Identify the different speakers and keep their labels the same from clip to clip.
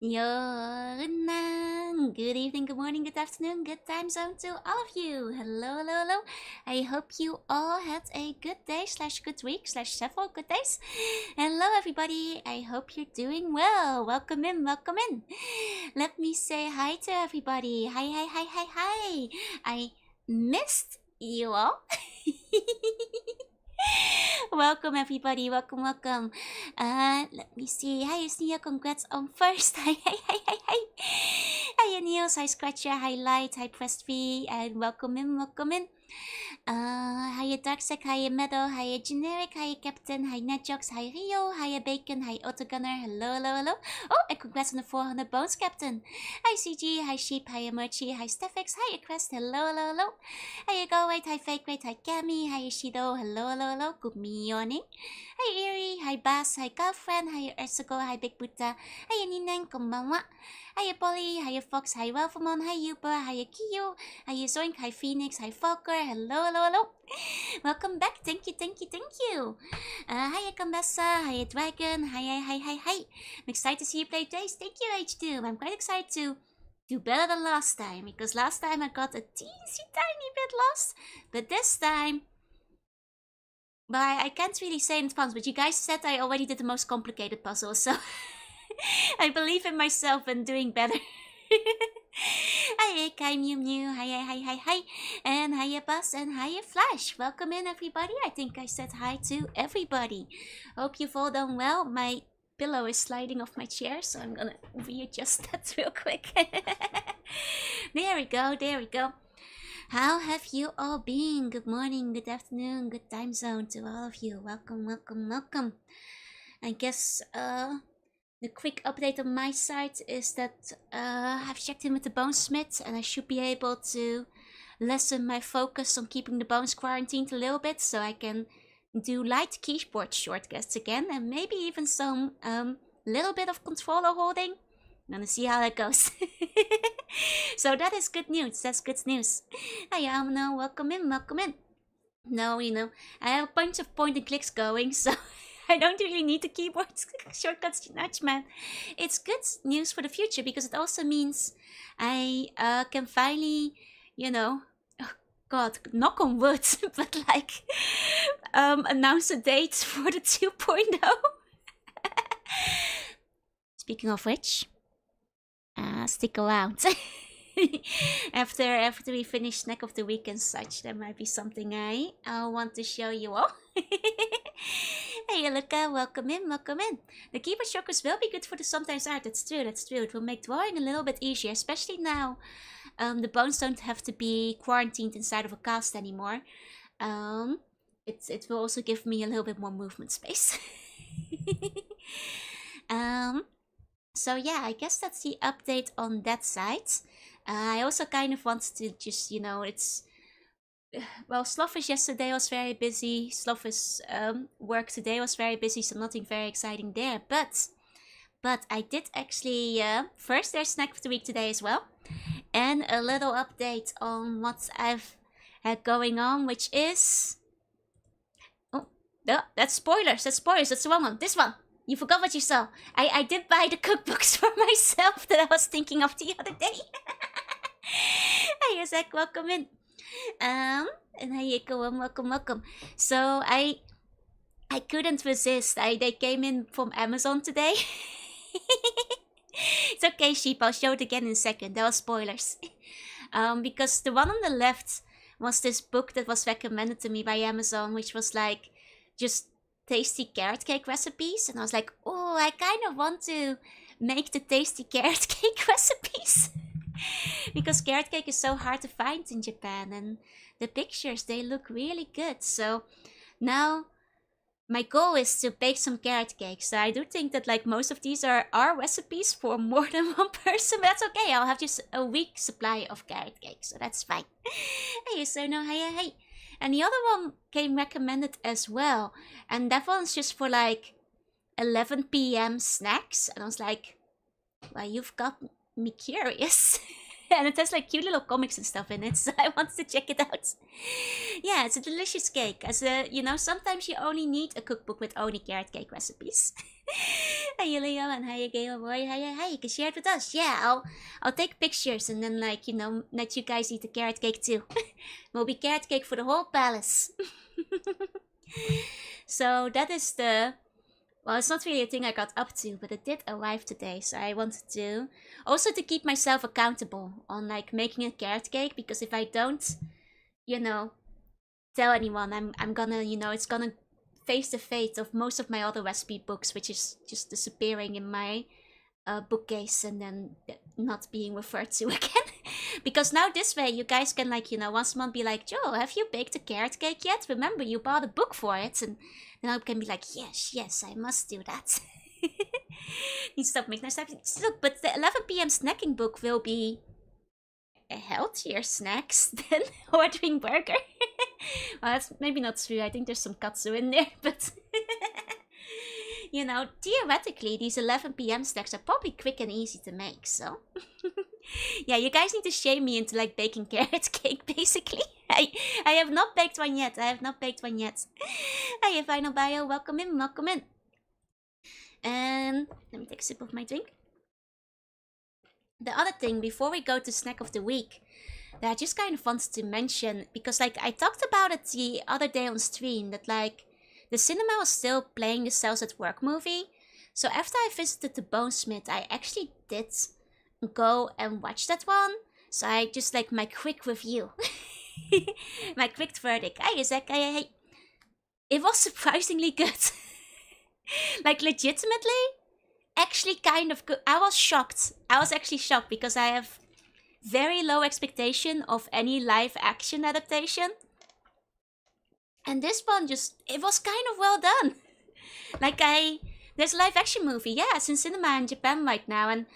Speaker 1: Yornan. Good evening, good morning, good afternoon, good time zone to all of you. Hello, hello, hello. I hope you all had a good day slash good week slash several good days. Hello, everybody. I hope you're doing well. Welcome in, welcome in. Let me say hi to everybody. Hi, hi, hi, hi, hi. I missed you all. Welcome everybody, welcome. Let me see. Hi Nia, congrats on first. Hi. Hi Niels, hi Scratcher, hi Light, hi Press V, and welcome in. Hiya Darksec, hiya Meadow, hiya Generic, hiya Captain, hi Netjox, hi Rio, hiya Bacon, hi Autogunner, hello. Oh, and congrats on the 400 bones, Captain. Hi CG, hi Sheep, hiya Murchie, hi Stefix, hiya Crest, hello. Hiya Go-Wait, hi Fake Rate, hi Cami, hiya Shido, hello. Good morning. Hi Eerie, hi Bass, hi Girlfriend, hiya Ursuko, hi Big Buddha, hiya Nineng, konbanwa. Hiya Polly, hiya Fox, hi Welfamon, hi Uber, hiya Kiyo, hiya Zoink, hi Phoenix, hi Falker, hello. Welcome back, thank you. Hiya Kambessa, hiya Dragon, hi. I'm excited to see you play Days. Thank you H2. I'm quite excited to do better than last time, because last time I got a teensy tiny bit lost, but this time, but I can't really say in advance, but you guys said I already did the most complicated puzzle, so I believe in myself and doing better. Hi, Kai Mew. Hi. And hiya, Buzz, and hiya, Flash. Welcome in, everybody. I think I said hi to everybody. Hope you've all done well. My pillow is sliding off my chair, so I'm gonna readjust that real quick. There we go. How have you all been? Good morning, good afternoon, good time zone to all of you. Welcome. I guess, the quick update on my side is that I've checked in with the bonesmith and I should be able to lessen my focus on keeping the bones quarantined a little bit, so I can do light keyboard shortcuts again and maybe even some little bit of controller holding. I'm gonna see how that goes. So that is good news. That's good news. Hi Amno, welcome in. No, I have a bunch of point and clicks going, so I don't really need the keyboard shortcuts much, man. It's good news for the future because it also means I can finally, oh God, knock on wood, but like announce a date for the 2.0. Speaking of which, stick around. After we finish Snack of the Week and such, there might be something I want to show you all. Hey Luca, welcome in. The keyboard shortcuts will be good for the sometimes art. That's true. It will make drawing a little bit easier, especially now the bones don't have to be quarantined inside of a cast anymore. It will also give me a little bit more movement space. So yeah, I guess that's the update on that side. I also kind of want to just, well, Slofish yesterday was very busy. Slofish work today was very busy, so nothing very exciting there. But I did actually, first there's Snack of the Week today as well. And a little update on what I've had going on, which is... Oh, no, that's spoilers. That's the wrong one. This one. You forgot what you saw. I did buy the cookbooks for myself that I was thinking of the other day. Hey, Zach, welcome in. And hey, welcome. So I couldn't resist. They came in from Amazon today. It's okay, Sheep. I'll show it again in a second. There were spoilers. Because the one on the left was this book that was recommended to me by Amazon, which was like just tasty carrot cake recipes, and I was like, oh, I kind of want to make the tasty carrot cake recipes. Because carrot cake is so hard to find in Japan, and the pictures, they look really good. So now my goal is to bake some carrot cake. So I do think that like most of these are recipes for more than one person, but that's okay. I'll have just a week supply of carrot cake, so that's fine. Hey, so no, hey. And the other one came recommended as well, and that one's just for like 11 p.m. snacks. And I was like, well, you've got me curious. And it has like cute little comics and stuff in it, so I wanted to check it out. Yeah, it's a delicious cake. As a, sometimes you only need a cookbook with only carrot cake recipes. Hi Leo and hi Gail boy. Hi, you can share it with us. Yeah, I'll take pictures and then let you guys eat the carrot cake too. Will be carrot cake for the whole palace. So that is well, it's not really a thing I got up to, but it did arrive today, so I wanted to also to keep myself accountable on making a carrot cake, because if I don't, tell anyone, I'm gonna, it's gonna face the fate of most of my other recipe books, which is just disappearing in my bookcase and then not being referred to again. Because now this way you guys can once a month be like, Joe, have you baked a carrot cake yet? Remember, you bought a book for it. And then I can be like, yes, I must do that. Need to stop making nice. Look, but the 11 p.m. snacking book will be a healthier snacks than ordering burger. Well, that's maybe not true. I think there's some katsu in there, but theoretically, these 11 p.m. snacks are probably quick and easy to make, so yeah, you guys need to shame me into baking carrot cake, basically. I have not baked one yet. Hi, Final Bio, welcome in. And let me take a sip of my drink. The other thing, before we go to snack of the week, that I just kind of wanted to mention, because I talked about it the other day on stream, that the cinema was still playing the Cells at Work movie. So after I visited the Bonesmith, I actually did go and watch that one. So I just my quick review. My quick verdict. Hi, Isaac. Hey. It was surprisingly good. Legitimately, actually kind of good. I was shocked. I was actually shocked because I have very low expectation of any live action adaptation. And this one it was kind of well done. There's a live action movie, yeah, it's in cinema in Japan right now. And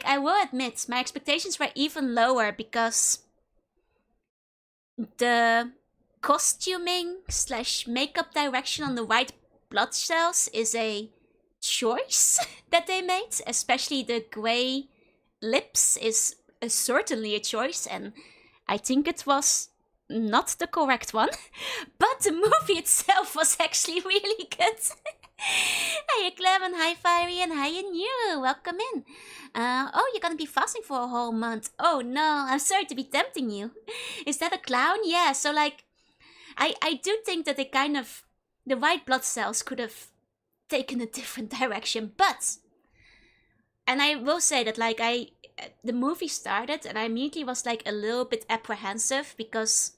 Speaker 1: I will admit, my expectations were even lower because the costuming / makeup direction on the white blood cells is a choice that they made. Especially the gray lips is certainly a choice, and I think it was not the correct one, but the movie itself was actually really good. Hi Clem, hi Fiery, and hi New, welcome in. Oh, you're gonna be fasting for a whole month. Oh no, I'm sorry to be tempting you. Is that a clown? Yeah, so I do think that the white blood cells could have taken a different direction, and I will say that the movie started and I immediately was a little bit apprehensive because,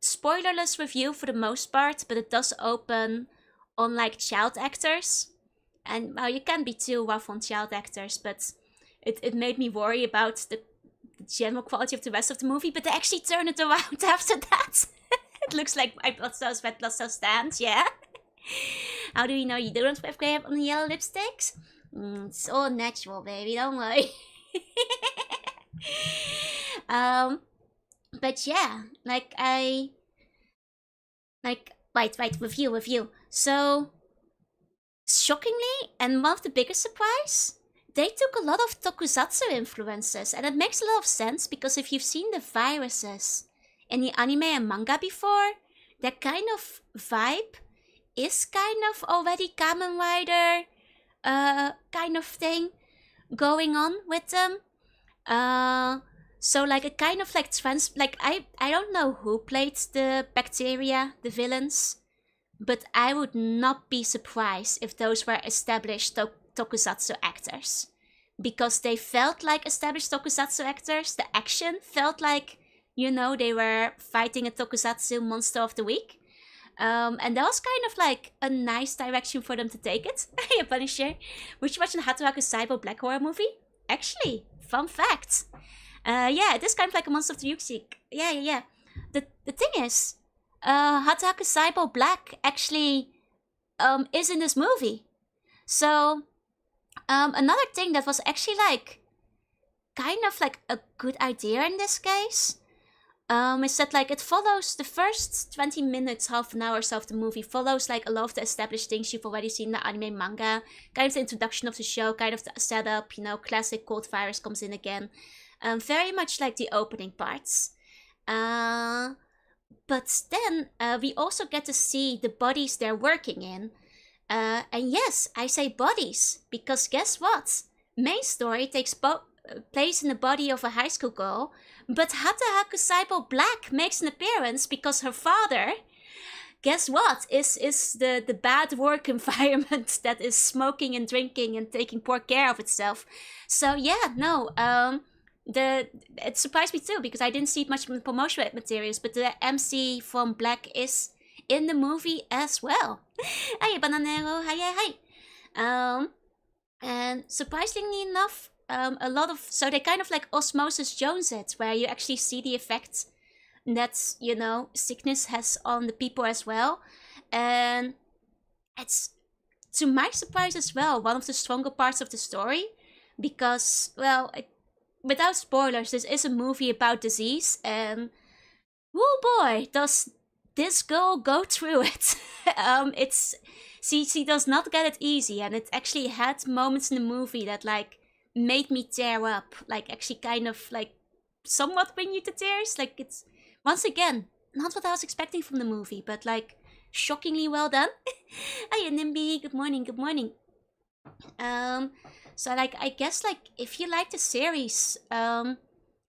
Speaker 1: spoilerless review for the most part, but it does open on child actors. And well, you can be too rough on child actors, but it made me worry about the general quality of the rest of the movie, but they actually turn it around after that. It looks like my blood cells, red blood cells stand, yeah. How do you know you don't have gray on the yellow lipsticks? It's all natural, baby, don't worry. But yeah, wait, review. So, shockingly, and one of the biggest surprise, they took a lot of tokusatsu influences, and it makes a lot of sense because if you've seen the viruses in the anime and manga before, that kind of vibe is kind of already Kamen Rider kind of thing going on with them. So it kind of I don't know who played the bacteria, the villains, but I would not be surprised if those were established tokusatsu actors, because they felt like established tokusatsu actors. The action felt like, they were fighting a tokusatsu monster of the week. And that was kind of a nice direction for them to take it. Hey, Punisher. Would you watch a Hataraku Saibo Black Horror movie? Actually, fun fact. Yeah, it is kind of a Monster of the Week. Yeah. The thing is, Hataraku Saibo Black actually is in this movie. So, another thing that was actually kind of a good idea in this case, is that it follows the first 20 minutes, half an hour or so of the movie, follows a lot of the established things you've already seen in the anime manga, kind of the introduction of the show, kind of the setup, classic cold virus comes in again. very much like the opening parts. But then we also get to see the bodies they're working in. And yes, I say bodies, because guess what? Main story takes place in the body of a high school girl, but Hatahaku Saibo Black makes an appearance because her father, guess what, is the bad work environment that is smoking and drinking and taking poor care of itself. So yeah, no, it surprised me too, because I didn't see much promotional materials, but the MC from Black is in the movie as well. Hi, Bananero. Hi. And surprisingly enough, a lot of, so they kind of like Osmosis Jones it, where you actually see the effects that, you know, sickness has on the people as well. And it's, to my surprise as well, one of the stronger parts of the story, because, well, without spoilers, this is a movie about disease, and oh boy, does this girl go through it. It's, she does not get it easy, and it actually had moments in the movie that like made me tear up, like actually kind of like somewhat bring you to tears. Like, it's, once again, not what I was expecting from the movie, but like shockingly well done. Hi, Nimby. Good morning. Good morning. So like, I guess like if you like the series, do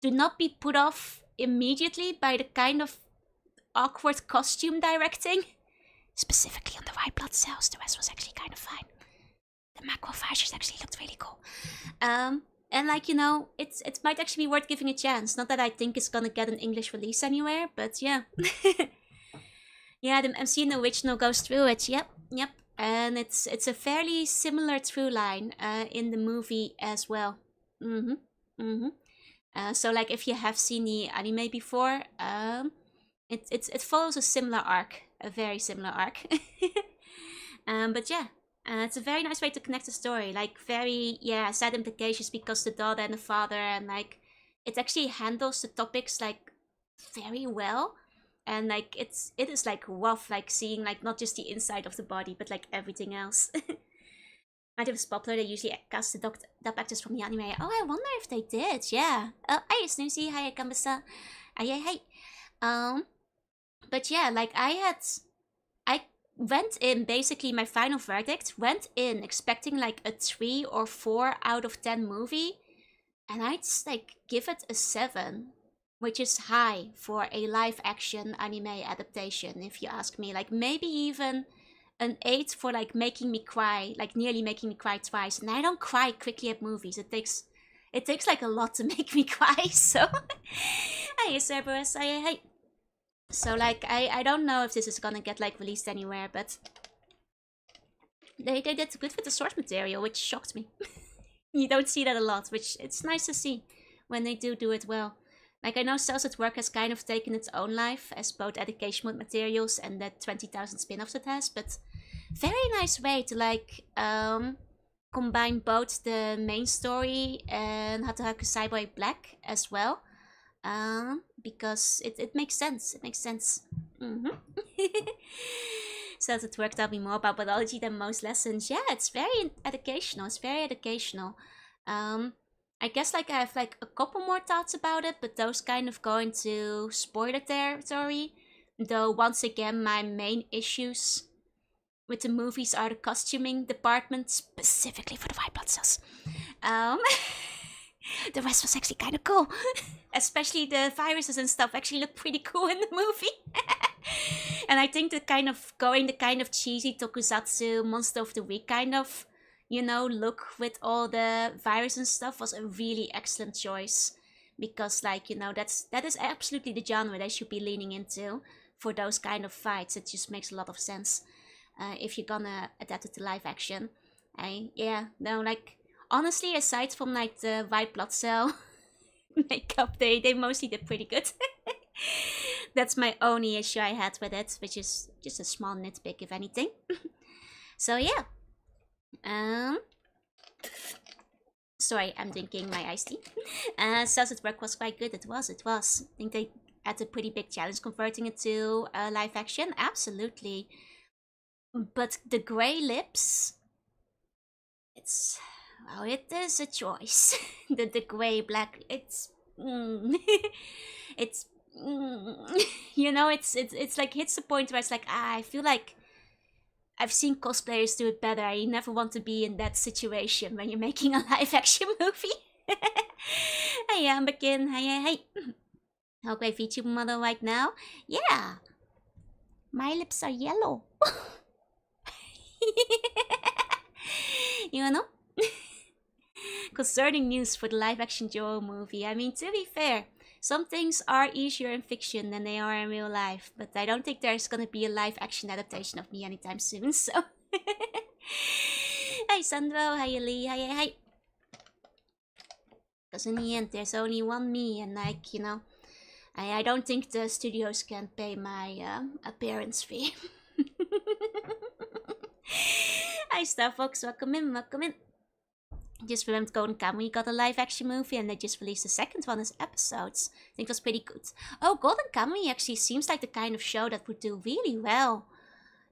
Speaker 1: not be put off immediately by the kind of awkward costume directing. Specifically on the white blood cells, the rest was actually kind of fine. The macrophages actually looked really cool. And like, you know, it might actually be worth giving a chance. Not that I think it's gonna get an English release anywhere, but yeah. Yeah, the MC in the original goes through it. Yep. And it's a fairly similar through line in the movie as well. So like, if you have seen the anime before, it follows a similar arc, a very similar arc. But yeah, it's a very nice way to connect the story. Like, very, yeah, sad implications because the daughter and the father, and like, it actually handles the topics like very well. And like, it is like rough, like seeing like not just the inside of the body, but like everything else. Might have was popular, they usually cast the dub actors from the anime. Oh, I wonder if they did, yeah. Hi, Snoozy, hi, Kambasa. Hi. But yeah, like, I went in, basically my final verdict, went in expecting like a 3 or 4 out of 10 movie, and I'd like give it a 7, which is high for a live action anime adaptation, if you ask me. Like, maybe even an 8 for like making me cry, like nearly making me cry twice. And I don't cry quickly at movies. It takes like a lot to make me cry. So hi, Cerberus. Hi. So like, I don't know if this is gonna get like released anywhere, but they did good with the source material, which shocked me. You don't see that a lot, which it's nice to see when they do it well. Like, I know Cells at Work has kind of taken its own life as both educational materials and the 20,000 spin-offs it has, but very nice way to like combine both the main story and Hatahaku Saiboy Black as well. Because it makes sense. It makes sense. Cells at Work taught me more about biology than most lessons. Yeah, it's very educational. It's very educational. I guess like I have like a couple more thoughts about it, but those kind of go into spoiler territory. Though once again, my main issues with the movies are the costuming department, specifically for the white blood cells. The rest was actually kind of cool. Especially the viruses and stuff actually look pretty cool in the movie. And I think the kind of cheesy tokusatsu monster of the week kind of, you know, look with all the virus and stuff was a really excellent choice. Because like, you know, that is absolutely the genre they should be leaning into for those kind of fights. It just makes a lot of sense if you're gonna adapt it to live action. Yeah, no, like, honestly, aside from like the white blood cell makeup, they mostly did pretty good. That's my only issue I had with it, which is just a small nitpick, if anything. So yeah. Sorry, I'm drinking my iced tea. Cells at Work was quite good. It was. I think they had a pretty big challenge converting it to live action. Absolutely. But the grey lips, it's Well, it is a choice. The gray black. It's it's like hits a point where it's like I feel like I've seen cosplayers do it better. I never want to be in that situation when you're making a live action movie. Hey, I'm begin. Hey. Okay, Vtuber model right now. Yeah, my lips are yellow. You know? Concerning news for the live action Joe movie. I mean, to be fair, some things are easier in fiction than they are in real life, but I don't think there's gonna be a live action adaptation of me anytime soon, so. Hey Sandro, hi Lee, hi. Because in the end, there's only one me, and like, I don't think the studios can pay my appearance fee. Hi Starfox, welcome in. Just remembered Golden Kamuy got a live action movie and they just released the second one as episodes. I think it was pretty good. Oh, Golden Kamuy actually seems like the kind of show that would do really well.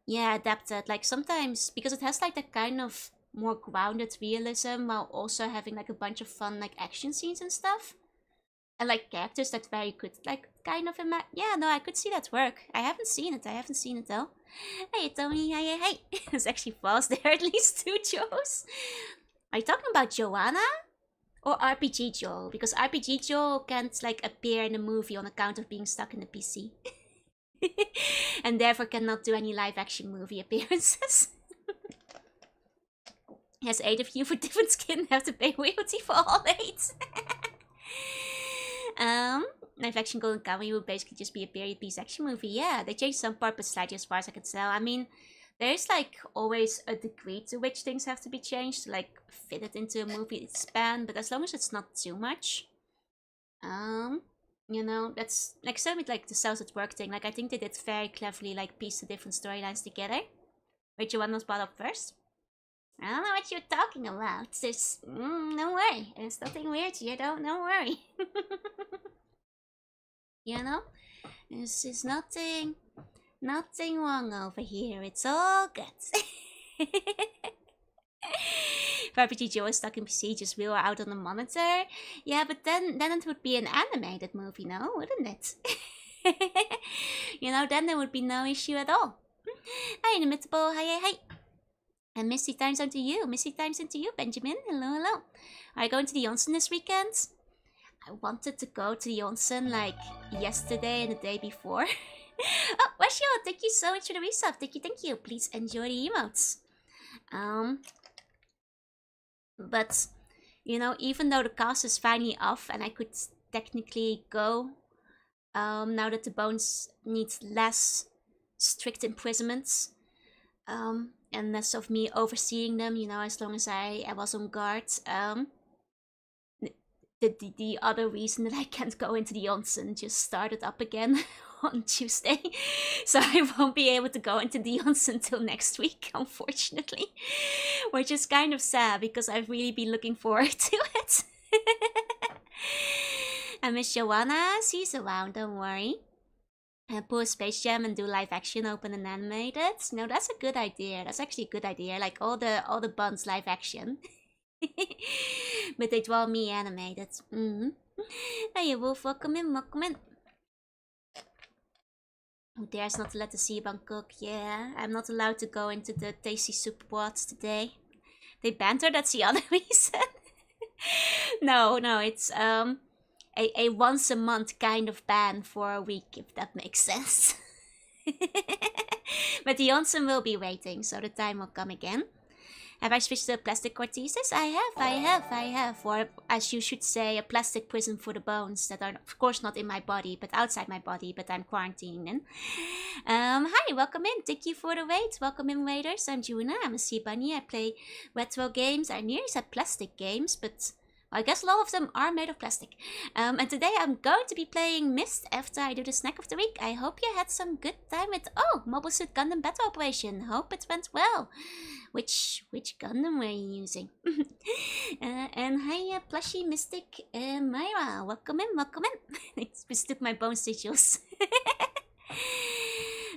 Speaker 1: Yeah, adapted. Like sometimes, because it has like that kind of more grounded realism while also having like a bunch of fun like action scenes and stuff. And like characters that very good, like kind of yeah, no, I could see that work. I haven't seen it though. Hey Tony, hey. There's actually false there, at least 2 Joes. Are you talking about Joanna? Or RPG Joe? Because RPG Joe can't like appear in a movie on account of being stuck in the PC. And therefore cannot do any live action movie appearances. Yes, 8 of you for different skin have to pay royalty for all 8. Live action Golden Kamuy would basically just be a period piece action movie. Yeah, they changed some part but slightly as far as I can tell. I mean, there's like always a degree to which things have to be changed to like fit it into a movie span, but as long as it's not too much. That's like same with like the Cells at Work thing. Like I think they did very cleverly like piece the different storylines together. Which one was brought up first? I don't know what you're talking about. There's no worry. There's nothing weird here, don't worry. This is nothing wrong over here. It's all good. If RPG Joe is stuck in PC, just wheel her out on the monitor. Yeah, but then it would be an animated movie, no? Wouldn't it? Then there would be no issue at all. Hi, Inimitable. Hi. And Misty times onto you. Benjamin. Hello. Are you going to the onsen this weekend? I wanted to go to the onsen like yesterday and the day before. Oh, Washio, thank you so much for the resub. Thank you. Please enjoy the emotes. But, even though the cast is finally off and I could technically go, now that the bones need less strict imprisonments, and less of me overseeing them, as long as I was on guard, the other reason that I can't go into the onsen just started up again on Tuesday. So I won't be able to go into the onsen until next week, unfortunately. Which is kind of sad because I've really been looking forward to it. I miss Joanna. She's around, don't worry. And pull a Space Jam and do live action, open and animated. No, that's a good idea. That's actually a good idea. Like all the buns live action. But they draw me animated. Hey Wolf, welcome in. Who dares not to let the sea bun cook? Yeah, I'm not allowed to go into the tasty soup pots today. They banter, that's the other reason. No, it's a once a month kind of ban for a week, if that makes sense. But the onsen will be waiting, so the time will come again. Have I switched to plastic cortices? I have. Or, as you should say, a plastic prison for the bones that are, of course, not in my body, but outside my body, but I'm quarantining in. Hi, welcome in. Thank you for the wait. Welcome in, waiters. I'm Juna. I'm a sea bunny. I play retro games. I nearly said plastic games, but I guess a lot of them are made of plastic. And today I'm going to be playing Myst after I do the snack of the week. I hope you had some good time with, Mobile Suit Gundam Battle Operation. Hope it went well. Which Gundam were you using? And hi, Plushy Mystic Myra. Welcome in. It's mistook my bone sigils.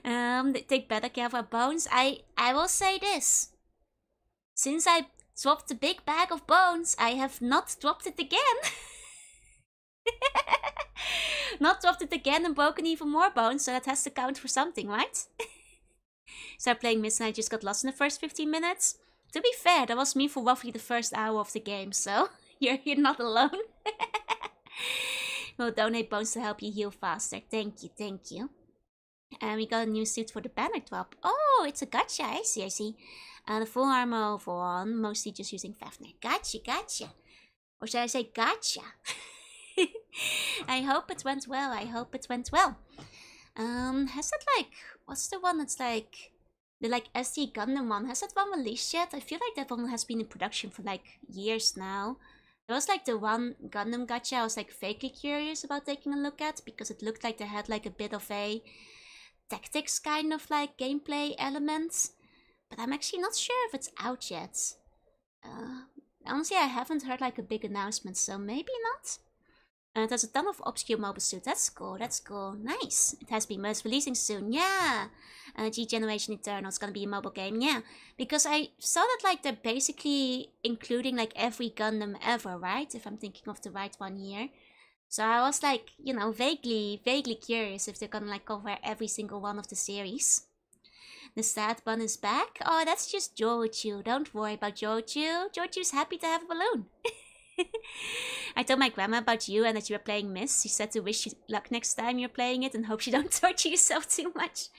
Speaker 1: They take better care of our bones. I will say this. Since I Dropped the big bag of bones. I have not dropped it again. Not dropped it again and broken even more bones, so that has to count for something, right? Started playing Myst and I just got lost in the first 15 minutes. To be fair, that was me for roughly the first hour of the game, so you're not alone. We'll donate bones to help you heal faster. Thank you, thank you. And we got a new suit for the banner drop. Oh, it's a gacha. I see, I see. The full armor for one, mostly just using Fafnir. Gotcha, gotcha. Or should I say gotcha? I hope it went well. I hope it went well. Has that like, what's the one that's like, the like SD Gundam one? Has that one released yet? I feel like that one has been in production for like years now. That was like the one Gundam gacha I was like vaguely curious about taking a look at, because it looked like they had like a bit of a tactics kind of like gameplay elements. But I'm actually not sure if it's out yet. Honestly, I haven't heard like a big announcement, so maybe not. There's a ton of obscure mobile suits. That's cool, that's cool. Nice. It has been Myst releasing soon, yeah. G Generation Eternal is gonna be a mobile game, yeah. Because I saw that like they're basically including like every Gundam ever, right? If I'm thinking of the right one here. So I was like, you know, vaguely curious if they're gonna like cover every single one of the series. The sad one is back. Oh, that's just Joju. Don't worry about Joju. Joju's happy to have a balloon. I told my grandma about you and that you were playing Myst. She said to wish you luck next time you're playing it and hope you don't torture yourself too much.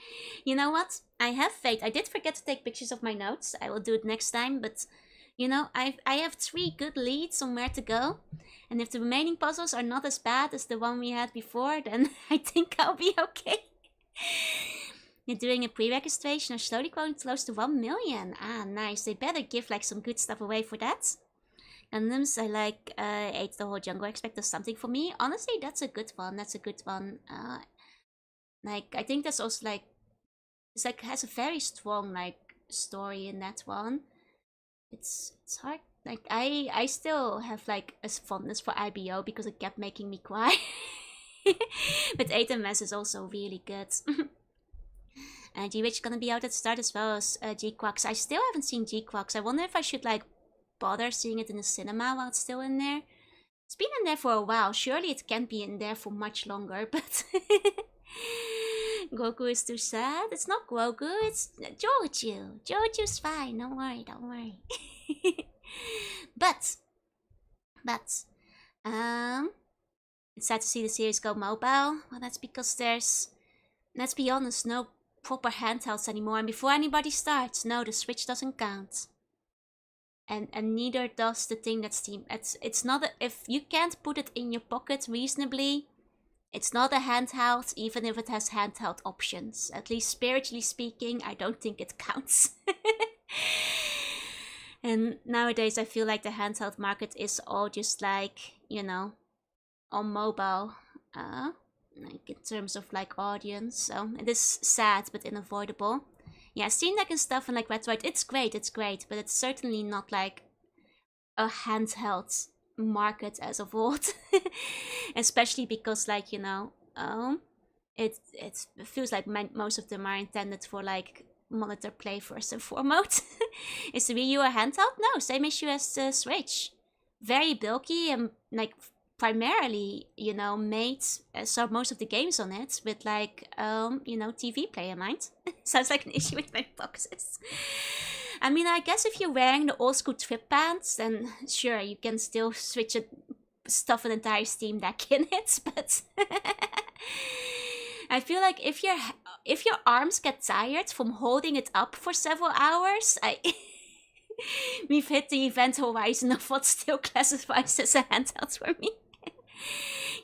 Speaker 1: You know what? I have faith. I did forget to take pictures of my notes. I will do it next time, but you know, I have 3 good leads on where to go. And if the remaining puzzles are not as bad as the one we had before, then I think I'll be okay. You're doing a pre-registration or slowly growing close to 1 million. Ah, nice. They better give like some good stuff away for that. Gundams, I like ate the whole jungle. Expect there's something for me. Honestly, that's a good one. That's a good one. Like I think that's also like it's like has a very strong like story in that one. It's hard. Like I still have like a fondness for IBO because it kept making me cry. But 8MS is also really good. G-Witch gonna be out at the start as well as G-Quacks. I still haven't seen G-Quacks. I wonder if I should like bother seeing it in the cinema while it's still in there. It's been in there for a while. Surely it can't be in there for much longer, but Goku is too sad. It's not Goku, it's Joju. Joju's fine. Don't worry, don't worry. but it's sad to see the series go mobile. Well, that's because there's, let's be honest, no proper handhelds anymore. And before anybody starts, no, the Switch doesn't count. And neither does the thing that's Steam. It's not if you can't put it in your pocket reasonably, it's not a handheld, even if it has handheld options. At least spiritually speaking, I don't think it counts. And nowadays I feel like the handheld market is all just like, you know, on mobile. Like in terms of like audience. So it is sad but unavoidable. Yeah, Steam Deck and stuff and like Retroid, it's great, but it's certainly not like a handheld market as of old. Especially because like, you know, it feels like most of them are intended for like monitor play first and foremost. Is the Wii U a handheld? No, same issue as the Switch. Very bulky and like primarily, you know, made so most of the games on it with like, you know, TV play in mind. Sounds like an issue with my boxes. I mean, I guess if you're wearing the old school trip pants, then sure, you can still switch it, stuff an entire Steam Deck in it, but I feel like if your arms get tired from holding it up for several hours, we've hit the event horizon of what still classifies as a handheld for me.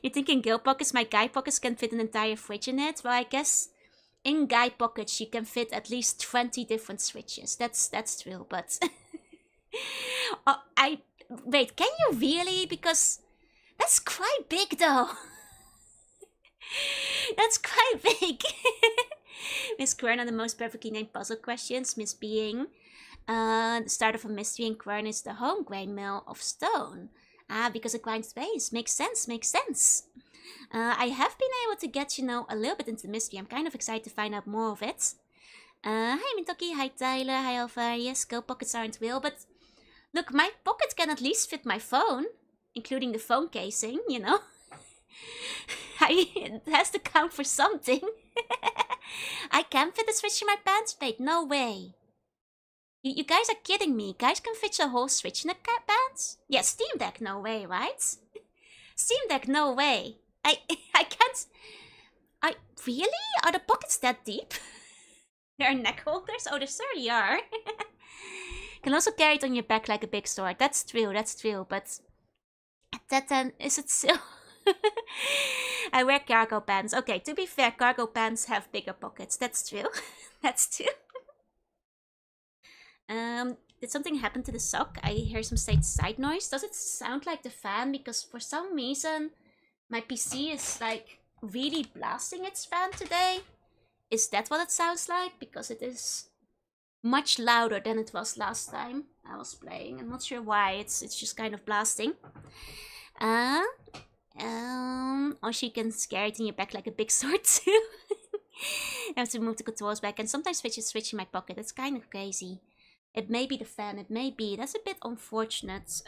Speaker 1: You're thinking girl pockets? My guy pockets can fit an entire fridge in it. Well, I guess in guy pockets you can fit at least 20 different switches. That's true, but wait, can you really? Because that's quite big though. That's quite big. Miss Quern are the most perfectly named puzzle questions. Miss being the start of a mystery in Quern is the home grain mill of stone. Ah, because it grinds base. Makes sense, makes sense. I have been able to get, you know, a little bit into the mystery. I'm kind of excited to find out more of it. Hi Mintoki, hi Tyler, hi Alpha. Yes, Go Pockets aren't real, but Look, my pocket can at least fit my phone, including the phone casing, you know. It has to count for something. I can fit a Switch in my pants? Wait, no way. You guys are kidding me. Guys can fit a whole Switch in a pants? Yeah, Steam Deck, no way, right? Steam Deck, no way. I can't... Really? Are the pockets that deep? There are neck holders? Oh, there certainly are. Can also carry it on your back like a big sword. That's true, but... That then, is it still... I wear cargo pants. Okay, to be fair, cargo pants have bigger pockets. That's true. That's true. Did something happen to the sock? I hear some side noise. Does it sound like the fan? Because for some reason, my PC is like really blasting its fan today. Is that what it sounds like? Because it is much louder than it was last time I was playing. I'm not sure why. It's just kind of blasting. Or she can scare it in your back like a big sword too. I have to move the controls back and sometimes switch in my pocket. It's kind of crazy. It may be the fan, it may be. That's a bit unfortunate.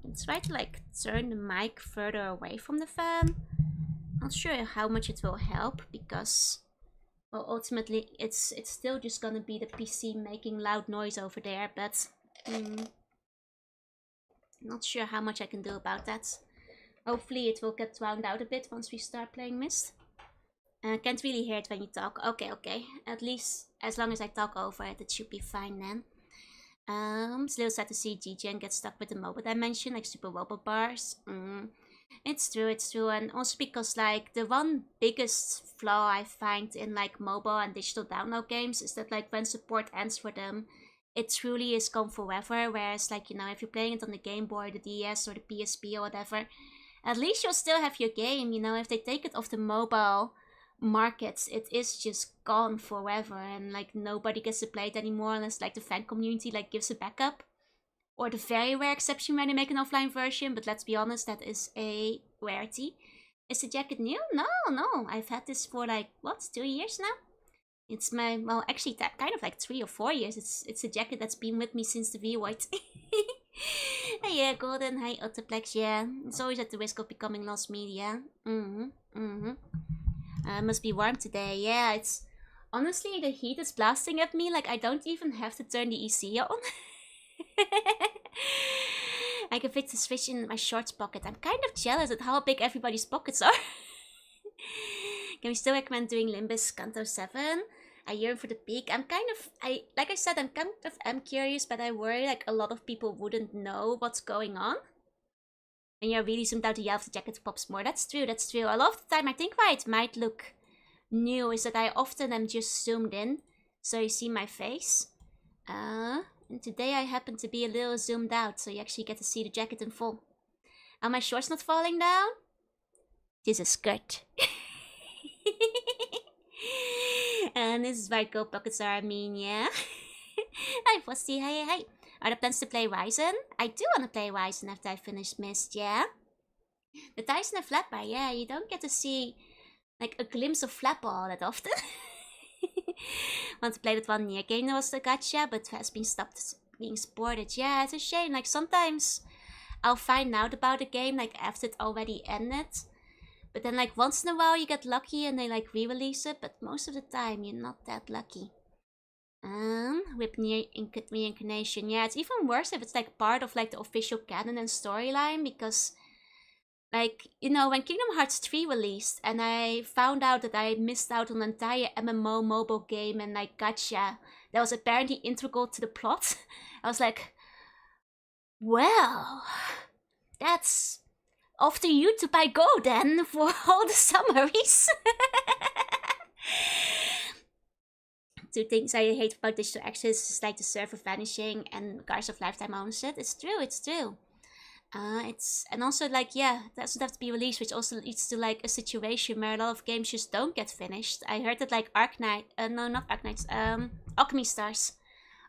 Speaker 1: Let's try to like turn the mic further away from the fan. Not sure how much it will help because, well, ultimately it's still just gonna be the PC making loud noise over there, but not sure how much I can do about that. Hopefully it will get drowned out a bit once we start playing Myst. Can't really hear it when you talk. Okay. At least as long as I talk over it, it should be fine then. It's a little sad to see GGN get stuck with the mobile dimension, like super robot bars. It's true, and also because like the one biggest flaw I find in like mobile and digital download games is that like when support ends for them, it truly is gone forever. Whereas like, you know, if you're playing it on the Game Boy, the DS or the PSP or whatever, at least you'll still have your game. You know, if they take it off the mobile markets, it is just gone forever, and like nobody gets to play it anymore unless like the fan community like gives a backup, or the very rare exception when they make an offline version. But let's be honest, that is a rarity. Is the jacket new? No, I've had this for like what, 2 years now. It's my, well, actually that kind of like 3 or 4 years. It's a jacket that's been with me since the V-White. Hey, yeah, Golden. Hi, Autoplex. Yeah, it's always at the risk of becoming lost media. Must be warm today. Yeah, it's honestly, the heat is blasting at me. Like I don't even have to turn the EC on. I can fit the Switch in my shorts pocket. I'm kind of jealous at how big everybody's pockets are. Can we still recommend doing Limbus Kanto 7? I yearn for the peak. Like I said, I'm kind of curious, but I worry like a lot of people wouldn't know what's going on. And you're really zoomed out, the yellow of the jacket pops more. That's true. A lot of the time, I think why it might look new is that I often am just zoomed in, so you see my face. And today I happen to be a little zoomed out, so you actually get to see the jacket in full. Are my shorts not falling down? This is a skirt. And this is why gold pockets are, yeah. Hi, Frosty, hi. Are there plans to play Ryzen? I do want to play Ryzen after I finish Myst, yeah. The Tyson and Flapper, yeah, you don't get to see like a glimpse of Flapper all that often. Want to play that one near game that was the gacha, but has been stopped being supported. Yeah, it's a shame. Like sometimes I'll find out about a game like after it already ended. But then like once in a while you get lucky and they like re-release it, but most of the time you're not that lucky. Whip near reincarnation. Yeah, it's even worse if it's like part of like the official canon and storyline, because like, you know, when Kingdom Hearts 3 released and I found out that I missed out on an entire MMO mobile game and like gacha that was apparently integral to the plot, I was like, well, that's off to YouTube I go then for all the summaries. Two things I hate about digital access is like the server vanishing and Guardians of Lifetime ownership. It's true. And also like, yeah, that doesn't have to be released, which also leads to like a situation where a lot of games just don't get finished. I heard that like Alchemy Stars.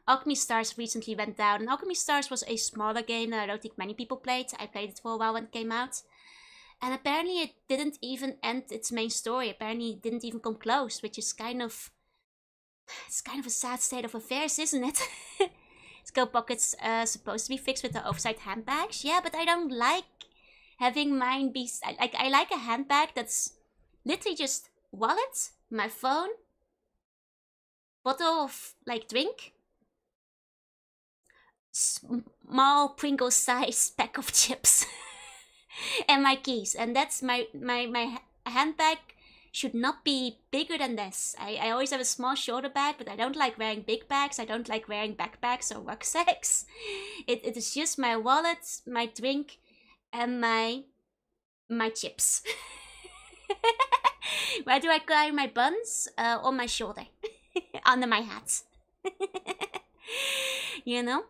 Speaker 1: Alchemy Stars recently went down, and Alchemy Stars was a smaller game that I don't think many people played. I played it for a while when it came out. And apparently it didn't even end its main story. Apparently it didn't even come close, which is kind of... It's kind of a sad state of affairs, isn't it? Skill pockets supposed to be fixed with the oversized handbags. Yeah, but I don't like having mine be... I like a handbag that's literally just wallet, my phone, bottle of like drink, small Pringles size pack of chips, and my keys. And that's my handbag should not be bigger than this. I always have a small shoulder bag, but I don't like wearing big bags. I don't like wearing backpacks or rucksacks. It is just my wallet, my drink, and my chips. Where do I carry my buns? On my shoulder. Under my hat. You know?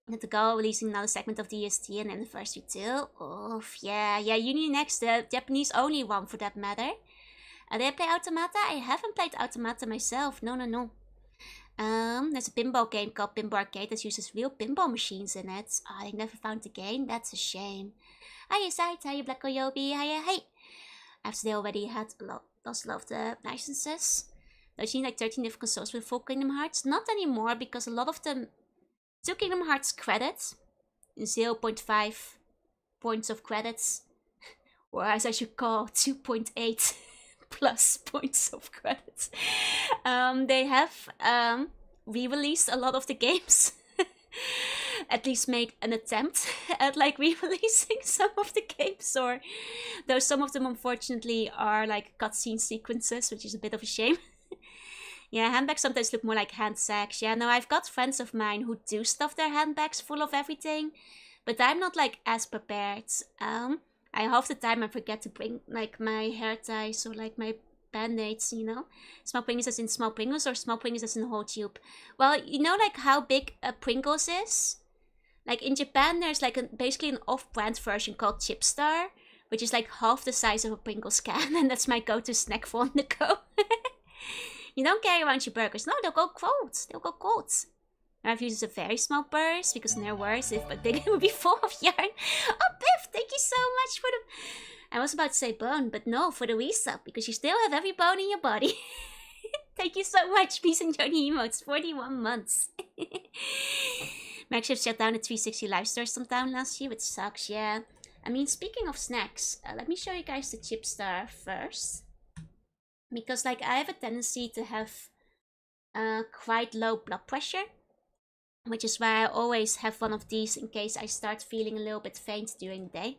Speaker 1: To go releasing another segment of DST and anniversary too. Oh, yeah, Uninext, the Japanese only one for that matter. Did I play Automata? I haven't played Automata myself. No. There's a pinball game called Pinball Arcade that uses real pinball machines in it. Oh, I never found the game. That's a shame. Hiya, Sight. Hiya, Black Oyobi. Hiya, hey. After they already had lost a lot of the licenses. I've seen like 13 different consoles with full Kingdom Hearts. Not anymore, because a lot of them took Kingdom Hearts credits. 0.5 points of credits. Or as I should call, 2.8 plus points of credits. They have re-released a lot of the games. At least made an attempt at like re-releasing some of the games, or though some of them unfortunately are like cutscene sequences, which is a bit of a shame. Yeah, handbags sometimes look more like hand sacks. Yeah, no, I've got friends of mine who do stuff their handbags full of everything, but I'm not like as prepared. I half the time I forget to bring like my hair ties or like my band-aids, you know? Small Pringles as in small Pringles or small Pringles as in whole tube? Well, you know like how big a Pringles is? Like in Japan there's like basically an off-brand version called Chipstar, which is like half the size of a Pringles can, and that's my go-to snack for on the go. You don't carry around your burgers. No, they'll go cold. They'll go cold. I've used a very small purse because in their words, if but big, it would be full of yarn. Oh, Biff, thank you so much for the... I was about to say bone, but no, for the resub, because you still have every bone in your body. Thank you so much, Peace and Johnny Emotes. 41 months. Maxshift shut down the 360 live store sometime last year, which sucks, yeah. I mean, speaking of snacks, let me show you guys the Chipstar first. Because, like, I have a tendency to have quite low blood pressure. Which is why I always have one of these in case I start feeling a little bit faint during the day.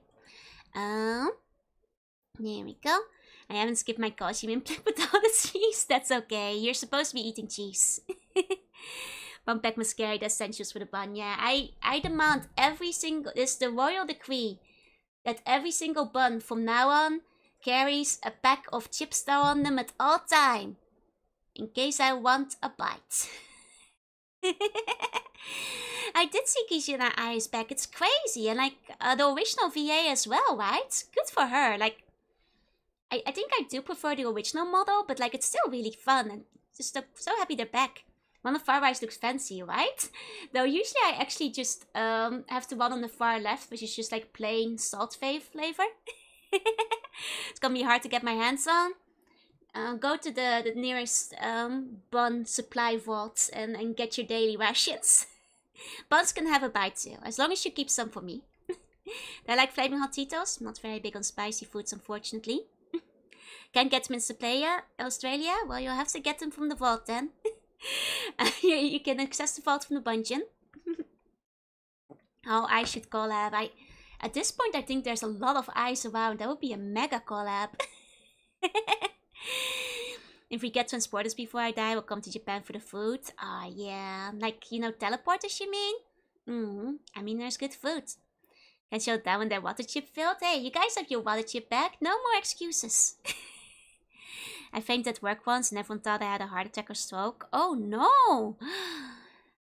Speaker 1: There we go. I haven't skipped my calcium implant with all the cheese. That's okay. You're supposed to be eating cheese. Bun pack must carry the essentials for the bun. Yeah, I demand every single... It's the royal decree that every single bun from now on carries a pack of Chipstar on them at all time. In case I want a bite. I did see Kishina Eyes back. It's crazy. And like the original VA as well, right? Good for her. Like, I think I do prefer the original model, but like it's still really fun. And just so happy they're back. One on the far right looks fancy, right? Though usually I actually just have the one on the far left, which is just like plain salt flavor. It's gonna be hard to get my hands on. Go to the nearest bun supply vault and get your daily rations. Buns can have a bite too, as long as you keep some for me. I like flaming hot Cheetos. Not very big on spicy foods, unfortunately. Can't get them in Australia? Well, you'll have to get them from the vault then. You can access the vault from the dungeon. Oh, I should collab. At this point, I think there's a lot of eyes around. That would be a mega collab. If we get transporters before I die, we'll come to Japan for the food. Ah, yeah. Like, you know, teleporters, you mean? I mean, there's good food. Can show down when their water chip filled. Hey, you guys have your water chip back. No more excuses. I fainted at work once and everyone thought I had a heart attack or stroke. Oh, no.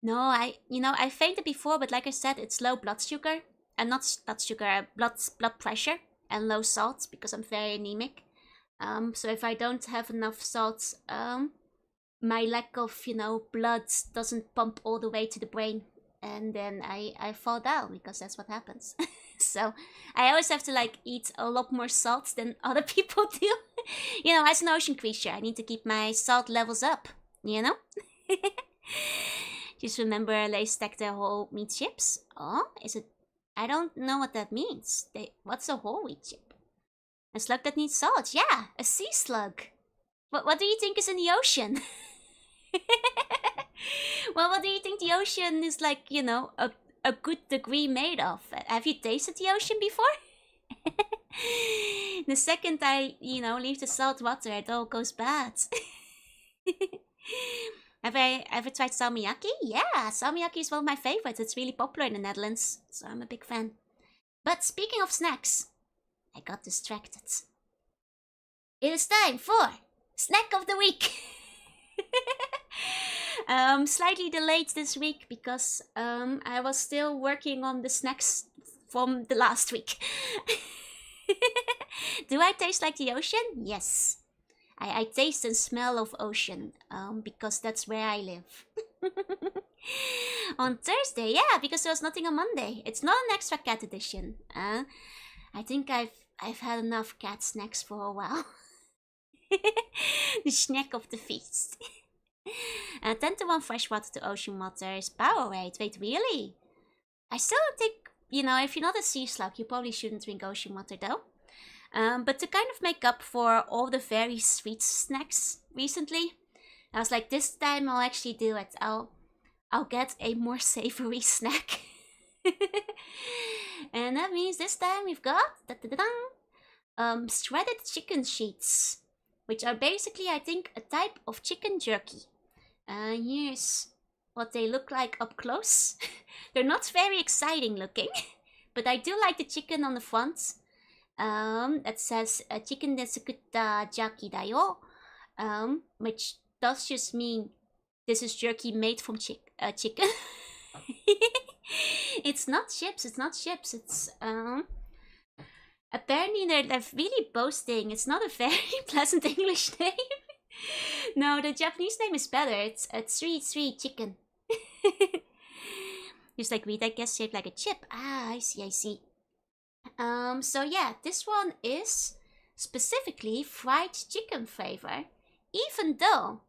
Speaker 1: No, I fainted before, but like I said, it's low blood sugar. And not blood sugar, blood pressure. And low salt, because I'm very anemic. So if I don't have enough salt, my lack of, blood doesn't pump all the way to the brain. And then I fall down, because that's what happens. So I always have to, like, eat a lot more salt than other people do. As an ocean creature, I need to keep my salt levels up, Just remember they stack their whole meat chips. Oh, is it? I don't know what that means. What's a whole wheat chip? A slug that needs salt. Yeah, a sea slug. What do you think is in the ocean? Well, what do you think the ocean is like, you know, a good degree made of? Have you tasted the ocean before? The second I, you know, leave the salt water, it all goes bad. Have I ever tried salmiakki? Yeah, salmiakki is one of my favorites. It's really popular in the Netherlands, so I'm a big fan. But speaking of snacks, I got distracted. It is time for Snack of the Week. Slightly delayed this week because I was still working on the snacks from the last week. Do I taste like the ocean? Yes. I taste and smell of ocean because that's where I live. On Thursday, yeah, because there was nothing on Monday. It's not an extra cat edition. I think I've had enough cat snacks for a while. The snack of the feast. 10 to 1 fresh water to ocean water is Powerade. Wait, really? I still don't think, you know, if you're not a sea slug, you probably shouldn't drink ocean water though. But to kind of make up for all the very sweet snacks recently, I was like, this time I'll actually do it. I'll get a more savory snack. And that means this time we've got shredded chicken sheets, which are basically, I think, a type of chicken jerky. Here's what they look like up close. They're not very exciting looking, but I do like the chicken on the front. That says chicken desukutta jerky da yo, which does just mean this is jerky made from chicken. It's not chips. It's apparently they're really boasting. It's not a very pleasant English name. No, the Japanese name is better. It's a 3-3 chicken. Just like wheat, I guess, shaped like a chip. Ah, I see. So yeah, this one is specifically fried chicken flavor, even though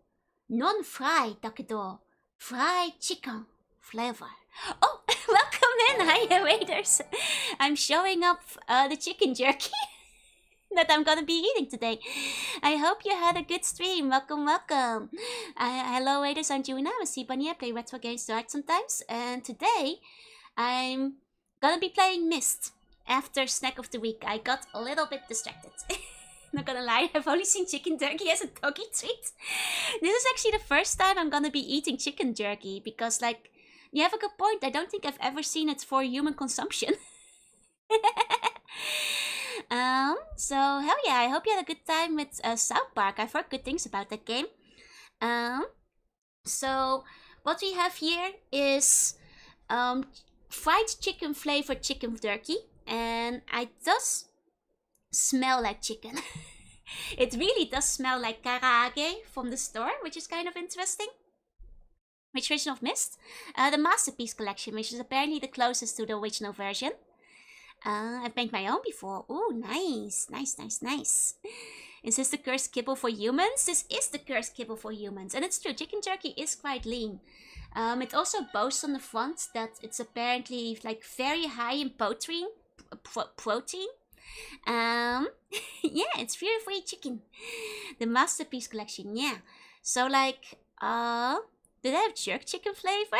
Speaker 1: non-fried だけど fried chicken flavor. Oh, welcome in, hi waiters. I'm showing up the chicken jerky that I'm gonna be eating today. I hope you had a good stream. Welcome. Hello waiters, I'm Juna. I'm a sea bunny. I play retro games to art sometimes, and today I'm gonna be playing Myst. After snack of the week, I got a little bit distracted. Not gonna lie, I've only seen chicken jerky as a doggy treat. This is actually the first time I'm gonna be eating chicken jerky because, like, you have a good point. I don't think I've ever seen it for human consumption. So hell yeah, I hope you had a good time with South Park. I've heard good things about that game. So what we have here is fried chicken flavored chicken jerky. And it does smell like chicken. It really does smell like karaage from the store, which is kind of interesting. Which version of Myst? The Masterpiece Collection, which is apparently the closest to the original version. I've made my own before. Ooh, nice. Is this the cursed kibble for humans? This is the cursed kibble for humans. And it's true, chicken jerky is quite lean. It also boasts on the front that it's apparently like very high in protein. Yeah, it's free chicken. The Masterpiece Collection, yeah. So like, do they have jerk chicken flavor?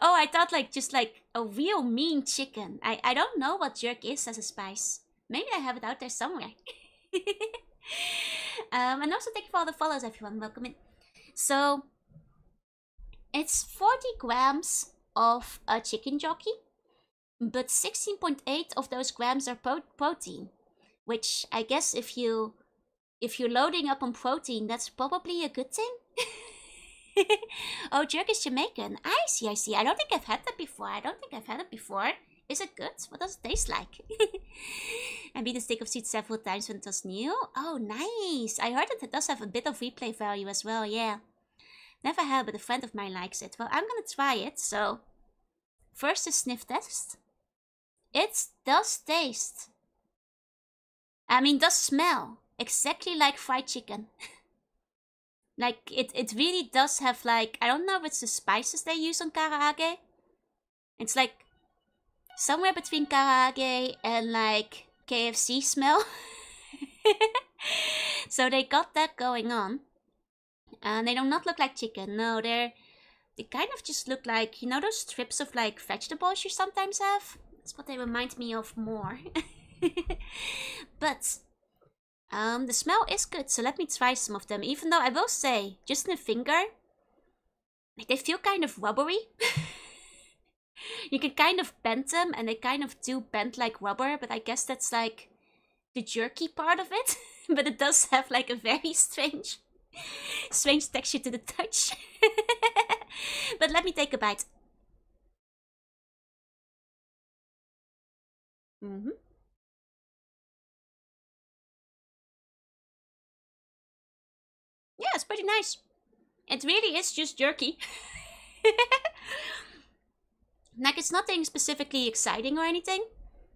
Speaker 1: Oh, I thought like just like a real mean chicken. I don't know what jerk is as a spice. Maybe I have it out there somewhere. And also thank you for all the follows, everyone. Welcome in. So it's 40 grams of a chicken jerky, but 16.8 of those grams are protein, which I guess if you're loading up on protein, that's probably a good thing. Oh, jerk is Jamaican. I see. I don't think I've had that before. Is it good? What does it taste like? I beat the stick of seed several times when it was new. Oh, nice. I heard that it does have a bit of replay value as well, yeah. Never had, but a friend of mine likes it. Well, I'm gonna try it, so... First a sniff test. It does taste. I mean, does smell exactly like fried chicken. Like, it really does have, like, I don't know if it's the spices they use on karaage. It's like somewhere between karaage and like KFC smell. So they got that going on. And they do not look like chicken. No, they kind of just look like, you know, those strips of like vegetables you sometimes have? That's what they remind me of more. But the smell is good, so let me try some of them. Even though I will say, just in a finger, like they feel kind of rubbery. You can kind of bend them, and they kind of do bend like rubber, but I guess that's like the jerky part of it. But it does have like a very strange texture to the touch. But let me take a bite. Mm-hmm. Yeah, it's pretty nice. It really is just jerky. Like, it's nothing specifically exciting or anything.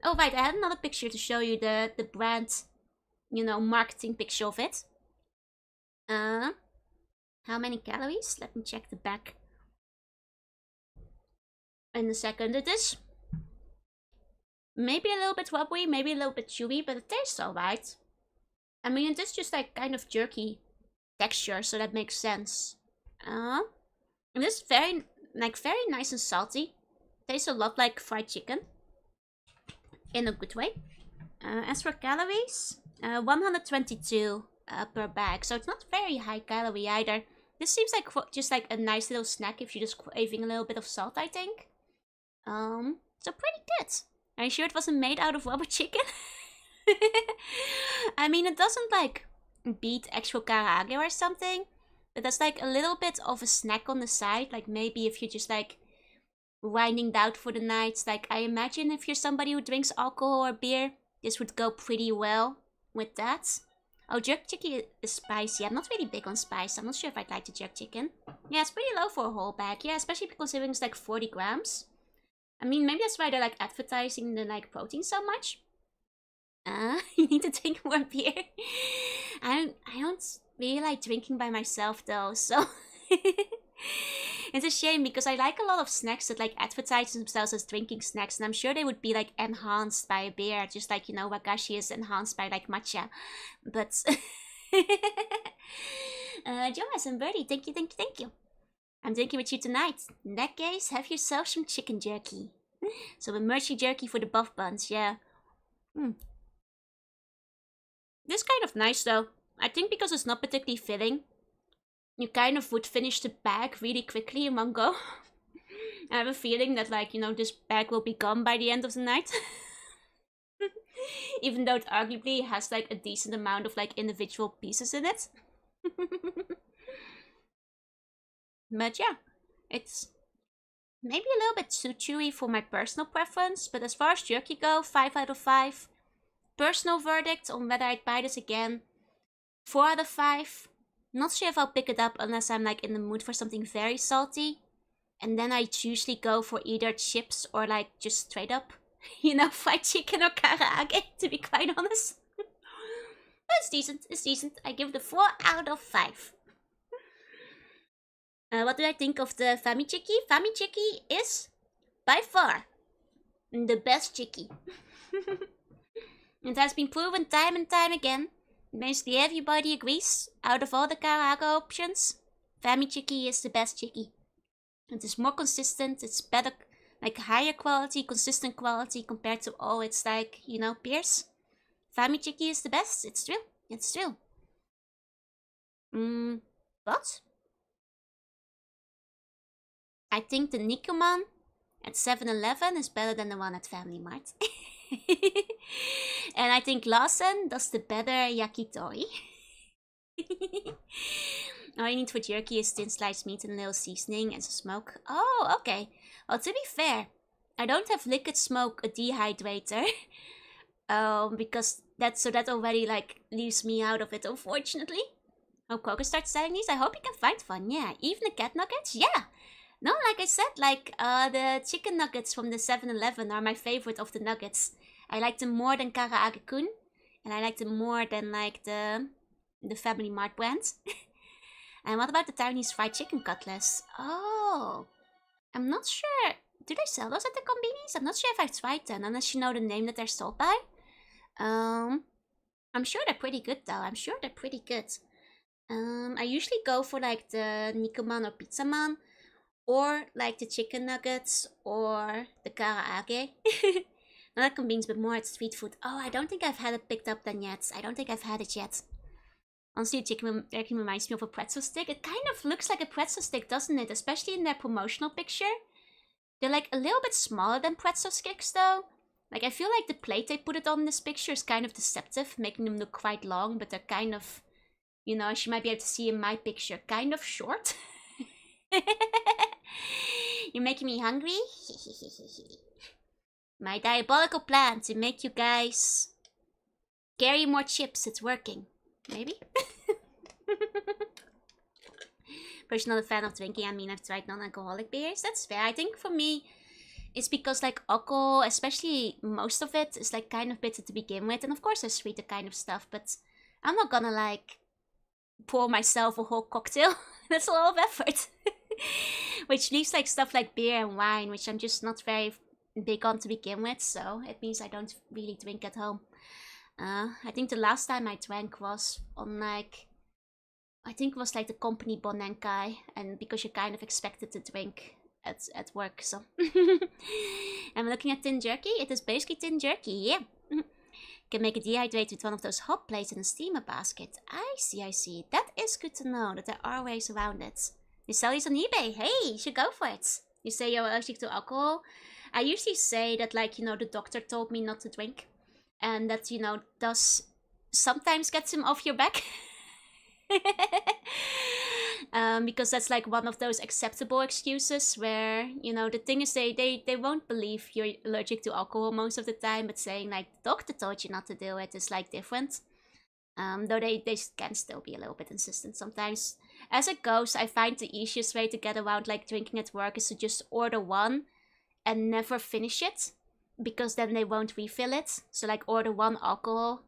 Speaker 1: Oh, right, I had another picture to show you the brand, you know, marketing picture of it. How many calories? Let me check the back in a second. It is maybe a little bit rubbery, maybe a little bit chewy, but it tastes alright. I mean, it is just like kind of jerky texture, so that makes sense. It is very nice and salty. Tastes a lot like fried chicken. In a good way. As for calories, 122 per bag. So it's not very high calorie either. This seems like just like a nice little snack if you're just craving a little bit of salt, I think. So pretty good. Are you sure it wasn't made out of rubber chicken? I mean, it doesn't like beat actual karaage or something. But that's like a little bit of a snack on the side. Like maybe if you're just like winding down for the night. Like I imagine if you're somebody who drinks alcohol or beer, this would go pretty well with that. Oh, jerk chicken is spicy. I'm not really big on spice. I'm not sure if I'd like the jerk chicken. Yeah, it's pretty low for a whole bag. Yeah, especially considering it's like 40 grams. I mean, maybe that's why they're like advertising the like protein so much. You need to drink more beer. I don't really like drinking by myself though, so it's a shame because I like a lot of snacks that like advertise themselves as drinking snacks, and I'm sure they would be like enhanced by a beer, just like, you know, wagashi is enhanced by like matcha. But Jonas and Birdie, thank you. I'm drinking with you tonight. In that case, have yourself some chicken jerky. Some emergency jerky for the buff buns, yeah. This is kind of nice though. I think because it's not particularly filling, you kind of would finish the bag really quickly in one go. I have a feeling that, like, you know, this bag will be gone by the end of the night. Even though it arguably has like a decent amount of like individual pieces in it. But yeah, it's maybe a little bit too chewy for my personal preference, but as far as jerky go, 5 out of 5. Personal verdict on whether I'd buy this again, 4 out of 5. Not sure if I'll pick it up unless I'm like in the mood for something very salty. And then I usually go for either chips or like just straight up, you know, fried chicken or karaage, to be quite honest. But it's decent. I give it a 4 out of 5. What do I think of the Famichiki? Famichiki is, by far, the best chiki. It has been proven time and time again. Basically everybody agrees, out of all the karaage options, Famichiki is the best chiki. It is more consistent, it's better, like higher quality, consistent quality compared to all its like, you know, peers. Famichiki is the best, it's true. What? I think the Nikuman at 7-Eleven is better than the one at Family Mart. And I think Lawson does the better yakitori. All you need for jerky is thin sliced meat and a little seasoning and some smoke. Oh, okay. Well, to be fair, I don't have liquid smoke, a dehydrator. Because that already like leaves me out of it, unfortunately. Hope Coco starts selling these. I hope you can find one. Yeah, even the cat nuggets. Yeah. No, like I said, like the chicken nuggets from the 7-Eleven are my favorite of the nuggets. I like them more than Karaage-kun, and I like them more than like the Family Mart brand. And what about the Taiwanese fried chicken cutlets? Oh, I'm not sure. Do they sell those at the convenience? I'm not sure if I've tried them, unless you know the name that they're sold by. I'm sure they're pretty good though. I'm sure they're pretty good. I usually go for like the Nikuman or Pizza Man, or like the chicken nuggets or the karaage. Not at convenience, but more at street food. Oh, I don't think I've had it picked up then yet. I don't think I've had it yet. Honestly, chicken reminds me of a pretzel stick. It kind of looks like a pretzel stick, doesn't it? Especially in their promotional picture. They're like a little bit smaller than pretzel sticks though. Like I feel like the plate they put it on in this picture is kind of deceptive, making them look quite long, but they're kind of, you know, as you might be able to see in my picture, kind of short. You're making me hungry? My diabolical plan to make you guys carry more chips, it's working. Maybe? Personally not a fan of drinking. I mean, I've tried non-alcoholic beers. That's fair. I think for me, it's because like alcohol, especially most of it, is like kind of bitter to begin with. And of course there's sweeter kind of stuff, but I'm not gonna like pour myself a whole cocktail. That's a lot of effort. Which leaves like stuff like beer and wine, which I'm just not very big on to begin with. So it means I don't really drink at home. I think the last time I drank was on like, I think it was like the company Bonenkai, and because you're kind of expected to drink at work, so. I'm looking at tin jerky. It is basically tin jerky, yeah. Can make it dehydrate with one of those hot plates in a steamer basket. I see. That is good to know, that there are ways around it. You sell these on eBay. Hey, you should go for it. You say you're allergic to alcohol. I usually say that, like, you know, the doctor told me not to drink. And that, you know, does sometimes get him off your back. Because that's like one of those acceptable excuses where, you know, the thing is they won't believe you're allergic to alcohol most of the time, but saying like the doctor told you not to do it is like different. Though they can still be a little bit insistent sometimes. As it goes, I find the easiest way to get around like drinking at work is to just order one and never finish it, because then they won't refill it. So like order one alcohol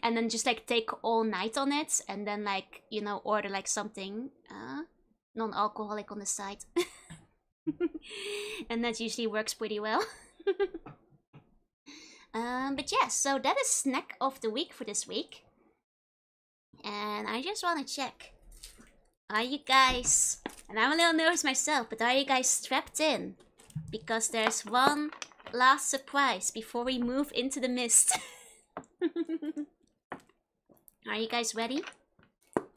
Speaker 1: and then just like take all night on it, and then like, you know, order like something non-alcoholic on the side. And that usually works pretty well. But yeah, so that is snack of the week for this week. And I just want to check, are you guys, and I'm a little nervous myself, but are you guys strapped in? Because there's one last surprise before we move into the Myst. Are you guys ready?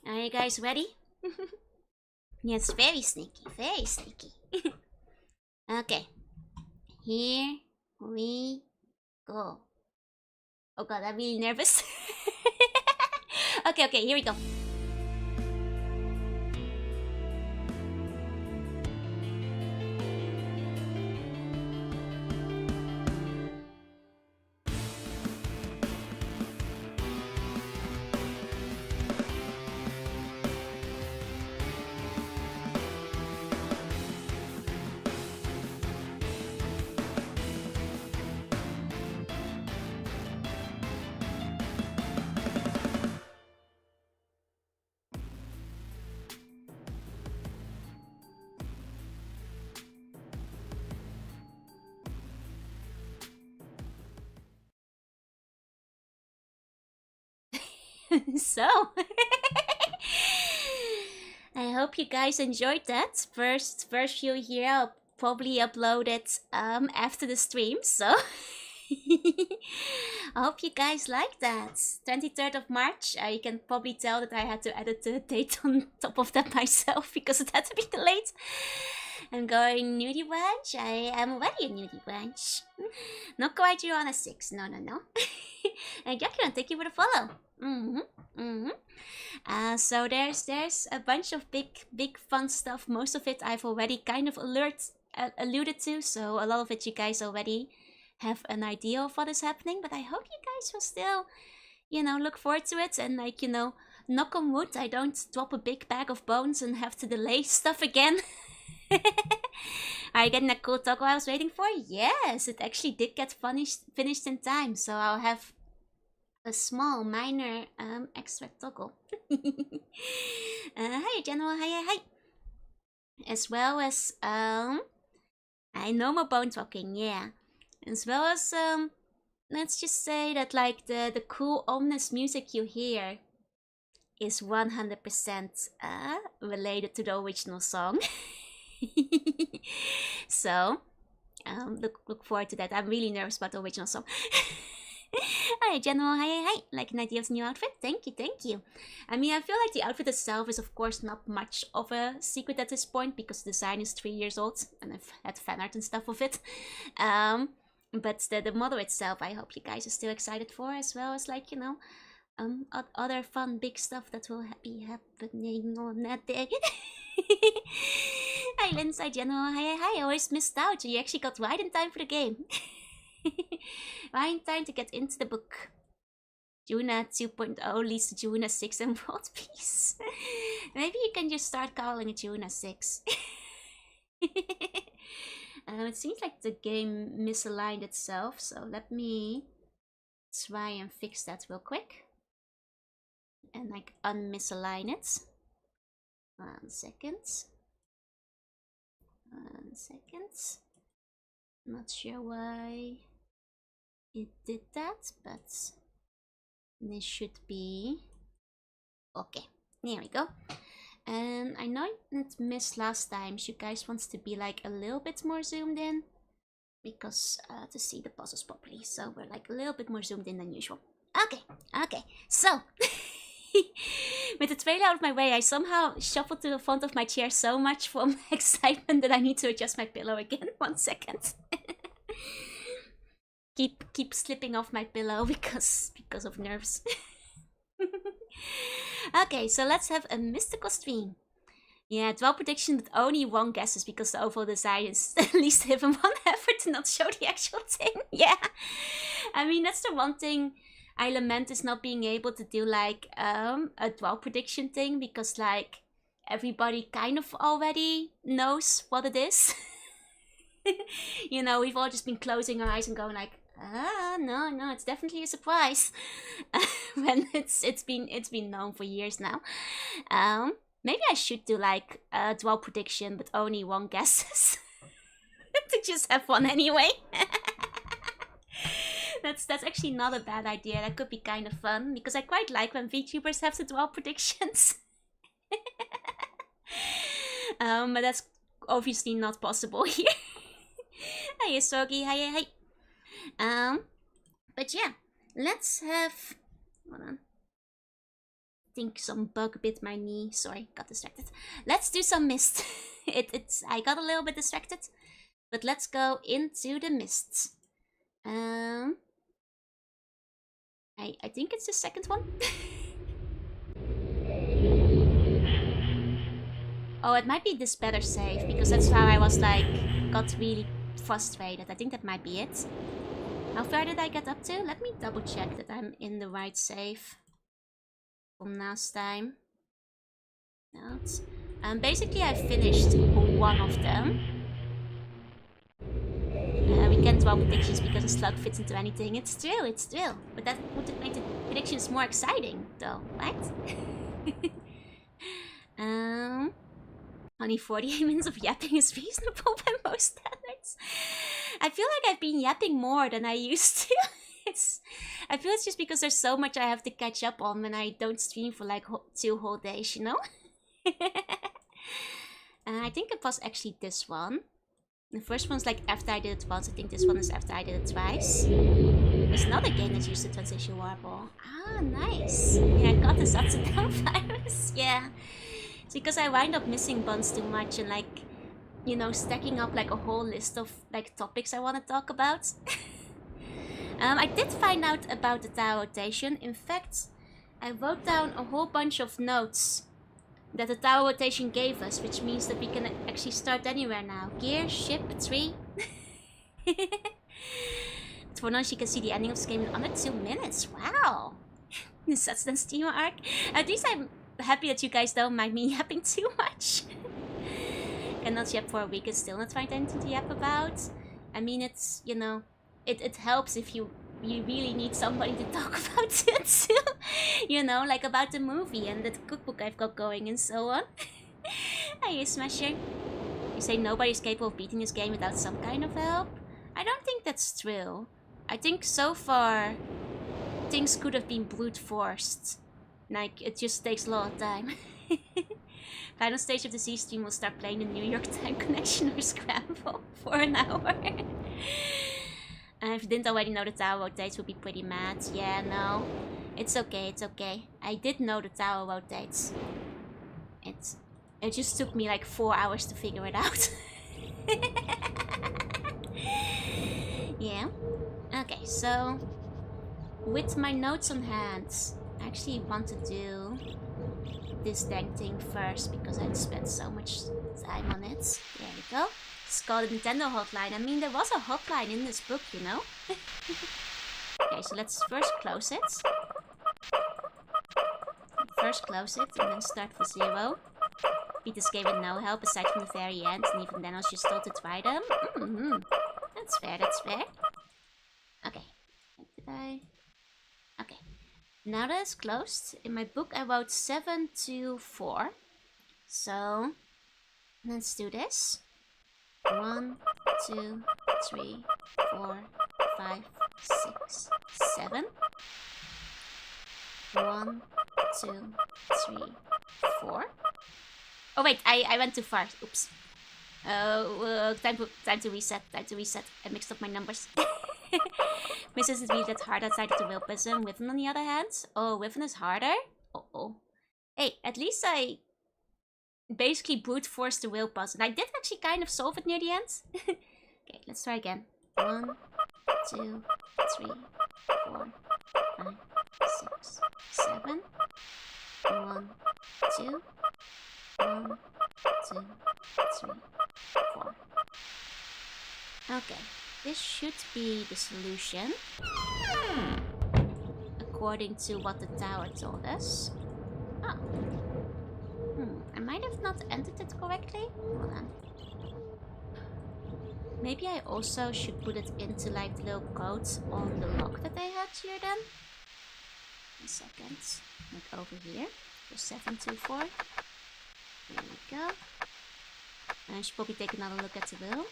Speaker 1: Are you guys ready? Yes, very sneaky, very sneaky. Okay, here we go. Oh god, I'm really nervous. Okay, here we go. So, I hope you guys enjoyed that. First view here, I'll probably upload it after the stream, so I hope you guys like that. 23rd of March, you can probably tell that I had to edit the date on top of that myself because it had to be delayed. I'm going nudie branch. I am already a nudie branch. Not quite Joanna 6. No. And Jacqueline, thank you for the follow. So there's a bunch of big fun stuff. Most of it I've already kind of alluded to, so a lot of it you guys already have an idea of what is happening. But I hope you guys will still, you know, look forward to it, and like, you know, knock on wood, I don't drop a big bag of bones and have to delay stuff again. Are you getting that cool taco I was waiting for? Yes, it actually did get finished in time, so I'll have a small minor extra toggle. Hi General, hi. As well as I know my bone talking, yeah. As well as let's just say that like the cool ominous music you hear is 100% related to the original song. So look forward to that. I'm really nervous about the original song. Hi General, hi. Like an idea of new outfit? Thank you. I mean, I feel like the outfit itself is of course not much of a secret at this point because the design is 3 years old and I've had fan art and stuff of it. But the model itself, I hope you guys are still excited for, as well as like, you know, other fun big stuff that will be happening on that day. Hi Lindsay General, hi. I always missed out. You actually got right in time for the game. Right in time to get into the book. Juna 2.0 leads to Juna 6 and World Peace. Maybe you can just start calling it Juna 6. It seems like the game misaligned itself, so let me try and fix that real quick. And like unmisalign it. 1 second. 1 second. Not sure why it did that, but this should be okay. There we go. And I know it missed last time, so you guys wants to be like a little bit more zoomed in because to see the puzzles properly. So we're like a little bit more zoomed in than usual. Okay. So with the trailer out of my way, I somehow shuffled to the front of my chair so much from excitement that I need to adjust my pillow again. 1 second. keep slipping off my pillow because of nerves. Okay, so let's have a mystical stream. Yeah, 12 prediction with only 1 guesses because the overall design is at least given 1 effort to not show the actual thing. Yeah, I mean that's the one thing I lament, is not being able to do like a dwell prediction thing, because like everybody kind of already knows what it is. You know, we've all just been closing our eyes and going like, no, it's definitely a surprise. When it's been known for years now. Maybe I should do like a dwell prediction but only 1 guesses. To just have one anyway. That's actually not a bad idea. That could be kind of fun, because I quite like when VTubers have the dwell predictions. But that's obviously not possible here. Hi Sogi, hi. But yeah, let's have, hold on. I think some bug bit my knee. Sorry, got distracted. Let's do some Myst. I got a little bit distracted, but let's go into the Myst. I think it's the second one. Oh, it might be this better save, because that's how I was like, got really frustrated. I think that might be it. How far did I get up to? Let me double check that I'm in the right save from last time. Notes. Basically I finished 1 of them. We can't draw predictions because a slug fits into anything. It's true. But that would make the predictions more exciting, though, right? Only 48 minutes of yapping is reasonable by most standards. I feel like I've been yapping more than I used to. I feel it's just because there's so much I have to catch up on when I don't stream for like 2 whole days, you know? I think it was actually this one. The first one's like after I did it once. I think this one is after I did it twice. There's another game that used the transition warble. Ah, nice. Yeah, I got this upside down virus. Yeah. It's because I wind up missing buns too much and like, you know, stacking up like a whole list of like topics I want to talk about. I did find out about the tower rotation. In fact, I wrote down a whole bunch of notes that the tower rotation gave us, which means that we can actually start anywhere now. Gear, ship, tree. But for now, you can see the ending of this game in under 2 minutes. Wow. Such than Steam arc. At least I'm happy that you guys don't mind me yapping too much. Cannot yap for a week and still not find anything to yap about. I mean, it's, you know, it helps if you we really need somebody to talk about it too. You know, like about the movie and the cookbook I've got going and so on. Hey, Smasher. You say nobody's capable of beating this game without some kind of help? I don't think that's true. I think so far things could have been brute forced. Like, it just takes a lot of time. Final stage of the Z stream will start playing the New York time connection or scramble for an hour. If you didn't already know, the tower rotates, would be pretty mad. Yeah, no. It's okay, it's okay. I did know the tower rotates. It just took me like 4 hours to figure it out. Yeah. Okay, so with my notes on hand, I actually want to do this dang thing first because I spent so much time on it. There we go. It's called a Nintendo hotline. I mean, there was a hotline in this book, you know? Okay, so let's first close it. First close it and then start with 0. Beat this game with no help aside from the very end, and even then I was just told to try them. That's fair, that's fair. Okay. Did I? Okay. Now that it's closed, in my book I wrote 7 to 4. So, let's do this. 1, 2, 3, 4, 5, 6, 7. 1, 2, 3, 4. Oh wait, I went too far. Oops. Time to reset. Time to reset. I mixed up my numbers. Myst isn't really that hard outside of the wheel puzzle. Wyvern on the other hand. Oh, Wyvern is harder? Uh-oh. Hey, at least I basically brute forced the wheel puzzle. I did actually kind of solve it near the end. Okay, let's try again. 1, 2, 3, 4, 5, 6, 7. 1, 2. 1, 2, 3, 4. Okay, this should be the solution. According to what the tower told us. Oh. I might have not entered it correctly. Hold on. Maybe I also should put it into like the little codes on the lock that I had here then. A second. Like over here. So 7, 2, 4. There we go. I should probably take another look at the wheel.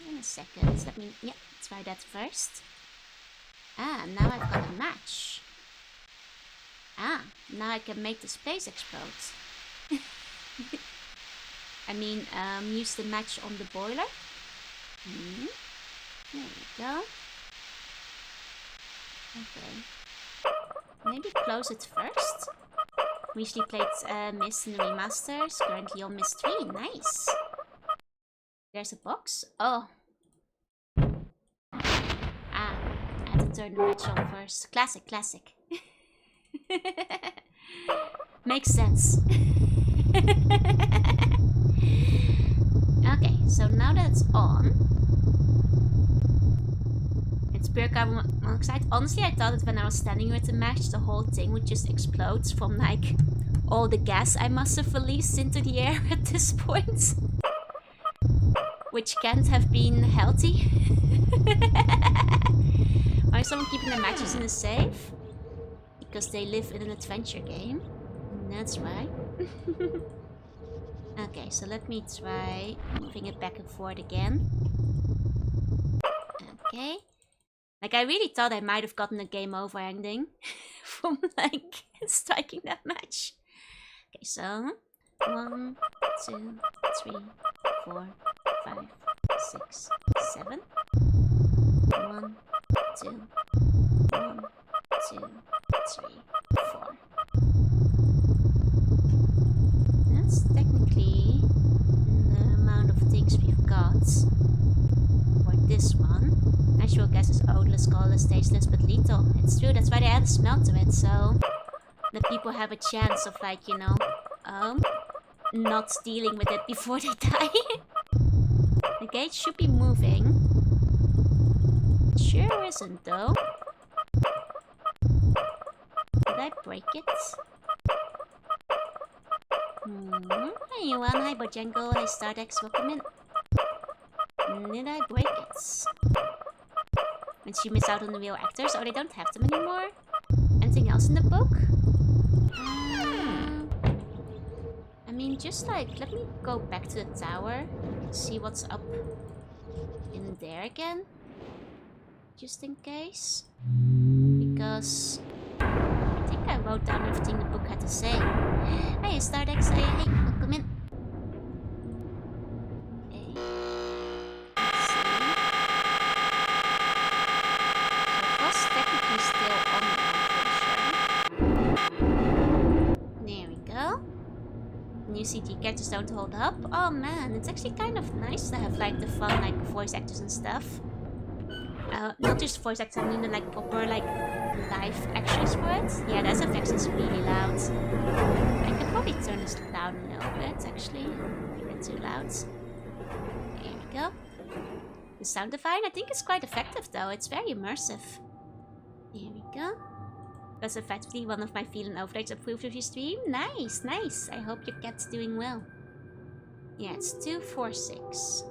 Speaker 1: In a second. Let me, yeah, try that first. Ah, now I've got a match. Ah, now I can make the space explode. I mean, use the match on the boiler. There we go. Okay. Maybe close it first. Recently played Myst in the remasters, currently on Myst 3, nice! There's a box? Oh. Ah, I had to turn the match on first. Classic, classic. Makes sense. Okay, so now that it's on, it's pure carbon monoxide. Honestly, I thought that when I was standing with the match, the whole thing would just explode from like all the gas I must have released into the air at this point. Which can't have been healthy. Why is someone keeping their matches in a safe? Because they live in an adventure game. That's right. Okay, so let me try moving it back and forth again. Okay. Like, I really thought I might have gotten a game over ending from, like, striking that match. Okay, so 1, 2, 3, 4, 5, 6, 7. 1, 2, 1, 2, 3, 4. That's technically the amount of things we've got for this one. Natural gas is odorless, colorless, tasteless, but lethal. It's true, that's why they add a smell to it, so that people have a chance of, like, you know, not dealing with it before they die. The gate should be moving. It sure isn't, though. Did I break it? Hey Yuan, hi Bojango, hi Stardex, welcome in. Did I break it? And you miss out on the real actors. Oh, they don't have them anymore. Anything else in the book? I mean, just like, let me go back to the tower. See what's up in there again. Just in case. Because I think I wrote down everything the book had to say. Hey, Stardex, hey, welcome in. Hey. Let's see. So it was technically still on the sure. There we go. New CG characters don't hold up. Oh man, it's actually kind of nice to have like the fun like voice actors and stuff. Not just voice actors, I mean like proper like live actions for it. Yeah, that effect is really loud. I can probably turn this down a little bit actually. A bit too loud. There we go. The sound divine, I think it's quite effective though. It's very immersive. There we go. That's effectively one of my feeling overlays approved of your stream. Nice, nice. I hope your cat's doing well. Yeah, it's 246.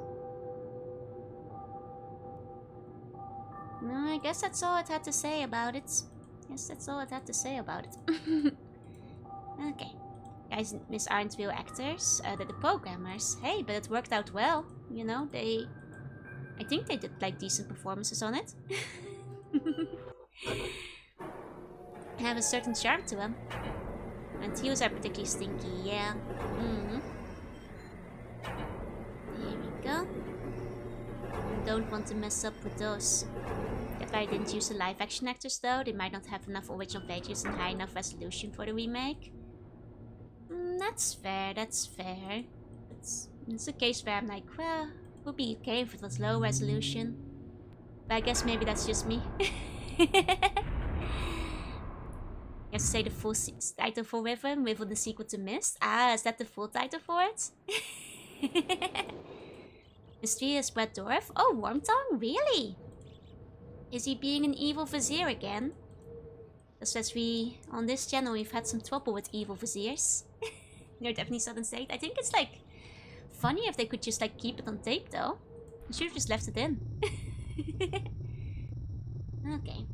Speaker 1: No, I guess that's all it had to say about it. Okay. Guys, Miss aren't real actors. They're the programmers. Hey, but it worked out well. You know, I think they did like decent performances on it. Have a certain charm to them. And heels are particularly stinky, yeah. There we go. Don't want to mess up with those. If I didn't use the live action actors though, they might not have enough original values and high enough resolution for the remake. That's fair, that's fair. It's a case where I'm like, well, it would be okay if it was low resolution. But I guess maybe that's just me. You have to say the full title for Riven, Riven the sequel to Myst. Ah, is that the full title for it? Mysterious Red Dwarf? Oh, Wormtongue? Really? Is he being an evil vizier again? Just as on this channel, we've had some trouble with evil viziers. They're definitely Southern State. I think it's like funny if they could just like keep it on tape though. You should have just left it in. Okay.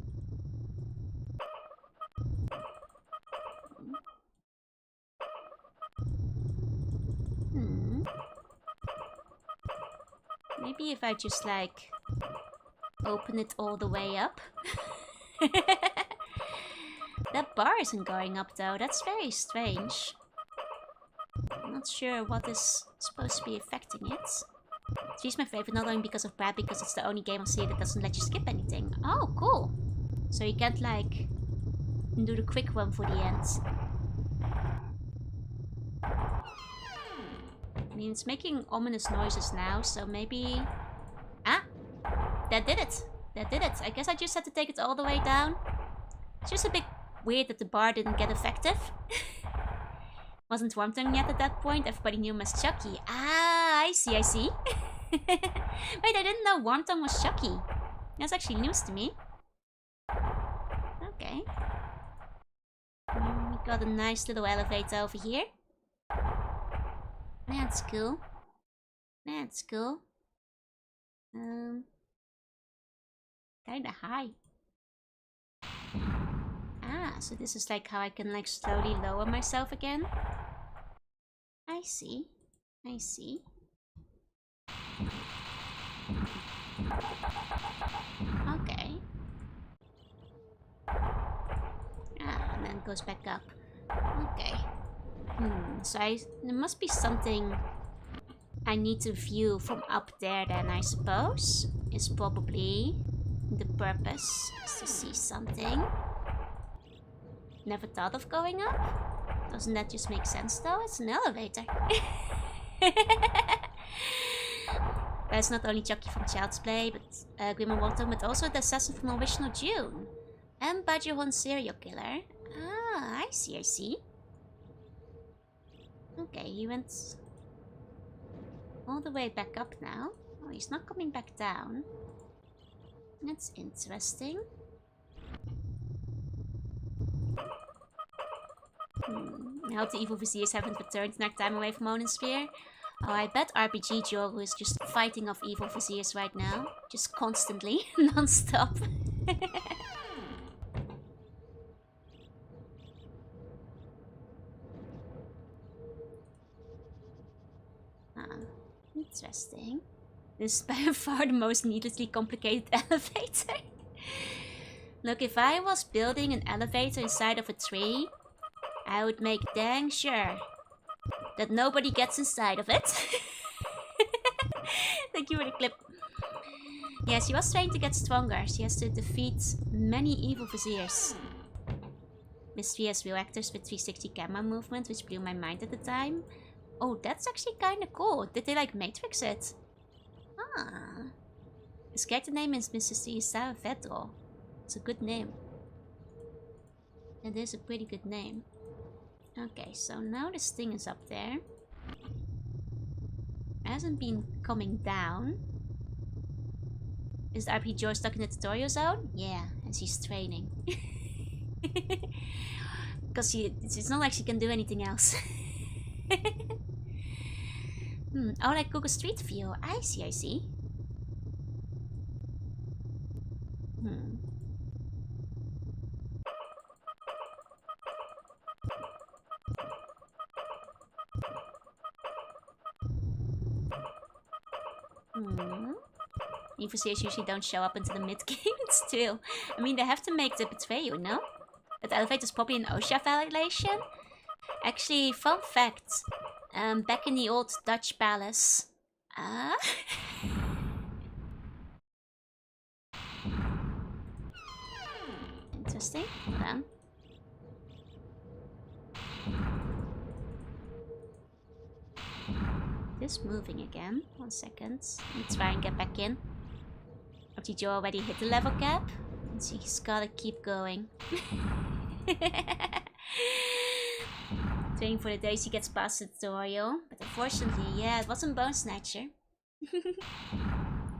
Speaker 1: Maybe if I just like open it all the way up. That bar isn't going up though, that's very strange. I'm not sure what is supposed to be affecting it. She's my favorite, not only because of Brad, because it's the only game on CD that doesn't let you skip anything. Oh, cool. So you can't like do the quick one for the end. I mean, it's making ominous noises now, so maybe... Ah! That did it! That did it. I guess I just had to take it all the way down. It's just a bit weird that the bar didn't get effective. Wasn't Wormtongue yet at that point. Everybody knew him as Chucky. Ah, I see, I see. Wait, I didn't know Wormtongue was Chucky. That's actually news to me. Okay. We got a nice little elevator over here. That's cool. That's cool. Kinda high. Ah, so this is like how I can like slowly lower myself again. I see. I see. Okay. Ah, and then it goes back up. Okay. So there must be something I need to view from up there then, I suppose. Is probably the purpose, is to see something. Never thought of going up? Doesn't that just make sense though? It's an elevator. That's not only Chucky from Child's Play, but Grim and Wormtongue, but also the assassin from Original June. And Badgerhorn serial killer. Ah, I see, I see. Okay, he went all the way back up now. Oh, he's not coming back down. That's interesting. I hope the evil viziers haven't returned in our time away from Onin Sphere. Oh, I bet RPG Joe is just fighting off evil viziers right now. Just constantly, non-stop. Interesting. This is by far the most needlessly complicated elevator. Look, if I was building an elevator inside of a tree, I would make dang sure that nobody gets inside of it. Thank you for the clip. Yeah, she was trying to get stronger. She has to defeat many evil viziers. Myst has reactors with 360 camera movement, which blew my mind at the time. Oh, that's actually kind of cool. Did they like Matrix it? Ah. His character name is Mrs. Sarah Vettel. It's a good name. It is a pretty good name. Okay, so now this thing is up there. Hasn't been coming down. Is the RPG Joy stuck in the tutorial zone? Yeah, and she's training. Because it's not like she can do anything else. Oh, like Google Street View. I see, I see. Evil usually don't show up until the mid-game. It's true. I mean, they have to make the betray you, no? That elevator is probably an OSHA violation. Actually, fun fact. Back in the old Dutch palace. Interesting. Hold on. This moving again. 1 second. Let me try and get back in. Did you already hit the level cap? And she's gotta keep going. Waiting for the day she gets past the tutorial. But unfortunately, yeah, it wasn't Bone Snatcher.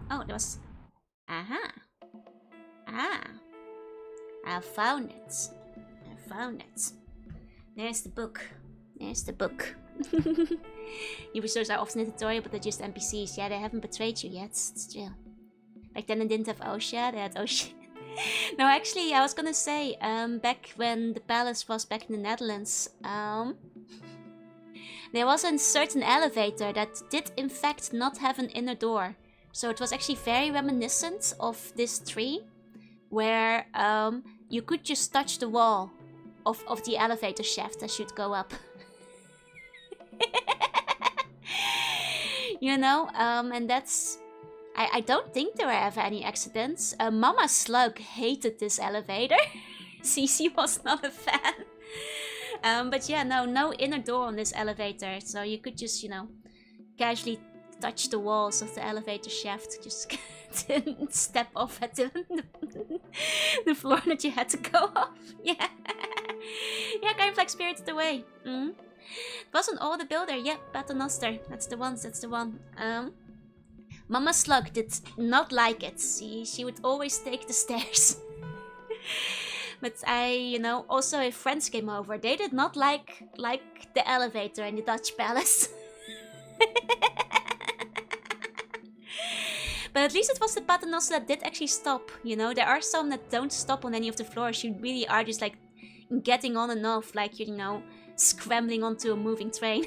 Speaker 1: Oh, there was... Aha. Ah. I found it. I found it. There's the book. There's the book. Ubisoft are often in the tutorial, but they're just NPCs. Yeah, they haven't betrayed you yet. It's true. Back then they didn't have OSHA, they had OSHA. No, actually, I was gonna say, back when the palace was back in the Netherlands, there was a certain elevator that did in fact not have an inner door. So it was actually very reminiscent of this tree, where you could just touch the wall of the elevator shaft as you'd go up. You know, and that's... I don't think there were ever any accidents. Mama Slug hated this elevator. Cece was not a fan. But yeah, no inner door on this elevator. So you could just, you know, casually touch the walls of the elevator shaft. Just didn't step off at the floor that you had to go off. Yeah. Yeah, kind of like Spirited Away. It wasn't all the builder. Yep, Paternoster. That's the one. That's the one. Mama Slug did not like it. She would always take the stairs. But you know, also if friends came over, they did not like the elevator in the Dutch palace. But at least it was the Paternoster that did actually stop. You know, there are some that don't stop on any of the floors. You really are just like getting on and off, like, you know, scrambling onto a moving train.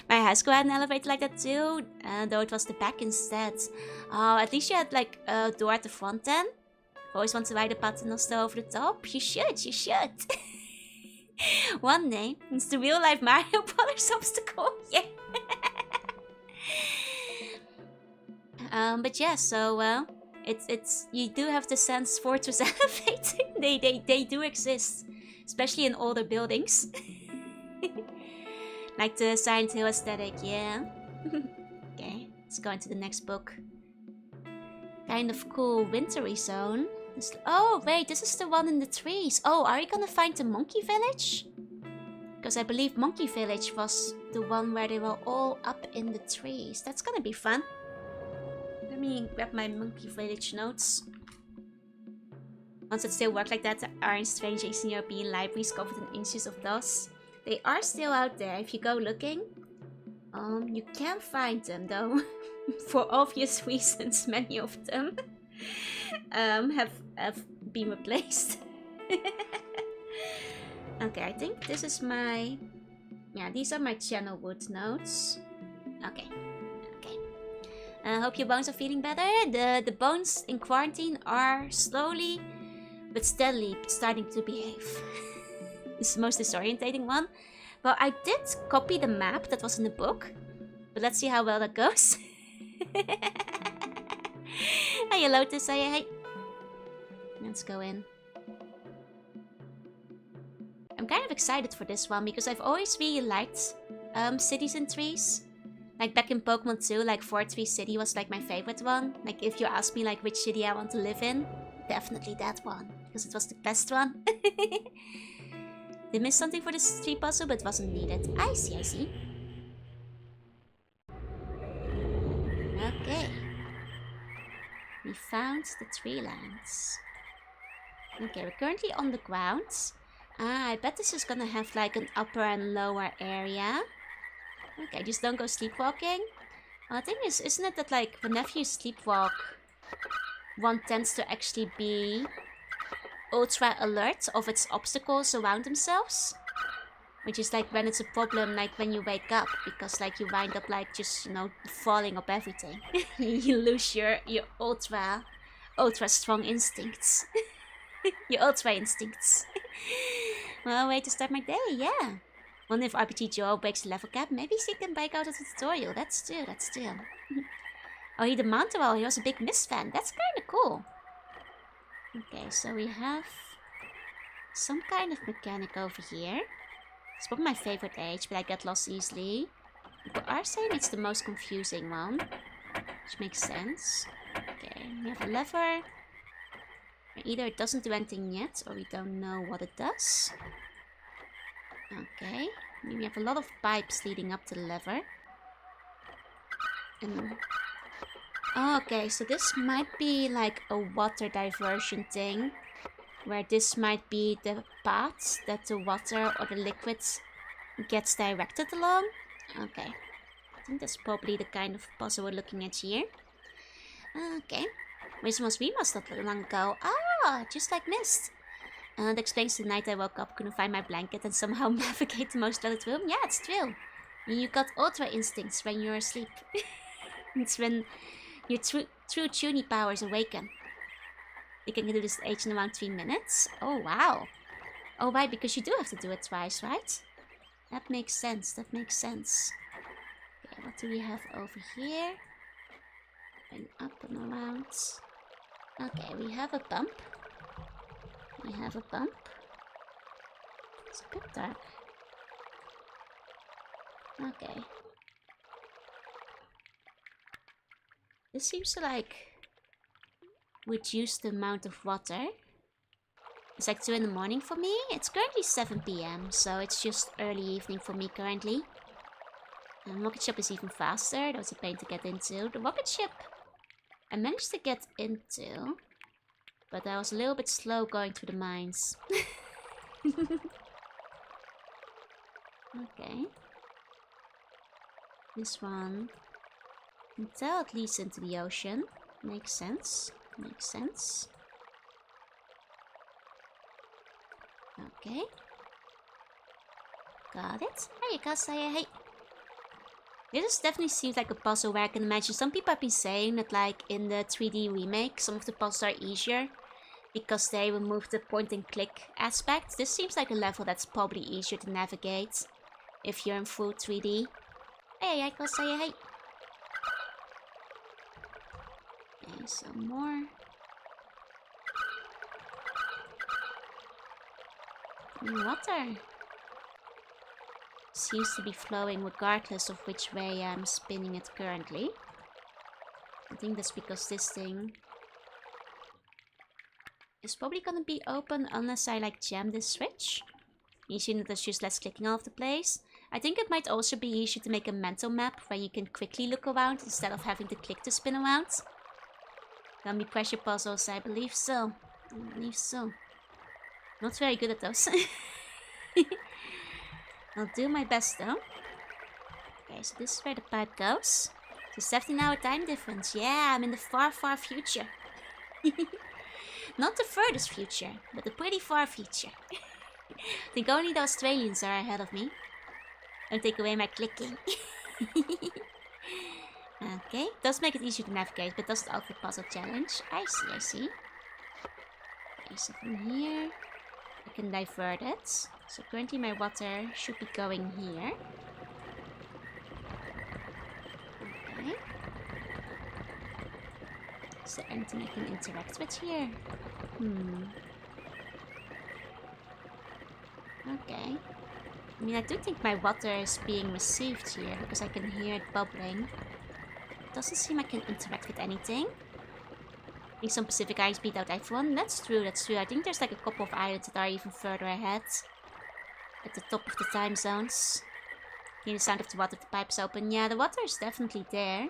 Speaker 1: My high school had an elevator like that too, though it was the back instead. Oh, at least you had like a door at the front then. Always want to ride a Paternoster over the top? You should, you should. One day, it's the real life Mario Brothers obstacle. Yeah. But yeah, so it's you do have the Sands Fortress elevator. They do exist, especially in older buildings. Like the Silent Hill aesthetic, yeah. Okay, let's go into the next book. Kind of cool wintry zone. Oh wait, this is the one in the trees. Oh, are we gonna find the monkey village? Because I believe Monkey Village was the one where they were all up in the trees. That's gonna be fun. Let me grab my Monkey Village notes. Ones that still work like that are in strange Eastern European libraries covered in inches of dust. They are still out there if you go looking. You can't find them though. For obvious reasons, many of them have been replaced. Okay, I think this is my... Yeah, these are my channel wood nodes. Okay. Okay. I hope your bones are feeling better. The bones in quarantine are slowly but steadily starting to behave. This is the most disorientating one. Well, I did copy the map that was in the book. But let's see how well that goes. Hey, Lotus. Hey. Let's go in. I'm kind of excited for this one because I've always really liked cities and trees. Like back in Pokemon 2, like 4-Tree City was like my favorite one. Like if you ask me like which city I want to live in, definitely that one. Because it was the best one. They missed something for this tree puzzle, but it wasn't needed. I see. Okay. We found the tree lands. Okay, we're currently on the ground. I bet this is gonna have like an upper and lower area. Okay, just don't go sleepwalking. Well, the thing is, isn't it that like whenever you sleepwalk, one tends to actually be ultra alert of its obstacles around themselves? Which is like when it's a problem, like when you wake up, because like you wind up like just, you know, falling up everything. You lose your ultra strong instincts. Your ultra instincts. Well, way to start my day, yeah. Wonder if RPG Joe breaks the level cap. Maybe she can break out of the tutorial. That's true. Oh, he the Mountain he was a big Myst fan. That's kind of cool. Okay, so we have some kind of mechanic over here. It's probably my favorite age, but I get lost easily. People are saying it's the most confusing one, which makes sense. Okay, we have a lever. Either it doesn't do anything yet, or we don't know what it does. Okay, we have a lot of pipes leading up to the lever. And okay, so this might be like a water diversion thing, where this might be the path that the water or the liquids gets directed along. Okay, I think that's probably the kind of puzzle we're looking at here. Okay, Wisdom was remastered not that long ago. Ah, just like Myst. That explains the night I woke up, couldn't find my blanket and somehow navigate the most flooded room. Yeah, it's true. You got ultra instincts when you're asleep. It's when your true tuning powers awaken. You can do this age in around 3 minutes. Oh, wow. Oh, right, because you do have to do it twice, right? That makes sense. Okay, what do we have over here? And up and around. Okay, we have a bump. It's a bit dark. Okay. This seems to like reduce the amount of water. It's like 2 in the morning for me. It's currently 7 PM, so it's just early evening for me currently. And rocket ship is even faster. That was a pain to get into. The rocket ship I managed to get into, but I was a little bit slow going through the mines. Okay. This one can tell it leads into the ocean. Makes sense. Okay. Got it. Hey, Kasaya, hey. This definitely seems like a puzzle where I can imagine some people have been saying that like in the 3D remake, some of the puzzles are easier because they removed the point and click aspect. This seems like a level that's probably easier to navigate if you're in full 3D. Hey, I Kasaya, hey. Okay, some more. Water seems to be flowing regardless of which way I'm spinning it currently. I think that's because this thing is probably gonna be open unless I like jam this switch. You see that there's just less clicking all over the place. I think it might also be easier to make a mental map where you can quickly look around instead of having to click to spin around. Gonna be pressure puzzles, I believe so. Not very good at those. I'll do my best though. Okay, so this is where the pipe goes. It's a 17-hour time difference. Yeah, I'm in the far, far future. Not the furthest future, but the pretty far future. I think only the Australians are ahead of me. Don't take away my clicking. Okay, does make it easier to navigate, but doesn't offer puzzle challenge. I see. Okay, so from here, I can divert it. So currently my water should be going here. Okay. Is there anything I can interact with here? Okay. I mean, I do think my water is being received here because I can hear it bubbling. Doesn't seem I can interact with anything. I think some Pacific Islands beat out everyone. That's true. I think there's like a couple of islands that are even further ahead. At the top of the time zones. Hear the sound of the water, the pipes open. Yeah, the water is definitely there.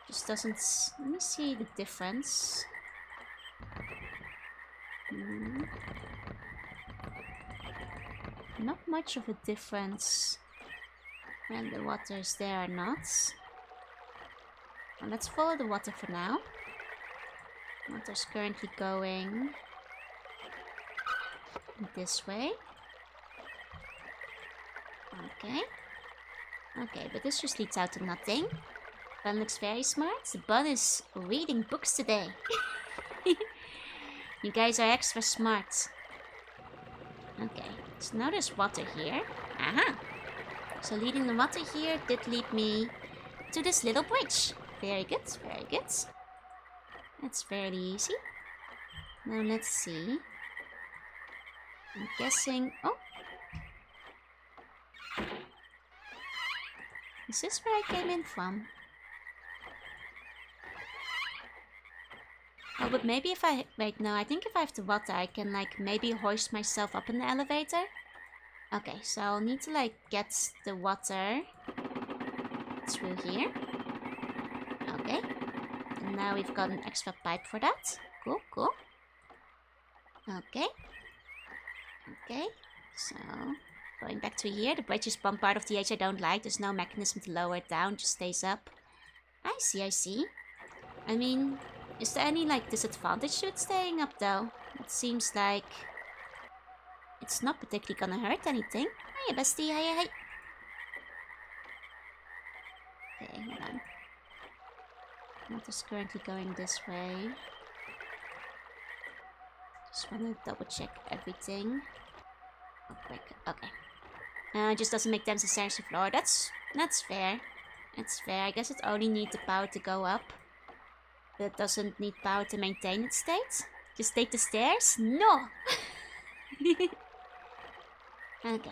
Speaker 1: Just doesn't... Let me see the difference. Not much of a difference when the water is there or not. Well, let's follow the water for now. Water's currently going this way. Okay, but this just leads out to nothing. Bun looks very smart. The Bun is reading books today. You guys are extra smart. Okay, so now there's water here. Aha! So leading the water here did lead me to this little bridge. Very good, very good. That's fairly easy. Now let's see. I'm guessing... Oh! Is this where I came in from? Oh, but maybe if I... Wait, no, I think if I have the water, I can, like, maybe hoist myself up in the elevator. Okay, so I'll need to, like, get the water through here. Okay. And now we've got an extra pipe for that. Cool, cool. Okay. Okay, so... Going back to here, the bridge is one part of the edge I don't like. There's no mechanism to lower it down, just stays up. I see. I mean, is there any, like, disadvantage to it staying up, though? It seems like it's not particularly gonna hurt anything. Hiya, bestie, hiya. Okay, hold on. Water's currently going this way. Just wanna double check everything. Oh, quick. Okay. Just doesn't make them necessary to floor. That's fair. That's fair. I guess it only needs the power to go up. But it doesn't need power to maintain its state. Just take the stairs? No! Okay.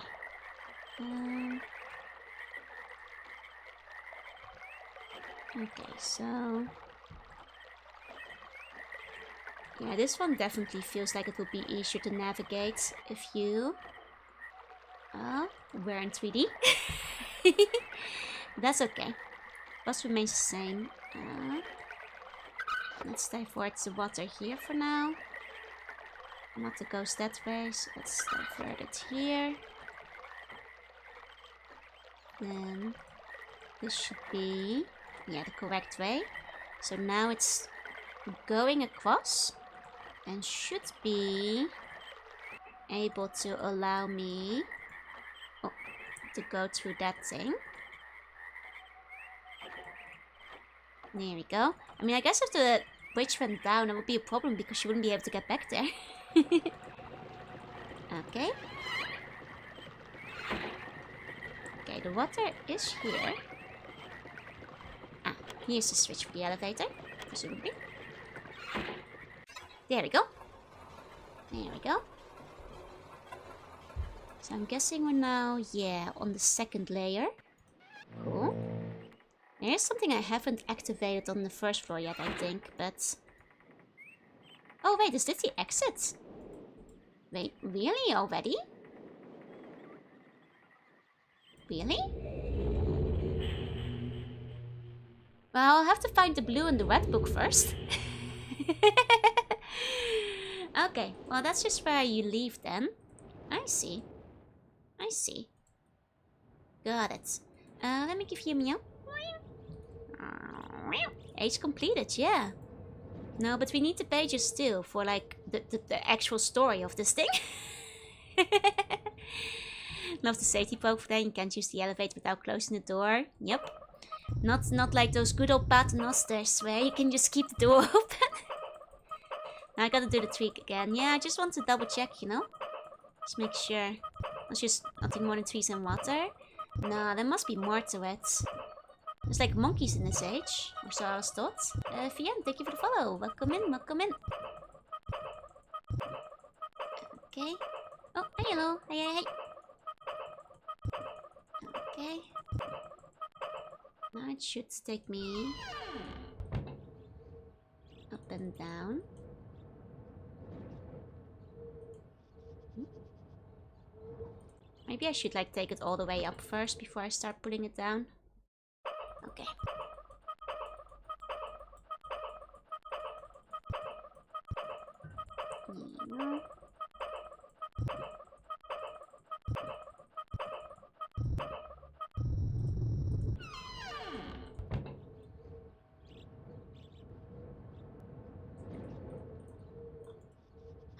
Speaker 1: Okay, so... Yeah, this one definitely feels like it will be easier to navigate if you... we're in 3D. That's okay. Bus remains the same. Let's divert the water here for now. Water goes that way, so let's divert it here. Then this should be, yeah, the correct way. So now it's going across and should be able to allow me to go through that thing. There we go. I mean, I guess if the bridge went down, it would be a problem because you wouldn't be able to get back there. Okay. Okay, the water is here. Ah, here's the switch for the elevator, presumably. There we go. There we go. So I'm guessing we're now, yeah, on the second layer. Cool. There's something I haven't activated on the first floor yet, I think, but... Oh wait, is this the exit? Wait, really? Already? Really? Well, I'll have to find the blue and the red book first. Okay, well that's just where you leave then. I see. I see. Got it. Let me give you a meow. Age completed, yeah. No, but we need the pages still for like the actual story of this thing. Love the safety poke for that. You can't use the elevator without closing the door. Yep. Not like those good old paternosters where you can just keep the door open. Now I gotta do the tweak again. Yeah, I just want to double check, you know? Just make sure. It's just nothing more than trees and water. Nah, there must be more to it. There's like monkeys in this age, or so I was taught. VM, thank you for the follow. Welcome in, welcome in. Okay. Oh, hi, hello. Hi. Okay. Now it should take me up and down. Maybe I should like take it all the way up first before I start pulling it down. Okay. Yeah.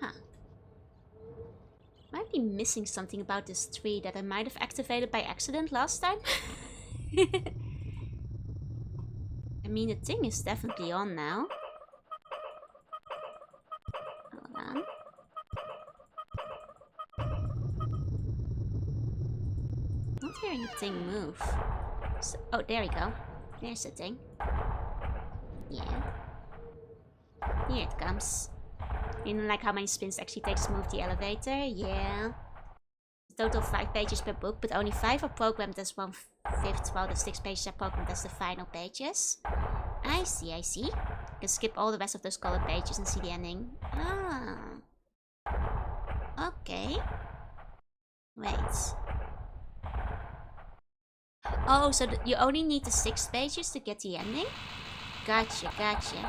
Speaker 1: Huh. Might be missing something about this tree that I might have activated by accident last time. I mean, the thing is definitely on now. Hold on. Not hearing the thing move. So, oh, there we go. There's the thing. Yeah. Here it comes. You know, like how many spins actually takes to move the elevator? Yeah. Total 5 pages per book, but only 5 are programmed as 1/5, while the 6 pages are programmed as the final pages. I see. You can skip all the rest of those colored pages and see the ending. Ah. Okay. Wait. Oh, so you only need the 6 pages to get the ending? Gotcha. Okay.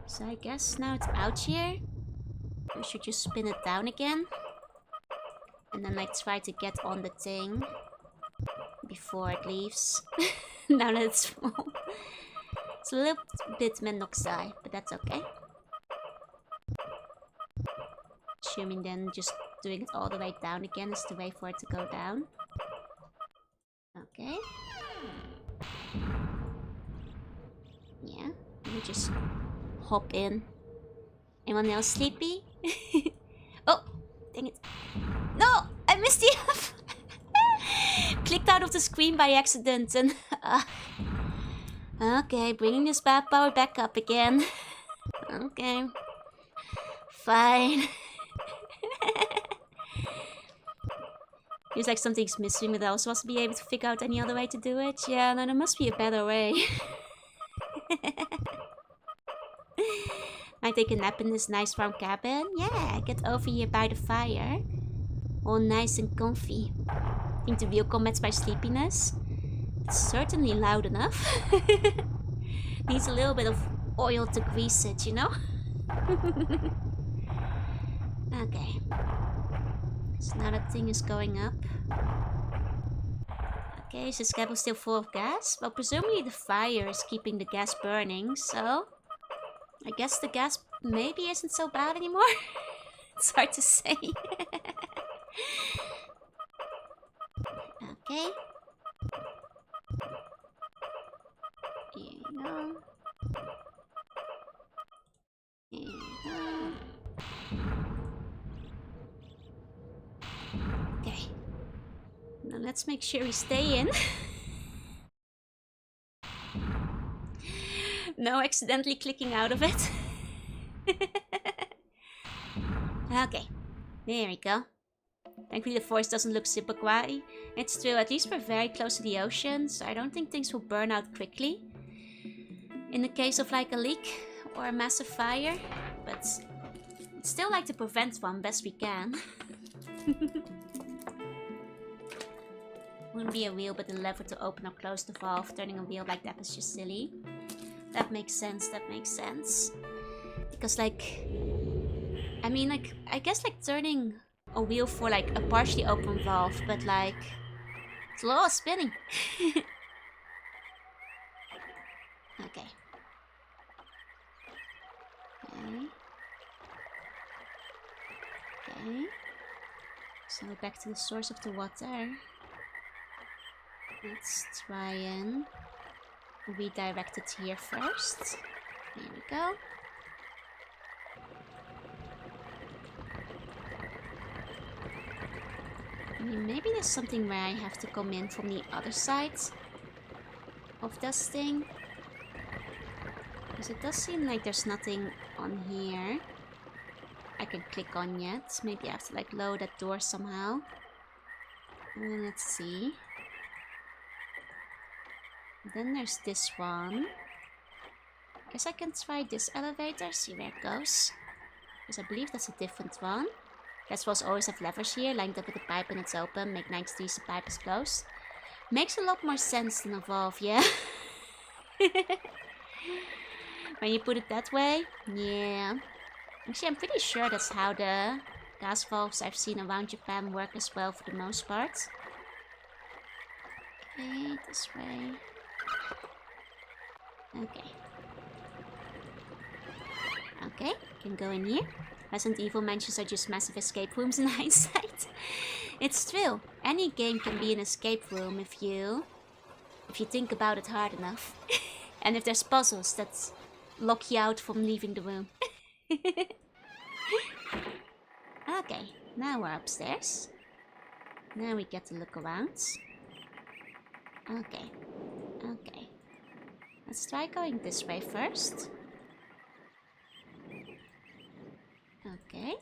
Speaker 1: So I guess now it's out here. We should just spin it down again. And then like try to get on the thing before it leaves. Now that it's full. It's a little bit mendoxai, but that's okay. Assuming then just doing it all the way down again is the way for it to go down. Okay. Yeah, let me just hop in. Anyone else sleepy? Oh, dang it. No, I missed the F. Clicked out of the screen by accident and... Okay, bringing this bad power back up again. Okay. Fine. Feels like something's missing, but I was supposed to be able to figure out any other way to do it. Yeah, no, there must be a better way. Might take a nap in this nice warm cabin. Yeah, get over here by the fire. All nice and comfy. Think the wheel combats my sleepiness? It's certainly loud enough. Needs a little bit of oil to grease it, you know? Okay. So now that thing is going up. Okay, so this cabin's still full of gas. Well, presumably the fire is keeping the gas burning, so... I guess the gas maybe isn't so bad anymore. It's hard to say. Okay. Here you go. Here you go. Okay. Now let's make sure we stay in. No accidentally clicking out of it. Okay. There we go. Thankfully the forest doesn't look super quiet. It's true, at least we're very close to the ocean, so I don't think things will burn out quickly. In the case of like a leak or a massive fire. But I'd still like to prevent one best we can. Wouldn't be a wheel but a lever to open or close the valve. Turning a wheel like that is just silly. That makes sense, that makes sense. Because like, I mean like, I guess like turning a wheel for like a partially open valve, but like, it's a lot of spinning. Okay. Okay. Okay. So back to the source of the water. Let's try and redirect it here first. There we go. I mean, maybe there's something where I have to come in from the other side of this thing. Because it does seem like there's nothing on here I can click on yet. Maybe I have to like lower that door somehow. Let's see. Then there's this one. Guess I can try this elevator, see where it goes. Because I believe that's a different one. That's why I always have levers here, lined up with the pipe when it's open. Make 90 degrees the pipe is closed. Makes a lot more sense than a valve, yeah? When you put it that way, yeah. Actually, I'm pretty sure that's how the gas valves I've seen around Japan work as well for the most part. Okay, this way. Okay. Okay, can go in here. Resident Evil mansions are just massive escape rooms in hindsight. It's true. Any game can be an escape room if you think about it hard enough. And if there's puzzles that lock you out from leaving the room. Okay, now we're upstairs. Now we get to look around. Okay. Okay. Let's try going this way first. Okay.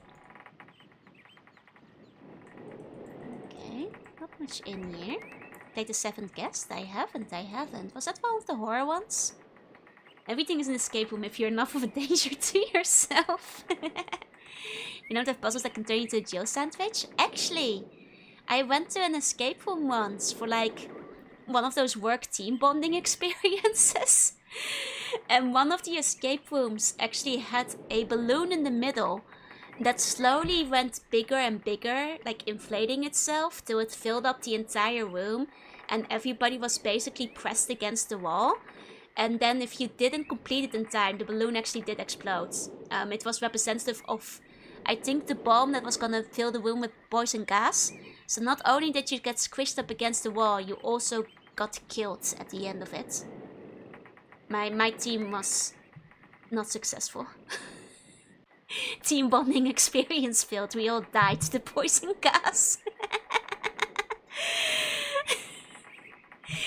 Speaker 1: Okay. Not much in here. Played the 7th guest? I haven't. Was that one of the horror ones? Everything is an escape room if you're enough of a danger to yourself. You don't have puzzles that can turn you into a Jill sandwich? Actually, I went to an escape room once for like one of those work team bonding experiences. And one of the escape rooms actually had a balloon in the middle that slowly went bigger and bigger, like inflating itself till it filled up the entire room. And everybody was basically pressed against the wall. And then if you didn't complete it in time, the balloon actually did explode. It was representative of, I think, the bomb that was gonna fill the room with poison gas. So not only did you get squished up against the wall, you also got killed at the end of it. My team was not successful. Team bonding experience failed. We all died to the poison gas.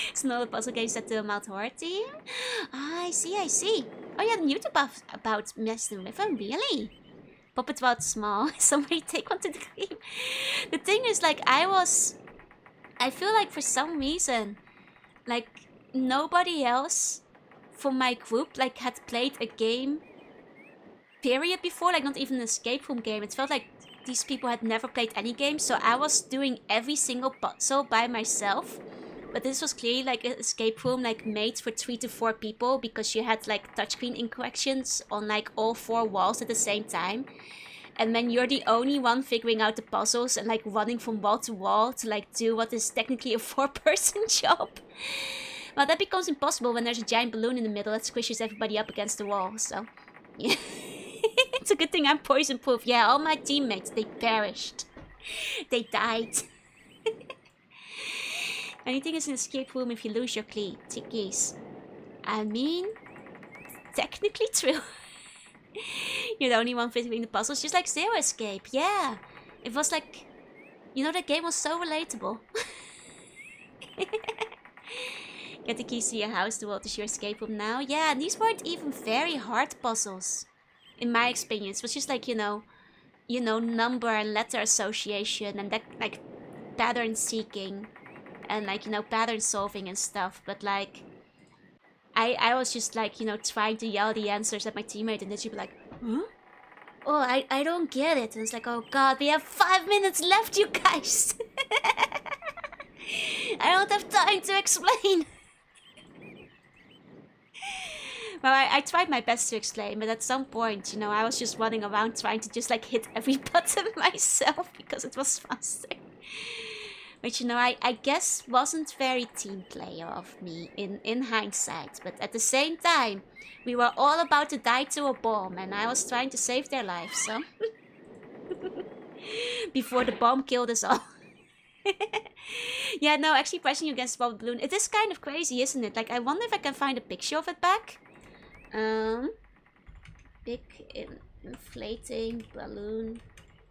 Speaker 1: It's not a puzzle game set to a mild horror team. I see. Oh, you had a YouTube about Myst and River, really? Puppet Wild Small. Somebody take one to the game. The thing is, like, I feel like for some reason, like, nobody else from my group, like, had played a game, period, before. Like, not even an escape room game. It felt like these people had never played any game. So I was doing every single puzzle by myself. But this was clearly like an escape room, like made for 3 to 4 people, because you had like touchscreen interactions on like all 4 walls at the same time. And then you're the only one figuring out the puzzles and like running from wall to wall to like do what is technically a 4-person job. Well, that becomes impossible when there's a giant balloon in the middle that squishes everybody up against the wall. So, yeah. It's a good thing I'm poison proof. Yeah, all my teammates, they perished. They died. Anything is an escape room if you lose your keys. I mean, technically true. You're the only one figuring the puzzles, just like Zero Escape. Yeah, it was like, you know, that game was so relatable. Get the keys to your house, the world is your escape room now. Yeah, and these weren't even very hard puzzles, in my experience. It was just like, you know, number and letter association and that, like, pattern seeking. And like, you know, pattern solving and stuff. But like, I was just like, you know, trying to yell the answers at my teammate, and then she'd be like, huh? Oh, I don't get it. And it's like, oh god, we have 5 minutes left, you guys. I don't have time to explain. Well, I tried my best to explain, but at some point, you know, I was just running around trying to just like hit every button myself because it was faster. Which, you know, I guess wasn't very team player of me in hindsight. But at the same time, we were all about to die to a bomb and I was trying to save their lives, so... Before the bomb killed us all. Yeah, no, actually pressing you against the bubble balloon. It is kind of crazy, isn't it? Like, I wonder if I can find a picture of it back. Big inflating balloon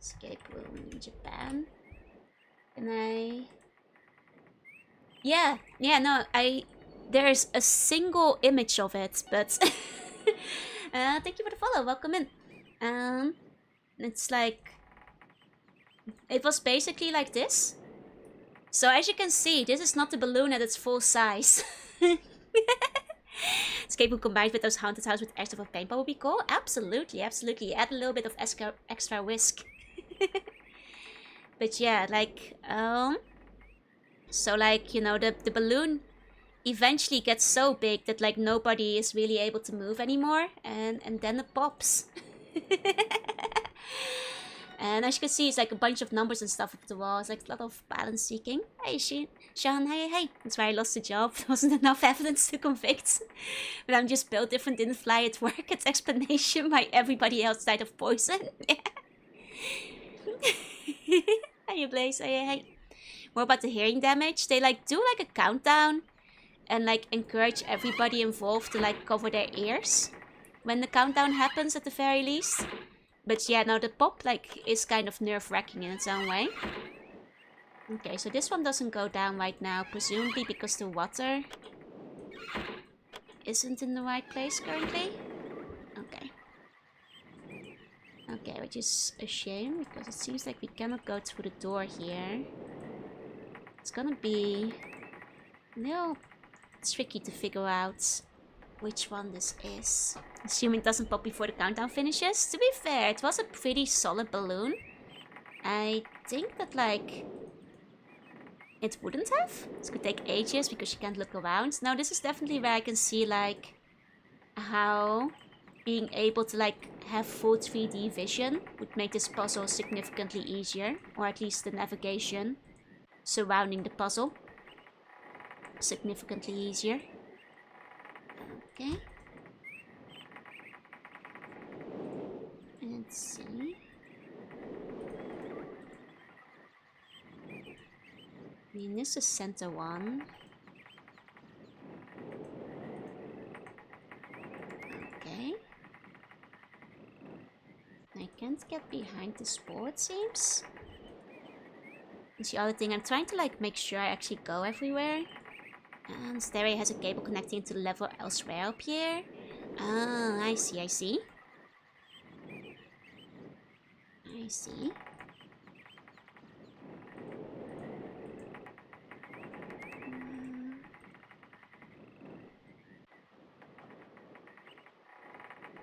Speaker 1: escape room in Japan. Can I... Yeah, no, there's a single image of it, but... thank you for the follow, welcome in. It's like... It was basically like this. So as you can see, this is not the balloon at its full size. Escape room combined with those haunted house with extra of paintball would be cool. Absolutely, absolutely. Add a little bit of extra whisk. But yeah, like, so like, you know, the balloon eventually gets so big that like nobody is really able to move anymore, and then it pops. And as you can see, it's like a bunch of numbers and stuff up the wall. It's like a lot of balance seeking. Hey, Sean, hey. That's why I lost the job. There wasn't enough evidence to convict. But I'm just built different, didn't fly at work. It's explanation why everybody else died of poison. Hey, Blaze, hey. More about the hearing damage. They like do like a countdown and like encourage everybody involved to like cover their ears when the countdown happens at the very least. But yeah, no, the pop like is kind of nerve-wracking in its own way. Okay, so this one doesn't go down right now, presumably because the water isn't in the right place currently. Okay. Okay, which is a shame because it seems like we cannot go through the door here. It's gonna be a little tricky to figure out which one this is. Assuming it doesn't pop before the countdown finishes. To be fair, it was a pretty solid balloon. I think that like it wouldn't have. This could take ages because you can't look around. Now this is definitely where I can see like how being able to like have full 3D vision would make this puzzle significantly easier, or at least the navigation surrounding the puzzle significantly easier. Okay. Let's see. I mean, this is center one. Okay. I can't get behind this wall, it seems. That's the other thing. I'm trying to like make sure I actually go everywhere. And Stairway has a cable connecting to the level elsewhere up here. Ah, I see. I see.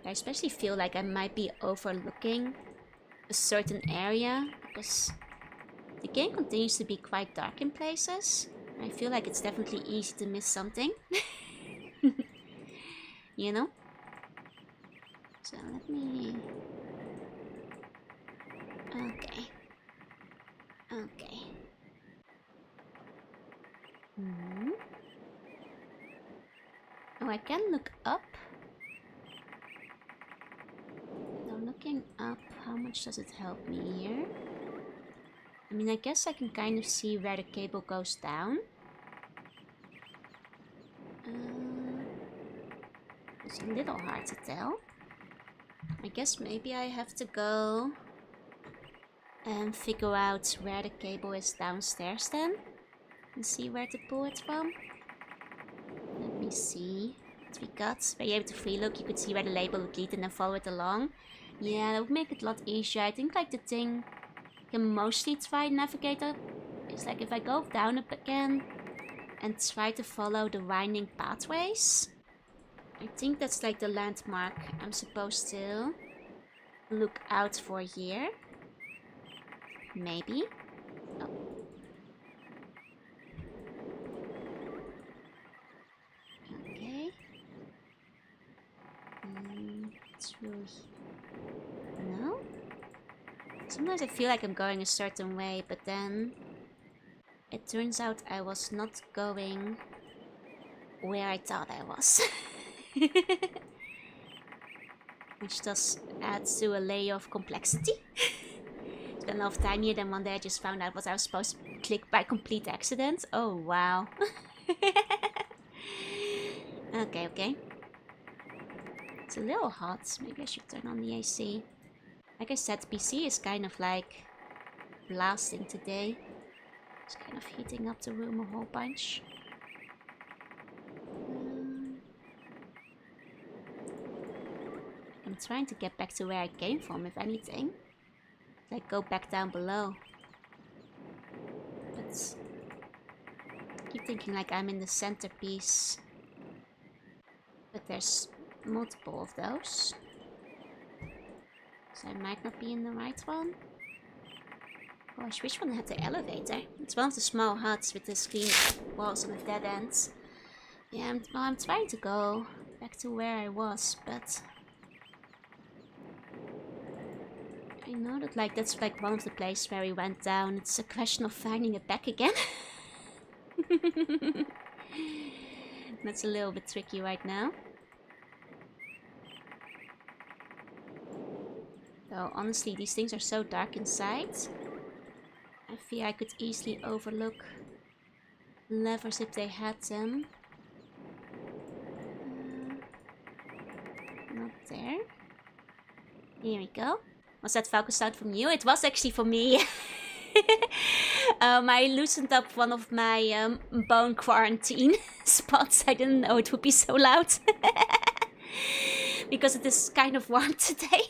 Speaker 1: I especially feel like I might be overlooking a certain area because the game continues to be quite dark in places. I feel like it's definitely easy to miss something. You know? So let me... Okay. Oh, I can look up. Now looking up, how much does it help me here? I mean, I guess I can kind of see where the cable goes down. It's a little hard to tell. I guess maybe I have to go and figure out where the cable is downstairs then. And see where to pull it from. Let me see what we got. Were you able to free look? You could see where the label would lead and then follow it along. Yeah, that would make it a lot easier. I think like the thing I can mostly try and navigate up. It's like if I go down up again and try to follow the winding pathways. I think that's like the landmark I'm supposed to look out for here. Maybe. Oh. Okay. Sometimes I feel like I'm going a certain way, but then it turns out I was not going where I thought I was. Which does add to a layer of complexity. Spent a lot of time here, then one day I just found out what I was supposed to click by complete accident. Oh, wow. Okay. It's a little hot. Maybe I should turn on the AC. Like I said, PC is kind of like blasting today. It's kind of heating up the room a whole bunch. I'm trying to get back to where I came from, if anything. Like, go back down below. But I keep thinking like I'm in the centerpiece. But there's multiple of those. So I might not be in the right one. Gosh, which one had the elevator? It's one of the small huts with the screen walls on the dead ends. Yeah, I'm trying to go back to where I was, but I know that like that's like one of the places where we went down. It's a question of finding it back again. That's a little bit tricky right now. Though honestly, these things are so dark inside. I fear I could easily overlook levers if they had them. Not there. Here we go. Was that focus sound from you? It was actually for me. I loosened up one of my bone quarantine spots. I didn't know it would be so loud. Because it is kind of warm today.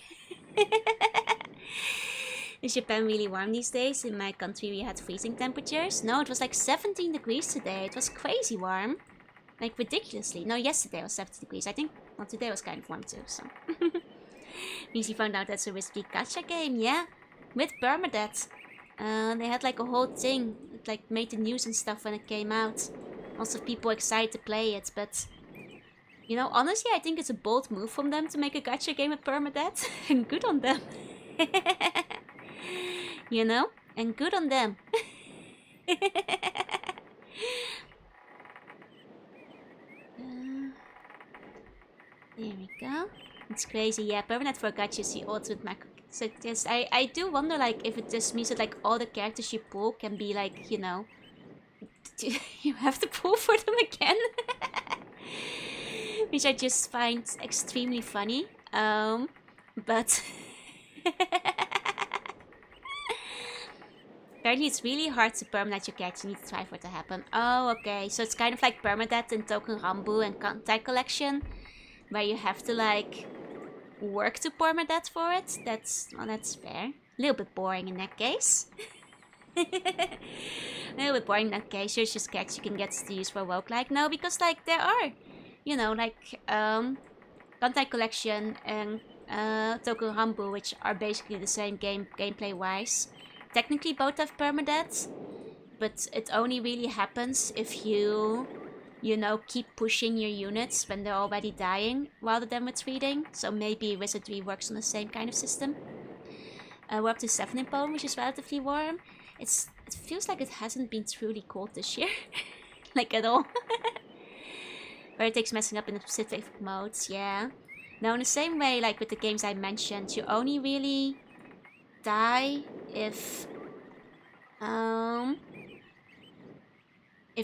Speaker 1: Is Japan really warm these days? In my country we had freezing temperatures. No, it was like 17 degrees today. It was crazy warm. Like ridiculously. No, yesterday was 70 degrees. I think, well, today was kind of warm too, so. Easy found out that's a risky gacha game, yeah. With permadeath. They had like a whole thing. It like made the news and stuff when it came out. Lots of people excited to play it, but you know, honestly, I think it's a bold move from them to make a gacha game with permadeath. And good on them. You know? And good on them. There we go. It's crazy, yeah. Permadeath for gacha is the ultimate macro. So yes, I do wonder like if it just means that like all the characters you pull can be like, you know, you have to pull for them again. Which I just find extremely funny. But apparently it's really hard to permadeath your character. You need to try for it to happen. Oh, okay. So it's kind of like permadeath in Token Rambu and Kantai Collection, where you have to like work to permadeath for it. That's, well, that's fair. A little bit boring in that case. A little bit boring in that case. There's just characters you can get to use for roguelike. No, because like there are, you know, like Kantai Collection and Token Rambu, which are basically the same game gameplay wise. Technically both have permadeath, but it only really happens if you know, keep pushing your units when they're already dying rather than with reading. So maybe Wizardry works on the same kind of system. We're up to 7 in Poland, which is relatively warm. It feels like it hasn't been truly cold this year. Like at all. Where it takes messing up in the specific modes, yeah. Now in the same way, like with the games I mentioned, you only really die if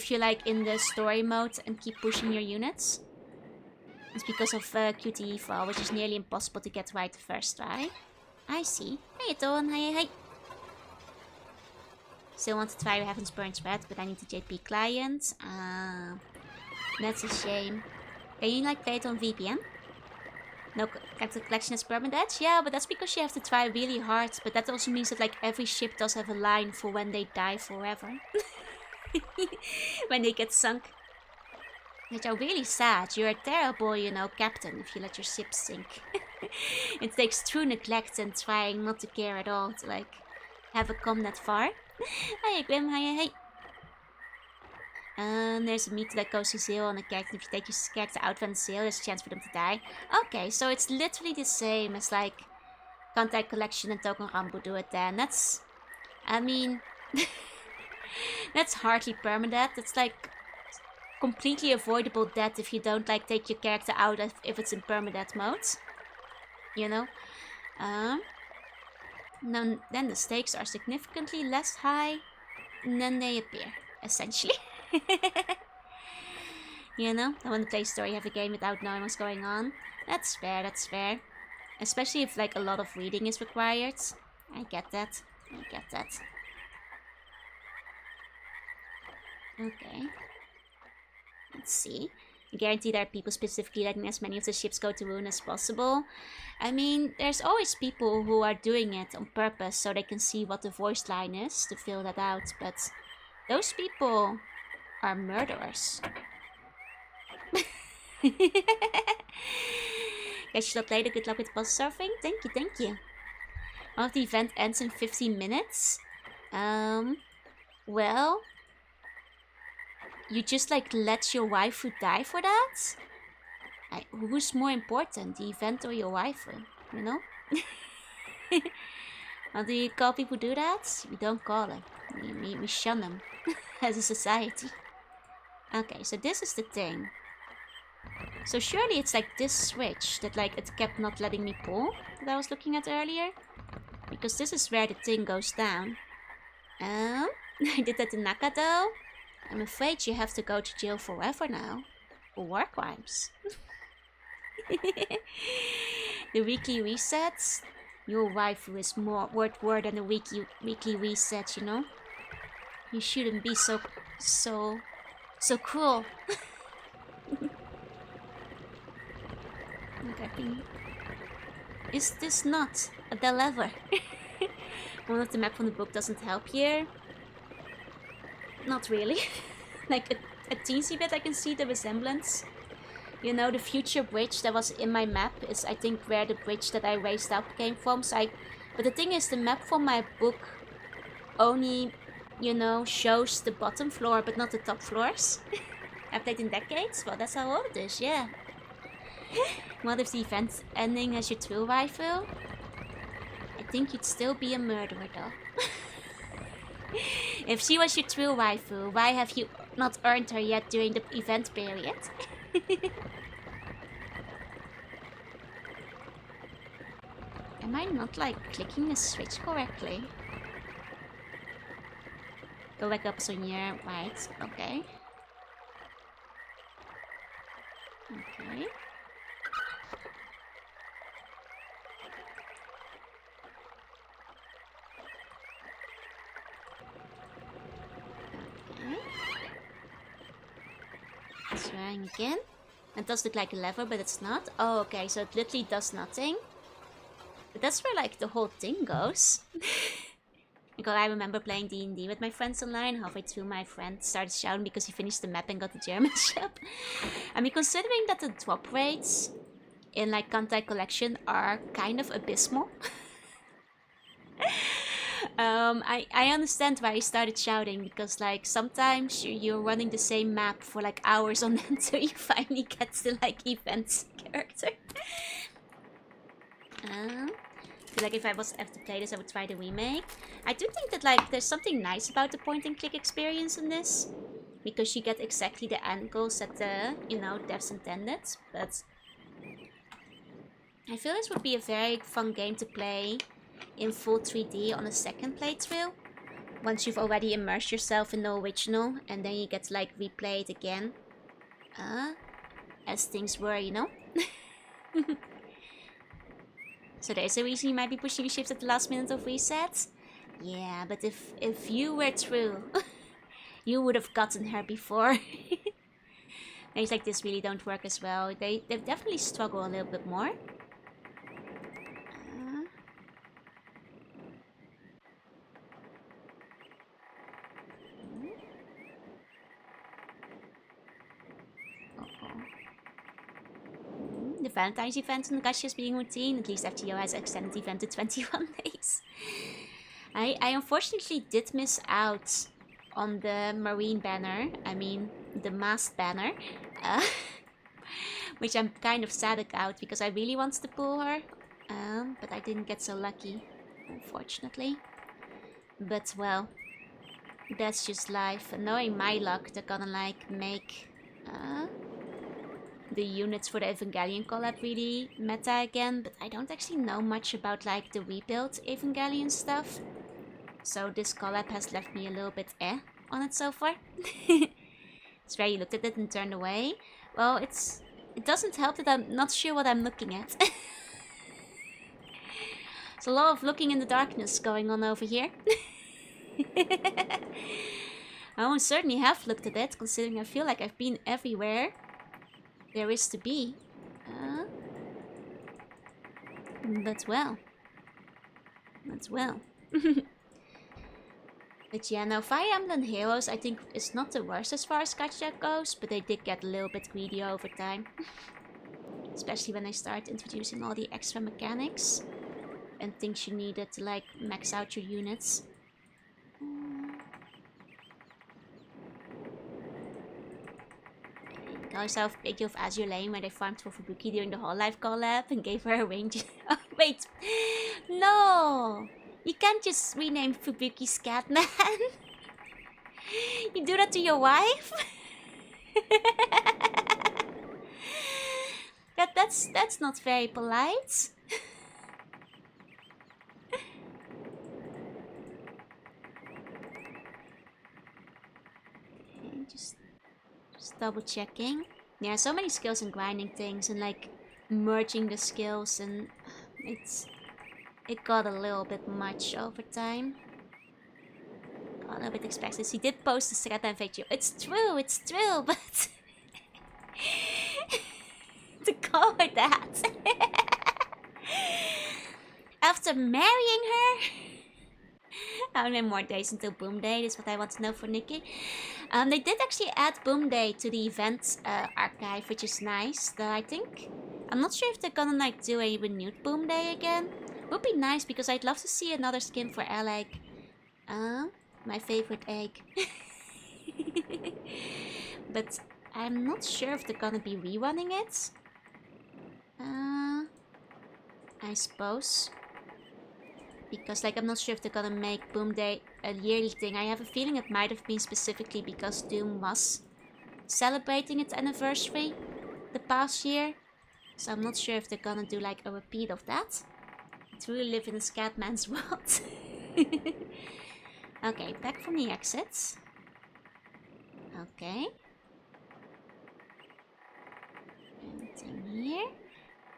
Speaker 1: you're like in the story mode and keep pushing your units. It's because of QTE fall, which is nearly impossible to get right the first try. I see. Hey Dawn, hey. Still want to try Heaven's Burnt Red, but I need the JP client. That's a shame. Can you like play it on VPN? No, Captain Collection is permadeath? Yeah, but that's because you have to try really hard. But that also means that like every ship does have a line for when they die forever. When they get sunk. Which are really sad. You're a terrible, you know, captain if you let your ship sink. It takes true neglect and trying not to care at all to like have it come that far. Hiya Grim, hiya. There's a meter that goes to zero on a character. If you take your character out when zero, there's a chance for them to die. Okay, so it's literally the same as like Contact Collection and Token Rambo do it then. That's, I mean, that's hardly permadeath. It's like completely avoidable death if you don't like take your character out if it's in permadeath mode. You know? Then the stakes are significantly less high, and then they appear, essentially. You know? I want to play story heavy game without knowing what's going on. That's fair, that's fair. Especially if like a lot of reading is required. I get that. I get that. Okay. Let's see. I guarantee there are people specifically letting as many of the ships go to ruin as possible. I mean, there's always people who are doing it on purpose so they can see what the voice line is to fill that out, but those people are murderers. Catch you up later, good luck with bus surfing. Thank you, thank you. One of the event ends in 15 minutes. Well, you just like let your waifu die for that? Who's more important, the event or your waifu? You know? How do you call people do that? We don't call them. We shun them as a society. Okay, so this is the thing. So surely it's like this switch that like it kept not letting me pull that I was looking at earlier. Because this is where the thing goes down. I did that in Nakado. I'm afraid you have to go to jail forever now. For war crimes. The weekly resets. Your waifu is worth more than the weekly resets, you know? You shouldn't be so cruel. Okay. Is this not a deliver? One of the map from the book doesn't help here. Not really. Like a teensy bit I can see the resemblance. You know, the future bridge that was in my map is I think where the bridge that I raised up came from. So but the thing is, the map from my book only, you know, shows the bottom floor but not the top floors. I've played in decades? Well, that's how old it is, yeah. What if the event ending as your true waifu? I think you'd still be a murderer though. If she was your true waifu, why have you not earned her yet during the event period? Am I not like clicking the switch correctly? Go back up on your right, okay. Okay. Trying again. It does look like a lever, but it's not. Oh, okay, so it literally does nothing. But that's where like the whole thing goes. Because I remember playing D&D with my friends online. Halfway through, my friend started shouting because he finished the map and got the German ship. I mean, considering that the drop rates in like Contact Collection are kind of abysmal. I understand why he started shouting, because like sometimes you're running the same map for like hours on end until you finally get to like event character. Like if I was have to play this, I would try the remake. I do think that like there's something nice about the point and click experience in this, because you get exactly the angles that the, you know, devs intended. But I feel this would be a very fun game to play in full 3D on a second playthrough, once you've already immersed yourself in the original, and then you get to like replay it again as things were, you know. So there's a reason you might be pushing your ships at the last minute of resets. Yeah, but if you were true, you would have gotten her before. Things like this really don't work as well. They definitely struggle a little bit more. The Valentine's event in Russia is being routine. At least FTO has extended the event to 21 days. I unfortunately did miss out on the marine banner. I mean, the mast banner. Which I'm kind of sad about, because I really wanted to pull her But I didn't get so lucky, unfortunately. But well, that's just life. And knowing my luck, they're gonna like make the units for the Evangelion collab really meta again. But I don't actually know much about like the rebuild Evangelion stuff. So this collab has left me a little bit on it so far. It's where you looked at it and turned away. Well, it doesn't help that I'm not sure what I'm looking at. There's a lot of looking in the darkness going on over here. I almost certainly have looked at it, considering I feel like I've been everywhere there is to be. But well. But yeah, no, Fire Emblem Heroes I think is not the worst as far as gacha goes, but they did get a little bit greedy over time. Especially when they started introducing all the extra mechanics and things you needed to like max out your units. Also have video of Azure Lane where they farmed for Fubuki during the Whole Life collab and gave her a range. Oh, wait, no! You can't just rename Fubuki Scatman. You do that to your wife? That's not very polite. Okay, just double checking. Yeah, so many skills and grinding things and like merging the skills, and it got a little bit much over time. Got a little bit expensive. He did post the Scatman video. It's true, but to call her that after marrying her. How many more days until Boom Day is what I want to know for Nikki. They did actually add Boom Day to the event archive, which is nice. Though I'm not sure if they're gonna like do a renewed Boom Day again. Would be nice because I'd love to see another skin for Alec. My favorite egg. But I'm not sure if they're gonna be rerunning it. I suppose. Because like I'm not sure if they're gonna make Boom Day a yearly thing. I have a feeling it might have been specifically because Doom was celebrating its anniversary the past year. So I'm not sure if they're gonna do like a repeat of that. I truly live in a Scatman's world. Okay, back from the exits. Okay. Anything here?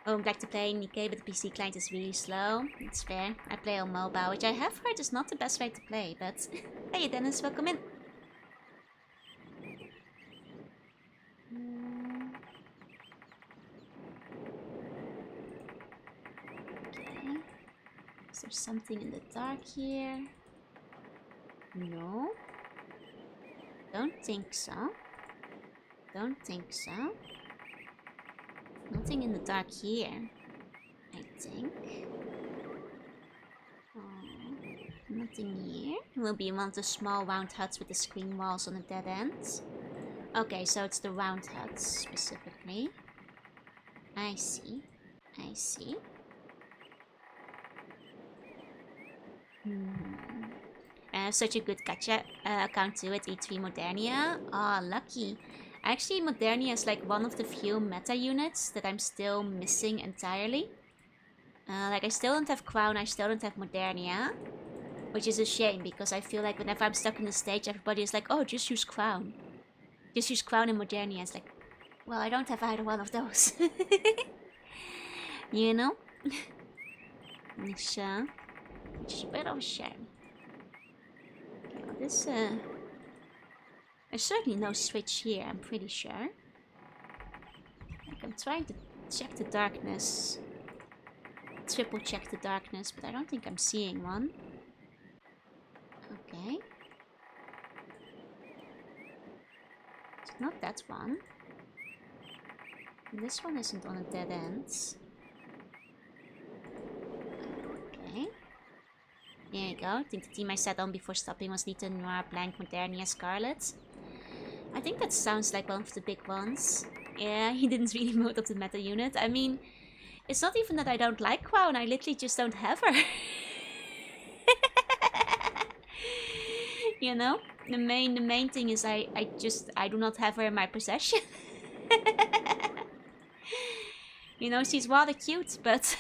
Speaker 1: Oh, I'm back to playing Nikkei, but the PC client is really slow. It's fair. I play on mobile, which I have heard is not the best way to play, but... Hey Dennis, welcome in. Okay. Is there something in the dark here? No. Don't think so. Nothing in the dark here, I think. Nothing here. It will be one of the small round huts with the screen walls on the dead ends. Okay, so it's the round huts specifically. I see. Such a good gacha account too at E3 Modernia. Ah, lucky. Actually, Modernia is like one of the few meta units that I'm still missing entirely. Like I still don't have Crown, I still don't have Modernia. Which is a shame because I feel like whenever I'm stuck in the stage, everybody is like, oh, just use Crown. Just use Crown and Modernia. It's like, well, I don't have either one of those. You know? Which is a bit of a shame. Okay, well, this, there's certainly no switch here, I'm pretty sure. Like, I'm trying to check the darkness. Triple check the darkness, but I don't think I'm seeing one. Okay. It's not that one. And this one isn't on a dead end. Okay. There you go. I think the team I sat on before stopping was Lita, Noir, Blank, Modernia, Scarlet. I think that sounds like one of the big ones. Yeah, he didn't really mode up the meta unit. I mean, It's not even that I don't like Crown, I literally just don't have her. You know? The main thing is I do not have her in my possession. You know, she's rather cute, but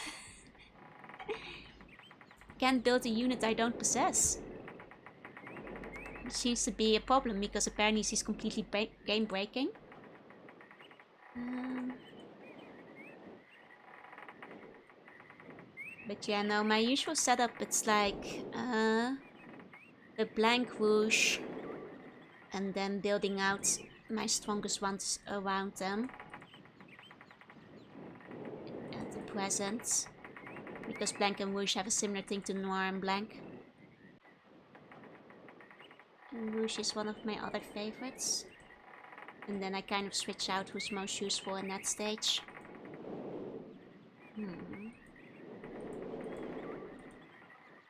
Speaker 1: can't build a unit I don't possess. It seems to be a problem because apparently she's completely game breaking. But yeah, no, my usual setup, it's like a blank whoosh and then building out my strongest ones around them at the present. Because blank and whoosh have a similar thing to noir and blank. And whoosh is one of my other favorites. And then I kind of switch out who's most useful in that stage.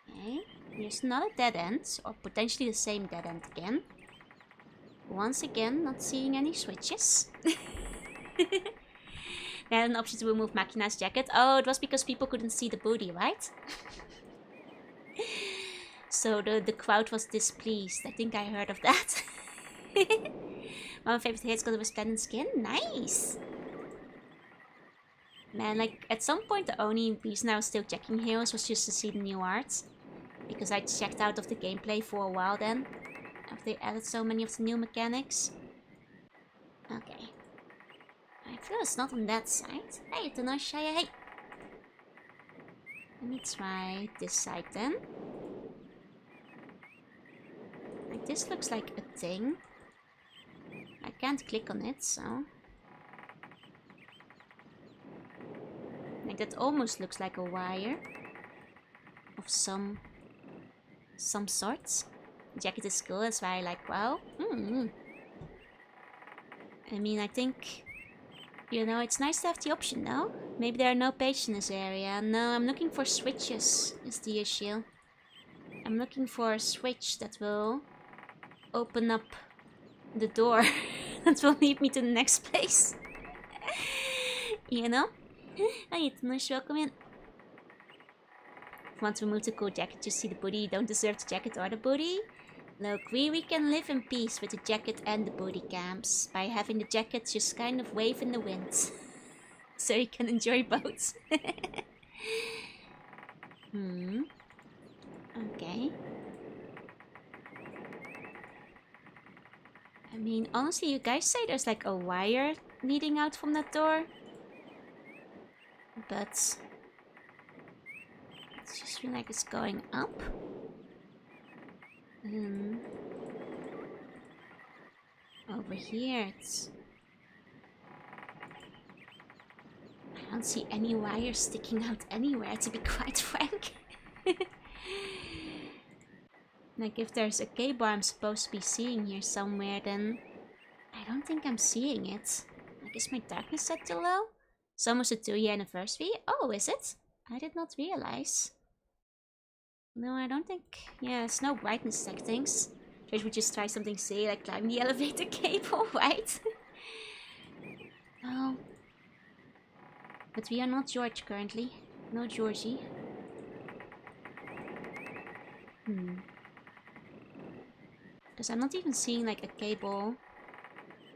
Speaker 1: Okay, here's another dead end, or potentially the same dead end again. Once again, not seeing any switches. They had an option to remove Machina's jacket. Oh, it was because people couldn't see the booty, right? So the crowd was displeased. I think I heard of that. My favorite hair's got a resplendent skin. Nice! Man, like, at some point the only reason I was still checking heroes was just to see the new art. Because I checked out of the gameplay for a while then. After they added so many of the new mechanics. Okay. I feel it's not on that side. Hey, Tanashaya, hey! Let me try this side then. Like, this looks like a thing. I can't click on it, so... Like, that almost looks like a wire. Of some sort. The jacket is cool, that's why I like, wow. I mean, I think... You know, it's nice to have the option, no? Maybe there are no pages in this area. No, I'm looking for switches, is the issue. I'm looking for a switch that will open up the door that will lead me to the next place. You know? Hi, Tanosh, welcome in. If you want to remove the cool jacket, just see the booty. You don't deserve the jacket or the booty. Look, we can live in peace with the jacket and the booty camps. By having the jacket just kind of wave in the wind. So you can enjoy both. Okay. I mean, honestly, you guys say there's like a wire leading out from that door. But... It's just feel like it's going up. Over here, it's... I don't see any wires sticking out anywhere, to be quite frank. Like, if there's a K-bar I'm supposed to be seeing here somewhere, then... I don't think I'm seeing it. Like, is my darkness set too low? It's almost a 2-year anniversary. Oh, is it? I did not realize. No, I don't think... Yeah, it's no brightness settings. Should we just try something silly, like climb the elevator cable, right? Oh. But we are not George currently. No Georgie. Because I'm not even seeing like a cable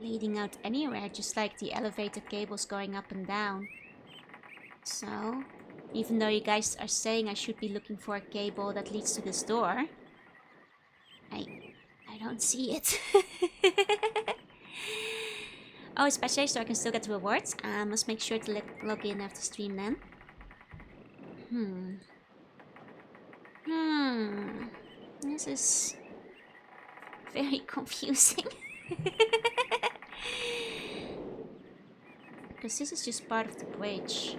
Speaker 1: leading out anywhere, just like the elevator cables going up and down. So, even though you guys are saying I should be looking for a cable that leads to this door, I don't see it. Oh, it's patch day, so I can still get the rewards. I must make sure to log in after stream then. This is very confusing. Because this is just part of the bridge.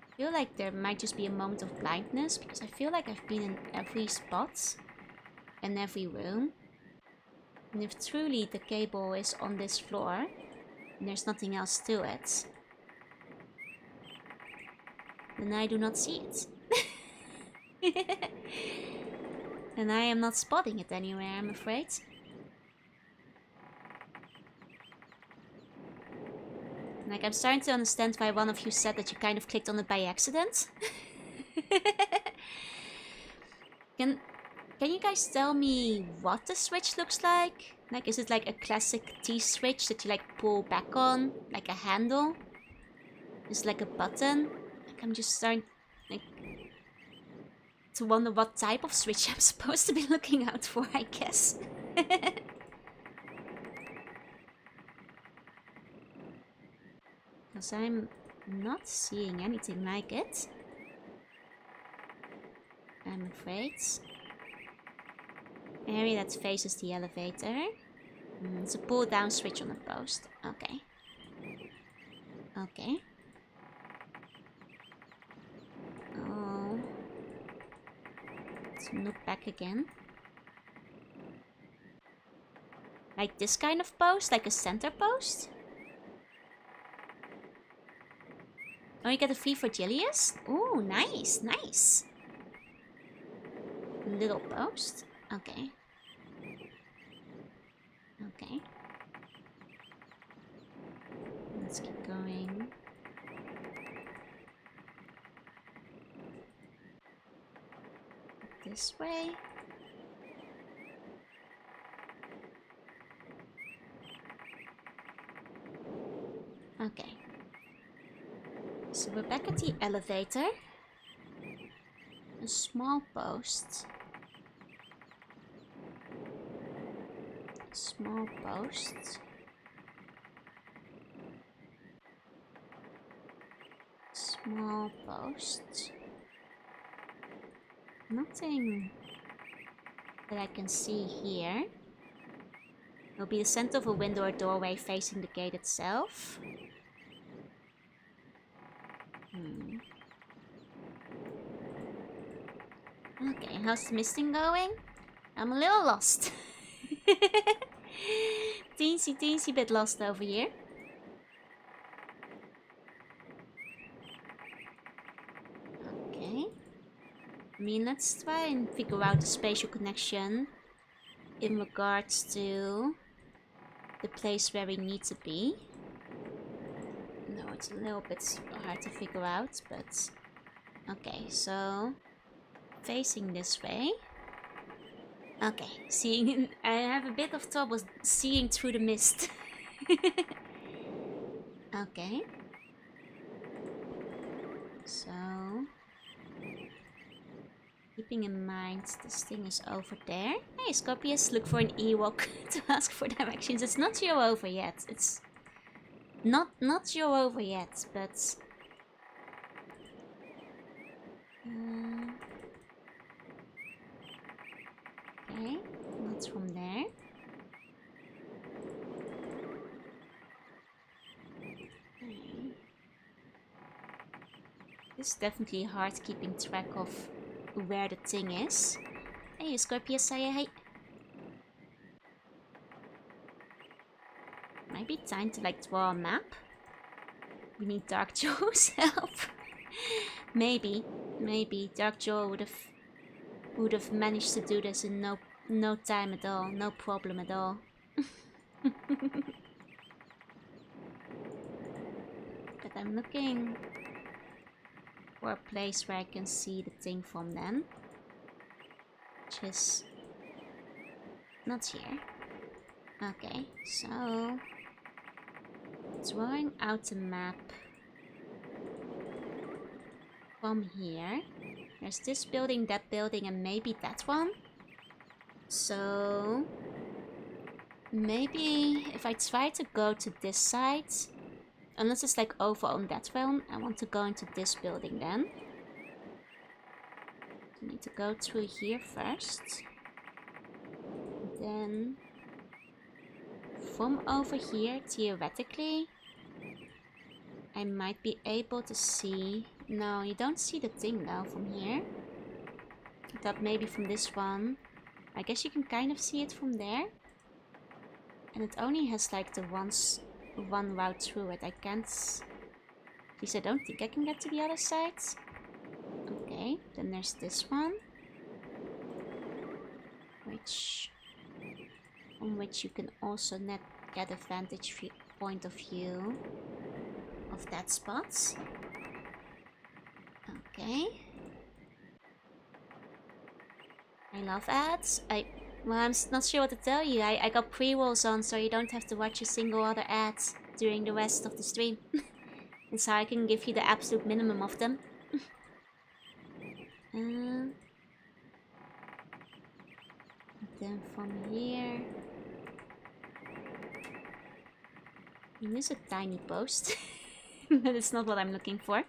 Speaker 1: I feel like there might just be a moment of blindness, because I feel like I've been in every spot, in every room. And if truly the cable is on this floor, and there's nothing else to it, then I do not see it. And I am not spotting it anywhere, I'm afraid. Like, I'm starting to understand why one of you said that you kind of clicked on it by accident. Can you guys tell me what the switch looks like? Like, is it like a classic T-switch that you like pull back on? Like a handle? Is it like a button? Like, I'm just starting like to wonder what type of switch I'm supposed to be looking out for, I guess. Because I'm not seeing anything like it, I'm afraid. Area that faces the elevator. It's a pull down switch on the post. Okay. Okay. Oh. Let's look back again. Like this kind of post? Like a center post? Oh, you get a fee for Gilius? Ooh, nice, nice. Little post. Okay. Okay. Let's keep going. This way. Okay. So we're back at the elevator. A small post. Small post. Small post. Nothing that I can see here. It'll be the center of a window or doorway facing the gate itself. Okay, how's the misting going? I'm a little lost. teensy bit lost over here. Okay. I mean, let's try and figure out the spatial connection in regards to the place where we need to be. No, it's a little bit hard to figure out, but... Okay, so... Facing this way. Okay, seeing... I have a bit of trouble seeing through the mist. Okay. So... Keeping in mind this thing is over there. Hey, Scorpius, look for an Ewok to ask for directions. It's not your over yet. It's... Not your over yet, but... Okay, not from there. Okay. This is definitely hard keeping track of where the thing is. Hey, Scorpius, say hey. Might be time to like draw a map. We need Dark Joe's help. Maybe Dark Joe would have managed to do this in no time at all, no problem at all. But I'm looking for a place where I can see the thing from then, which is not here. Okay, so drawing out a map from here. There's this building, that building, and maybe that one. So maybe if I try to go to this side, unless it's like over on that one, I want to go into this building then. I need to go through here first. Then from over here, theoretically, I might be able to see... No, you don't see the thing now from here. I thought maybe from this one. I guess you can kind of see it from there. And it only has like the one route through it. I can't... At least I don't think I can get to the other side. Okay, then there's this one. On which you can also get a vantage point of view. of that spot. Okay. I love ads. Well, I'm not sure what to tell you. I got pre-rolls on, so you don't have to watch a single other ad during the rest of the stream. And so I can give you the absolute minimum of them. Then from here... There's a tiny post. But it's not what I'm looking for.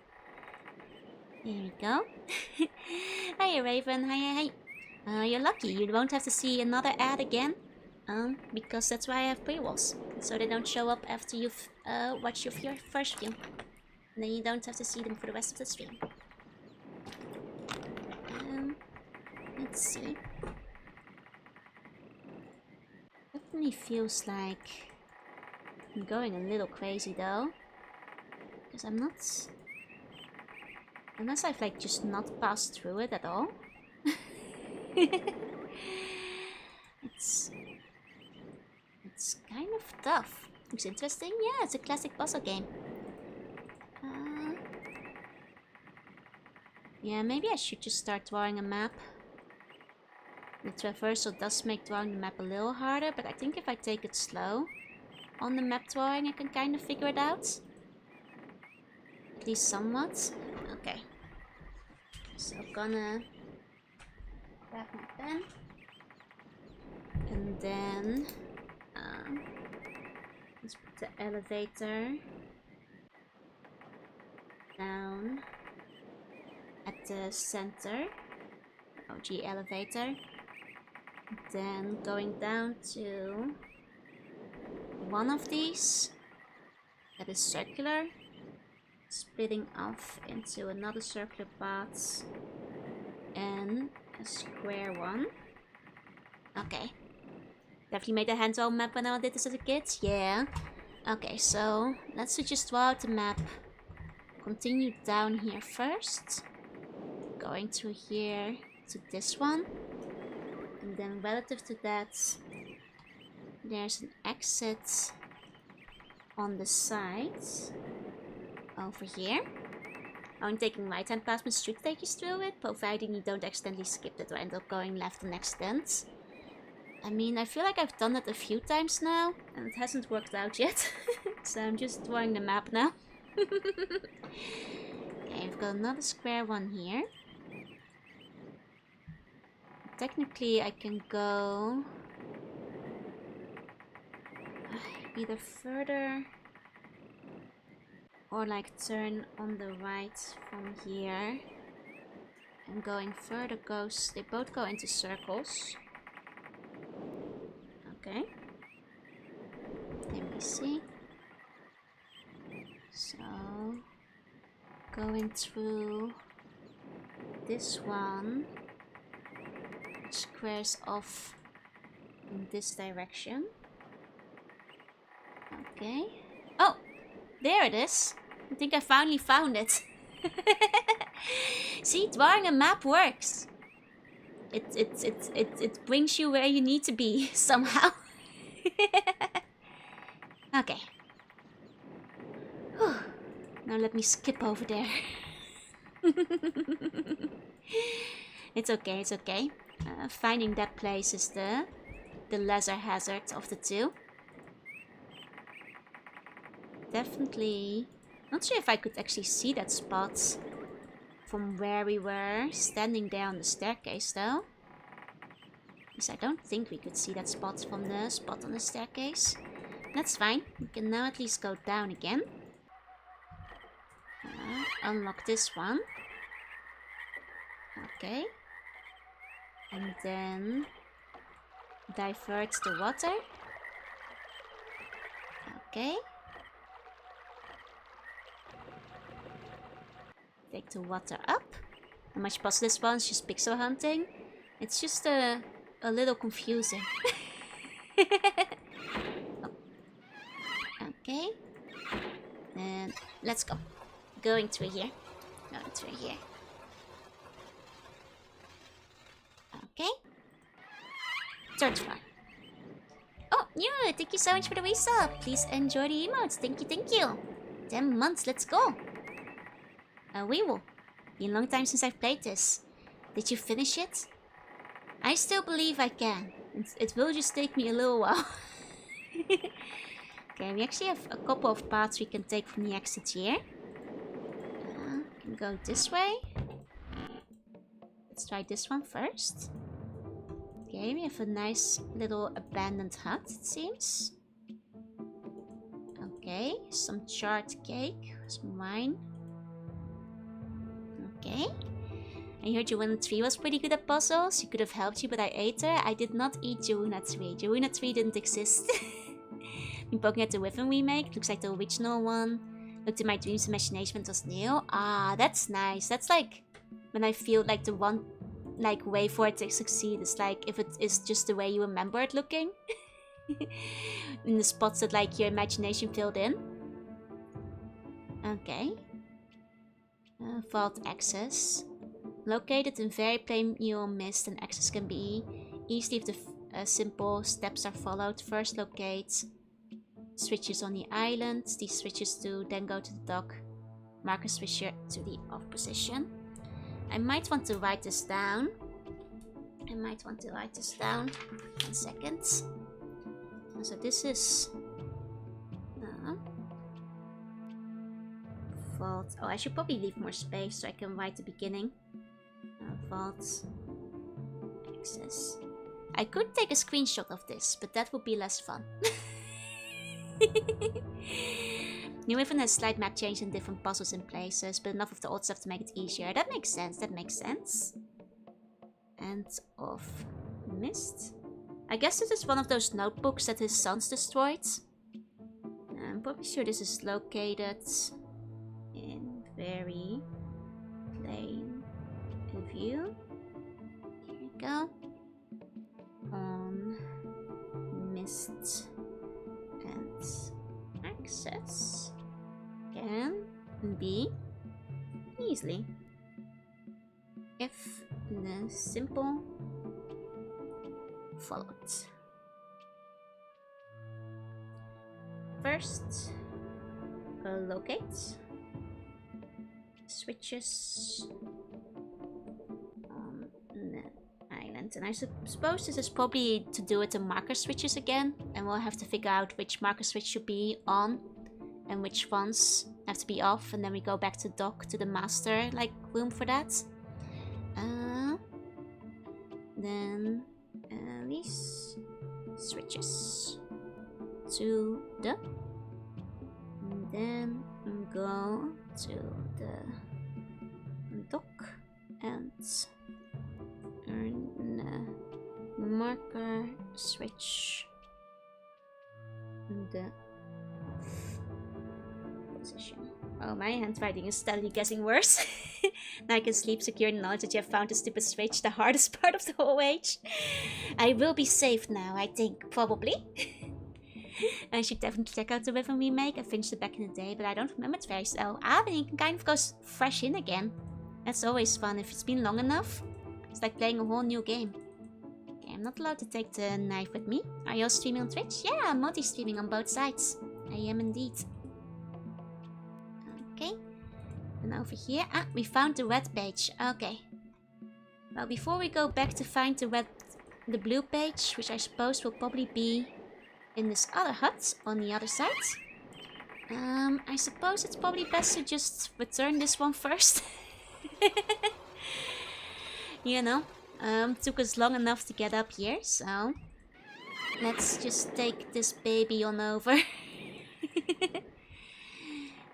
Speaker 1: There we go. Hiya Raven, hi. You're lucky, you won't have to see another ad again. Because that's why I have pre-rolls. So they don't show up after you've watched your first view. And then you don't have to see them for the rest of the stream. Let's see. Definitely feels like I'm going a little crazy though. Because I'm not... Unless I've like just not passed through it at all. It's kind of tough. Looks interesting. Yeah, it's a classic puzzle game. Yeah, maybe I should just start drawing a map. The traversal does make drawing the map a little harder, but I think if I take it slow on the map drawing, I can kind of figure it out. At least somewhat. Okay. So I'm gonna grab my pen. And then let's put the elevator down at the center. OG elevator. Then going down to one of these that is circular, splitting off into another circular path and a square one. Okay. Definitely made a hand-drawn map when I did this as a kid. Yeah. Okay, so let's just draw out the map. Continue down here first. Going through here to this one. And then relative to that, there's an exit on the side over here. I'm taking right-hand passments should take you through it, providing you don't accidentally skip it or end up going left on accident. I mean, I feel like I've done it a few times now, and it hasn't worked out yet. So I'm just drawing the map now. Okay, we've got another square one here. Technically, I can go either further or like turn on the right from here. And going further goes... They both go into circles. Okay. Let me see. So... Going through this one... Squares off in this direction. Okay. Oh! There it is! I think I finally found it. See, drawing a map works. It brings you where you need to be somehow. Okay. Whew. Now let me skip over there. It's okay, it's okay. Finding that place is the lesser hazard of the two. Definitely... Not sure if I could actually see that spot from where we were standing there on the staircase though. Because I don't think we could see that spot from the spot on the staircase. That's fine. We can now at least go down again. Unlock this one. Okay. And then divert the water. Okay. Take the water up. How much past this one is just pixel hunting. It's just a little confusing. Oh. Okay. And let's go. Going through here. Going through here. Okay. Third floor. Oh, yeah, thank you so much for the resub. Please enjoy the emotes. Thank you, thank you. 10 months, let's go. We will. Been a long time since I've played this. Did you finish it? I still believe I can. It will just take me a little while. Okay, we actually have a couple of paths we can take from the exit here. Can go this way. Let's try this one first. Okay, we have a nice little abandoned hut, it seems. Okay, some charred cake, some wine. Okay. I heard Joanna 3 was pretty good at puzzles. She could have helped you, but I ate her. I did not eat Joanna 3. Joanna 3 didn't exist. Been poking at the Wyvern remake. Looks like the original one. Looked at my dreams imagination when it was new. Ah, that's nice. That's like when I feel like the one like way for it to succeed is like if it is just the way you remember it looking. In the spots that like your imagination filled in. Okay. Vault access. Located in very plain new Myst, and access can be easily if the simple steps are followed. First locate switches on the island. These switches to then go to the dock. Mark a switcher to the off position. I might want to write this down. 1 second. So this is vault. Oh, I should probably leave more space so I can write the beginning. Vault access. I could take a screenshot of this, but that would be less fun. New Wyvern has slight map change and different puzzles in places, but enough of the old stuff to make it easier. That makes sense. End of Myst. I guess this is one of those notebooks that his sons destroyed. I'm probably sure this is located in very plain view. Here we go. On Myst and access can be easily if the simple followed. First, locate switches on the island, and I suppose this is probably to do with the marker switches again, and we'll have to figure out which marker switch should be on and which ones have to be off, and then we go back to dock to the master like room for that. Then these switches to the, and then go to the dock and earn a marker switch the off position. Oh, my handwriting is steadily getting worse. Now I can sleep secure in the knowledge that you have found the stupid switch, the hardest part of the whole age. I will be safe now, I think, probably. I should definitely check out the Wyvern remake. I finished it back in the day, but I don't remember it very well. Ah, then you can kind of go fresh in again. That's always fun if it's been long enough. It's like playing a whole new game. Okay, I'm not allowed to take the knife with me. Are you all streaming on Twitch? Yeah, I'm multi-streaming on both sides. I am indeed. Okay. And over here, we found the red page. Okay. Well, before we go back to find the blue page, which I suppose will probably be in this other hut on the other side, I suppose it's probably best to just return this one first. You know, took us long enough to get up here, so let's just take this baby on over.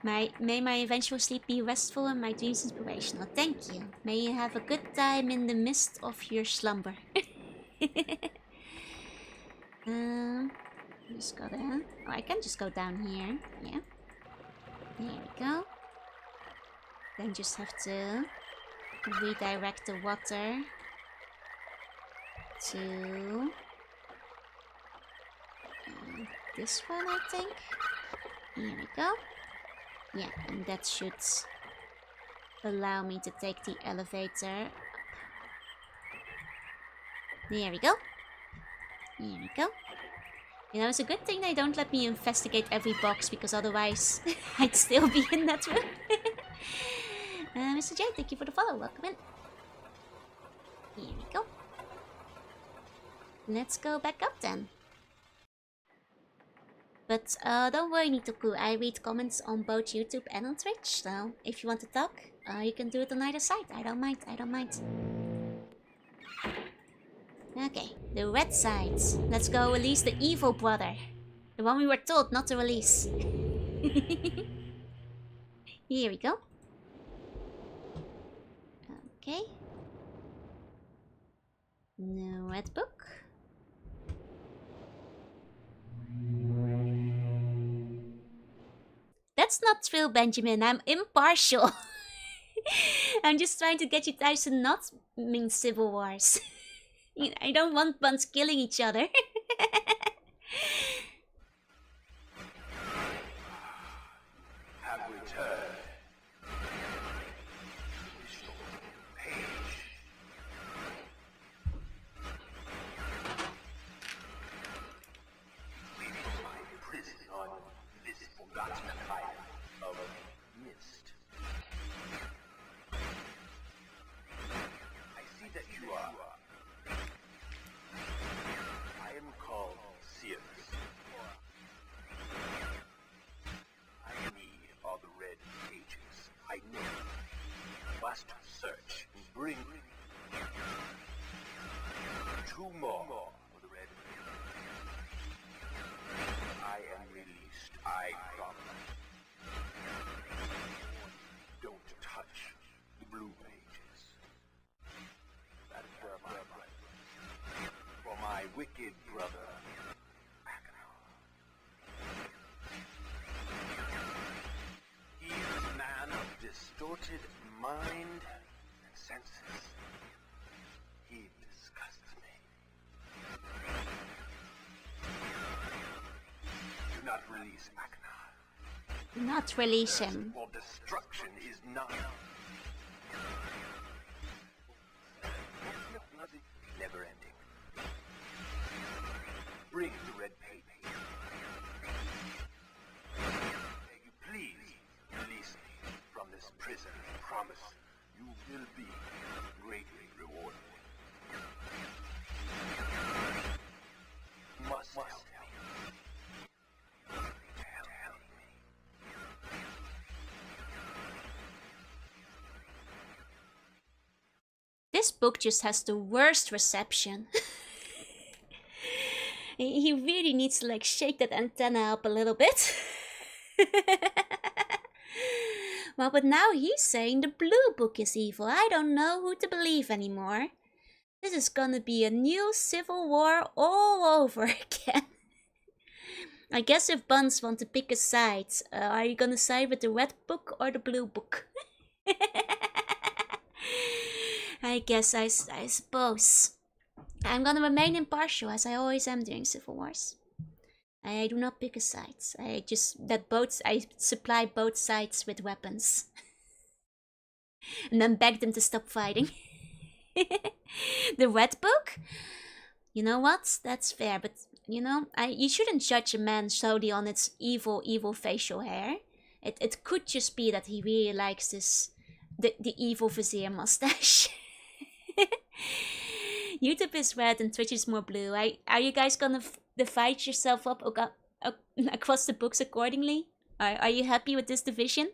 Speaker 1: May my eventual sleep be restful and my dreams inspirational. Thank you. May you have a good time in the midst of your slumber. Just go there. Oh, I can just go down here. Yeah. There we go. Then just have to redirect the water to this one, I think. Here we go. Yeah, and that should allow me to take the elevator up. There we go. There we go. You know, it's a good thing they don't let me investigate every box, because otherwise I'd still be in that room. Mr. J, thank you for the follow. Welcome in. Here we go. Let's go back up then. But don't worry, Nitoku. I read comments on both YouTube and on Twitch. So if you want to talk, you can do it on either side. I don't mind. I don't mind. Okay, the red side. Let's go release the evil brother. The one we were told not to release. Here we go. Okay. No red book. That's not true, Benjamin. I'm impartial. I'm just trying to get you guys to not mean civil wars. I don't want buns killing each other.
Speaker 2: Have returned. Leaving my prison on this forgotten island of Myst. I see that you are. I am called Sirius. I need all the red pages. I know. Must search and bring 2 more for the red pages. I am released. I promise. Don't touch the blue pages. That is where my blood. For my wicked brother. He is a man of distorted mind and senses. He disgusts me. Do not release Aknar.
Speaker 1: Not release him.
Speaker 2: For destruction is nigh. Never ending. Bring the red paper. May you please release me from this prison. Promise you will be greatly rewarded. Must help me. Help me.
Speaker 1: This book just has the worst reception. He really needs to like shake that antenna up a little bit. Well, but now he's saying the blue book is evil. I don't know who to believe anymore. This is gonna be a new civil war all over again. I guess if Buns want to pick a side, are you gonna side with the red book or the blue book? I guess I suppose. I'm gonna remain impartial as I always am during civil wars. I do not pick a side. I supply both sides with weapons. And then beg them to stop fighting. The red book? You know what? That's fair, but you know, you shouldn't judge a man solely on its evil facial hair. It could just be that he really likes the evil vizier mustache. YouTube is red and Twitch is more blue. Are you guys gonna divide yourself up across the books accordingly? Are you happy with this division?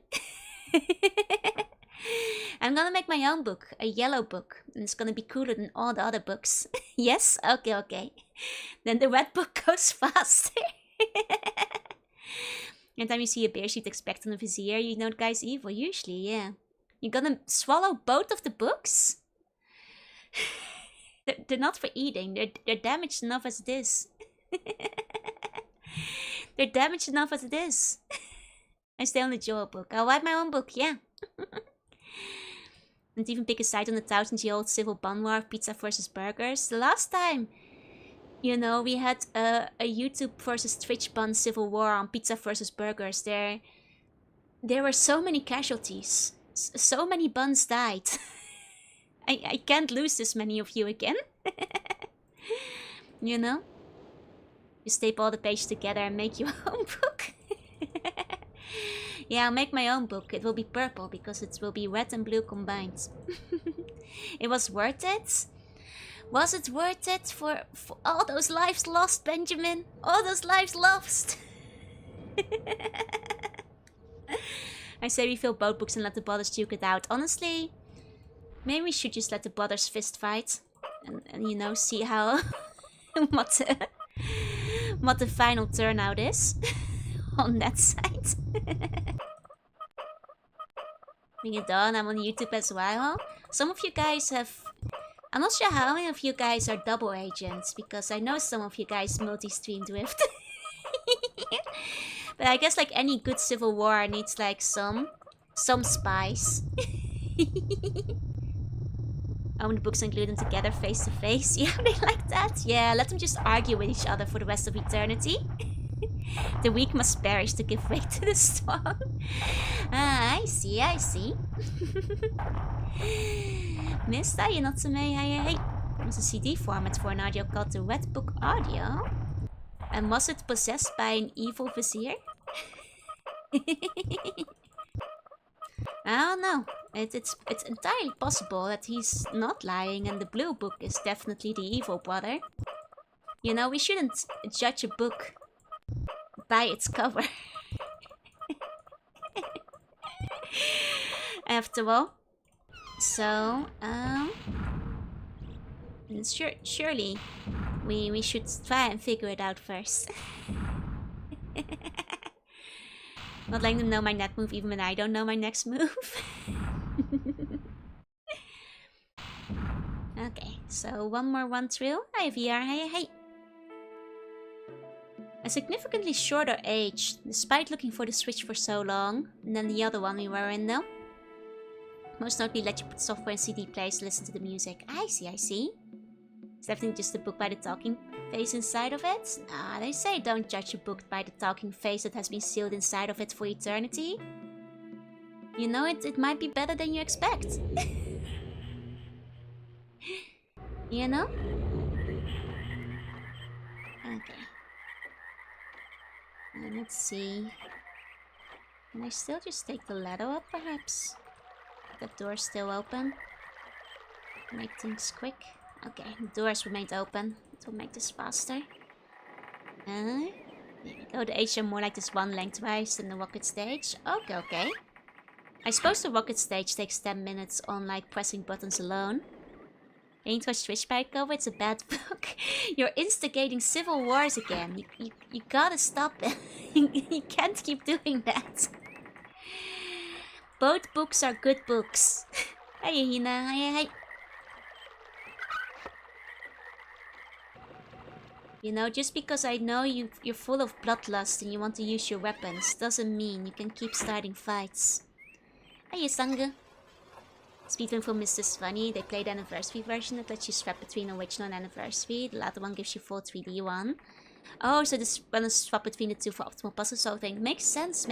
Speaker 1: I'm gonna make my own book, a yellow book, and it's gonna be cooler than all the other books. Yes? Okay. Then the red book goes faster. Anytime you see a bear sheet expect on a vizier, you know the guy's evil, usually, yeah. You're gonna swallow both of the books? They're not for eating. They're damaged enough as it is. They're damaged enough as it is. I stay on the Joel book. I'll write my own book, yeah. And even pick a side on the 1000-year-old civil bun war of pizza versus burgers. The last time, you know, we had a YouTube versus Twitch bun civil war on pizza versus burgers. There were so many casualties. So many buns died. I can't lose this many of you again. You know? Just tape all the pages together and make your own book. Yeah, I'll make my own book. It will be purple because it will be red and blue combined. It was worth it? Was it worth it for all those lives lost, Benjamin? All those lives lost! I say we fill both books and let the brothers duke it out. Honestly, maybe we should just let the brothers fist fight. And you know, see how... what the final turnout is. On that side. Bring it on, I'm on YouTube as well. Some of you guys have... I'm not sure how many of you guys are double agents, because I know some of you guys multi-streamed with. But I guess like any good civil war needs like some spice. Own the books and glue them together face to face. Yeah, they like that. Yeah, let them just argue with each other for the rest of eternity. The weak must perish to give way to the strong. Ah, I see, I see. Myst, are you not to me? Hey. There's a CD format for an audio called the Red Book Audio. And was it possessed by an evil vizier? I don't know. It's entirely possible that he's not lying and the blue book is definitely the evil brother. You know, we shouldn't judge a book by its cover. After all. So, surely we should try and figure it out first. Not letting them know my net move even when I don't know my next move. Okay, so one more run through. Hi VR, hey. A significantly shorter age, despite looking for the Switch for so long, and then the other one we were in though. Most notably let you put software in CD players to listen to the music. I see. Is everything just a book by the talking face inside of it? Nah, they say don't judge a book by the talking face that has been sealed inside of it for eternity. You know, it might be better than you expect. You know? Okay. Let's see. Can I still just take the ladder up, perhaps? That door's still open. Make things quick. Okay, the doors remained open. It will make this faster. There we go. The H's are more like this one lengthwise than the rocket stage. Okay. I suppose the rocket stage takes 10 minutes on like pressing buttons alone. Ain't watch Twitch by cover, it's a bad book. You're instigating civil wars again. You gotta stop it. You can't keep doing that. Both books are good books. Hey Hina, hey. You know, just because I know you're full of bloodlust and you want to use your weapons, doesn't mean you can keep starting fights. Hey Sangha. Speedrun for Myst is funny. They play the anniversary version that lets you swap between original and anniversary. The latter one gives you full 3D one. Oh, so this one is swap between the two for optimal puzzle solving. Makes sense.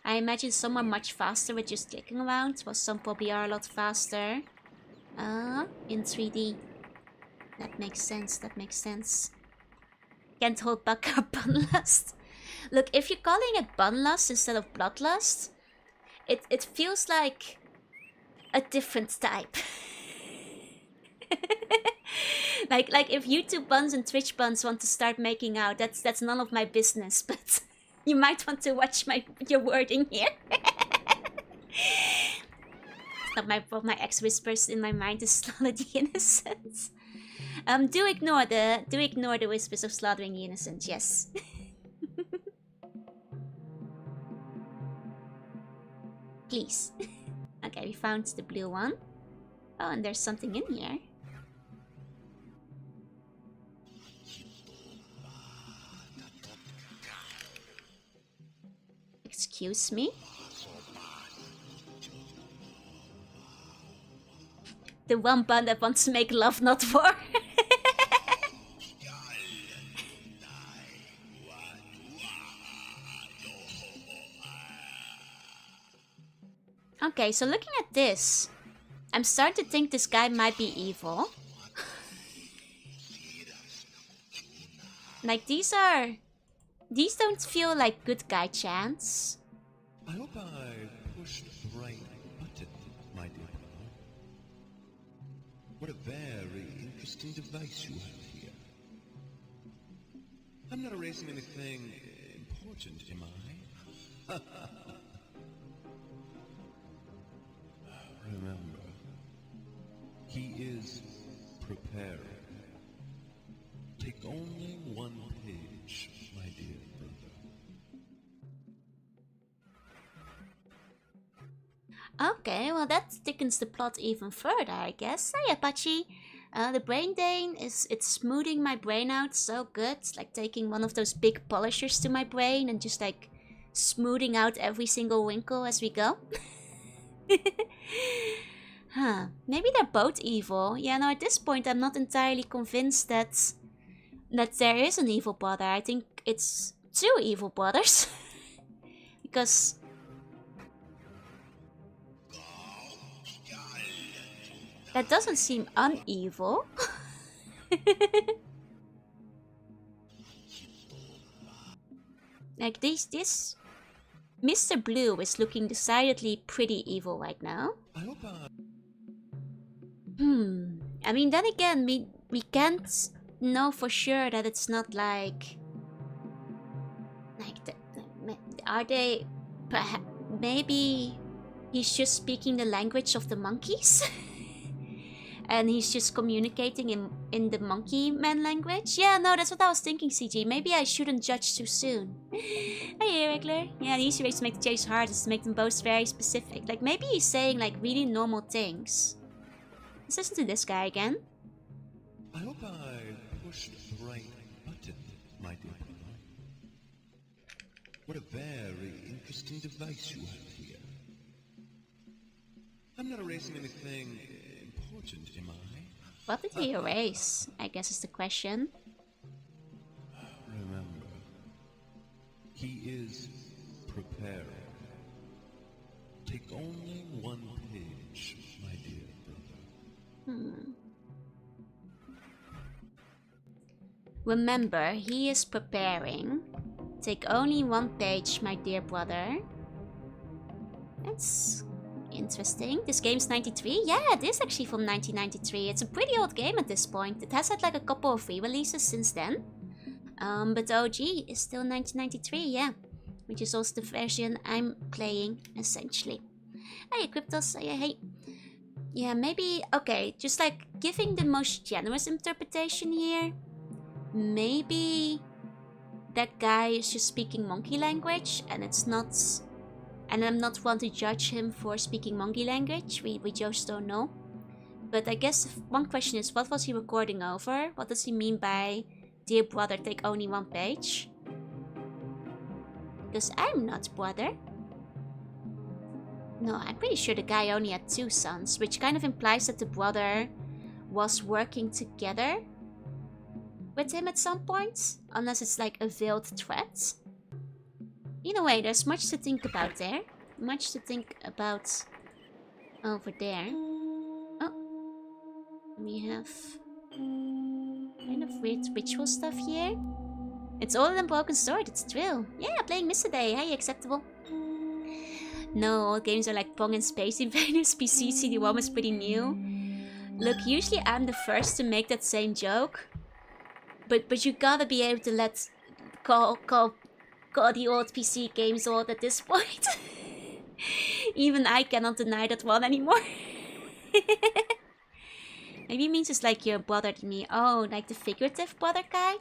Speaker 1: I imagine some are much faster with just clicking around, while some probably are a lot faster. In 3D. That makes sense. Can't hold back our bunlust. Look, if you're calling it bunlust instead of bloodlust, it feels like a different type. like if YouTube buns and Twitch buns want to start making out, that's none of my business, but you might want to watch your wording here. It's not my fault. My ex whispers in my mind is slaughter the innocent. Do ignore the whispers of slaughtering the innocent, yes. Please. Okay, we found the blue one. Oh, and there's something in here. Excuse me? The one bun that wants to make love, not war. Okay, so looking at this, I'm starting to think this guy might be evil. Like, these don't feel like good guy chants.
Speaker 3: I hope I pushed the right button, my dear fellow. What a very interesting device you have here. I'm not erasing anything important, am I? Remember, he is preparing. Take only one page, my dear brother.
Speaker 1: Okay, well that thickens the plot even further, I guess. Hey, Apache. The brain drain it's smoothing my brain out so good. It's like taking one of those big polishers to my brain and just like smoothing out every single wrinkle as we go. Huh. Maybe they're both evil. Yeah, no, at this point I'm not entirely convinced that there is an evil brother. I think it's two evil brothers. Because that doesn't seem unevil. Like this Mr. Blue is looking decidedly pretty evil right now.
Speaker 3: I hope
Speaker 1: I mean, then again, we can't know for sure that it's not like are they maybe he's just speaking the language of the monkeys? And he's just communicating in the monkey man language? Yeah, no, that's what I was thinking, CG. Maybe I shouldn't judge too soon. Hey, Regular. Yeah, the easy way to make the chase hard is to make them both very specific. Like, maybe he's saying, like, really normal things. Let's listen to this guy again.
Speaker 3: I hope I pushed the right button, my dear fellow. What a very interesting device you have here. I'm not erasing anything important, am I?
Speaker 1: What did he erase? I guess is the question.
Speaker 3: Remember, he is preparing. Take only one page, my dear brother.
Speaker 1: Remember, he is preparing. Take only one page, my dear brother. That's interesting. This game's 93? Yeah, it is actually from 1993. It's a pretty old game at this point. It has had like a couple of re-releases since then. But OG is still 1993, yeah. Which is also the version I'm playing, essentially. Hey, Cryptos, hey. Yeah, maybe, okay, just like giving the most generous interpretation here. Maybe that guy is just speaking monkey language and it's not... And I'm not one to judge him for speaking monkey language, we just don't know. But I guess one question is, what was he recording over? What does he mean by, dear brother, take only one page? Because I'm not brother. No, I'm pretty sure the guy only had 2 sons, which kind of implies that the brother was working together with him at some point, unless it's like a veiled threat. Either way, there's much to think about there. Much to think about over there. Oh. We have kind of weird ritual stuff here. It's all an unbroken sword, it's true. Yeah, playing Myst today. Hey, acceptable. No, all games are like Pong and Space Invaders. PC CD-ROM is pretty new. Look, usually I'm the first to make that same joke. But you gotta be able to let call the old PC games old at this point. Even I cannot deny that one anymore. Maybe it means it's like your brother to me. Oh, like the figurative brother kind?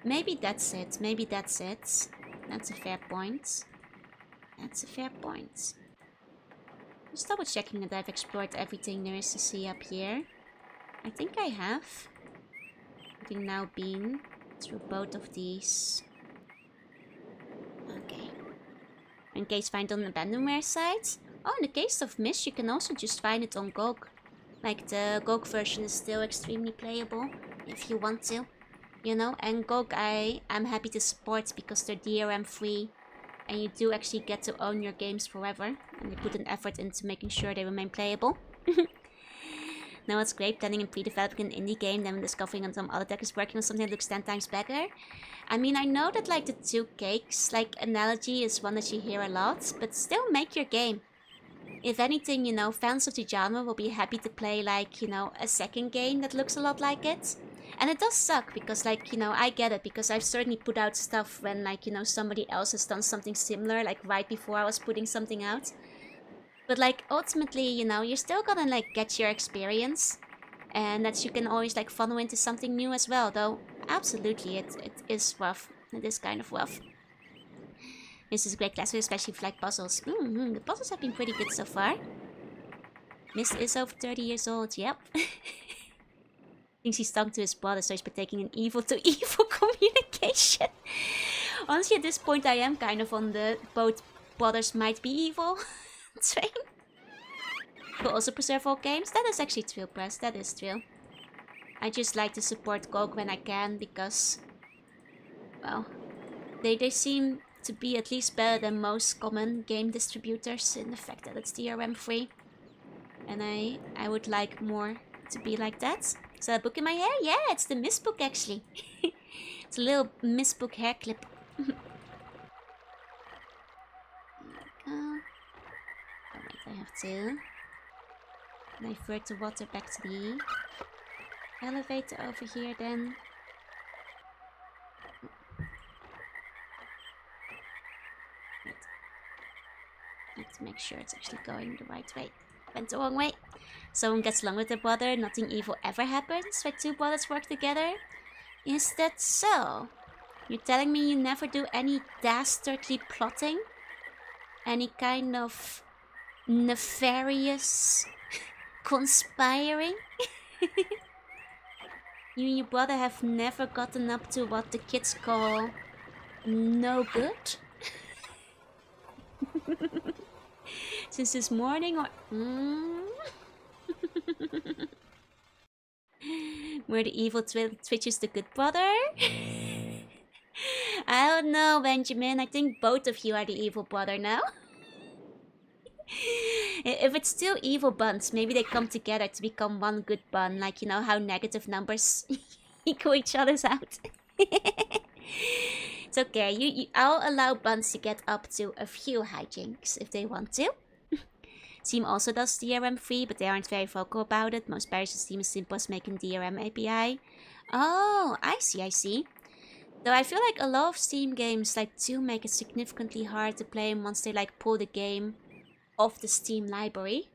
Speaker 1: Maybe that's it. Maybe that's it. That's a fair point. That's a fair point. Just double checking that I've explored everything there is to see up here. I think I have. Having now been through both of these. Okay. In case find on the abandonware site. Oh, in the case of Myst, you can also just find it on GOG. Like, the GOG version is still extremely playable, if you want to. You know, and GOG I'm happy to support because they're DRM free. And you do actually get to own your games forever. And they put an effort into making sure they remain playable. No, it's great planning and pre-developing an indie game, then discovering on some other tech is working on something that looks 10 times better. I mean, I know that like the two cakes like analogy is one that you hear a lot, but still make your game. If anything, you know, fans of the genre will be happy to play like, you know, a second game that looks a lot like it. And it does suck because like, you know, I get it because I've certainly put out stuff when like, you know, somebody else has done something similar, like right before I was putting something out. But like ultimately, you know, you're still gonna like get your experience, and that you can always like funnel into something new as well. Though absolutely, it is rough. It is kind of rough. This is a great class, especially for like puzzles. The puzzles have been pretty good so far. Myst is over 30 years old. Yep. Thinks he's talking to his brother, so he's partaking in evil to evil communication. Honestly, at this point, I am kind of on the both brothers might be evil train. But also preserve all games. That is actually true, Press. That is true. I just like to support GOG when I can because, well, they seem to be at least better than most common game distributors in the fact that it's DRM free. And I would like more to be like that. Is that a book in my hair? Yeah, it's the Myst book actually. It's a little Myst book hair clip. Alright, I have to divert the water back to the elevator over here then. Right. Let's make sure it's actually going the right way. Went the wrong way. Someone gets along with their brother, nothing evil ever happens when two brothers work together. Is that so? You're telling me you never do any dastardly plotting? Any kind of nefarious conspiring? You and your brother have never gotten up to what the kids call no good? Since this morning or... Where the evil twitches the good brother? I don't know, Benjamin. I think both of you are the evil brother now. If it's still evil buns, maybe they come together to become one good bun. Like, you know how negative numbers equal each other's out. It's okay. I'll allow buns to get up to a few hijinks if they want to. Steam also does DRM free, but they aren't very vocal about it. Most parish Steam is simple as making DRM API. Oh, I see. Though I feel like a lot of Steam games like do make it significantly hard to play once they like pull the game off the Steam library.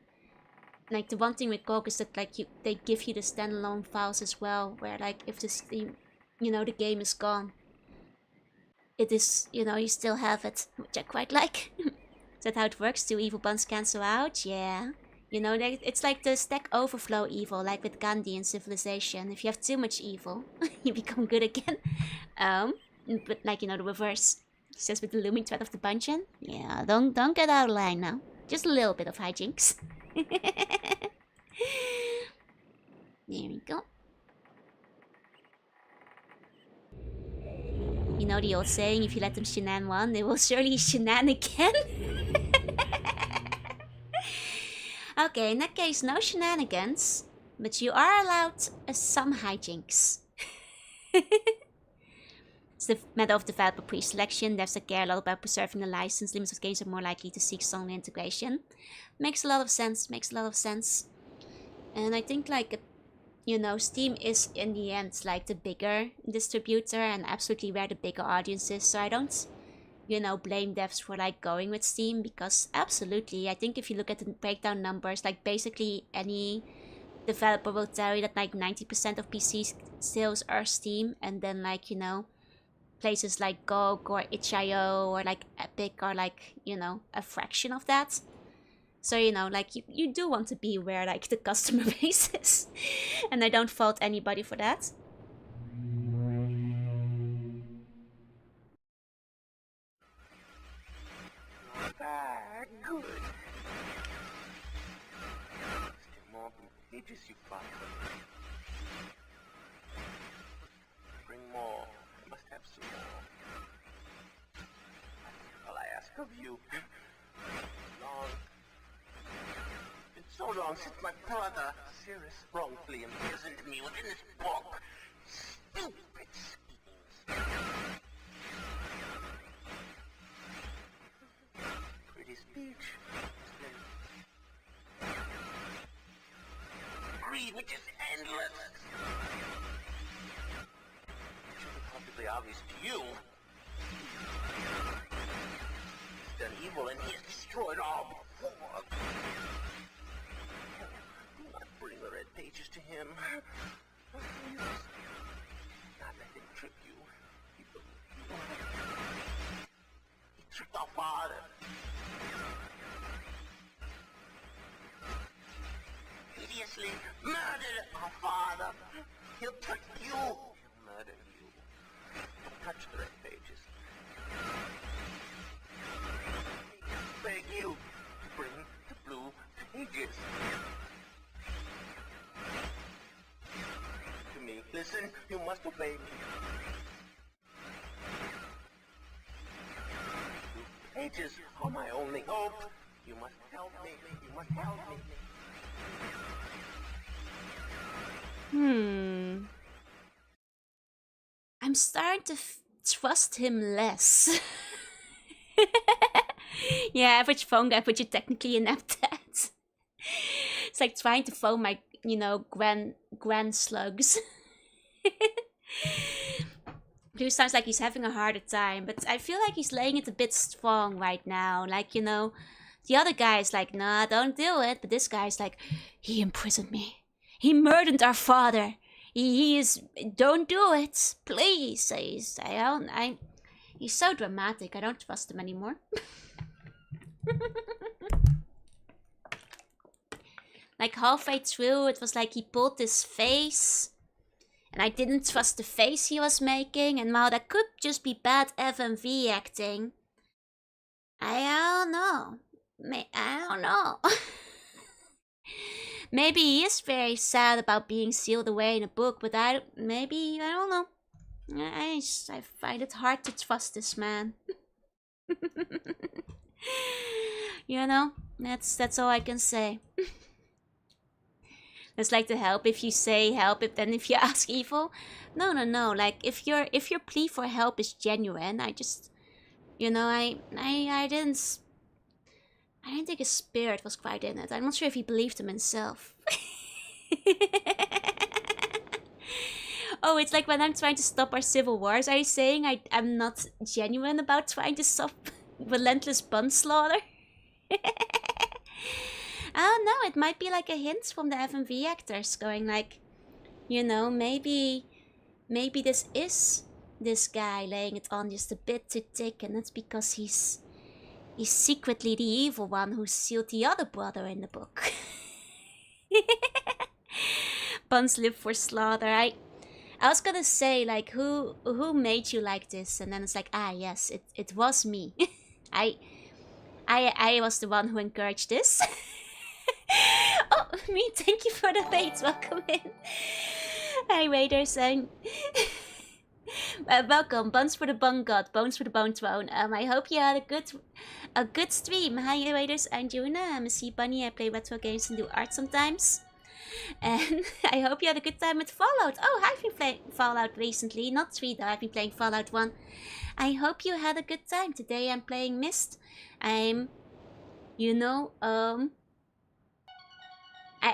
Speaker 1: Like the one thing with GOG is that like they give you the standalone files as well, where like if the Steam, you know, the game is gone, it is, you know, you still have it, which I quite like. Is that how it works? Do evil buns cancel out? Yeah. You know, it's like the stack overflow evil, like with Gandhi in Civilization. If you have too much evil, you become good again. But like, you know, the reverse. It's just with the looming threat of the dungeon. Yeah, don't get out of line now. Just a little bit of hijinks. There we go. You know the old saying, if you let them shenan one, they will surely shenan again. Okay, in that case, no shenanigans, but you are allowed some hijinks. It's the matter of developer pre-selection. Devs that care a lot about preserving the license. Limits of games are more likely to seek stronger integration. Makes a lot of sense. And I think like, you know, Steam is in the end like the bigger distributor and absolutely where the bigger audience is. So I don't, you know, blame devs for like going with Steam, because absolutely, I think if you look at the breakdown numbers, like basically any developer will tell you that like 90% of PC sales are Steam, and then like, you know, places like GOG or itch.io or like Epic are like, you know, a fraction of that. So, you know, like you do want to be where like the customer base is. And I don't fault anybody for that.
Speaker 2: Good. Still more pages you find. Bring more. I must have some more. All I ask of you. Long. It's So long since my brother, Cirrus, wrongfully imprisoned me within this book. Stupid schemes. Pretty speech. Greed, which is endless. It should be perfectly obvious to you. He's done evil and he has destroyed all before. Do not bring the red pages to him. Not let him trick you. He tricked our father. Hideously murdered our father. He'll trick you. He'll murder you. Don't touch the red pages. I beg you to bring the blue pages. To me, listen, you must obey me. Blue pages are my only hope. You must help me. You must help me.
Speaker 1: I'm starting to trust him less. Yeah, average phone guy, but you're technically inept at. It's like trying to phone my, grand slugs. Blue sounds like he's having a harder time, but I feel like he's laying it a bit strong right now. Like, the other guy is like, nah, don't do it. But this guy's like, he imprisoned me. He murdered our father. He is, don't do it, please. He's so dramatic. I don't trust him anymore. Like halfway through, it was like he pulled his face. And I didn't trust the face he was making. And while that could just be bad FMV acting, I don't know. I don't know. Maybe he is very sad about being sealed away in a book, but I don't know. I find it hard to trust this man. That's all I can say. It's like the help if you say help, then if you ask evil. No. Like if your plea for help is genuine, I just, I didn't think his spirit was quite in it. I'm not sure if he believed him himself. Oh, it's like when I'm trying to stop our civil wars. Are you saying I'm not genuine about trying to stop relentless bun slaughter? I don't know. It might be like a hint from the FMV actors going like, maybe this is this guy laying it on just a bit too thick, and that's because he's secretly the evil one who sealed the other brother in the book. Buns live for slaughter. I was gonna say, like, who made you like this? And then it's like, yes, it was me. I was the one who encouraged this. Oh, me, thank you for the fates. Welcome in. Hi, Raiders. Welcome, buns for the bun god, bones for the bone throne. I hope you had a good stream. Hi, Raiders. I'm Juna. I'm a sea bunny. I play retro games and do art sometimes. And I hope you had a good time with Fallout. Oh, I've been playing Fallout recently. Not 3 though. I've been playing Fallout 1. I hope you had a good time. Today I'm playing Myst. I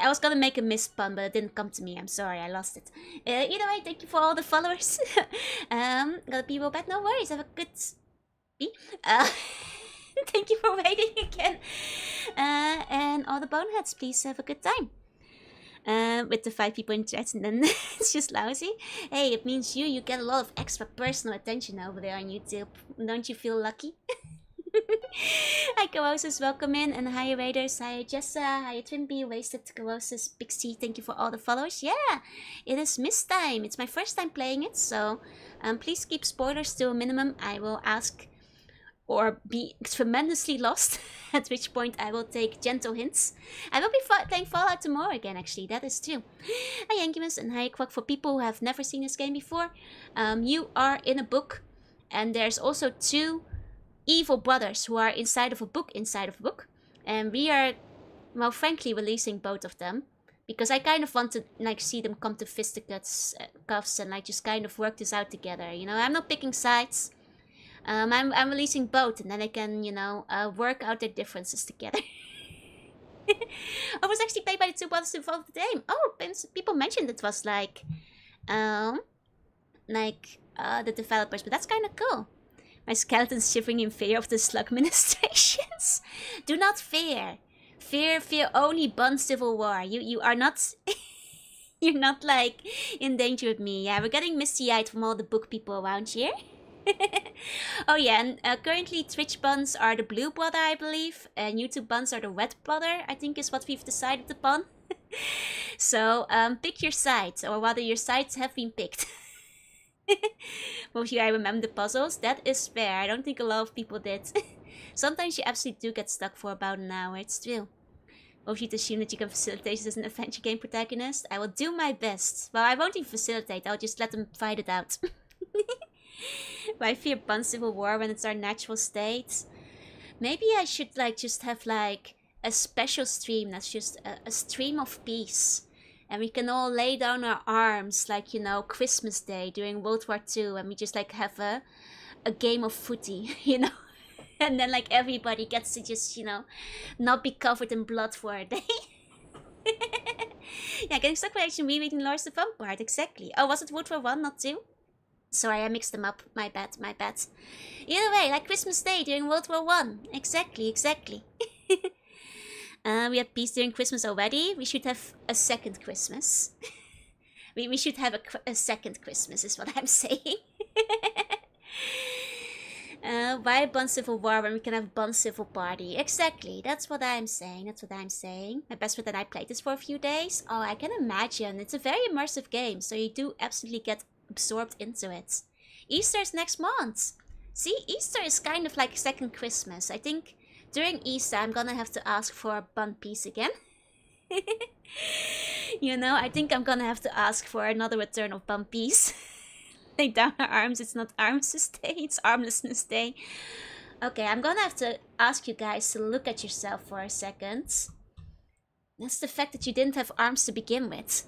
Speaker 1: was gonna make a Myst pun, but it didn't come to me. I'm sorry, I lost it. Either way, thank you for all the followers. Gotta be bad. No worries. Have a good. Thank you for waiting again. And all the boneheads, please have a good time. With the 5 people in chat, and then it's just lousy. Hey, it means you get a lot of extra personal attention over there on YouTube. Don't you feel lucky? Hi Kawoses, welcome in, and hi Raiders, hi Jessa, hi Twinbee, Wasted, Kawoses, Big C, thank you for all the followers. Yeah, it is Myst time. It's my first time playing it, so please keep spoilers to a minimum. I will ask or be tremendously lost, at which point I will take gentle hints. I will be playing Fallout tomorrow again, actually, that is true. Hi Yankimus, and hi Quack. For people who have never seen this game before, you are in a book, and there's also 2 evil brothers who are inside of a book, and we are well, frankly, releasing both of them. Because I kind of want to like see them come to fisticuffs and like just kind of work this out together. You know, I'm not picking sides. I'm releasing both, and then they can, you know, work out their differences together. I was actually played by the two brothers involved in the game. Oh, people mentioned it was like the developers, but that's kind of cool. My skeleton's shivering in fear of the slug ministrations. Do not fear. Fear only bonds civil war. You are not you're not like in danger with me. Yeah, we're getting misty-eyed from all the book people around here. Oh yeah, and currently Twitch buns are the blue brother, I believe, and YouTube buns are the red brother, I think is what we've decided upon. So pick your sides, or rather your sides have been picked. Most of you, I remember the puzzles. That is fair. I don't think a lot of people did. Sometimes you absolutely do get stuck for about an hour. It's true. Most of you assume that you can facilitate this as an adventure game protagonist. I will do my best. Well, I won't even facilitate. I'll just let them fight it out. But I fear bun civil war when it's our natural state. Maybe I should like just have like a special stream that's just a stream of peace. And we can all lay down our arms like, you know, Christmas Day during World War II. And we just like have a game of footy, you know. And then like everybody gets to just, you know, not be covered in blood for a day. Yeah, getting stuck by actually rereading Lore's the fun part, exactly. Oh, was it World War 1, not 2? Sorry, I mixed them up. My bad. Either way, like Christmas Day during World War 1. Exactly. We had peace during Christmas already. We should have a second Christmas. we should have a second Christmas, is what I'm saying. Why Bun Civil War when we can have Bun Civil Party? Exactly, that's what I'm saying. My best friend and I played this for a few days. Oh, I can imagine. It's a very immersive game, so you do absolutely get absorbed into it. Easter is next month. See, Easter is kind of like second Christmas. I think during Easter I'm gonna have to ask for a bun piece again. You know, I think I'm gonna have to ask for another return of bun piece. Lay down our arms. It's not arms day, it's armlessness day. Okay, I'm gonna have to ask you guys to look at yourself for a second. That's the fact that you didn't have arms to begin with.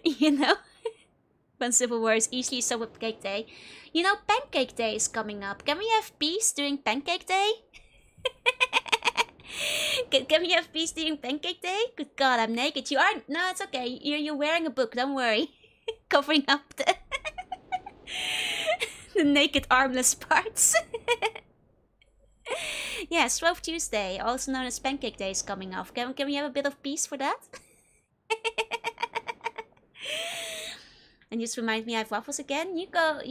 Speaker 1: You know? When Civil War is easily so with Cake Day. You know, Pancake Day is coming up. Can we have peace during Pancake Day? Can we have peace during Pancake Day? Good God, I'm naked. You aren't. No, it's okay. You're wearing a book. Don't worry. Covering up the the naked armless parts. Yeah, Shrove Tuesday, also known as Pancake Day, is coming up. Can we have a bit of peace for that? And just remind me I have waffles again. You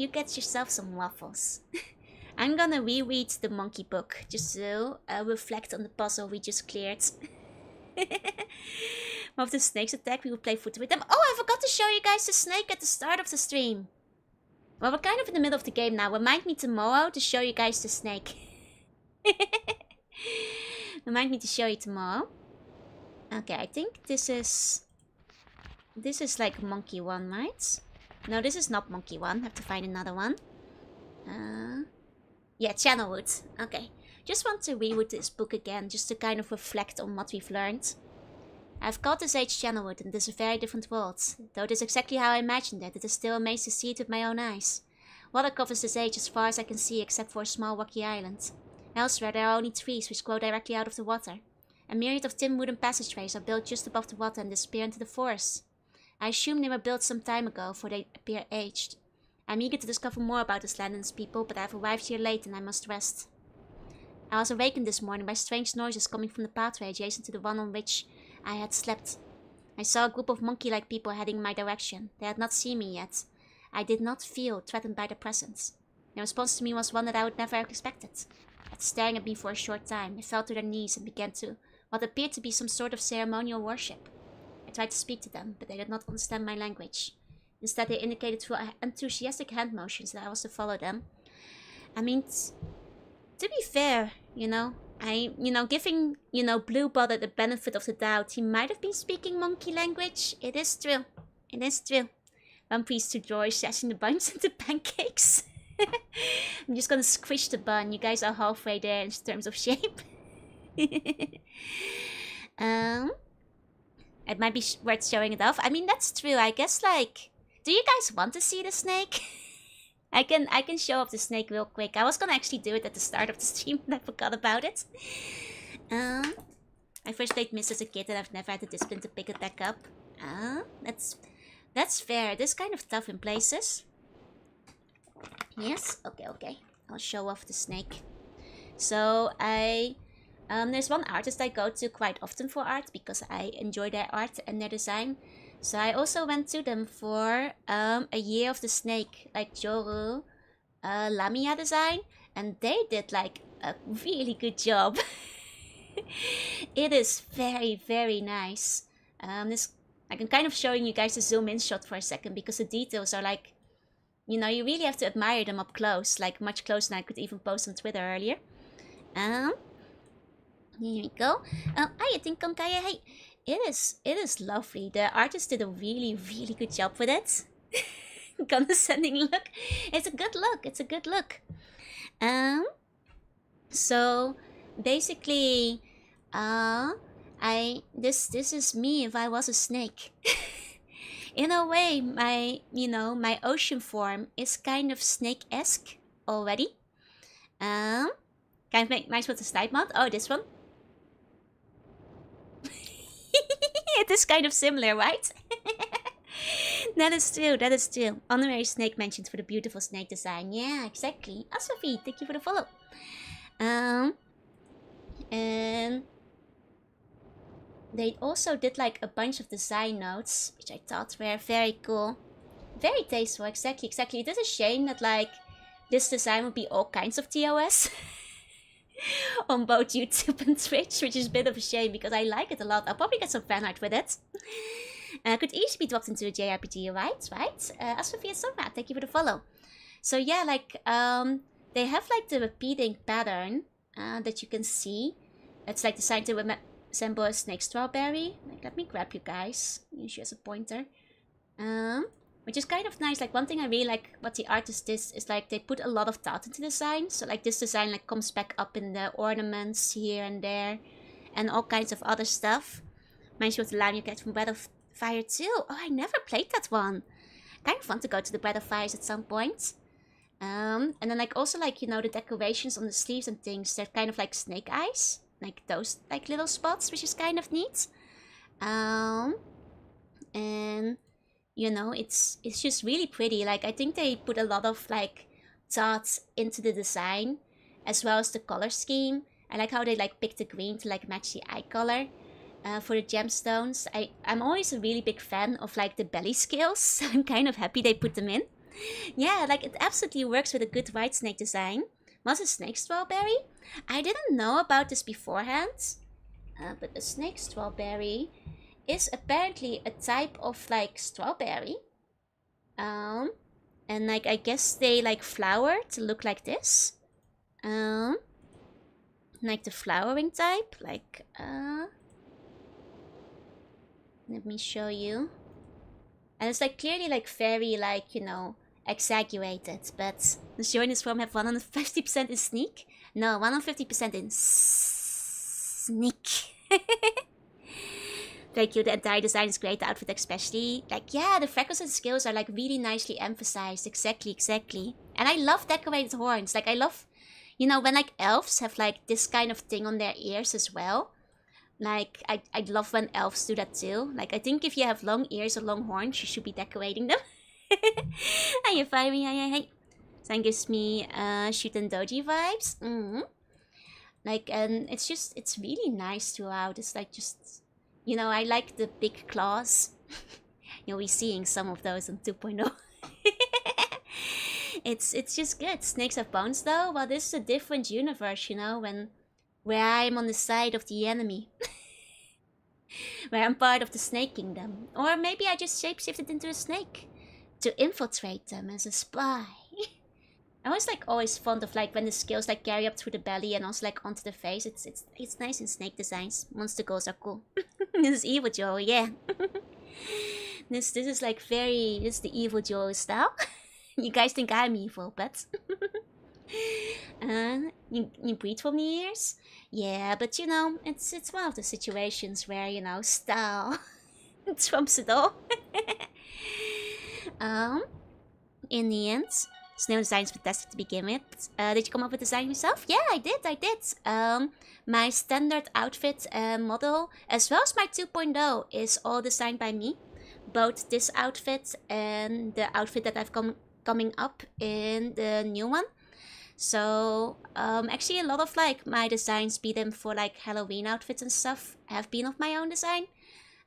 Speaker 1: get yourself some waffles. I'm gonna reread the monkey book just to reflect on the puzzle we just cleared. One of the snakes attack, we will play foot with them. Oh, I forgot to show you guys the snake at the start of the stream. Well, we're kind of in the middle of the game now. Remind me tomorrow to show you guys the snake. Remind me to show you tomorrow. Okay, I think this is like monkey one, right? No, this is not monkey one. Have to find another one. Yeah, Channelwood. Okay. Just want to reread this book again, just to kind of reflect on what we've learned. I've called this age Channelwood, and it is a very different world. Though it is exactly how I imagined it, it is still amazing to see it with my own eyes. Water covers this age as far as I can see, except for a small rocky island. Elsewhere there are only trees which grow directly out of the water. A myriad of tin wooden passageways are built just above the water and disappear into the forest. I assume they were built some time ago, for they appear aged. I'm eager to discover more about this land and its people, but I've arrived here late and I must rest. I was awakened this morning by strange noises coming from the pathway adjacent to the one on which I had slept. I saw a group of monkey-like people heading in my direction. They had not seen me yet. I did not feel threatened by their presence. Their response to me was one that I would never have expected. After staring at me for a short time, they fell to their knees and began to what appeared to be some sort of ceremonial worship. I tried to speak to them, but they did not understand my language. Instead, they indicated through enthusiastic hand motions that I was to follow them. I mean, to be fair, giving, Blue Brother the benefit of the doubt, he might have been speaking monkey language. It is true. One piece to draw, shashing the buns into pancakes. I'm just gonna squish the bun. You guys are halfway there in terms of shape. um, it might be worth showing it off. I mean, that's true. I guess, like, do you guys want to see the snake? I can show off the snake real quick. I was gonna actually do it at the start of the stream, but I forgot about it. I first played Myst as a kid and I've never had the discipline to pick it back up. That's fair. This is kind of tough in places. Yes, okay. I'll show off the snake. So there's one artist I go to quite often for art because I enjoy their art and their design. So I also went to them for a year of the snake, like Joru Lamia design, and they did like a really good job. It is very, very nice. I'm kind of showing you guys the zoom in shot for a second because the details are like, you know, you really have to admire them up close, like much closer than I could even post on Twitter earlier. Here we go. I think Konkaya, hey, it is lovely. The artist did a really, really good job with it. Condescending look. It's a good look. It's a good look. So basically, this is me if I was a snake. In a way, my ocean form is kind of snake-esque already. Kind of make nice with the snipe mount. Oh, this one. It is kind of similar, right? That is true, that is true. Honorary snake mentioned for the beautiful snake design. Yeah, exactly. Asafi, thank you for the follow. And they also did like a bunch of design notes, which I thought were very cool. Very tasteful, exactly. It is a shame that like this design would be all kinds of TOS. On both YouTube and Twitch, which is a bit of a shame because I like it a lot. I'll probably get some fan art with it. Could easily be dropped into a JRPG, right? Asofia Soma, thank you for the follow. So yeah, like, they have like the repeating pattern that you can see. It's like designed to resemble a snake strawberry. Like, let me grab you guys. Use you as a pointer. Which is kind of nice. Like, one thing I really like what the artist is like they put a lot of thought into design. So like this design like comes back up in the ornaments here and there. And all kinds of other stuff. Reminds me of the Lamia cat from Breath of Fire 2. Oh, I never played that one. Kind of fun to go to the Breath of Fires at some point. And then like also like, you know, the decorations on the sleeves and things. They're kind of like snake eyes. Like those like little spots, which is kind of neat. And you know, it's just really pretty. Like, I think they put a lot of like thought into the design as well as the color scheme. I like how they like picked the green to like match the eye color for the gemstones. I'm always a really big fan of like the belly scales, so I'm kind of happy they put them in. Yeah, like it absolutely works with a good white snake design. Was a snake strawberry? I didn't know about this beforehand, but a snake strawberry is apparently a type of like strawberry. And like I guess they like flower to look like this. Like the flowering type, like let me show you. And it's like clearly like very like, you know, exaggerated, but the showiness form have 150% in sneak. No, 150% in sneak. Thank you, the entire design is great, the outfit especially. Like, yeah, the freckles and scales are like really nicely emphasized. Exactly. And I love decorated horns. Like, I love, you know, when like elves have like this kind of thing on their ears as well. Like, I love when elves do that too. Like, I think if you have long ears or long horns, you should be decorating them. Hiya, Fiery, hi. That gives me Shuten Doji vibes. Like, and it's really nice throughout. It's like just, you know, I like the big claws. You'll be seeing some of those in 2.0. It's just good. Snakes have bones though. Well, this is a different universe, you know, where I'm on the side of the enemy. Where I'm part of the snake kingdom. Or maybe I just shapeshifted into a snake to infiltrate them as a spy. I was like always fond of like when the scales like carry up through the belly and also like onto the face. It's nice in snake designs. Monster goals are cool. This is evil Joe, yeah. This is like this is the evil Joe style. You guys think I'm evil, but... you breathe from the ears? Yeah, but you know, it's one of the situations where, you know, style trumps it all. In the end, Snow design's fantastic to begin with. Did you come up with the design yourself? Yeah, I did. My standard outfit model, as well as my 2.0, is all designed by me. Both this outfit and the outfit that I've coming up in the new one. So, actually a lot of like my designs, be them for like Halloween outfits and stuff, have been of my own design.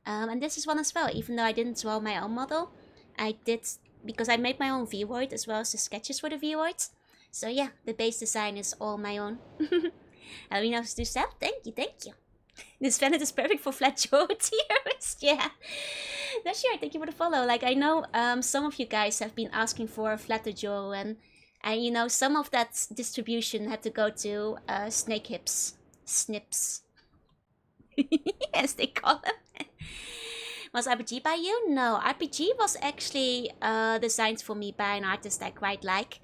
Speaker 1: And this is one as well, even though I didn't draw my own model. I did, because I made my own Vwoid as well as the sketches for the Vwoid. So yeah, the base design is all my own. Halloween outfits do sell? Thank you. This Venet is perfect for flat jaw tiers. Yeah. No, sure, thank you for the follow. Like, I know some of you guys have been asking for a flatter jaw, and you know, some of that distribution had to go to snake hips. Snips. As they call them. Was RPG by you? No, RPG was actually designed for me by an artist I quite like.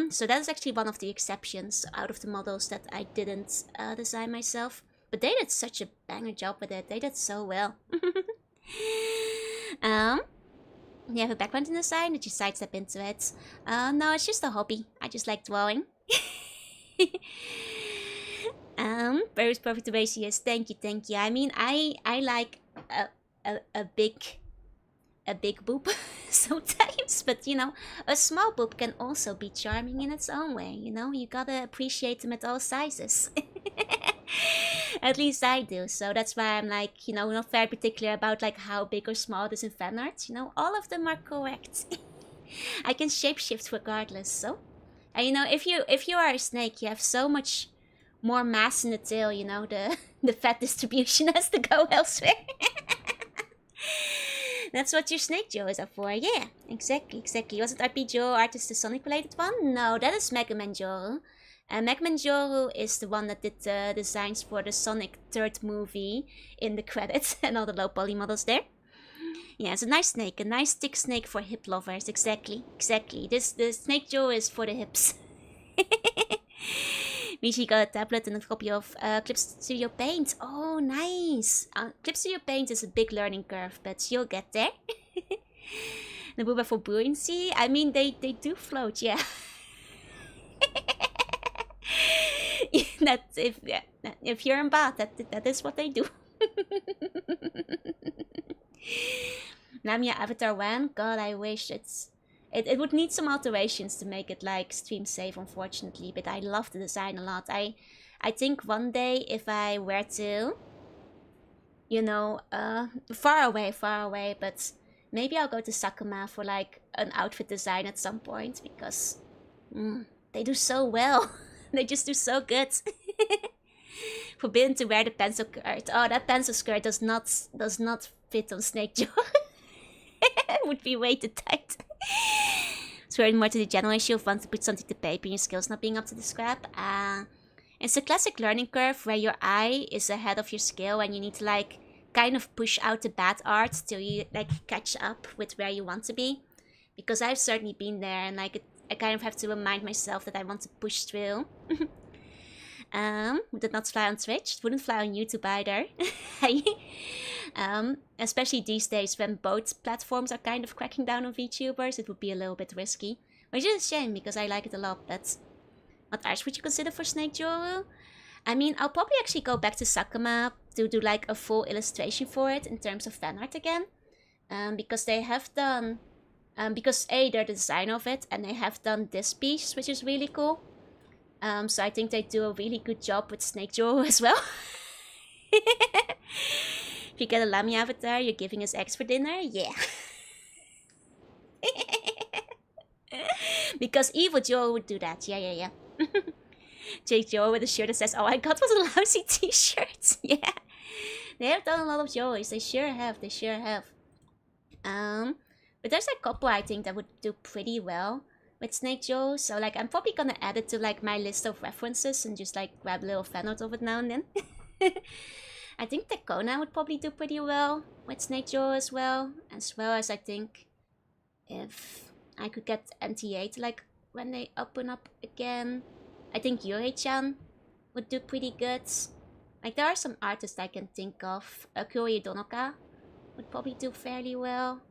Speaker 1: So that is actually one of the exceptions out of the models that I didn't design myself. But they did such a banger job with it. They did so well. You have a background in design? Did you sidestep into it? No, it's just a hobby. I just like drawing. Very perfect the way she is. Thank you. I mean, I like a big boob sometimes, but you know, a small boob can also be charming in its own way. You know, you gotta appreciate them at all sizes. At least I do, so that's why I'm like, you know, not very particular about like how big or small it is in fan art. You know, all of them are correct. I can shapeshift regardless, so. And you know, if you are a snake, you have so much more mass in the tail, you know, the fat distribution has to go elsewhere. That's what your snake jaw is up for. Yeah, exactly. Was it RP Joe artist the Sonic related one? No, that is Mega Man Joe. Mega Man Joe is the one that did the designs for the Sonic 3rd movie in the credits and all the low poly models there. Yeah, it's a nice snake, a nice thick snake for hip lovers. Exactly. The snake jaw is for the hips. Michi got a tablet and a copy of Clip Studio Paint. Oh, nice. Clip Studio Paint is a big learning curve, but you'll get there. The booba for buoyancy. I mean, they do float, yeah. If you're in bath, that is what they do. Namia Avatar 1. God, I wish it would need some alterations to make it like stream safe, unfortunately, but I love the design a lot. I think one day if I were to, you know, far away, but maybe I'll go to Sakuma for like an outfit design at some point, because they do so well. They just do so good. Forbidden to wear the pencil skirt. Oh, that pencil skirt does not fit on Snake Jaw. It would be way too tight. Swearing more to the general issue of wanting to put something to paper and your skills not being up to the scrap. It's a classic learning curve where your eye is ahead of your skill and you need to like kind of push out the bad art till you like catch up with where you want to be. Because I've certainly been there and like I kind of have to remind myself that I want to push through. Would it not fly on Twitch? It wouldn't fly on YouTube either. Especially these days when both platforms are kind of cracking down on VTubers, it would be a little bit risky. Which is a shame because I like it a lot, but what art would you consider for Snake Joru? I mean, I'll probably actually go back to Sakuma to do like a full illustration for it in terms of fan art again. Because they have done, because A, they're the designer of it, and they have done this piece, which is really cool. So I think they do a really good job with Snake Joru as well. If you get a Lamy avatar, you're giving us eggs for dinner? Yeah. Because evil Joe would do that. Yeah. Jake Joe with a shirt that says, "Oh, I got was a lousy t-shirt." Yeah. They have done a lot of Joes. They sure have. But there's a couple I think that would do pretty well with Snake Joe. So like I'm probably gonna add it to like my list of references and just like grab a little fan art of it now and then. I think Takona would probably do pretty well with Snake Joe as well. As well as I think if I could get NT8 like when they open up again. I think Yuri-chan would do pretty good. Like there are some artists I can think of. Kuri Donoka would probably do fairly well.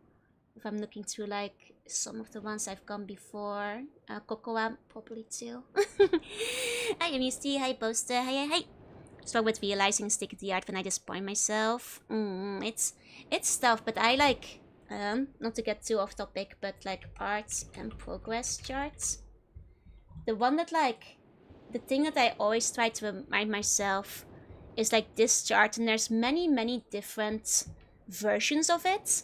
Speaker 1: If I'm looking through like some of the ones I've gone before. Kokoa probably too. Hi Misty, hi Poster, hi. Struggle with realizing stick the art when I disappoint myself. It's tough, but I like not to get too off topic, but like arts and progress charts. The one that like the thing that I always try to remind myself is like this chart, and there's many different versions of it,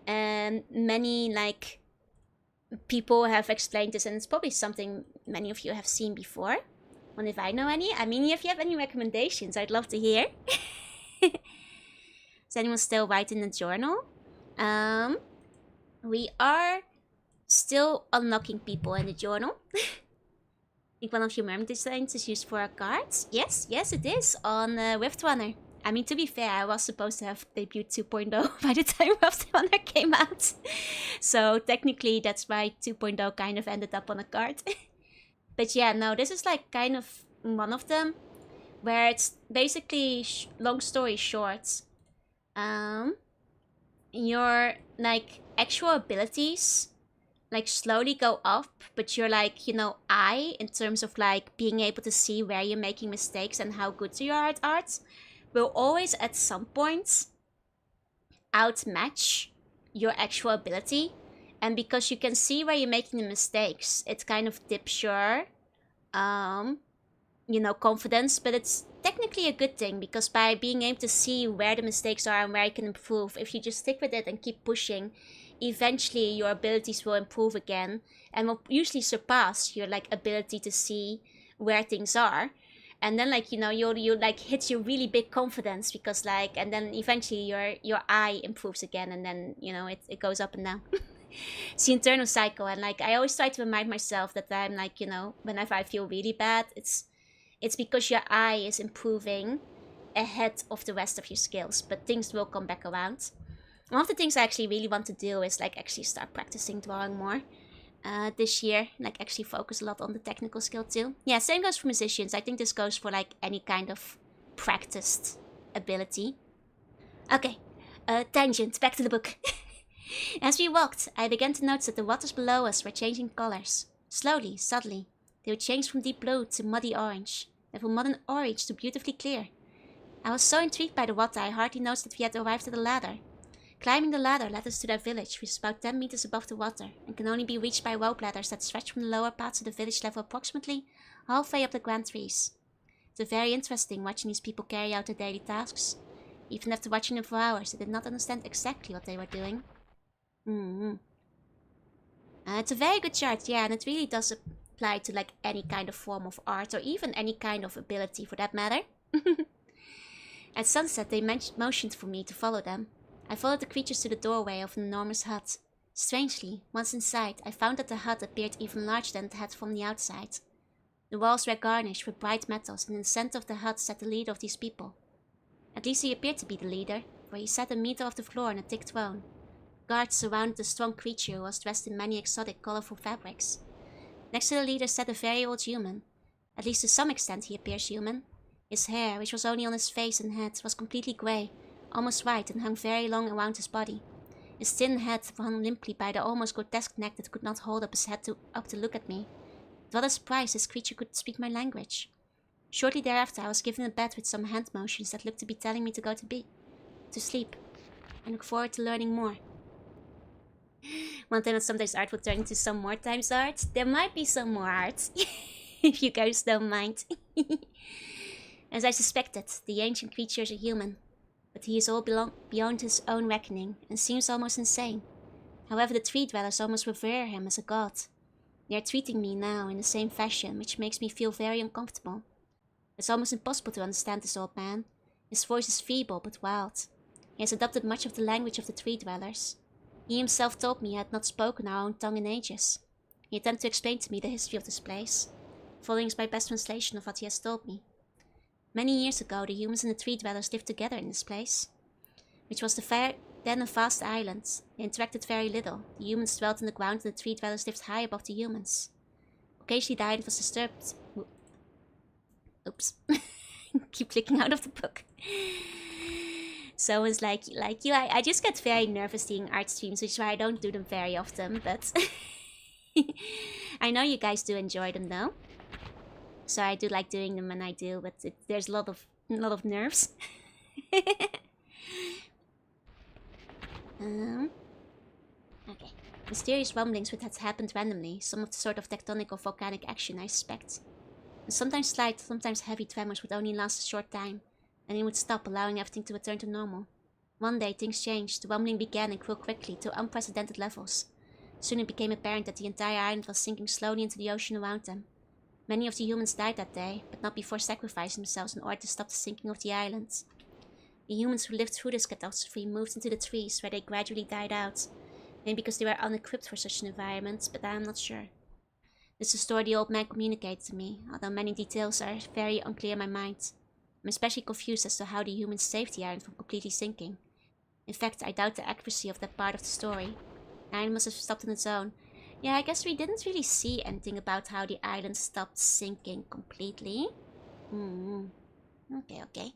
Speaker 1: and many like people have explained this, and it's probably something many of you have seen before. And if I know any, I mean, if you have any recommendations, I'd love to hear. Is anyone still writing in the journal? We are still unlocking people in the journal. I think one of your memory designs is used for our cards. Yes, it is on Riftrunner. I mean, to be fair, I was supposed to have debuted 2.0 by the time Riftrunner came out. So technically, that's why 2.0 kind of ended up on a card. But yeah, no, this is like kind of one of them, where it's basically, long story short, your like actual abilities like slowly go up, but you're like, you know, in terms of like being able to see where you're making mistakes and how good you are at art, will always at some point outmatch your actual ability. And because you can see where you're making the mistakes, it kind of dips your you know, confidence. But it's technically a good thing, because by being able to see where the mistakes are and where you can improve, if you just stick with it and keep pushing, eventually your abilities will improve again and will usually surpass your like ability to see where things are. And then like, you know, you like hit your really big confidence, because like, and then eventually your eye improves again, and then, you know, it goes up and down. It's the internal cycle. And like I always try to remind myself that I'm like, you know, whenever I feel really bad, it's because your eye is improving ahead of the rest of your skills, but things will come back around. One of the things I actually really want to do is like actually start practicing drawing more this year, like actually focus a lot on the technical skill too. Yeah, same goes for musicians. I think this goes for like any kind of practiced ability. Okay, tangent, back to the book. As we walked, I began to notice that the waters below us were changing colors. Slowly, subtly, they would change from deep blue to muddy orange, then from muddy orange to beautifully clear. I was so intrigued by the water I hardly noticed that we had arrived at the ladder. Climbing the ladder led us to their village, which is about 10 meters above the water, and can only be reached by rope ladders that stretch from the lower parts of the village level approximately halfway up the grand trees. It was very interesting watching these people carry out their daily tasks. Even after watching them for hours, I did not understand exactly what they were doing. It's a very good chart, yeah, and it really does apply to like any kind of form of art, or even any kind of ability for that matter. At sunset, they motioned for me to follow them. I followed the creatures to the doorway of an enormous hut. Strangely, once inside, I found that the hut appeared even larger than it had from the outside. The walls were garnished with bright metals, and in the center of the hut sat the leader of these people. At least he appeared to be the leader, for he sat a meter off the floor on a thick throne. Guards surrounded the strong creature, who was dressed in many exotic, colorful fabrics. Next to the leader sat a very old human. At least to some extent he appears human. His hair, which was only on his face and head, was completely grey, almost white, and hung very long around his body. His thin head hung limply by the almost grotesque neck that could not hold up his head up to look at me. To what a surprise, this creature could speak my language. Shortly thereafter, I was given a bed with some hand motions that looked to be telling me to go to sleep. I look forward to learning more. One time that sometimes art will turn into some more times art. There might be some more art, if you guys don't mind. As I suspected, the ancient creature is a human, but he is all beyond his own reckoning, and seems almost insane. However, the tree dwellers almost revere him as a god. They are treating me now in the same fashion, which makes me feel very uncomfortable. It's almost impossible to understand this old man. His voice is feeble but wild. He has adopted much of the language of the tree dwellers. He himself told me he had not spoken our own tongue in ages. He attempted to explain to me the history of this place. Following is my best translation of what he has told me. Many years ago, the humans and the tree dwellers lived together in this place, which was their again a vast island. They interacted very little. The humans dwelt on the ground and the tree dwellers lived high above the humans. Occasionally the island was disturbed. Oops. Keep clicking out of the book. So it's like you, I just get very nervous doing art streams, which is why I don't do them very often, but I know you guys do enjoy them though. So I do like doing them when I do, but there's a lot of nerves. Okay. Mysterious rumblings which had happened randomly, some of the sort of tectonic or volcanic action, I suspect. And sometimes slight, sometimes heavy tremors would only last a short time, and it would stop, allowing everything to return to normal. One day things changed, the rumbling began and grew quickly, to unprecedented levels. Soon it became apparent that the entire island was sinking slowly into the ocean around them. Many of the humans died that day, but not before sacrificing themselves in order to stop the sinking of the island. The humans who lived through this catastrophe moved into the trees, where they gradually died out. Maybe because they were unequipped for such an environment, but I am not sure. This is the story the old man communicated to me, although many details are very unclear in my mind. I'm especially confused as to how the humans saved the island from completely sinking. In fact, I doubt the accuracy of that part of the story. The island must have stopped on its own. Yeah, I guess we didn't really see anything about how the island stopped sinking completely. Okay.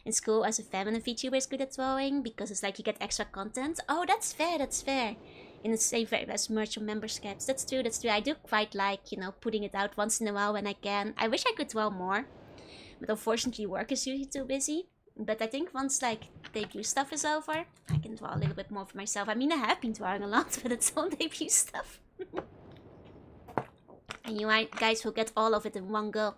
Speaker 1: In school, as a feminine VTuber is good at drawing, because it's like you get extra content. Oh, that's fair. In the same way as merch or member sketch. That's true. I do quite like, putting it out once in a while when I can. I wish I could draw more. But unfortunately, work is usually too busy. But I think once, debut stuff is over, I can draw a little bit more for myself. I mean, I have been drawing a lot, but it's all debut stuff. And you guys will get all of it in one go.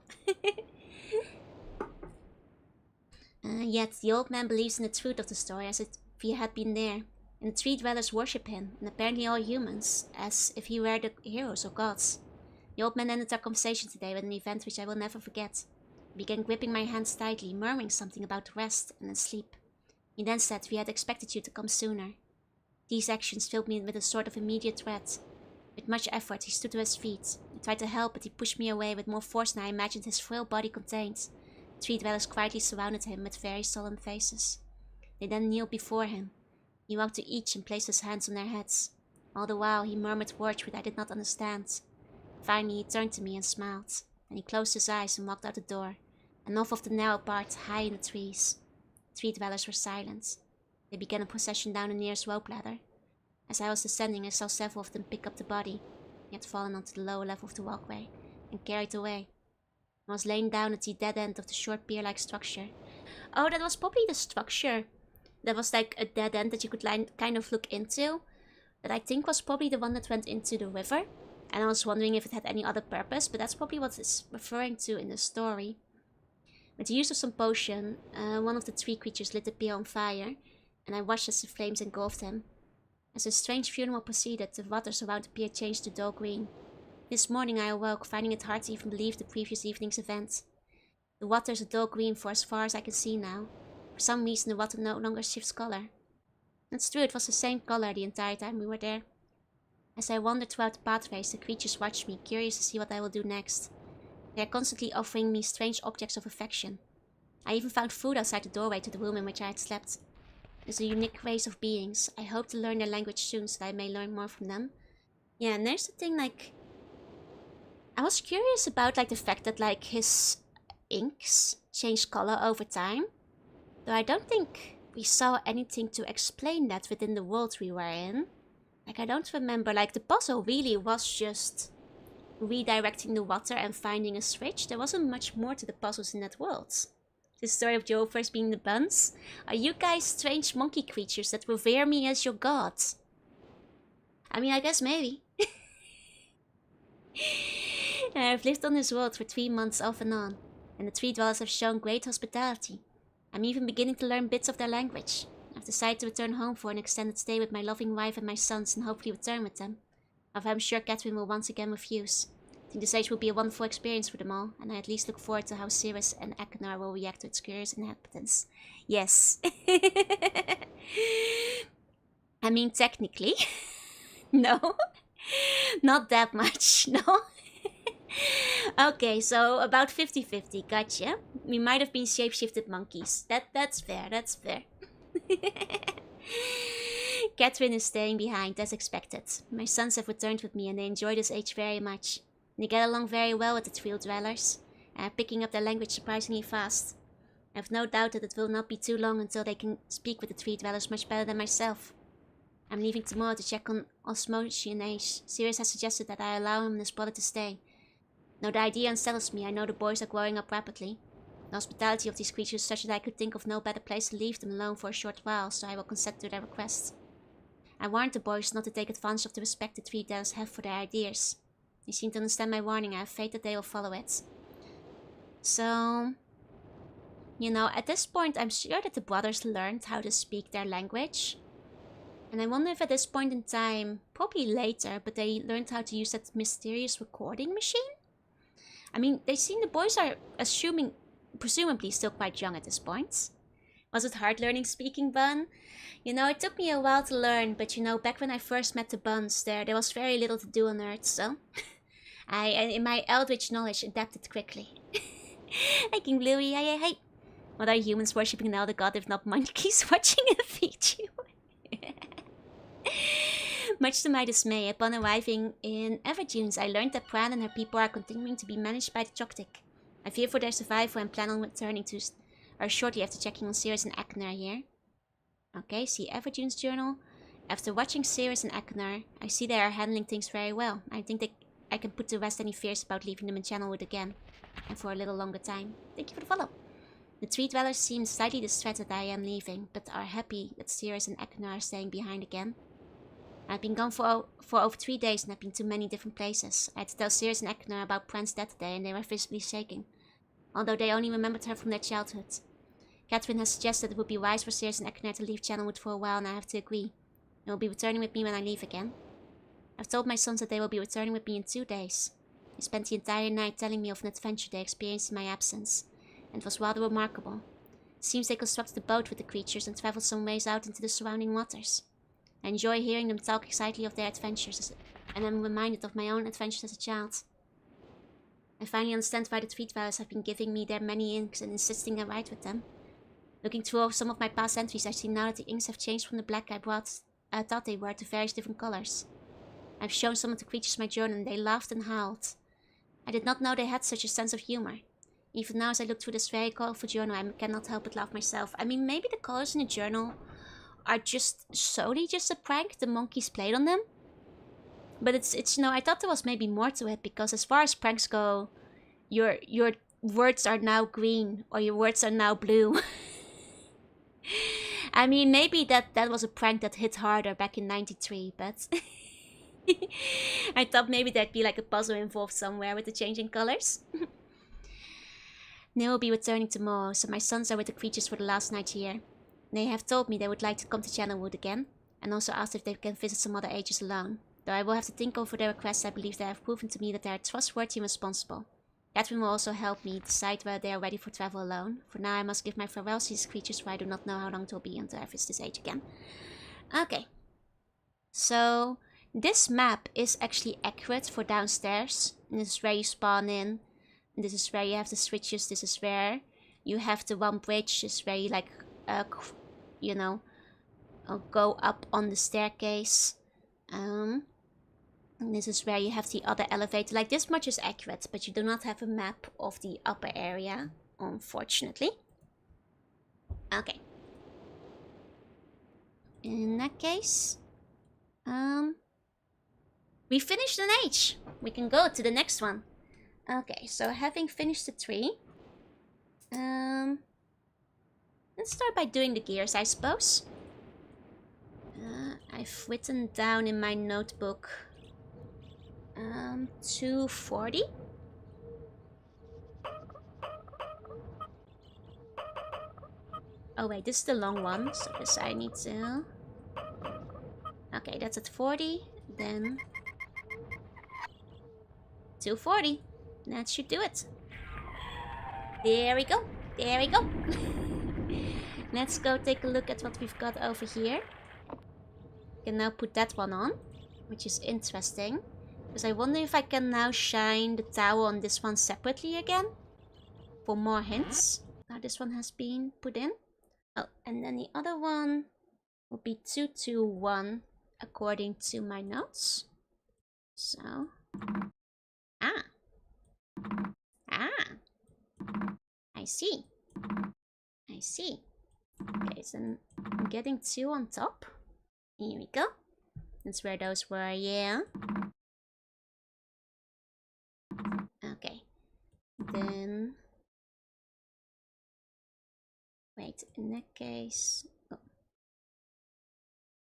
Speaker 1: Yet, the old man believes in the truth of the story as if he had been there. And the tree dwellers worship him, and apparently all humans, as if he were the heroes or gods. The old man ended our conversation today with an event which I will never forget. He began gripping my hands tightly, murmuring something about rest and then sleep. He then said we had expected you to come sooner. These actions filled me with a sort of immediate dread. With much effort, he stood to his feet. I tried to help, but he pushed me away with more force than I imagined his frail body contained. The tree dwellers quietly surrounded him with very solemn faces. They then kneeled before him. He walked to each and placed his hands on their heads. All the while, he murmured words which I did not understand. Finally, he turned to me and smiled. Then he closed his eyes and walked out the door, and off of the narrow path high in the trees. The tree dwellers were silent. They began a procession down the nearest rope ladder. As I was descending, I saw several of them pick up the body. He had fallen onto the lower level of the walkway and carried away. I was laying down at the dead end of the short pier-like structure. Oh, that was probably the structure. That was like a dead end that you could kind of look into. That I think was probably the one that went into the river. And I was wondering if it had any other purpose, but that's probably what it's referring to in the story. With the use of some potion, one of the tree creatures lit the pier on fire, and I watched as the flames engulfed him. As the strange funeral proceeded, the waters around the pier changed to dull green. This morning I awoke, finding it hard to even believe the previous evening's event. The water is a dull green for as far as I can see now. For some reason the water no longer shifts color. It's true, it was the same color the entire time we were there. As I wandered throughout the pathways, the creatures watched me, curious to see what I will do next. They are constantly offering me strange objects of affection. I even found food outside the doorway to the room in which I had slept. It's a unique race of beings. I hope to learn their language soon so that I may learn more from them. Yeah, and there's the thing, I was curious about, the fact that, his inks changed color over time. Though I don't think we saw anything to explain that within the world we were in. I don't remember, the puzzle really was just redirecting the water and finding a switch. There wasn't much more to the puzzles in that world. The story of Joe first being the buns. Are you guys strange monkey creatures that revere me as your god? I mean, I guess maybe. I've lived on this world for 3 months off and on, and the tree dwellers have shown great hospitality. I'm even beginning to learn bits of their language. I've decided to return home for an extended stay with my loving wife and my sons and hopefully return with them. However, I'm sure Catherine will once again refuse. I think this age will be a wonderful experience for them all, and I at least look forward to how Cirrus and Achenar will react to its curious inhabitants. Yes. I mean, technically. No. Not that much, no. Okay, so about 50-50, gotcha. We might have been shapeshifted monkeys. That's fair, that's fair. Catherine is staying behind, as expected. My sons have returned with me and they enjoy this age very much. They get along very well with the Tree Dwellers, and are picking up their language surprisingly fast. I have no doubt that it will not be too long until they can speak with the Tree Dwellers much better than myself. I'm leaving tomorrow to check on Osmosis and Ace. Sirius has suggested that I allow him and his brother to stay. Now the idea unsettles me. I know the boys are growing up rapidly. The hospitality of these creatures is such that I could think of no better place to leave them alone for a short while, so I will consent to their request. I warned the boys not to take advantage of the respect the Tree Dwellers have for their ideas. They seem to understand my warning. I have faith that they will follow it. So, you know, at this point I'm sure that the brothers learned how to speak their language. And I wonder if at this point in time, probably later, but they learned how to use that mysterious recording machine? I mean, the boys are presumably still quite young at this point. Was it hard learning speaking Bun? You know, it took me a while to learn, but you know, back when I first met the Buns, there was very little to do on Earth, so in my eldritch knowledge, adapted quickly. Hey, King Bluey, hey. What are humans worshipping an elder god if not monkeys watching a Vtuber? Much to my dismay, upon arriving in Everdunes, I learned that Pran and her people are continuing to be managed by the Choctic. I fear for their survival and plan on returning to shortly after checking on Sirius and Akner here. Okay, see Everdunes journal. After watching Sirius and Akner, I see they are handling things very well. I think I can put to rest any fears about leaving them in Channelwood again, and for a little longer time. Thank you for the follow. The Tree Dwellers seem slightly distressed that I am leaving, but are happy that Sirius and Akner are staying behind again. I've been gone for over 3 days and have been to many different places. I had to tell Sirius and Akner about Pran's death today and they were visibly shaking, although they only remembered her from their childhood. Catherine has suggested it would be wise for Sirius and Akner to leave Channelwood for a while, and I have to agree. They will be returning with me when I leave again. I've told my sons that they will be returning with me in 2 days. They spent the entire night telling me of an adventure they experienced in my absence, and it was rather remarkable. It seems they constructed a boat with the creatures and traveled some ways out into the surrounding waters. I enjoy hearing them talk excitedly of their adventures, and I'm reminded of my own adventures as a child. I finally understand why the Tree Dwellers have been giving me their many inks and insisting I write with them. Looking through some of my past entries, I see now that the inks have changed from the black I thought they were to various different colors. I've shown some of the creatures my journal and they laughed and howled. I did not know they had such a sense of humor. Even now as I look through this very colorful journal, I cannot help but laugh myself. I mean, maybe the colors in the journal are just solely just a prank the monkeys played on them. But it's you know, I thought there was maybe more to it, because as far as pranks go, your words are now green or your words are now blue. I mean, maybe that was a prank that hit harder back in '93, but I thought maybe there'd be like a puzzle involved somewhere with the changing colors. They will be returning tomorrow, so my sons are with the creatures for the last night here. They have told me they would like to come to Channelwood again, and also asked if they can visit some other ages alone. Though I will have to think over their requests, I believe they have proven to me that they are trustworthy and responsible. Catherine will also help me decide whether they are ready for travel alone. For now, I must give my farewells to these creatures, for I do not know how long it will be until I visit this age again. Okay. So, this map is actually accurate for downstairs. And this is where you spawn in. And this is where you have the switches. This is where you have the one bridge. This is where you like, you know, go up on the staircase. And this is where you have the other elevator. Like, this much is accurate, but you do not have a map of the upper area, unfortunately. Okay. In that case, we finished an age. We can go to the next one. Okay, so having finished the tree, let's start by doing the gears, I suppose. I've written down in my notebook 240. Oh wait, this is the long one, so this I need to... Okay, that's at 40, then 240. That should do it. There we go. There we go. Let's go take a look at what we've got over here. Can now put that one on, which is interesting. Because I wonder if I can now shine the towel on this one separately again. For more hints. Now this one has been put in. Oh, and then the other one will be 2, 2, 1 according to my notes. So, ah, I see. I see. Okay, so I'm getting 2 on top. Here we go. That's where those were, yeah. Okay. Then... wait, in that case... oh.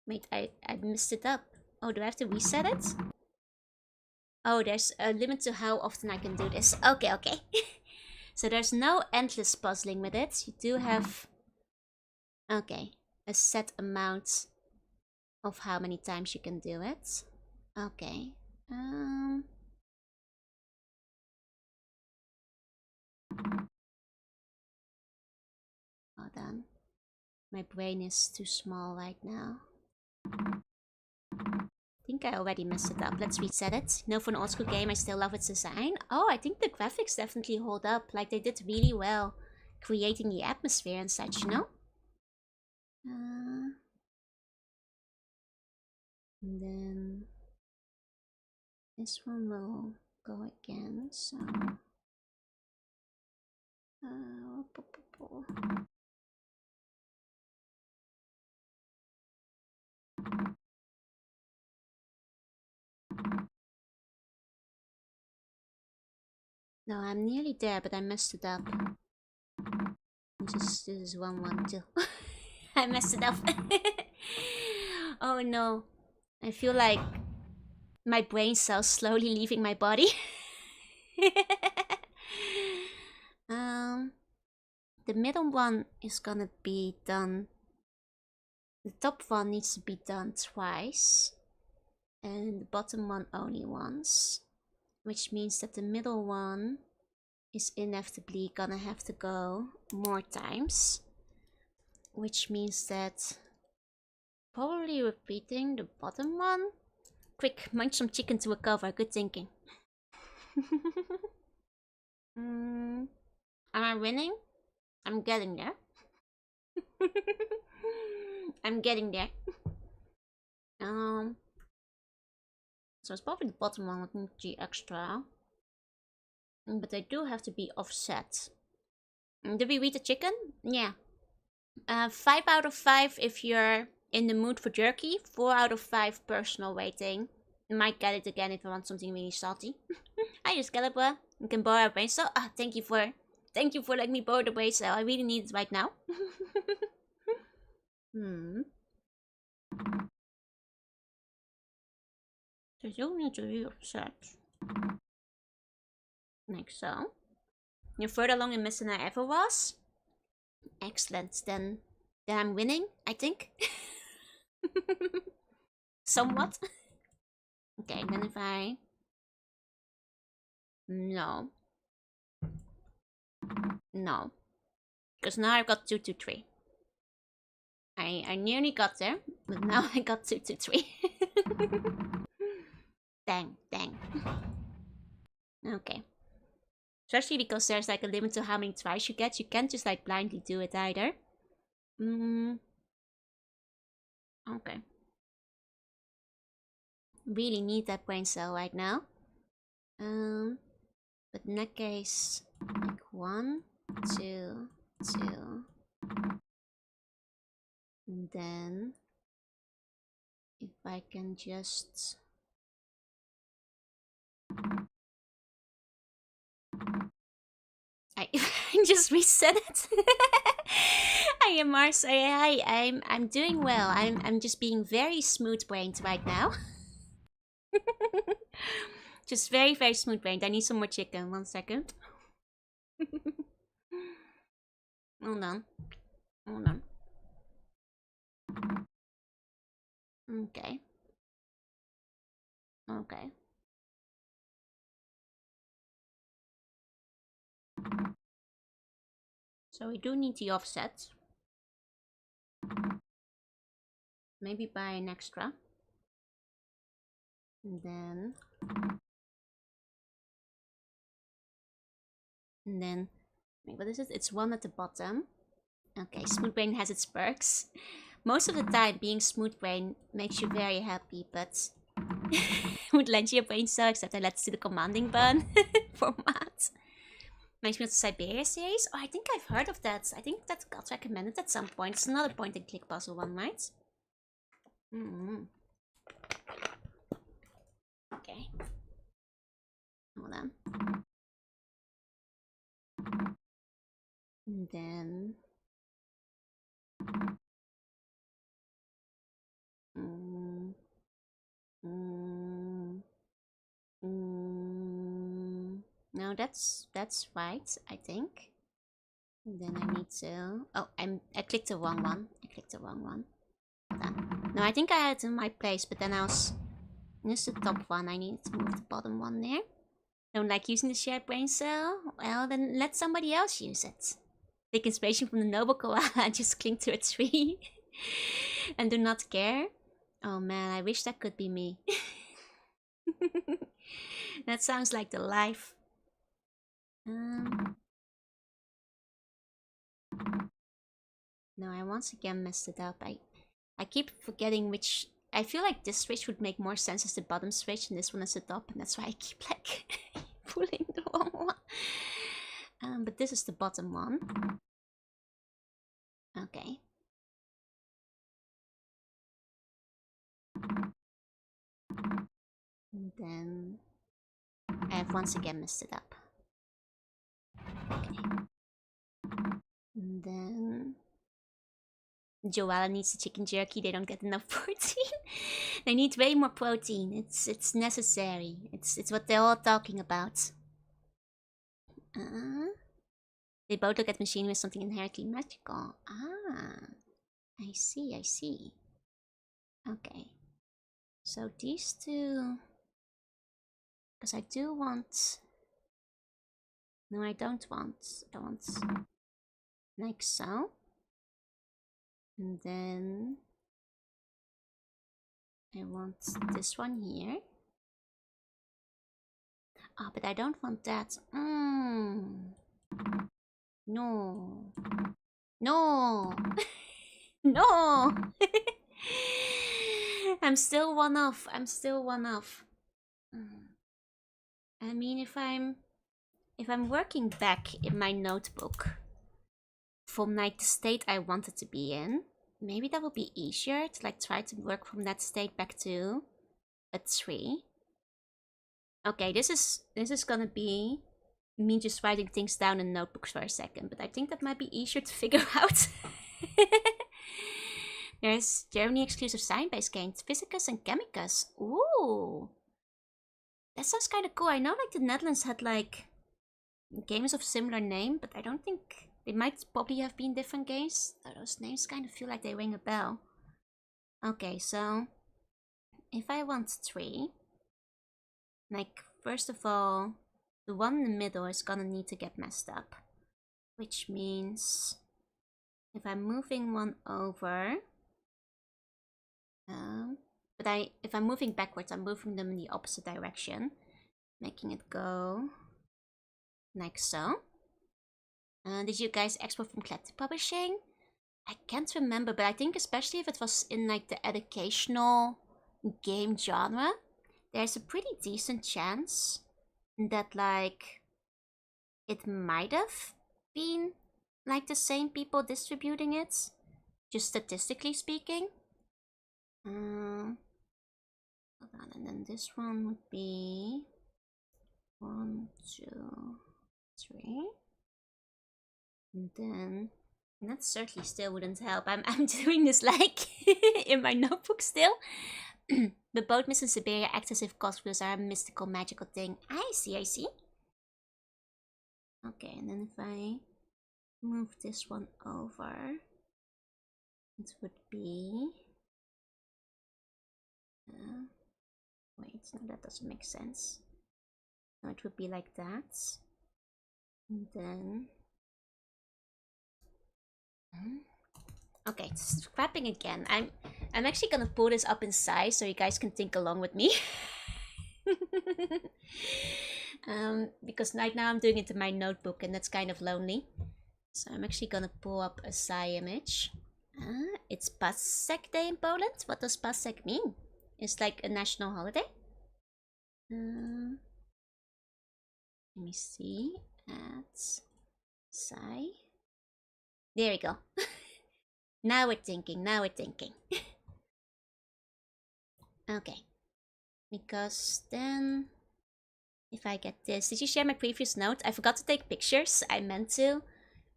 Speaker 1: Wait, I messed it up. Oh, do I have to reset it? Oh, there's a limit to how often I can do this. Okay, okay. So there's no endless puzzling with it. You do have... okay, a set amount of how many times you can do it. Okay. Hold on. My brain is too small right now. I think I already messed it up. Let's reset it. No, for an old school game, I still love its design. Oh, I think the graphics definitely hold up. Like, they did really well creating the atmosphere and such, you know? And then this one will go again, so... no, I'm nearly there, but I messed it up. This is 1, 1, 2. I messed it up. Oh no. I feel like my brain cells slowly leaving my body. The middle one is gonna be done. The top one needs to be done twice. And the bottom one only once. Which means that the middle one is inevitably gonna have to go more times. Which means that probably repeating the bottom one. Quick, munch some chicken to recover. Good thinking. Am I winning? I'm getting there. I'm getting there. So it's probably the bottom one with the extra. But they do have to be offset. Did we read the chicken? Yeah. 5 out of 5 if you're in the mood for jerky. 4 out of 5 personal rating. I might get it again if I want something really salty. Hi, Excalibur. You can borrow a brain cell. Ah, thank you for letting me borrow the brain cell. I really need it right now. So you need to be upset. Like so. You're further along in Myst than I ever was. Excellent. Then I'm winning, I think. Somewhat. Okay, then if I... no. No. Because now I've got 2, 2, 3. I nearly got there, but now I got 2, 2, 3. Dang. Okay. Especially because there's like a limit to how many tries you get. You can't just like blindly do it either. Okay. Really need that brain cell right now. But in that case, like 1, 2, 2. And then if I can just... I just reset it. I am Mars. I'm doing well. I'm just being very smooth brained right now. Just very, very smooth brained. I need some more chicken. 1 second. Hold on. Okay. So we do need the offset. Maybe buy an extra. And then... wait, what is it? It's 1 at the bottom. Okay, Smooth Brain has its perks. Most of the time, being smooth brain makes you very happy, but would lend your brain cell, except I let's do the commanding button format. Makes me of the Siberia series. Oh, I think I've heard of that. I think that got recommended at some point. It's another point and click puzzle one, right? Okay. Hold on. And then... No, that's right, I think. And then I need to... Oh, I clicked the wrong one. Done. No, I think I had it in my place, but then I was... This is the top one. I need to move the bottom one there. Don't like using the shared brain cell? Well, then let somebody else use it. Take inspiration from the noble koala and just cling to a tree. And do not care. Oh man, I wish that could be me. That sounds like the life. No, I once again messed it up. I keep forgetting which... I feel like this switch would make more sense as the bottom switch, and this one is the top, and that's why I keep like pulling the wrong one. But this is the bottom one. Okay. And then I have once again messed it up. Okay. And then Joella needs the chicken jerky. They don't get enough protein. They need way more protein. It's necessary. It's what they're all talking about. They both look at machine with something inherently magical. Ah, I see. Okay. So these two... Because I do want... No, I don't want... I want... Like so. And then... I want this one here. Ah, but I don't want that. No. No. No. I'm still one off. I mean, if I'm working back in my notebook from like the state I wanted to be in, maybe that would be easier to like try to work from that state back to a tree. Okay, this is gonna be me just writing things down in notebooks for a second, but I think that might be easier to figure out. There's Germany exclusive science-based games, Physicus and Chemicus. Ooh, that sounds kind of cool. I know like the Netherlands had like games of similar name, but I don't think they might probably have been different games. Those names kind of feel like they ring a bell. Okay, so if I want 3, like first of all, the one in the middle is gonna need to get messed up, which means if I'm moving one over, but if I'm moving backwards, I'm moving them in the opposite direction, making it go like so. Did you guys export from Collective Publishing? I can't remember, but I think especially if it was in like the educational game genre, there's a pretty decent chance that like it might have been like the same people distributing it, just statistically speaking. Hold on, and then this one would be 1, 2, 3. And then that certainly still wouldn't help. I'm doing this like in my notebook still. But both Myst and Siberia act as if cosplays are a mystical, magical thing. I see. Okay, and then if I move this one over, it would be... wait, no, that doesn't make sense. No, it would be like that. And then... Okay, scrapping again. I'm actually gonna pull this up in size so you guys can think along with me. Because right now I'm doing it in my notebook and that's kind of lonely. So I'm actually gonna pull up a Psy image. It's Pasek Day in Poland. What does Pasek mean? It's like a national holiday. Let me see. At Sai. There we go. Now we're thinking. Now we're thinking. Okay. Because then, if I get this, did you share my previous note? I forgot to take pictures. I meant to,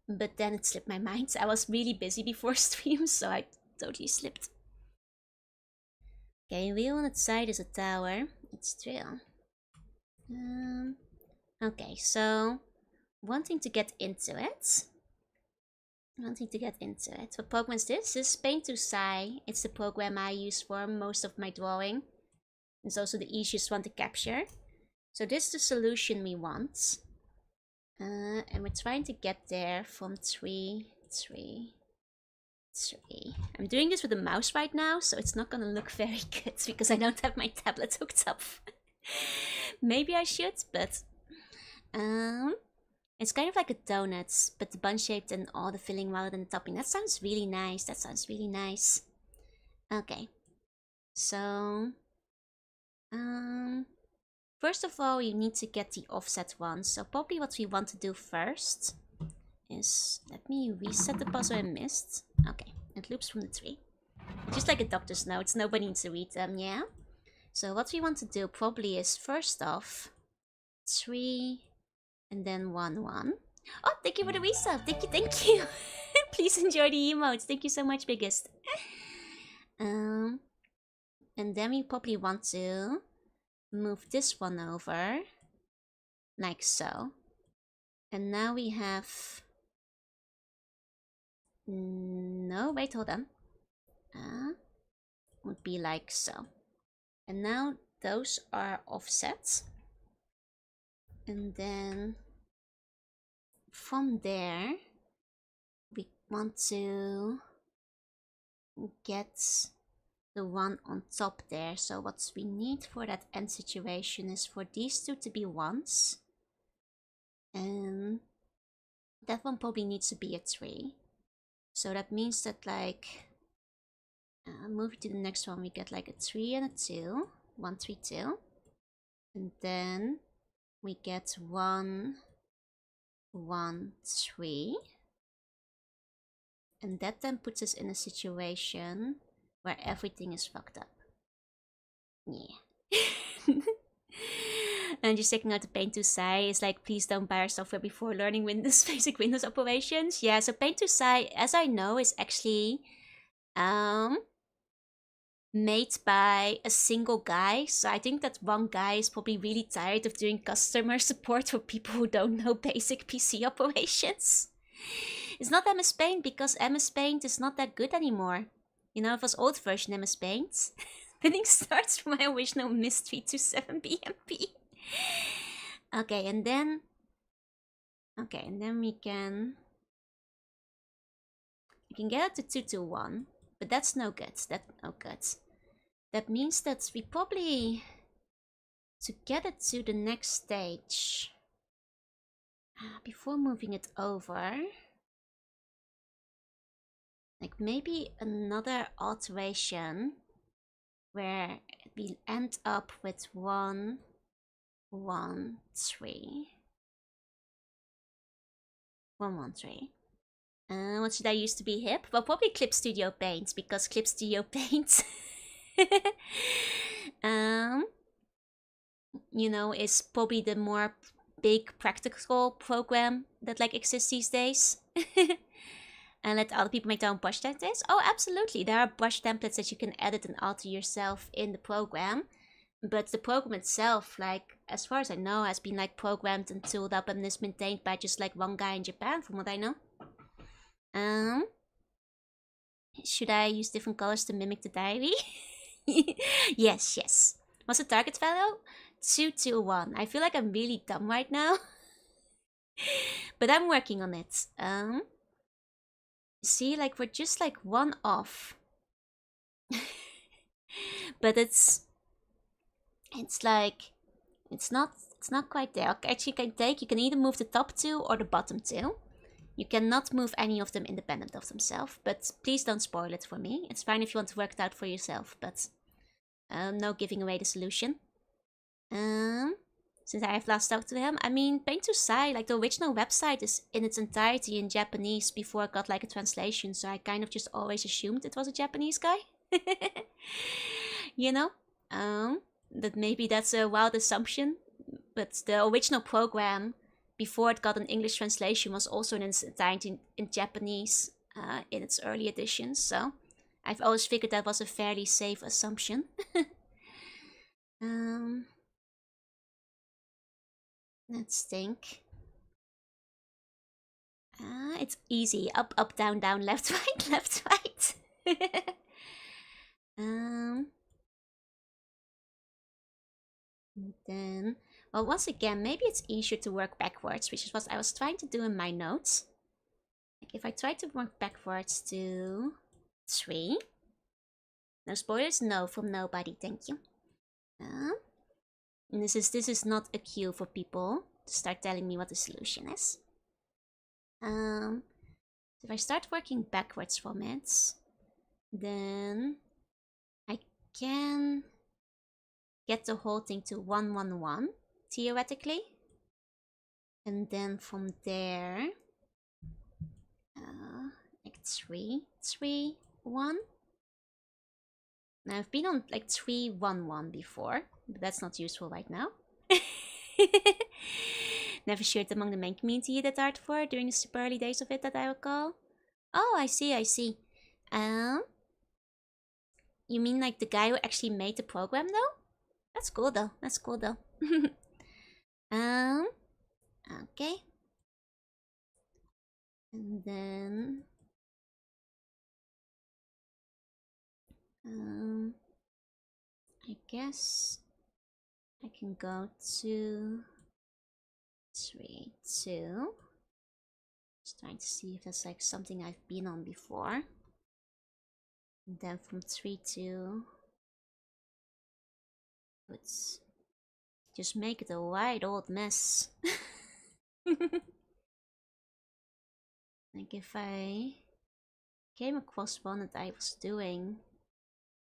Speaker 1: but then it slipped my mind. I was really busy before stream, so I totally slipped. Okay, wheel on its side is a tower. It's drill. Okay, so wanting to get into it. What program is this? This is Paint to Sai. It's the program I use for most of my drawing. It's also the easiest one to capture. So this is the solution we want. And we're trying to get there from 3, 3, 3. I'm doing this with a mouse right now, so it's not gonna look very good because I don't have my tablet hooked up. Maybe I should, but it's kind of like a donut, but the bun shaped and all the filling rather than the topping. That sounds really nice. That sounds really nice. Okay, so first of all, you need to get the offset one. So probably what we want to do first is, let me reset the puzzle in Myst. Okay, it loops from the tree. Just like a doctor's notes, nobody needs to read them, yeah? So what we want to do probably is first off 3 and then 1, 1. Oh, thank you for the resub. Thank you. Please enjoy the emotes. Thank you so much, biggest. And then we probably want to move this one over like so. And now we have, no, wait, hold on. Would be like so. And now those are offset. And then from there, we want to get the one on top there. So what we need for that end situation is for these two to be 1s. And that one probably needs to be a 3. So that means that, like, moving to the next one, we get like a 3 and a 2. 1, 3, 2. And then we get 1, 1, 3. And that then puts us in a situation where everything is fucked up. Yeah. And just checking out the Paint to Sai is like, please don't buy our software before learning Windows, basic Windows operations. Yeah, so Paint to Sai, as I know, is actually made by a single guy. So I think that one guy is probably really tired of doing customer support for people who don't know basic PC operations. It's not MS Paint because MS Paint is not that good anymore. You know, it was old version MS Paint. Winning starts from my original Myst 327 BMP. Okay, and then we can get it to 221, but that's no good. That means that we probably, to get it to the next stage, before moving it over, like maybe another alteration where we end up with 1, 1, 3. 1, 1, 3. What should I use to be hip? Well, probably Clip Studio Paint, because Clip Studio Paint, you know, is probably the more big practical program that like exists these days. And let other people make their own brush templates. Oh, absolutely. There are brush templates that you can edit and alter yourself in the program. But the program itself, like, as far as I know, has been like programmed and tooled up and is maintained by just like one guy in Japan, from what I know. Should I use different colors to mimic the diary? Yes. What's the target value? 221. I feel like I'm really dumb right now. But I'm working on it. See, like, we're just like 1 off. But it's like, it's not quite there. Okay, actually, you can either move the top 2 or the bottom 2. You cannot move any of them independent of themselves, but please don't spoil it for me. It's fine if you want to work it out for yourself, but no giving away the solution. Since I have last talked to him, I mean, Paint to Sai, like the original website is in its entirety in Japanese before it got like a translation, so I kind of just always assumed it was a Japanese guy. You know? That maybe that's a wild assumption, but the original program before it got an English translation was also in its entirety in Japanese in its early editions, so I've always figured that was a fairly safe assumption. Let's think. It's easy. Up, up, down, down, left, right, left, right. Then, well, once again, maybe it's easier to work backwards, which is what I was trying to do in my notes. Like if I try to work backwards to 3. No spoilers? No, from nobody, thank you. And this is not a cue for people to start telling me what the solution is. So if I start working backwards from it, then I can get the whole thing to 1, 1, 1, theoretically. And then from there, like 3, 3, 1. Now I've been on like 3, 1, 1 before, but that's not useful right now. Never shared among the main community he did art for during the super early days of it that I recall. Oh, I see, I see. You mean like the guy who actually made the program though? That's cool though, that's cool though. Okay. And then... I guess I can go to 3, 2. Just trying to see if that's like something I've been on before. And then from 3, 2. Let's just make it a wide old mess. Like if I came across one that I was doing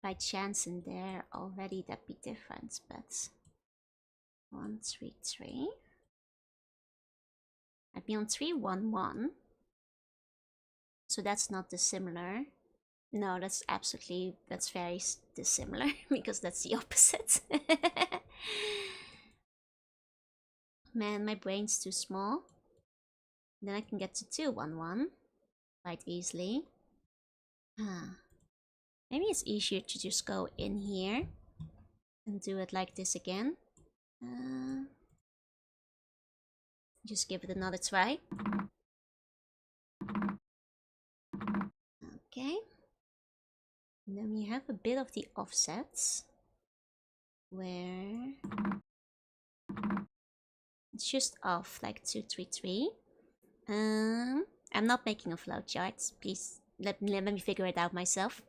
Speaker 1: by chance in there already, that'd be different, but 1, 3, 3. I'd be on 3, 1, 1. So that's not dissimilar. No, that's very dissimilar because that's the opposite. Man, my brain's too small. Then I can get to 2, 1, 1 quite easily. Maybe it's easier to just go in here and do it like this again. Just give it another try. Okay. And then we have a bit of the offsets where it's just off like 2, 3, 3. I'm not making a flowchart. Please let me figure it out myself.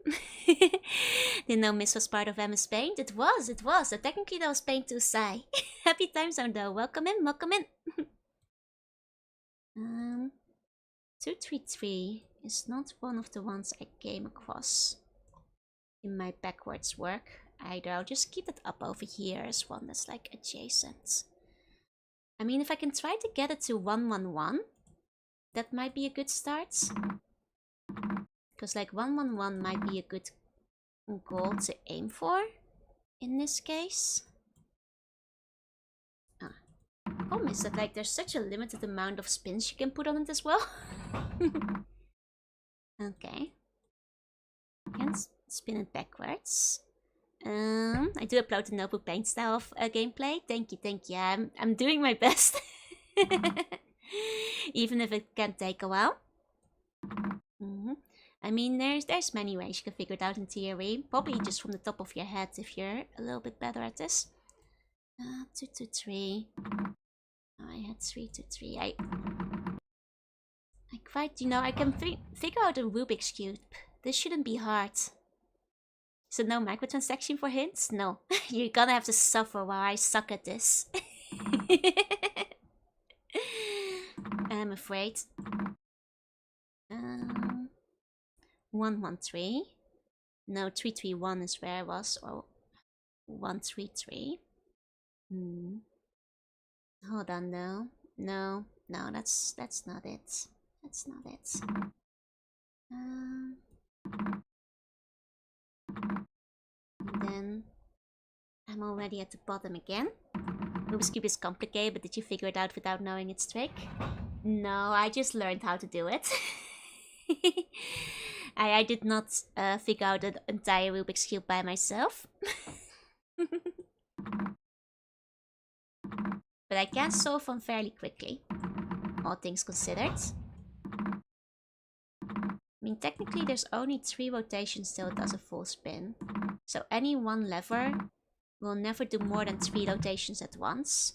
Speaker 1: Didn't know Myst was part of MS Paint. It was. So technically that was Paint to Sai. Happy time zone though. Welcome in, welcome in. 2, 3, 3 is not one of the ones I came across in my backwards work either. I'll just keep it up over here as one that's like adjacent. I mean, if I can try to get it to 1, 1, 1, that might be a good start. Because like 1, 1, 1 might be a good goal to aim for in this case. Problem is that like there's such a limited amount of spins you can put on it as well. Okay. I can spin it backwards. I do upload the notebook paint style of gameplay. Thank you. I'm doing my best. Even if it can take a while. I mean, there's many ways you can figure it out in theory. Probably just from the top of your head if you're a little bit better at this. 2, 2, 3. I had 3, 2, 3. I quite, I can figure out a Rubik's Cube. This shouldn't be hard. So no microtransaction for hints? No. You're gonna have to suffer while I suck at this. I'm afraid. 113. No, 331 is where I was, or 133. Hold on, though. No, that's not it. That's not it. And then I'm already at the bottom again. Rubik's Cube is complicated, but did you figure it out without knowing its trick? No, I just learned how to do it. I did not figure out the entire Rubik's Cube by myself. But I can solve one fairly quickly, all things considered. I mean, technically there's only 3 rotations till it does a full spin. So any one lever will never do more than 3 rotations at once.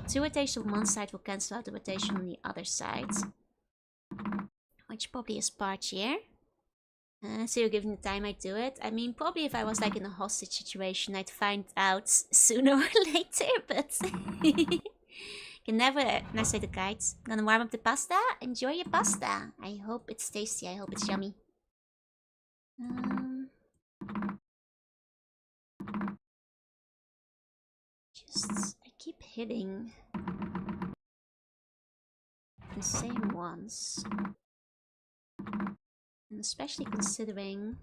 Speaker 1: 2 rotations on one side will cancel out the rotation on the other side. Which probably is part here. So you're giving the time I do it. I mean, probably if I was like in a hostage situation, I'd find out sooner or later, but... Can never... And I say the kites. Gonna warm up the pasta? Enjoy your pasta. I hope it's tasty. I hope it's yummy. I keep hitting the same ones. And especially considering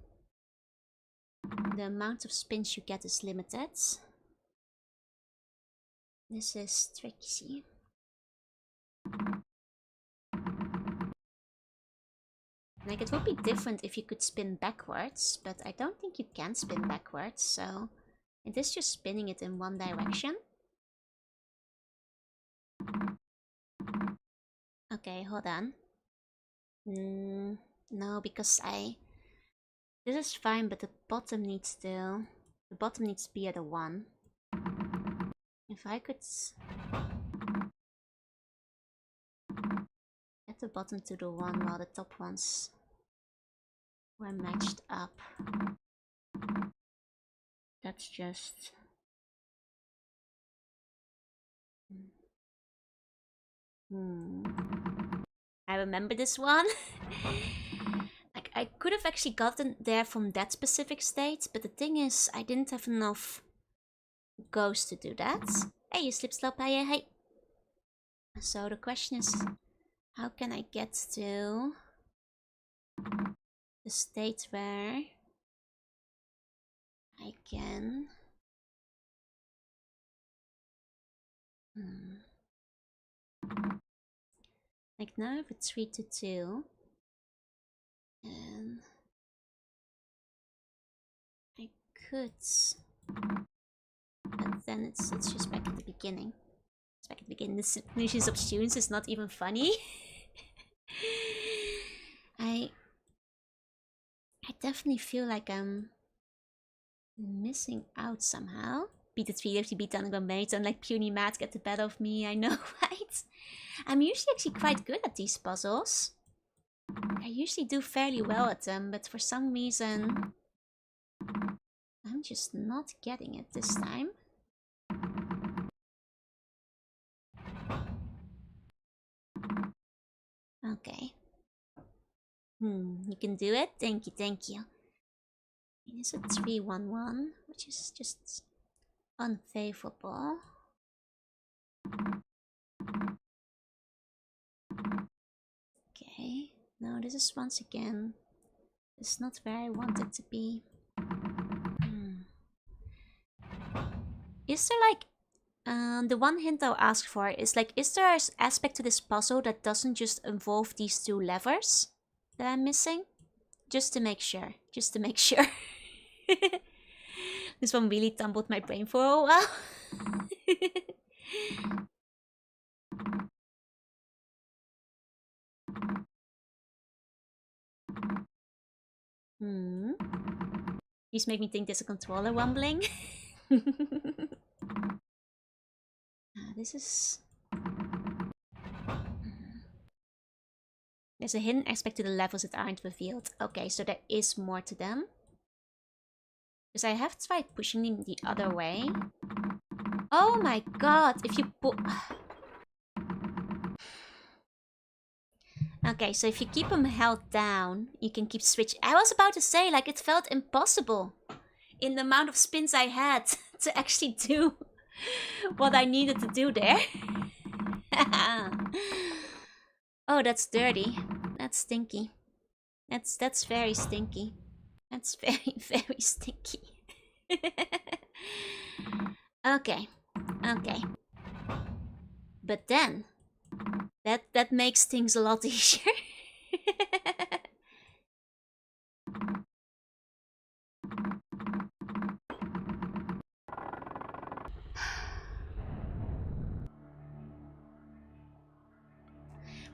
Speaker 1: the amount of spins you get is limited. This is tricky. Like, it would be different if you could spin backwards, but I don't think you can spin backwards, so it is just spinning it in one direction. Okay, hold on. No, because this is fine, but the bottom needs to be at a 1. If I could get the bottom to the 1 while the top ones were matched up. That's just... I remember this one. Like, I could have actually gotten there from that specific state, but the thing is, I didn't have enough goes to do that. Hey, you slip slope, hey. So the question is, how can I get to the state where I can... Like, now I have a 3 to 2. And I could... But then it's just back at the beginning. It's back at the beginning. This nuisance of students is not even funny. I definitely feel like I'm missing out somehow. Beat the 350, beat down and mates, and like puny Matt get the better of me, I know, right? I'm usually actually quite good at these puzzles. I usually do fairly well at them, but for some reason I'm just not getting it this time. Okay. You can do it? Thank you, thank you. It is a 3-1-1, which is just unfavorable. Okay. No, this is once again... It's not where I want it to be. Is there like... the one hint I'll ask for is like, is there an aspect to this puzzle that doesn't just involve these 2 levers that I'm missing? Just to make sure. Just to make sure. This one really tumbled my brain for a while. These make me think there's a controller rumbling. This is... There's a hidden aspect to the levels that aren't revealed. Okay, so there is more to them. Because I have tried pushing them the other way. Oh my god, if you Okay, so if you keep him held down, you can keep switching. I was about to say, like, it felt impossible in the amount of spins I had to actually do what I needed to do there. Oh, that's dirty. That's stinky. That's very stinky. That's very, very stinky. Okay. Okay. But then that makes things a lot easier.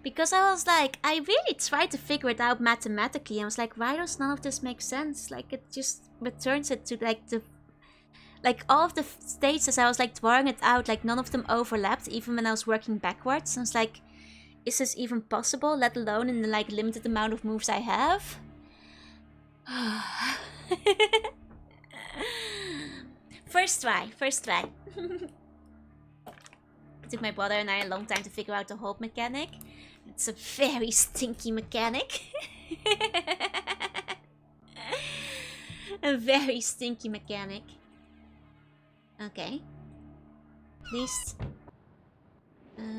Speaker 1: Because I was like, I really tried to figure it out mathematically. I was like, why does none of this make sense? Like, it just returns it to like the, like all of the states as I was like drawing it out, like none of them overlapped, even when I was working backwards. I was like, is this even possible? Let alone in the like limited amount of moves I have. First try, first try. It took my brother and I a long time to figure out the hold mechanic. It's a very stinky mechanic. A very stinky mechanic. Okay. At least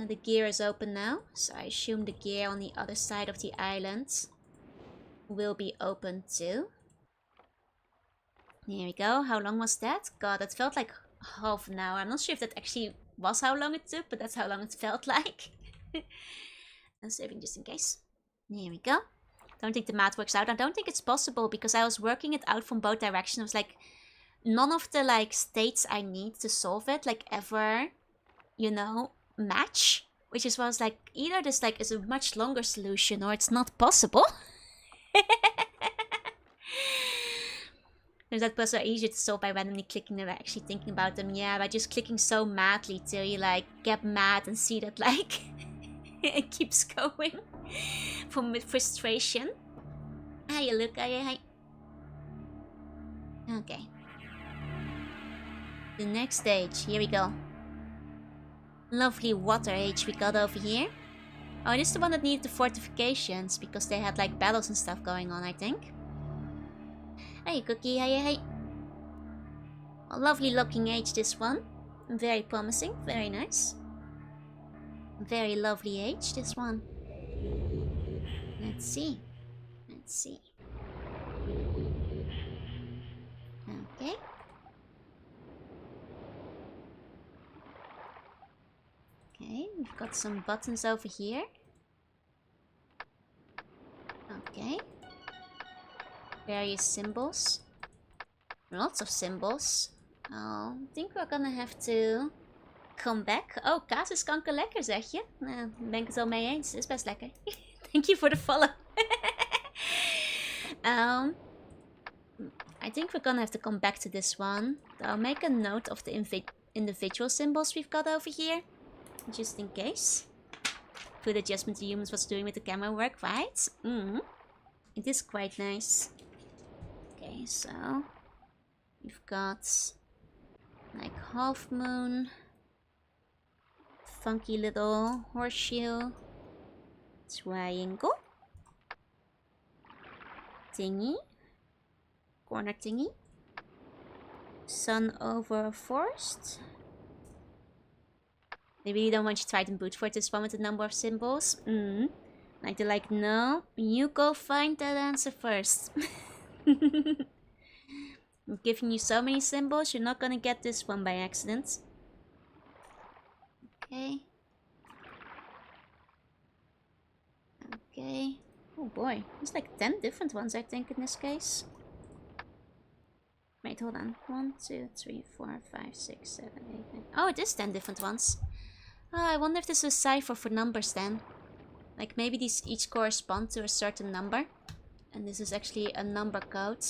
Speaker 1: the gear is open now. So I assume the gear on the other side of the island will be open too. Here we go. How long was that? God, that felt like half an hour. I'm not sure if that actually was how long it took, but that's how long it felt like. I'm saving just in case. Here we go. Don't think the math works out. I don't think it's possible because I was working it out from both directions. I was like, none of the like states I need to solve it like ever, you know, match. Which is why I was like, either this like is a much longer solution or it's not possible. Because that puzzles are easier to solve by randomly clicking them, actually thinking about them. Yeah, by just clicking so madly till you like get mad and see that like it keeps going from with frustration. Hi, look, hi. Okay. The next stage, here we go. Lovely water age we got over here. Oh, this is the one that needed the fortifications because they had like battles and stuff going on, I think. Hey, Cookie, hey. A lovely looking age, this one. Very promising, very nice. Very lovely age, this one. Let's see. Okay. Okay, we've got some buttons over here. Okay. Various symbols. Lots of symbols. Oh, I think we're gonna have to come back. Oh, kaas is kanker lekker, zeg je? Nou, daar ben ik het wel mee eens. Het is best lekker. Thank you for the follow. I think we're gonna have to come back to this one. I'll make a note of the individual symbols we've got over here. Just in case. Good adjustment to humans was doing with the camera work, right? It is quite nice. Okay, so we've got like half moon, funky little horseshoe, triangle, thingy, corner thingy, sun over a forest. They really don't want you to try to boot for this one with the number of symbols. Like they're like, no, you go find that answer first. I'm giving you so many symbols, you're not gonna get this one by accident. Okay. Okay. Oh boy, there's like 10 different ones I think in this case. Wait, hold on. 1, 2, 3, 4, 5, 6, 7, 8, 9. Oh, it is 10 different ones. Oh, I wonder if this is a cipher for numbers then. Like maybe these each correspond to a certain number. And this is actually a number code.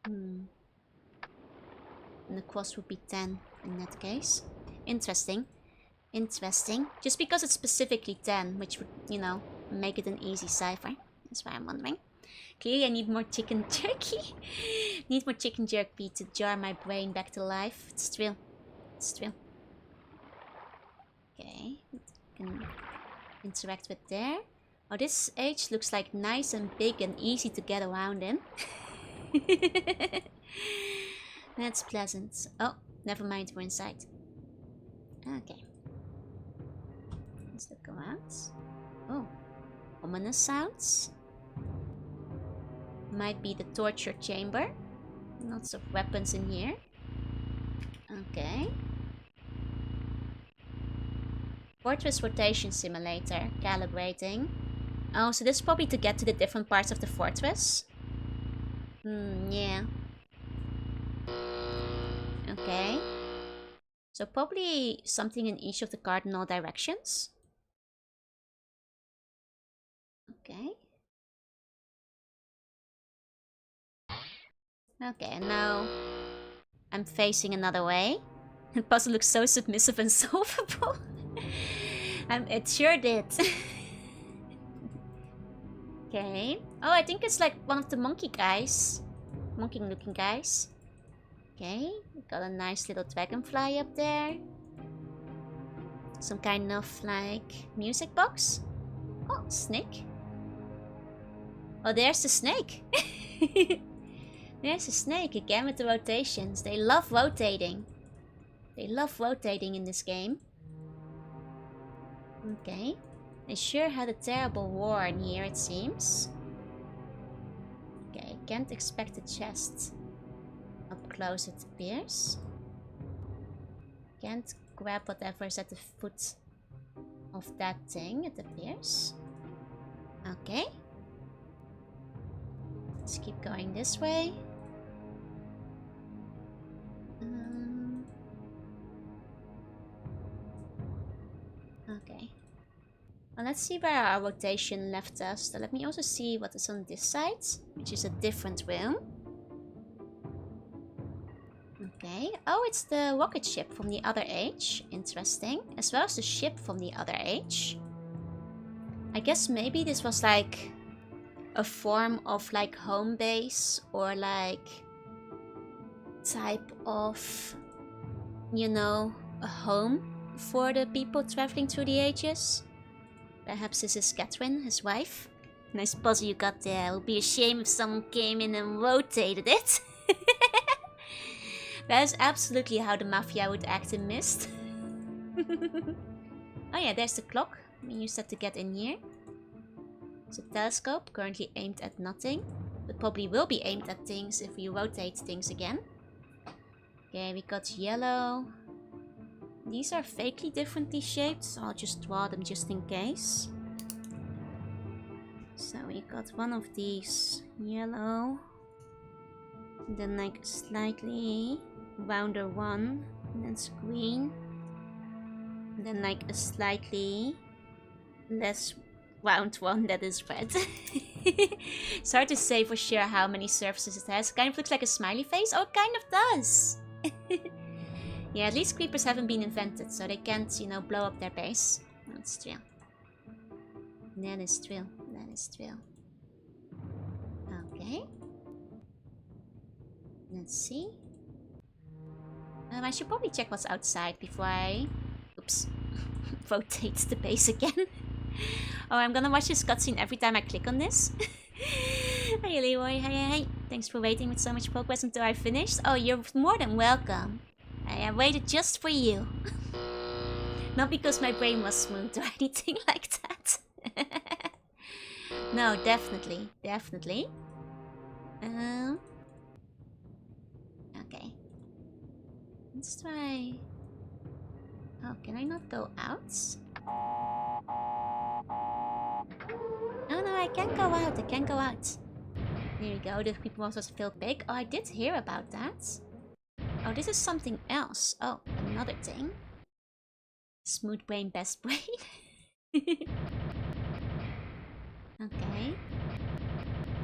Speaker 1: And the cost would be 10 in that case. Interesting. Interesting. Just because it's specifically 10, which would, you know, make it an easy cipher. That's why I'm wondering. Clearly I need more chicken jerky. Need more chicken jerky to jar my brain back to life. It's true. It's true. Okay. Can interact with there. Oh, this age looks like nice and big and easy to get around in. That's pleasant. Oh, never mind, we're inside. Okay. Let's look around. Oh, ominous sounds. Might be the torture chamber. Lots of weapons in here. Okay. Fortress rotation simulator. Calibrating. Oh, so this is probably to get to the different parts of the fortress. Yeah. Okay. So probably something in each of the cardinal directions. Okay. Okay, and now I'm facing another way. The puzzle looks so submissive and solvable. It sure did. Okay. Oh, I think it's like one of the monkey guys. Monkey looking guys. Okay. We got a nice little dragonfly up there. Some kind of like music box. Oh, snake. Oh, there's the snake. There's a snake again with the rotations. They love rotating. They love rotating in this game. Okay. They sure had a terrible war in here, it seems. Okay, can't expect a chest. Up close, it appears. Can't grab whatever's at the foot of that thing, it appears. Okay. Let's keep going this way. Okay. Well, let's see where our rotation left us. So let me also see what is on this side, which is a different room. Okay. Oh, it's the rocket ship from the other age. Interesting. As well as the ship from the other age. I guess maybe this was like a form of like home base or like type of, you know, a home for the people traveling through the ages. Perhaps this is Catherine, his wife. Nice puzzle you got there. It would be a shame if someone came in and rotated it. That is absolutely how the Mafia would act in Myst. Oh yeah, there's the clock. Let me use that to get in here. It's a telescope, currently aimed at nothing. But probably will be aimed at things if we rotate things again. Okay, we got yellow. These are fakely differently shaped, so I'll just draw them just in case. So we got one of these yellow. Then like slightly rounder one. And then it's green. And then like a slightly less round one that is red. It's hard to say for sure how many surfaces it has. It kind of looks like a smiley face. Oh, it kind of does. Yeah, at least creepers haven't been invented, so they can't, you know, blow up their base. That's true. That is true. That is true. Okay. Let's see. I should probably check what's outside before I... Oops. Rotate the base again. Oh, I'm gonna watch this cutscene every time I click on this. Hey, Leroy. Hey. Thanks for waiting with so much progress until I finished. Oh, you're more than welcome. I waited just for you. Not because my brain was smooth or anything like that. No, definitely. Definitely. Okay. Let's try... Oh, can I not go out? Oh no, I can't go out. I can't go out. There we go. The creepy monsters feel big. Oh, I did hear about that. Oh, this is something else. Oh, another thing. Smooth brain, best brain. Okay.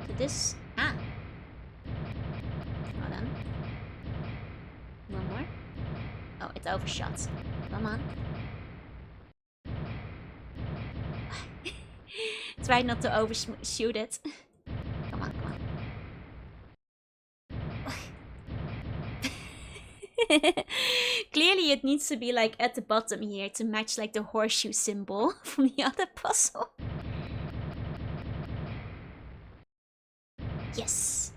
Speaker 1: So this... Ah! Hold on. One more. Oh, it overshot. Come on. Try not to overshoot it. Come on, come on. Clearly Maybe it needs to be like at the bottom here to match like the horseshoe symbol from the other puzzle. Yes.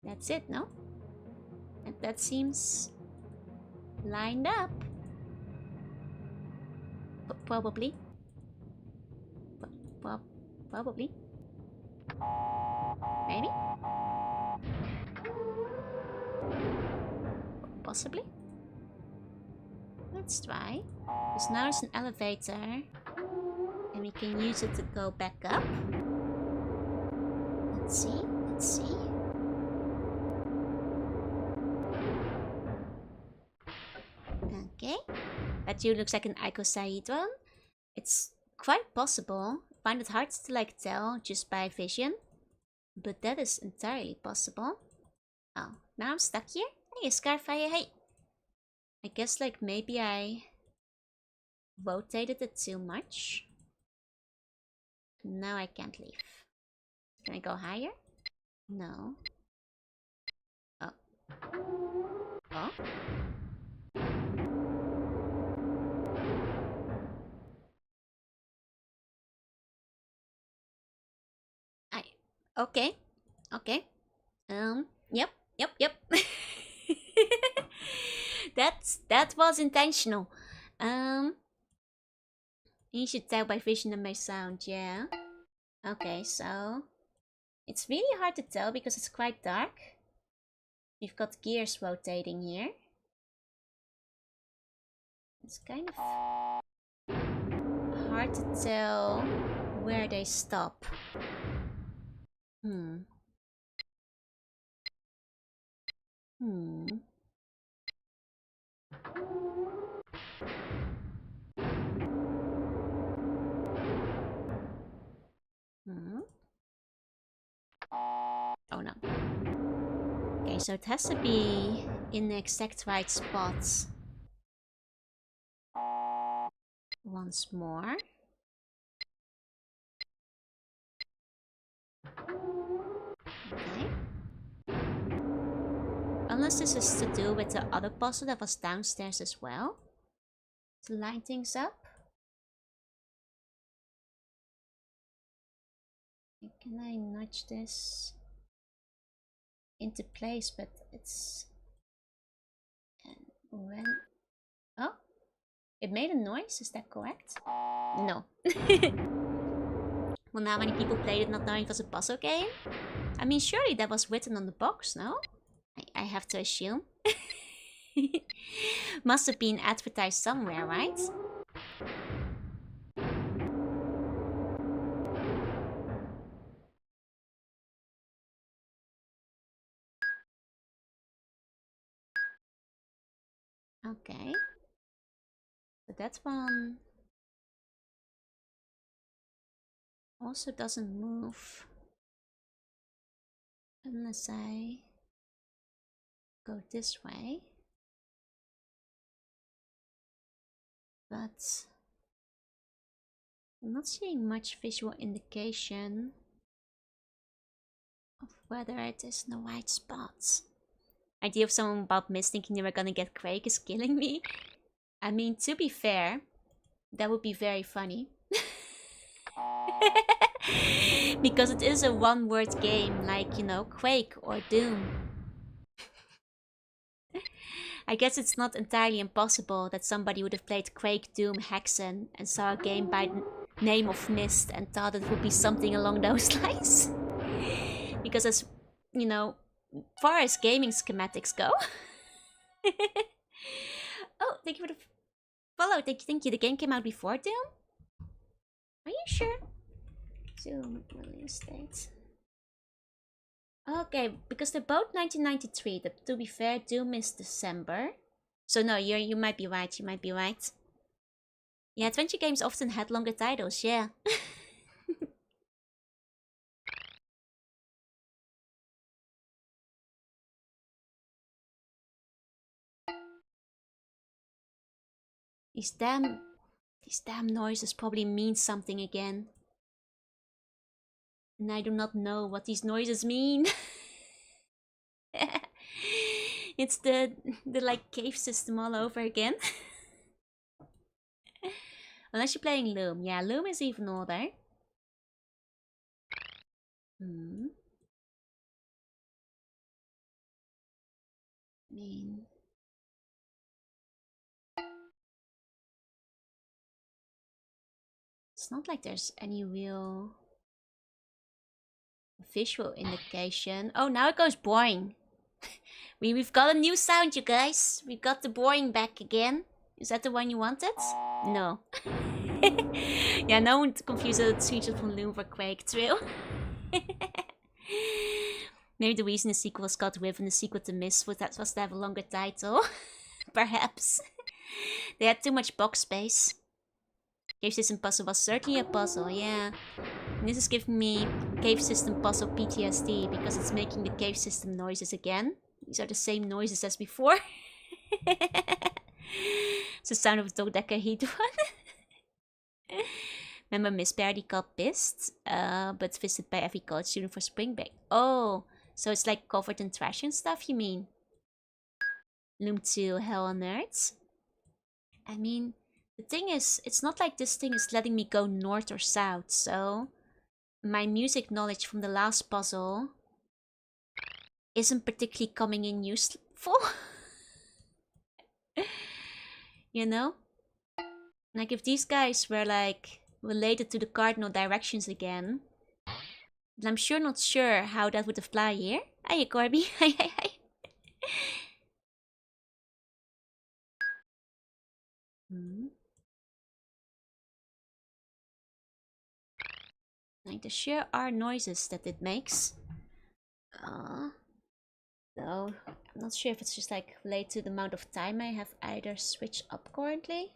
Speaker 1: That's it, no? And that seems lined up. Probably. Probably. Maybe? Possibly? Let's try. Because now there's an elevator. And we can use it to go back up. Let's see. Let's see. Okay. That dude looks like an icosahedron. It's quite possible. I find it hard to like tell just by vision. But that is entirely possible. Oh, now I'm stuck here? Hey, Scarfire, hey! I guess like maybe I rotated it too much. Now I can't leave. Can I go higher? No. Oh. Oh? Okay. Okay. Yep. That was intentional. You should tell by vision and by sound, yeah. Okay, so it's really hard to tell because it's quite dark. We've got gears rotating here. It's kind of hard to tell where they stop. Hmm. Oh no. Okay, so it has to be in the exact right spots. Once more. Okay. Unless this is to do with the other puzzle that was downstairs as well. To line things up. Can I nudge this into place? But it's... And when... Oh? It made a noise? Is that correct? No. Well, now many people played it not knowing it was a puzzle game? I mean, surely that was written on the box, no? I have to assume. Must have been advertised somewhere, right? Okay. But that one also doesn't move unless I go this way. But I'm not seeing much visual indication of whether it is in the right spots. Idea of someone about Myst thinking they were gonna get Craig is killing me. I mean, to be fair, that would be very funny. Because it is a one-word game, like, you know, Quake or Doom. I guess it's not entirely impossible that somebody would have played Quake, Doom, Hexen and saw a game by the name of Myst and thought it would be something along those lines. Because as, you know, far as gaming schematics go... Oh, thank you for the follow. Thank you. The game came out before Doom? Are you sure? Doom release date. Okay, because they're both 1993. To be fair, Doom is December. So no, you might be right. You might be right. Yeah, adventure games often had longer titles. Yeah. These damn noises probably mean something again. And I do not know what these noises mean. It's the like cave system all over again. Unless you're playing Loom. Yeah, Loom is even older. Hmm. I mean, it's not like there's any real visual indication. Oh, now it goes boring. We've got a new sound, you guys. We've got the boring back again. Is that the one you wanted? No. Yeah, no one confused the creatures from Loom for Quake Trail. Maybe the reason the sequel was called Riv and the sequel to Myst was to have a longer title. Perhaps. They had too much box space. Cave System Puzzle was certainly a puzzle, yeah. And this is giving me Cave System Puzzle PTSD because it's making the cave system noises again. These are the same noises as before. It's the sound of a dodecahedron. Remember Myst parody called Myst, but visited by every college student for spring break. Oh, so it's like covered in trash and stuff, you mean? Loom 2, Hell on Earth. I mean, the thing is, it's not like this thing is letting me go north or south, so my music knowledge from the last puzzle isn't particularly coming in useful. You know? Like if these guys were like related to the cardinal directions again, then I'm sure not sure how that would apply here. Hiya Corby. Hi. Like the sheer R noises that it makes. Though I'm not sure if it's just like related to the amount of time I have either switched up currently.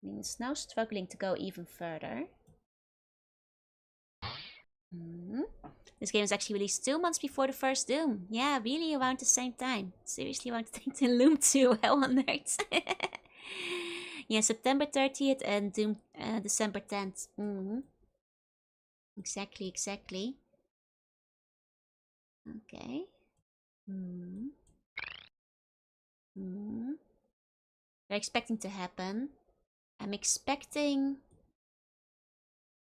Speaker 1: I mean, it's now struggling to go even further. This game was actually released 2 months before the first Doom. Yeah, really around the same time. Seriously want to take the Loom 2, Hell on Earth. Yeah, September 30th and Doom December 10th. Exactly. Okay. They're expecting to happen. I'm expecting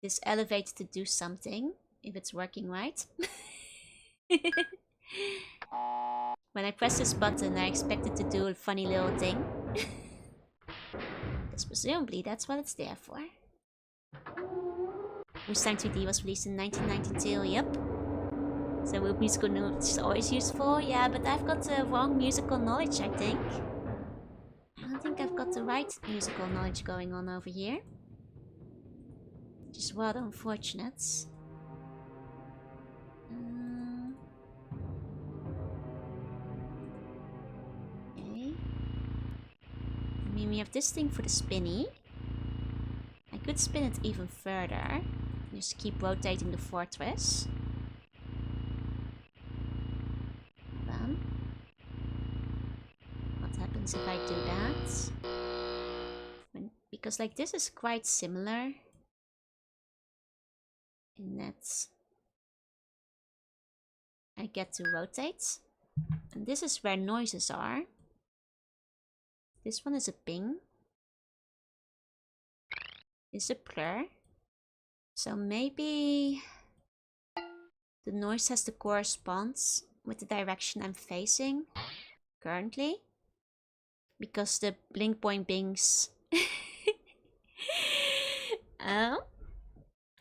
Speaker 1: this elevator to do something, if it's working right. When I press this button, I expect it to do a funny little thing. Because presumably that's what it's there for. Time 2D was released in 1992, yep. So musical knowledge is always useful, yeah, but I've got the wrong musical knowledge, I think. I don't think I've got the right musical knowledge going on over here. Which is rather unfortunate. Okay. I mean, we have this thing for the spinny. I could spin it even further. Just keep rotating the fortress. What happens if I do that? Because like this is quite similar in that I get to rotate. And this is where noises are. This one is a ping. This is a blur. So maybe the noise has to correspond with the direction I'm facing currently. Because the blink boing bings are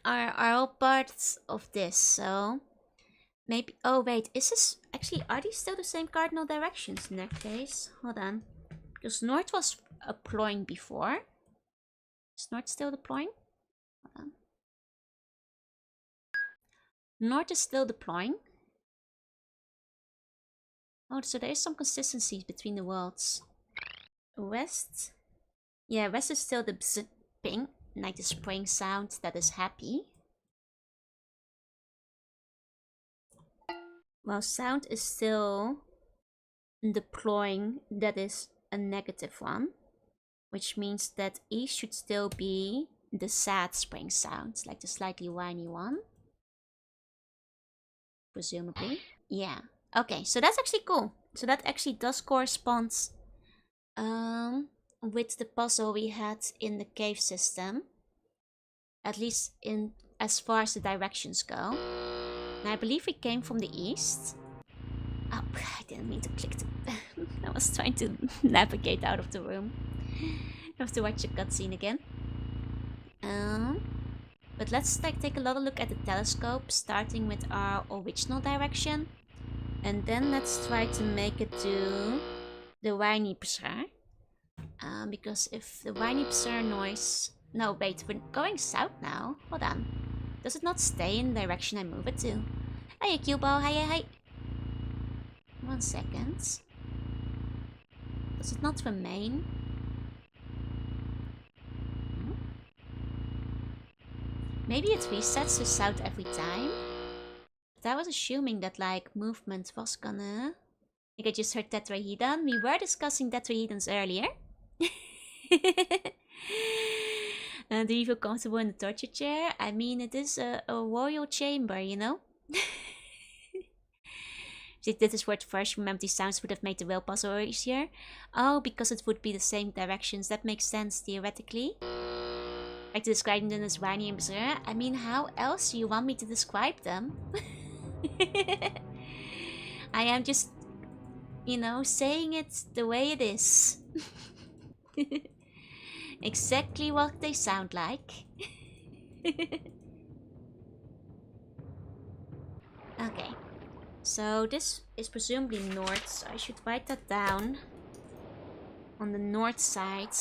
Speaker 1: all parts of this, so maybe. Oh wait, is this actually, are these still the same cardinal directions in that case? Hold on, because north was deploying before. Is north still deploying? Hold on. North is still deploying. Oh, so there is some consistency between the worlds. West, yeah, west is still the bzz ping, like the spring sound that is happy. While sound is still deploying, that is a negative one. Which means that east should still be the sad spring sound, like the slightly whiny one. Presumably. Yeah. Okay, so that's actually cool. So that actually does correspond with the puzzle we had in the cave system. At least in as far as the directions go. And I believe we came from the east. Oh, I didn't mean to click the... I was trying to navigate out of the room. I have to watch the cutscene again. But let's take a little look at the telescope, starting with our original direction. And then let's try to make it to the whiny psr. Because if the whiny psr noise... No, wait, we're going south now. Hold on. Does it not stay in the direction I move it to? Hiya, Cubo. Hi. 1 second. Does it not remain? Maybe it resets to south every time. But I was assuming that like movement was gonna... Like I just heard tetrahedon. We were discussing tetrahedons earlier. Do you feel comfortable in the torture chair? I mean, it is a royal chamber, you know? If you did this word first, remember these sounds would have made the real puzzle easier. Oh, because it would be the same directions. That makes sense, theoretically. Like to describe them as whiny and bizarre. I mean, how else do you want me to describe them? I am just, you know, saying it the way it is. Exactly what they sound like. Okay. So this is presumably north, so I should write that down. On the north side,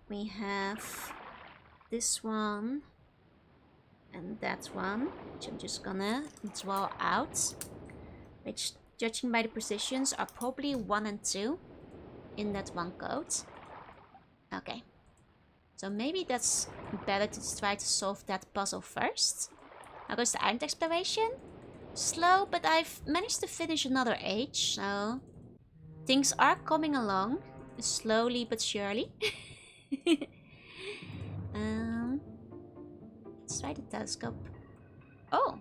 Speaker 1: we have this one and that one, which I'm just gonna draw out. Which, judging by the positions, are probably 1 and 2 in that one code. Okay. So maybe that's better to try to solve that puzzle first. Now goes the island exploration. Slow, but I've managed to finish another age, so... Things are coming along. Slowly but surely. Let's try the telescope. Oh!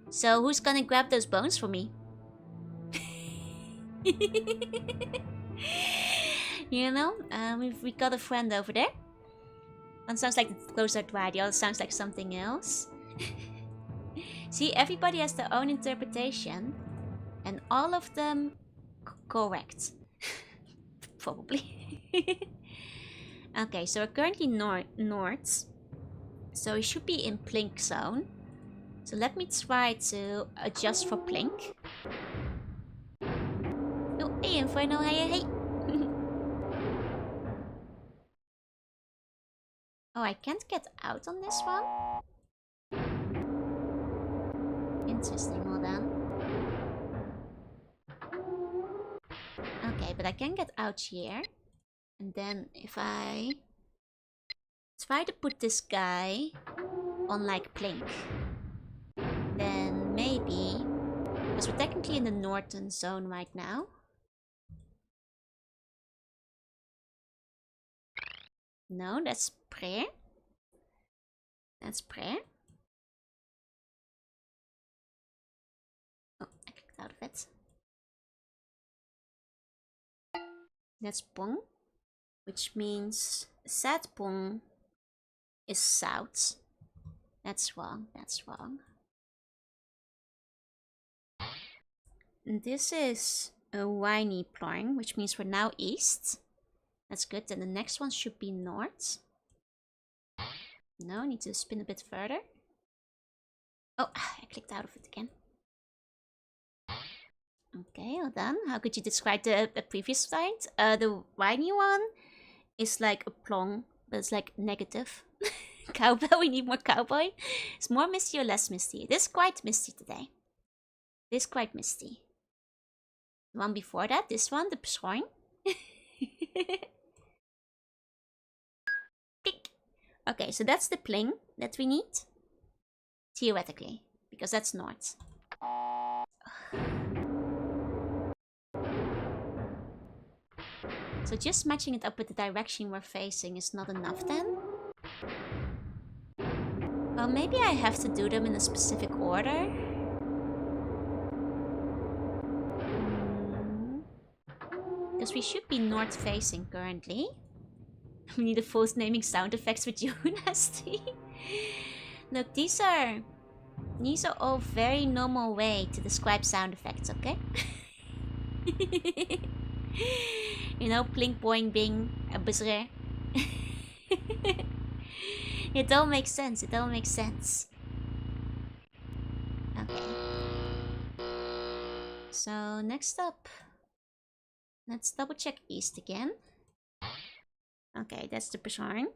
Speaker 1: So who's gonna grab those bones for me? You know, we got a friend over there. One sounds like the closer to the other sounds like something else. See, everybody has their own interpretation. And all of them correct. Probably. Okay, so we're currently north. So we should be in Plink zone. So let me try to adjust for Plink. Oh, hey Inferno, hey. Oh, I can't get out on this one? Interesting, hold on. Okay, but I can get out here. And then if I try to put this guy on like Plink, then maybe, because we're technically in the northern zone right now. No, that's prayer. That's prayer. Oh, I clicked out of it. That's Pong, which means sad Pong is south. That's wrong, that's wrong. And this is a whiny Ploing, which means we're now east. That's good, then the next one should be north. No, I need to spin a bit further. Oh, I clicked out of it again. Okay, hold on. How could you describe the previous side? The whiny one is like a plong, but it's like negative. Cowboy, we need more cowboy. It's more misty or less misty? It is quite misty today. It is quite misty. The one before that, this one, the pshoing. Okay, so that's the pling that we need. Theoretically, because that's north. So just matching it up with the direction we're facing is not enough then? Well, maybe I have to do them in a specific order. Because we should be north facing currently. We need a false naming sound effects with you, Nasty. Look, these are all very normal way to describe sound effects, okay? You know, plink, boing, bing, a buzzer. It all makes sense. It all makes sense. Okay. So next up, let's double check east again. Okay, that's the Pazarn.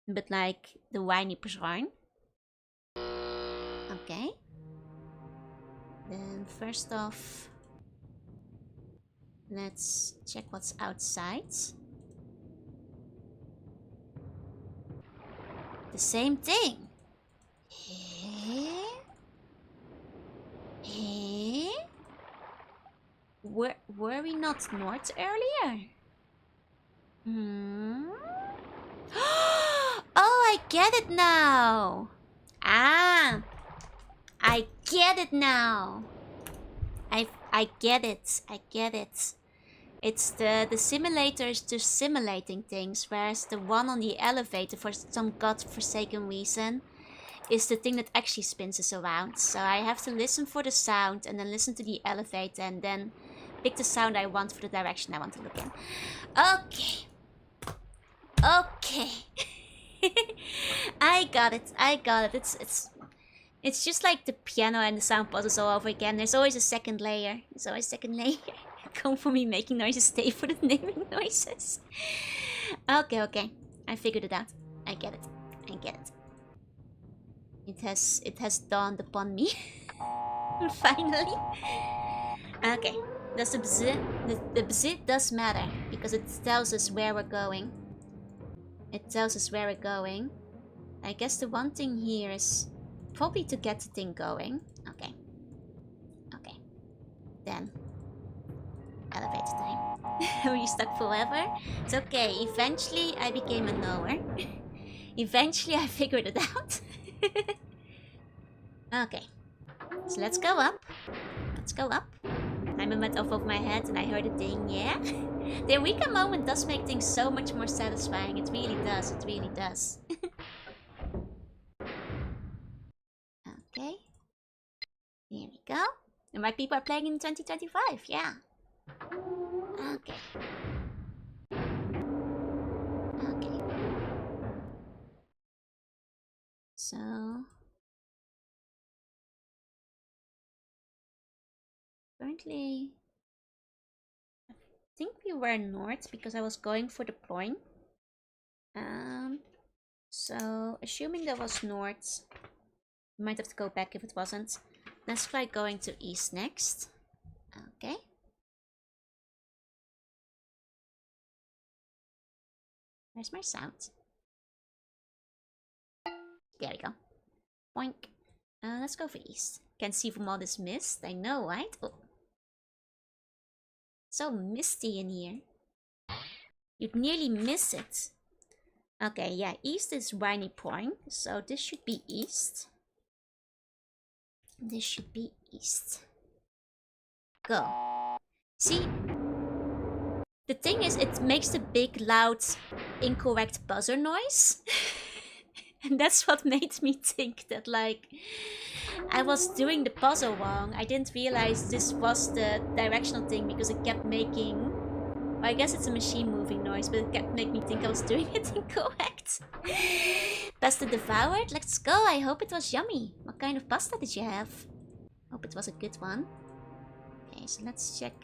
Speaker 1: But like the whiny Pazarn. Okay. Then first off, let's check what's outside. The same thing. Were we not north earlier? Oh, I get it now. Ah, I get it now. I get it. I get it. It's the simulators just simulating things, whereas the one on the elevator, for some godforsaken reason, is the thing that actually spins us around. So I have to listen for the sound and then listen to the elevator and then pick the sound I want for the direction I want to look in. Okay. Okay. I got it. I got it. It's just like the piano and the sound puzzles all over again. There's always a second layer. There's always a second layer. Come for me making noises, stay for the naming noises. Okay, okay. I figured it out. I get it. I get it. It has dawned upon me. Finally. Okay. Does the bzz does matter because it tells us where we're going. It tells us where we're going. I guess the one thing here is probably to get the thing going. Okay. Okay. Then elevator time. Were you stuck forever? It's okay. Eventually I became a knower. Eventually I figured it out. Okay. So let's go up. Let's go up. I'm a met off of my head and I heard a ding, yeah? The Eureka moment does make things so much more satisfying. It really does. It really does. Okay. Here we go. And my people are playing in 2025, yeah. Okay. Okay. So currently I think we were north because I was going for the point. So assuming that was north, we might have to go back if it wasn't. Let's try going to east next. Okay. Where's my sound? There we go. Boink. Let's go for east. Can see from all this mist. I know, right? Oh. So misty in here. You'd nearly miss it. Okay, yeah, east is Whiny Point. So this should be east. This should be east. Go. See? The thing is, it makes the big, loud, incorrect buzzer noise. And that's what made me think that, like, I was doing the puzzle wrong. I didn't realize this was the directional thing because it kept making... Well, I guess it's a machine moving noise, but it kept making me think I was doing it incorrect. Pasta devoured? Let's go. I hope it was yummy. What kind of pasta did you have? Hope it was a good one. Okay, so let's check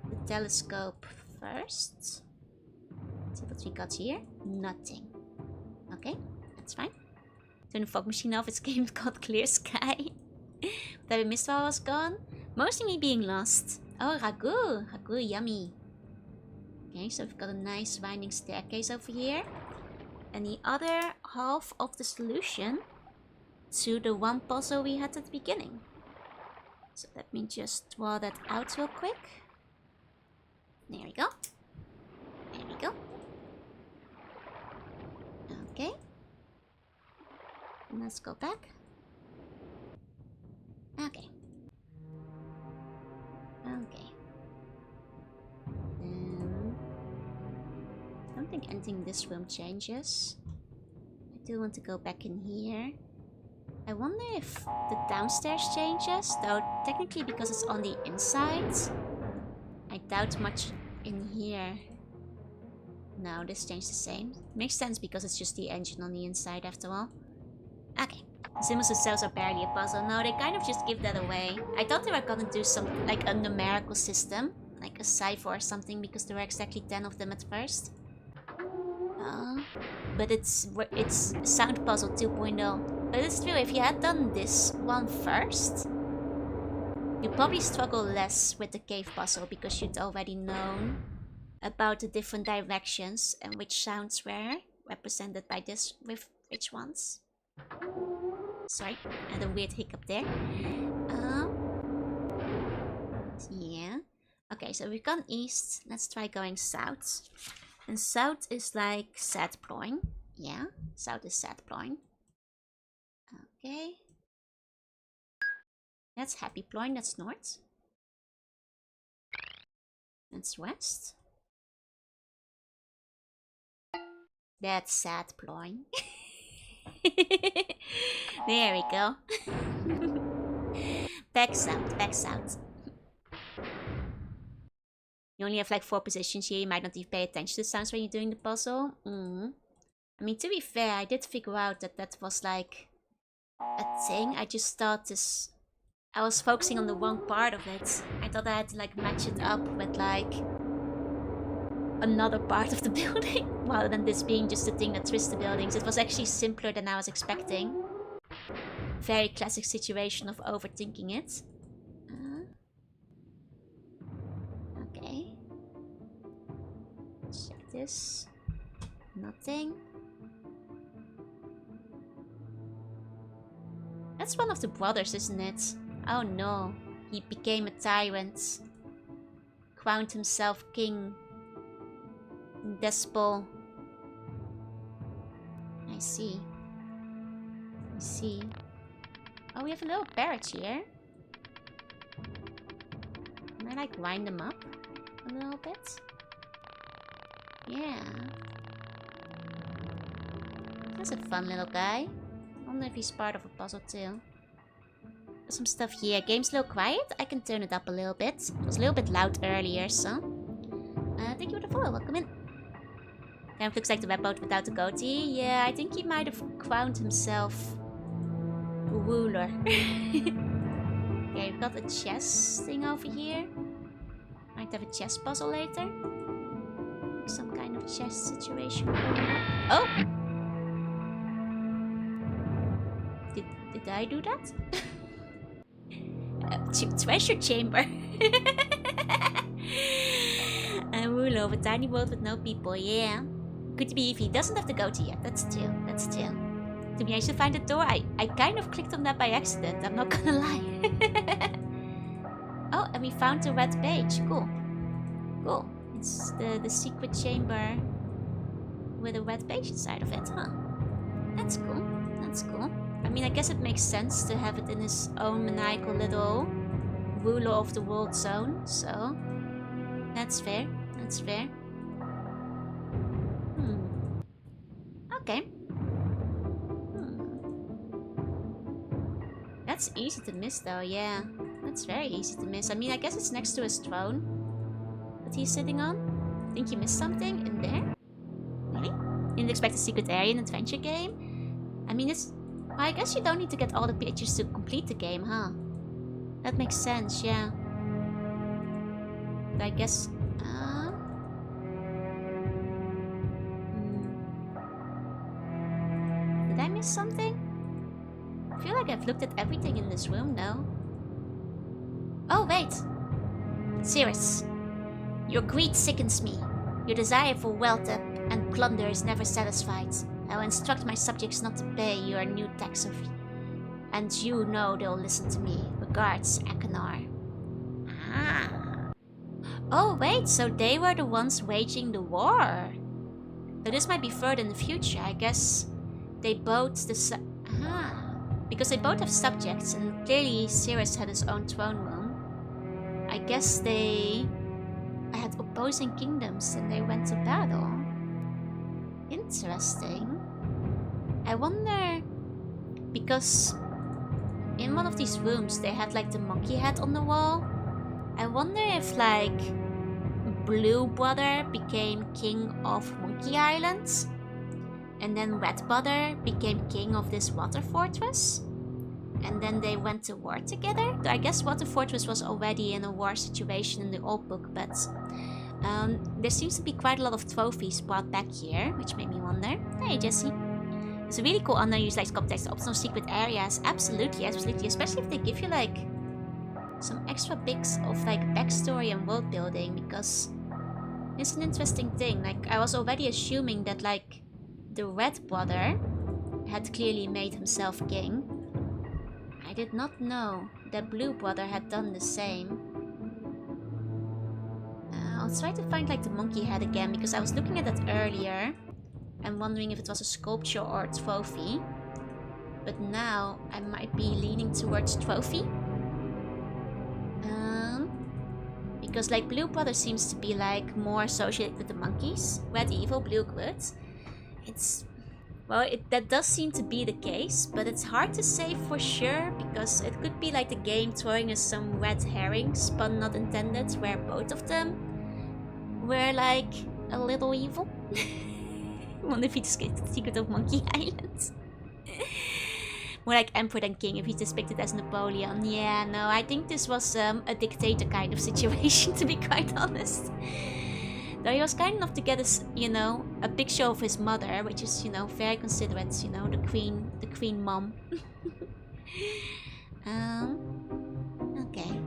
Speaker 1: the telescope first. Let's see what we got here. Nothing. Okay. That's fine. Turn the fog machine off. It's game called Clear Sky. That we missed while I was gone. Mostly me being lost. Oh, ragu. Ragu, yummy. Okay, so we've got a nice winding staircase over here. And the other half of the solution to the one puzzle we had at the beginning. So let me just draw that out real quick. There we go. Let's go back. Okay. Okay. I don't think anything in this room changes. I do want to go back in here. I wonder if the downstairs changes, though technically because it's on the inside. I doubt much in here. No, this stays the same. Makes sense because it's just the engine on the inside after all. Okay. Symbols themselves are barely a puzzle. No, they kind of just give that away. I thought they were gonna do some, like a numerical system. Like a cipher or something, because there were exactly 10 of them at first. But it's Sound Puzzle 2.0. But it's true, if you had done this one first, you'd probably struggle less with the cave puzzle because you'd already known about the different directions and which sounds were represented by this with which ones. Sorry, I had a weird hiccup there. Yeah. Okay, so we've gone east. Let's try going south. And south is like sad ploying. Yeah, south is sad ploying. Okay. That's happy ploying, that's north. That's west. That's sad ploying. There we go. Back south, back south. You only have like 4 positions here, you might not even pay attention to the sounds when you're doing the puzzle. I mean, to be fair, I did figure out that that was like a thing. I just thought this... I was focusing on the wrong part of it. I thought I had to like match it up with like another part of the building, rather than this being just the thing that twists the buildings. It was actually simpler than I was expecting. Very classic situation of overthinking it. Okay. Check this. Nothing. That's one of the brothers, isn't it? Oh no. He became a tyrant. Crowned himself king. Despot. I see. I see. Oh, we have a little parrot here. Can I like wind them up a little bit? Yeah. That's a fun little guy. I wonder if he's part of a puzzle too. There's some stuff here. Game's a little quiet. I can turn it up a little bit. It was a little bit loud earlier, so... thank you for the follow. Welcome in. Kind of looks like the web boat without the goatee. Yeah, I think he might have crowned himself a ruler. Okay, we've got a chess thing over here. Might have a chess puzzle later. Some kind of chess situation going on. Oh! Did I do that? Treasure chamber. A ruler of a tiny world with no people, yeah. Could be if he doesn't have the goatee yet. That's chill, that's chill. To me, I should find the door. I kind of clicked on that by accident, I'm not gonna lie. Oh, and we found the red page. Cool. Cool. It's the secret chamber with a red page inside of it, huh? That's cool. That's cool. I mean, I guess it makes sense to have it in his own maniacal little ruler of the world zone, so... That's fair. That's fair. Okay. That's easy to miss though, yeah. That's very easy to miss. I mean, I guess it's next to his throne that he's sitting on. Think you missed something in there? Really? You didn't expect a secret area in an adventure game? I mean, it's... Well, I guess you don't need to get all the pictures to complete the game, huh? That makes sense, yeah. But I guess... Did I miss something? I feel like I've looked at everything in this room, no? Oh, wait! Cirrus, your greed sickens me. Your desire for wealth and plunder is never satisfied. I will instruct my subjects not to pay your new tax of... And you know they'll listen to me. Regards, Achenar. Ah. Oh, wait, so they were the ones waging the war. So this might be further in the future, I guess. They both Aha. Because they both have subjects, and clearly Cirrus had his own throne room. I guess they had opposing kingdoms and they went to battle. Interesting. I wonder, because in one of these rooms they had like the monkey head on the wall. I wonder if like Blue Brother became king of Monkey Island, and then Red Brother became king of this water fortress, and then they went to war together. Though I guess Water Fortress was already in a war situation in the old book, but there seems to be quite a lot of trophies brought back here, which made me wonder. Hey, Jesse. It's a really cool underutilized context. Optional secret areas. Absolutely, absolutely. Especially if they give you like some extra bits of like backstory and world building, because it's an interesting thing. Like, I was already assuming that like the Red Brother had clearly made himself king. I did not know that Blue Brother had done the same. I'll try to find like the monkey head again, because I was looking at that earlier and wondering if it was a sculpture or a trophy. But now I might be leaning towards trophy. Because like Blue Brother seems to be like more associated with the monkeys. Red evil, blue good. That does seem to be the case, but it's hard to say for sure, because it could be like the game throwing us some red herrings, pun not intended, where both of them were like a little evil. Wonder if he just gets the secret of Monkey Island. More like emperor than king if he's depicted as Napoleon. Yeah, no, I think this was a dictator kind of situation, to be quite honest. Though he was kind enough to get us, a picture of his mother, which is, very considerate, the queen mom. Okay.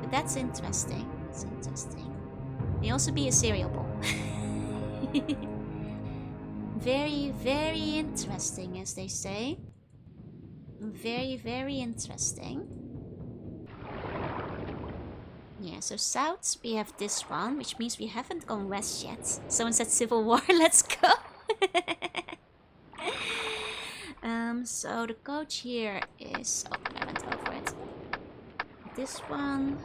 Speaker 1: But that's interesting. It's interesting. May also be a cereal bowl. Very, very interesting, as they say. Very, very interesting. Yeah, so south we have this one, which means we haven't gone west yet. Someone said Civil War, let's go! So the coach here is... Oh, I went over it. This one.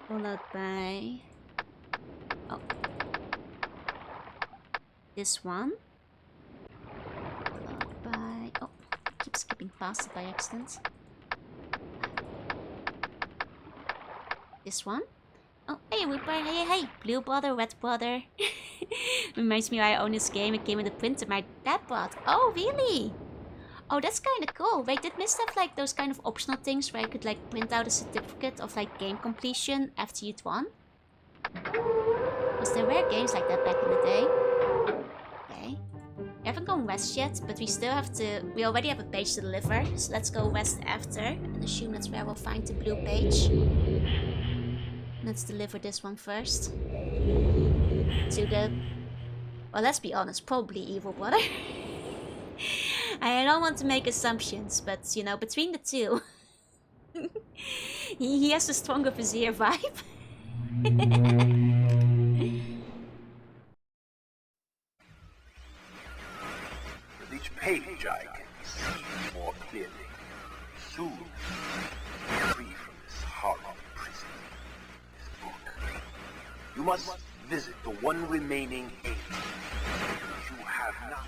Speaker 1: Followed by... Oh. This one. Followed by... Oh, I keep skipping past it by accident. This one. Oh, hey, hey, Blue Brother, Red Brother. Reminds me why I own this game. It came with a printer my dad bought. Oh, really? Oh, that's kind of cool. Wait, did Myst have like those kind of optional things where I could like print out a certificate of like game completion after you'd won? Was there rare games like that back in the day? Okay. We haven't gone west yet, but we still have to... We already have a page to deliver, so let's go west after and assume that's where we'll find the blue page. Let's deliver this one first. To the... Well, let's be honest, probably evil brother. I don't want to make assumptions, but, between the two... he has a stronger vizier vibe.
Speaker 2: With each page I can see more clearly. Soon, free from this horrible prison. This book. You must visit the one remaining age. You have not.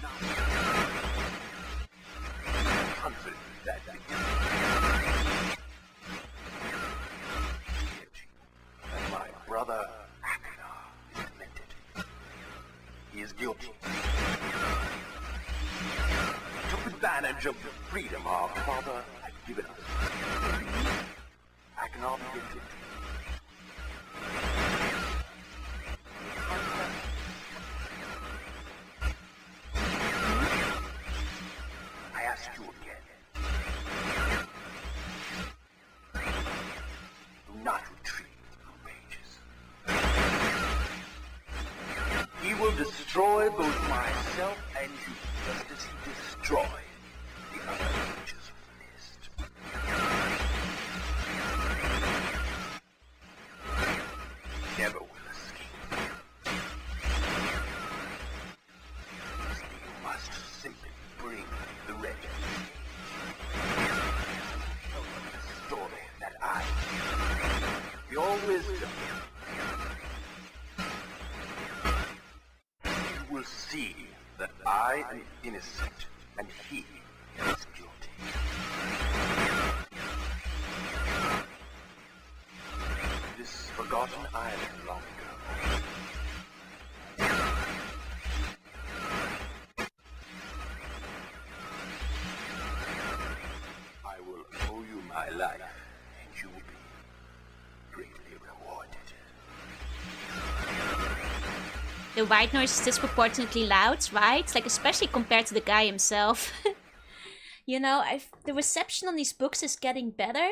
Speaker 2: Confident that my brother Akhenaten is committed. He is guilty. Took advantage of the freedom our father had given us. Akhenaten did it. I ask you again. Do not retreat, Blue Pages. He will destroy both myself and you, just as he destroyed the other pages of Myst. Never will escape. You must simply bring I am innocent, and he is guilty. This forgotten island long ago. I will owe you my life, and you will be greatly rewarded.
Speaker 1: The white noise is disproportionately loud, right? Like, especially compared to the guy himself. You know, the reception on these books is getting better,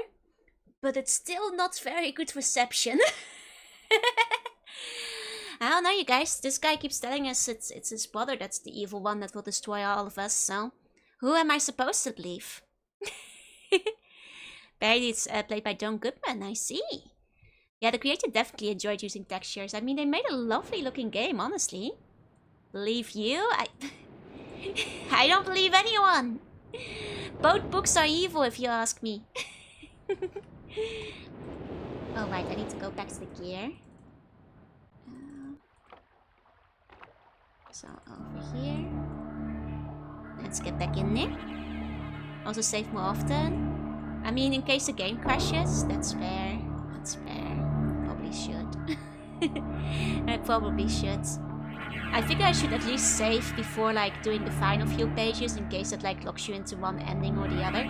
Speaker 1: but it's still not very good reception. I don't know, you guys. This guy keeps telling us it's his brother that's the evil one that will destroy all of us, so who am I supposed to believe? Barry is played by John Goodman, I see. Yeah, the creator definitely enjoyed using textures. I mean, they made a lovely looking game, honestly. Believe you? I don't believe anyone. Both books are evil, if you ask me. Oh, right, I need to go back to the gear. So, over here. Let's get back in there. Also save more often. I mean, in case the game crashes, that's fair. That's fair. Probably should. I probably should. I think I should at least save before like doing the final few pages in case it like locks you into one ending or the other.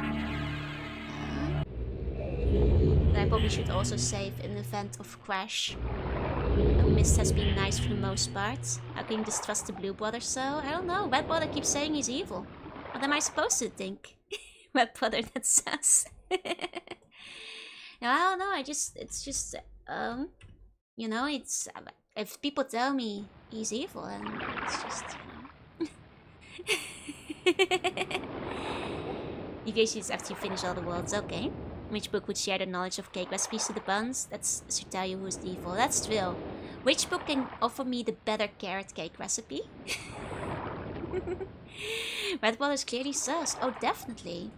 Speaker 1: But I probably should also save in the event of crash. Myst has been nice for the most part. How can you distrust the Blue Brother so? I don't know. Red Brother keeps saying he's evil. What am I supposed to think? Red Brother, that says. No, I don't know. It's just, you know, it's, if people tell me he's evil, and it's just, you know. You guys just have to finish all the worlds, okay. Which book would share the knowledge of cake recipes to the buns? That's to tell you who's the evil. That's Trill. Which book can offer me the better carrot cake recipe? Red Brother is clearly sus. Oh, definitely.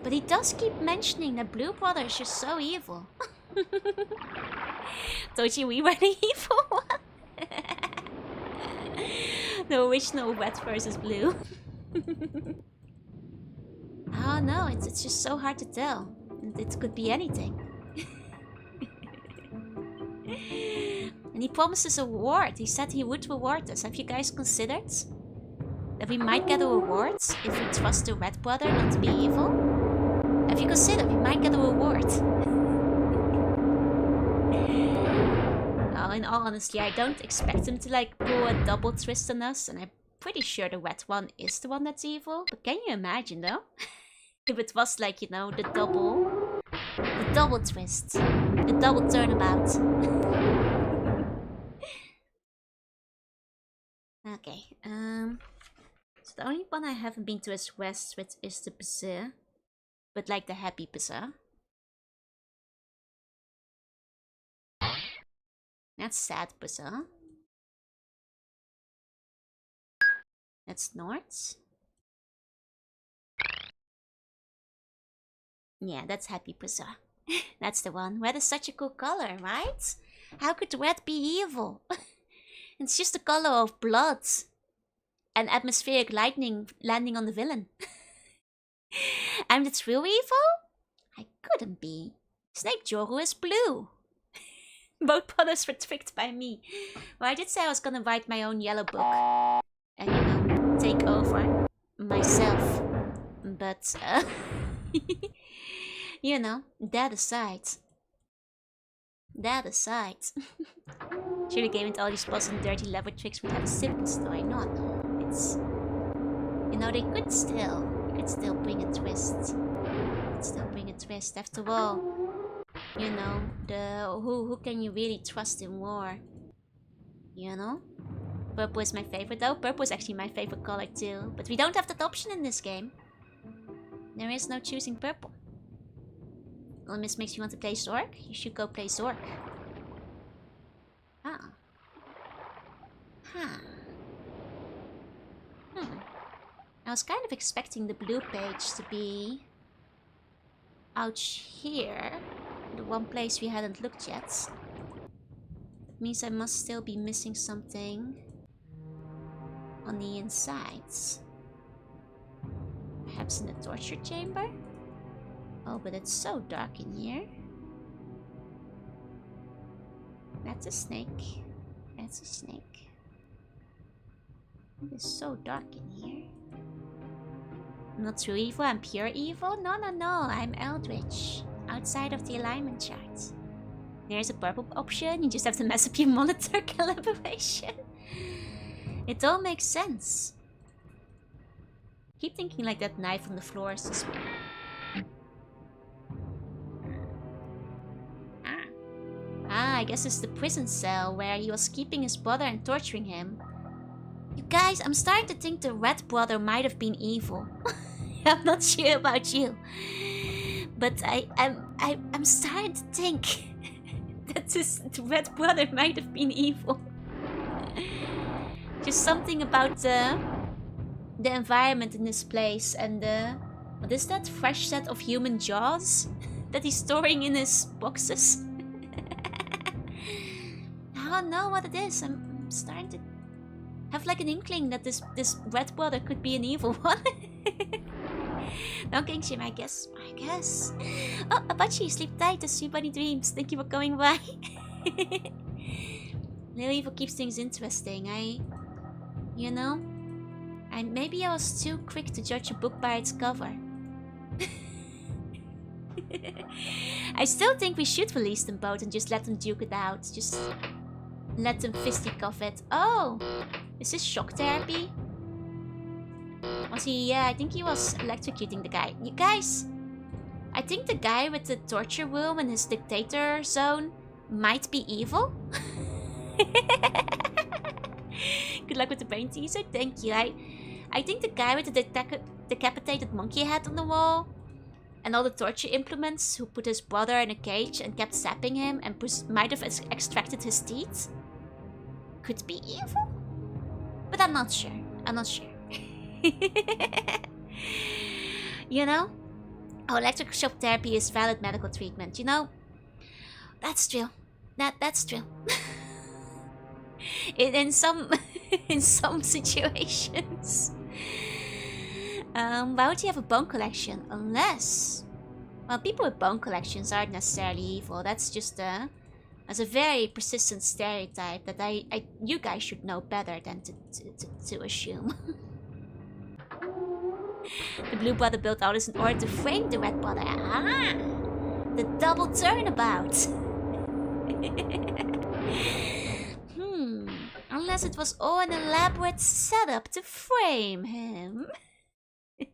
Speaker 1: But he does keep mentioning that Blue Brother is just so evil. Told you we were the evil one? The original red versus blue. Oh no, it's just so hard to tell. It could be anything. And he promises a reward. He said he would reward us. Have you guys considered that we might get a reward if we trust the Red Brother not to be evil? Have you considered we might get a reward? Oh, in all honesty, I don't expect him to like pull a double twist on us, and I'm pretty sure the red one is the one that's evil. But can you imagine though? If it was like, you know, the double twist, the double turnabout. Okay, so the only one I haven't been to as west with is the Bazaar, but like the Happy Bazaar. That's Sad Bazaar. That's North. Yeah, that's Happy Bazaar. That's the one. Red is such a cool color, right? How could red be evil? It's just the color of blood and atmospheric lightning landing on the villain. I'm the true evil? I couldn't be. Snake Joru is blue. Both brothers were tricked by me. Well, I did say I was gonna write my own yellow book. And, you know, take over myself. But, you know, that aside. That aside. Surely game with all these puzzles and dirty lever tricks would have a simple story. No, no. It's... You know, they could still bring a twist. After all, you know, who can you really trust in war? You know? Purple is my favorite though. Purple is actually my favorite color too. But we don't have that option in this game. There is no choosing purple. Well, Myst makes you want to play Zork? You should go play Zork. Ah. Huh. I was kind of expecting the blue page to be out here. The one place we hadn't looked yet. That means I must still be missing something. on the insides. Perhaps in the torture chamber? Oh, but it's so dark in here. That's a snake. That's a snake. It is so dark in here. I'm not true evil, I'm pure evil? No, no, no, I'm Eldritch. Outside of the alignment chart. There's a purple option, you just have to mess up your monitor calibration. It all makes sense. Keep thinking like that knife on the floor is just... Ah, I guess it's the prison cell where he was keeping his brother and torturing him. You guys, I'm starting to think the red brother might have been evil. I'm not sure about you, but I'm starting to think that the red brother might have been evil. Just something about the environment in this place and the... What is that? Fresh set of human jaws that he's storing in his boxes? I don't know what it is. I'm starting to have like an inkling that this red brother could be an evil one. No kingship, I guess. Oh, Apache, sleep tight, sweet bunny dreams. Thank you for coming by. Little evil keeps things interesting. You know, maybe I was too quick to judge a book by its cover. I still think we should release them both and just let them duke it out. Just let them fisticuff it. Oh, is this shock therapy? Was he? Yeah, I think he was electrocuting the guy. You guys, I think the guy with the torture room and his dictator zone might be evil. Good luck with the brain teaser. Thank you. I think the guy with the decapitated monkey head on the wall and all the torture implements who put his brother in a cage and kept zapping him and might have extracted his teeth could be evil. But I'm not sure. I'm not sure. You know? Oh, electric shock therapy is valid medical treatment. You know? That's true. That's true. in some in some situations. Why would you have a bone collection? Unless, well, people with bone collections aren't necessarily evil. That's just as a very persistent stereotype that you guys should know better than to assume. The blue brother built all this in order to frame the red brother. Ah, the double turnabout. Unless it was all an elaborate setup to frame him. You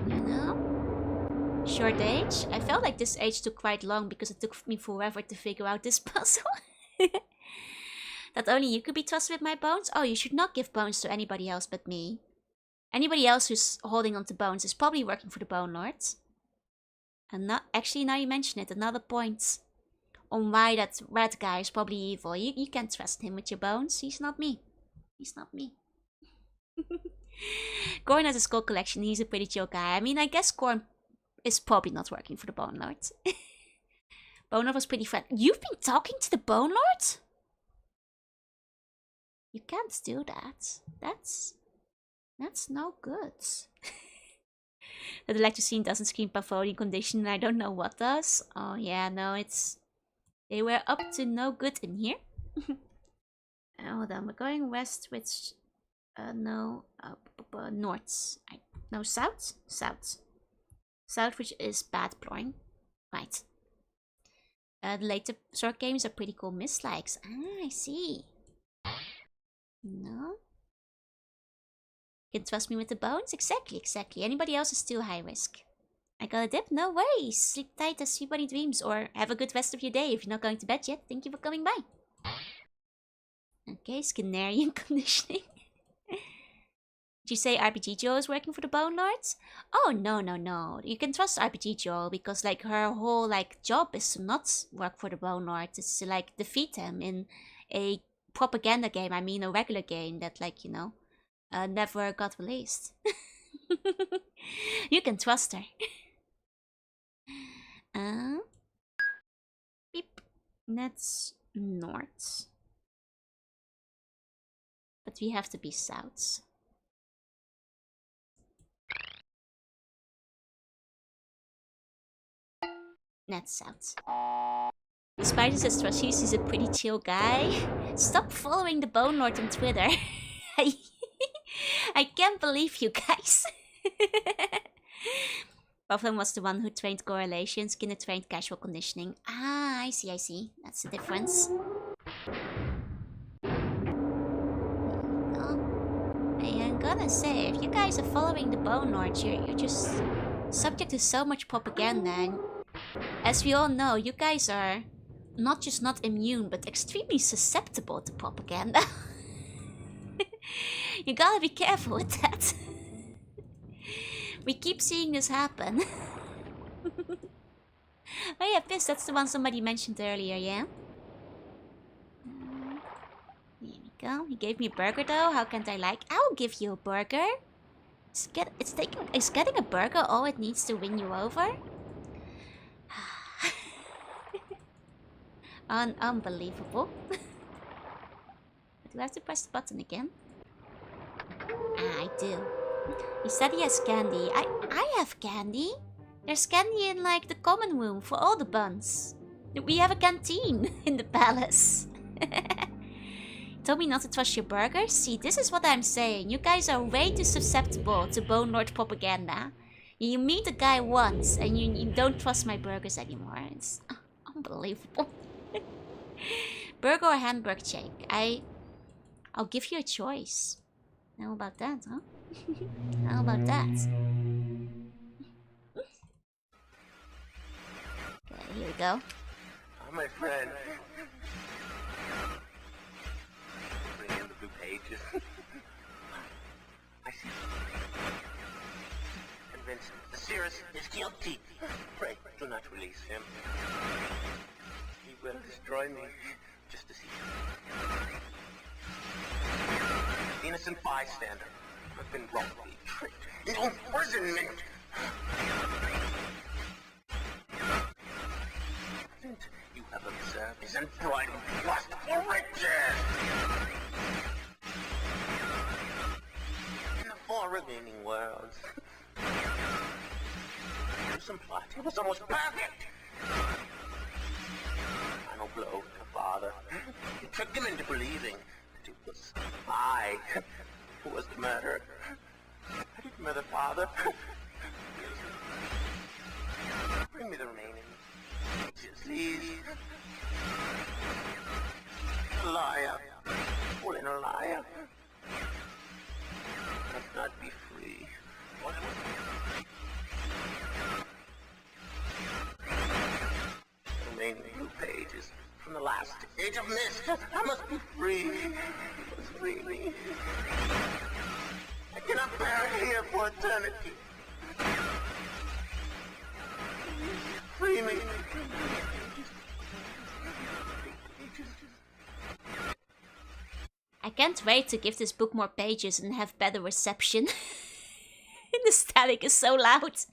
Speaker 1: know? Short age? I felt like this age took quite long because it took me forever to figure out this puzzle. That only you could be trusted with my bones? Oh, you should not give bones to anybody else but me. Anybody else who's holding onto bones is probably working for the Bone Lords. And not actually, now you mention it, another point on why that red guy is probably evil. You can't trust him with your bones. He's not me. He's not me. Gorn has a skull collection. He's a pretty chill guy. I mean, I guess Gorn is probably not working for the Bone Lord. Bone Lord was pretty friendly. You've been talking to the Bone Lord? You can't do that. That's no good. The electric scene doesn't scream pathology condition, and I don't know what does. Oh yeah, no, it's... They were up to no good in here. Hold on, we're going west, which... no, north. No, south? South. South, which is bad ploying. Right. The later short games are pretty cool. Myst likes. Ah, I see. No? You can trust me with the bones? Exactly. Anybody else is too high risk. I got a dip? No worries. Sleep tight as sweet bunny dreams, or have a good rest of your day if you're not going to bed yet. Thank you for coming by. Okay, Skinnerian conditioning. Did you say RPG Joe is working for the Bone Lords? Oh, no. You can trust RPG Joe because, like, her whole, like, job is to not work for the Bone Lords. It's to, like, defeat them in a propaganda game. I mean, a regular game that, like, you know, never got released. You can trust her. Beep. That's north. But we have to be south. That's south. Despite his atrocities, he's a pretty chill guy. Stop following the Bone Lord on Twitter. I can't believe you guys. Bufflin was the one who trained correlation, Skinner trained casual conditioning. Ah, I see. That's the difference. I'm gonna say, if you guys are following the Bone Lord, you're just subject to so much propaganda. And as we all know, you guys are not just not immune, but extremely susceptible to propaganda. You gotta be careful with that. We keep seeing this happen. Oh yeah, Myst, that's the one somebody mentioned earlier, yeah? Here we go. He gave me a burger though. How can't I like? I'll give you a burger. Is getting a burger all it needs to win you over? Unbelievable. Do I have to press the button again? Ah, I do. He said he has candy. I have candy. There's candy in like the common room for all the buns. We have a canteen in the palace. Told me not to trust your burgers? See, this is what I'm saying. You guys are way too susceptible to Bone Lord propaganda. You meet a guy once and you don't trust my burgers anymore. It's unbelievable. Burger or hamburger shake? I'll give you a choice. How about that, huh? How about that? Okay, here we go.
Speaker 2: Oh, my friend. Bring in the blue pages. I see. Convinced Cyrus is guilty. Pray, do not release him. He will destroy me just as he did. Innocent bystander. I've been wrongfully tricked into imprisonment. You have observed his unbridled lust for riches. In the 4 remaining worlds, some plot. It was almost perfect. Final blow to father. You tricked him into believing that it was I who was the murderer. I didn't murder father. Bring me the remaining. Please. Liar. Fooling a liar. Must not be free. The remaining blue pages from the last age of Myst. I must be free. You must free me. I cannot bear it here for eternity. Free me.
Speaker 1: I can't wait to give this book more pages and have better reception. The static is so loud.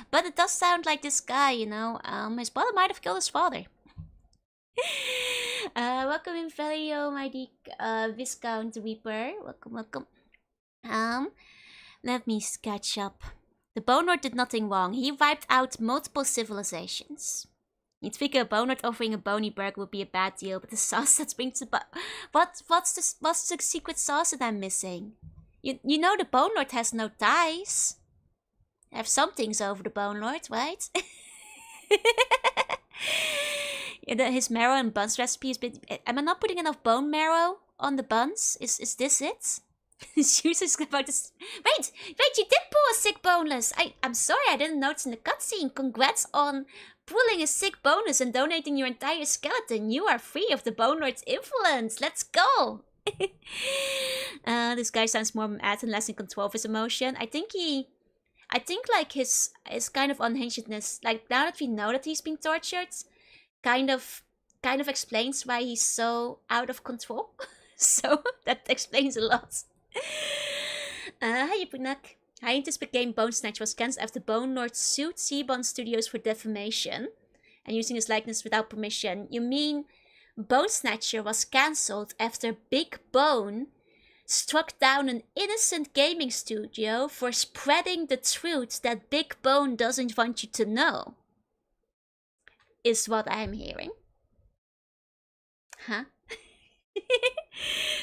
Speaker 1: But it does sound like this guy, you know. His brother might have killed his father. Welcome in Valio, my dear Viscount Reaper. Welcome. Let me catch up. The Bone Lord did nothing wrong. He wiped out multiple civilizations. You'd figure a Bone Lord offering a bony burger would be a bad deal, but the sauce that brings the what's the secret sauce that I'm missing? You know the Bone Lord has no ties. I have some things over the Bone Lord, right? His marrow and buns recipe is bit. Am I not putting enough bone marrow on the buns? Is this it? She's about to. Wait! You did pull a sick boneless. I'm sorry, I didn't notice in the cutscene. Congrats on pulling a sick bonus and donating your entire skeleton. You are free of the Bone Lord's influence. Let's go. This guy sounds more mad and less in control of his emotion. I think like his kind of unhingedness. Like now that we know that he's being tortured, kind of explains why he's so out of control. So that explains a lot. Hi Punak. Scientists became Bone Snatch was cancelled after Bone Lord sued Seabon Studios for defamation. and using his likeness without permission. You mean Bone Snatcher was cancelled after Big Bone struck down an innocent gaming studio for spreading the truth that Big Bone doesn't want you to know? Is what I'm hearing. Huh?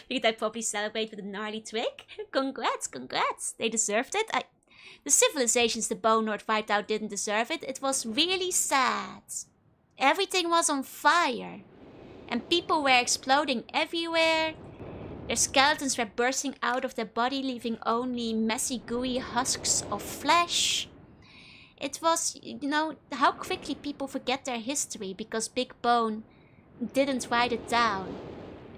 Speaker 1: Did I probably celebrate with a gnarly twig? Congrats, congrats. They deserved it. The civilizations the Bone Lord wiped out didn't deserve it. It was really sad. Everything was on fire. And people were exploding everywhere. Their skeletons were bursting out of their body, leaving only messy, gooey husks of flesh. It was, you know, how quickly people forget their history because Big Bone didn't write it down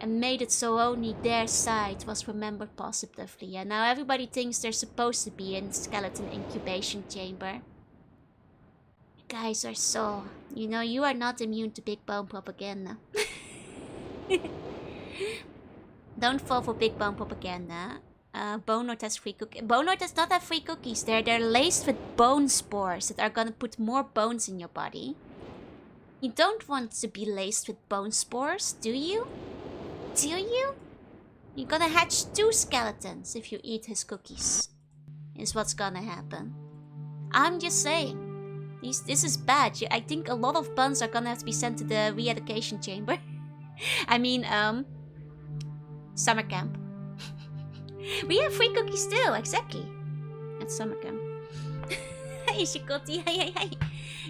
Speaker 1: and made it so only their side was remembered positively. And now everybody thinks they're supposed to be in skeleton incubation chamber. You guys are so, you know, you are not immune to Big Bone propaganda. Don't fall for Big Bone propaganda. Bone Lord has free cookies. Bone Lord does not have free cookies. They're laced with bone spores that are gonna put more bones in your body. You don't want to be laced with bone spores, do you? Do you? You're gonna hatch 2 skeletons if you eat his cookies. Is what's gonna happen. I'm just saying. This is bad. I think a lot of buns are gonna have to be sent to the re-education chamber. I mean, summer camp. We have free cookies still, exactly. At summer camp. Hey, Shikoti, hey.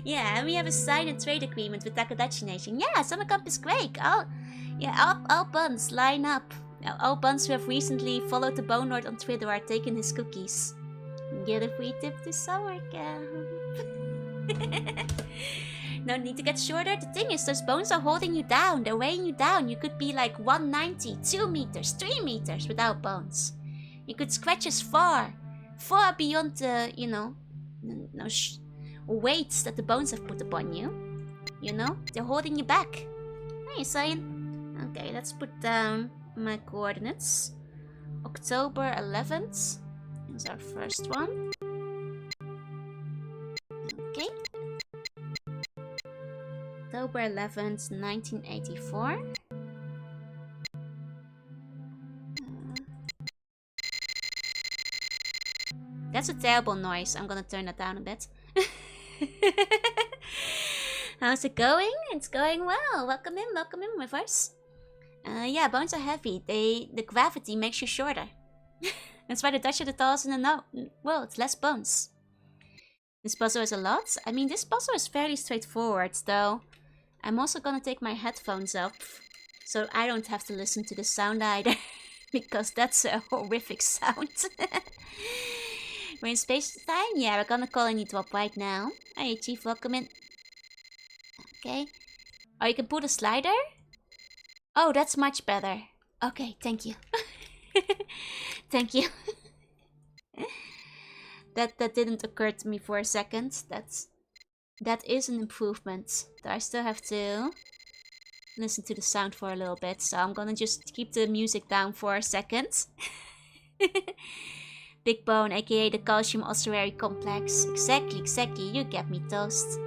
Speaker 1: Yeah, and we have a sign and trade agreement with Takadachi Nation. Yeah, summer camp is great. All buns line up. All buns who have recently followed the Bone Lord on Twitter are taking his cookies. Get a free tip to summer camp. No need to get shorter. The thing is, those bones are holding you down. They're weighing you down. You could be like 190, 2 meters, 3 meters without bones. You could scratch as far beyond the, you know, weights that the bones have put upon you. You know, they're holding you back. Hey, Cyan. Okay, let's put down my coordinates. October 11th is our first one. Okay. October 11th, 1984. That's a terrible noise. I'm gonna turn that down a bit. How's it going? It's going well. Welcome in, Rivers. Yeah, bones are heavy. The gravity makes you shorter. That's why the Dutch are the tallest in the world. Less bones. This puzzle is a lot. I mean, this puzzle is fairly straightforward, though. I'm also gonna take my headphones up, so I don't have to listen to the sound either, because that's a horrific sound. We're in space time? Yeah, we're gonna call any drop right now. Hey, Chief, welcome in. Okay. Oh, you can put a slider? Oh, that's much better. Okay, thank you. Thank you. That didn't occur to me for a second. That is an improvement. I still have to listen to the sound for a little bit, so I'm gonna just keep the music down for a second. Big Bone, aka the calcium ossuary complex. Exactly. You get me, Toast.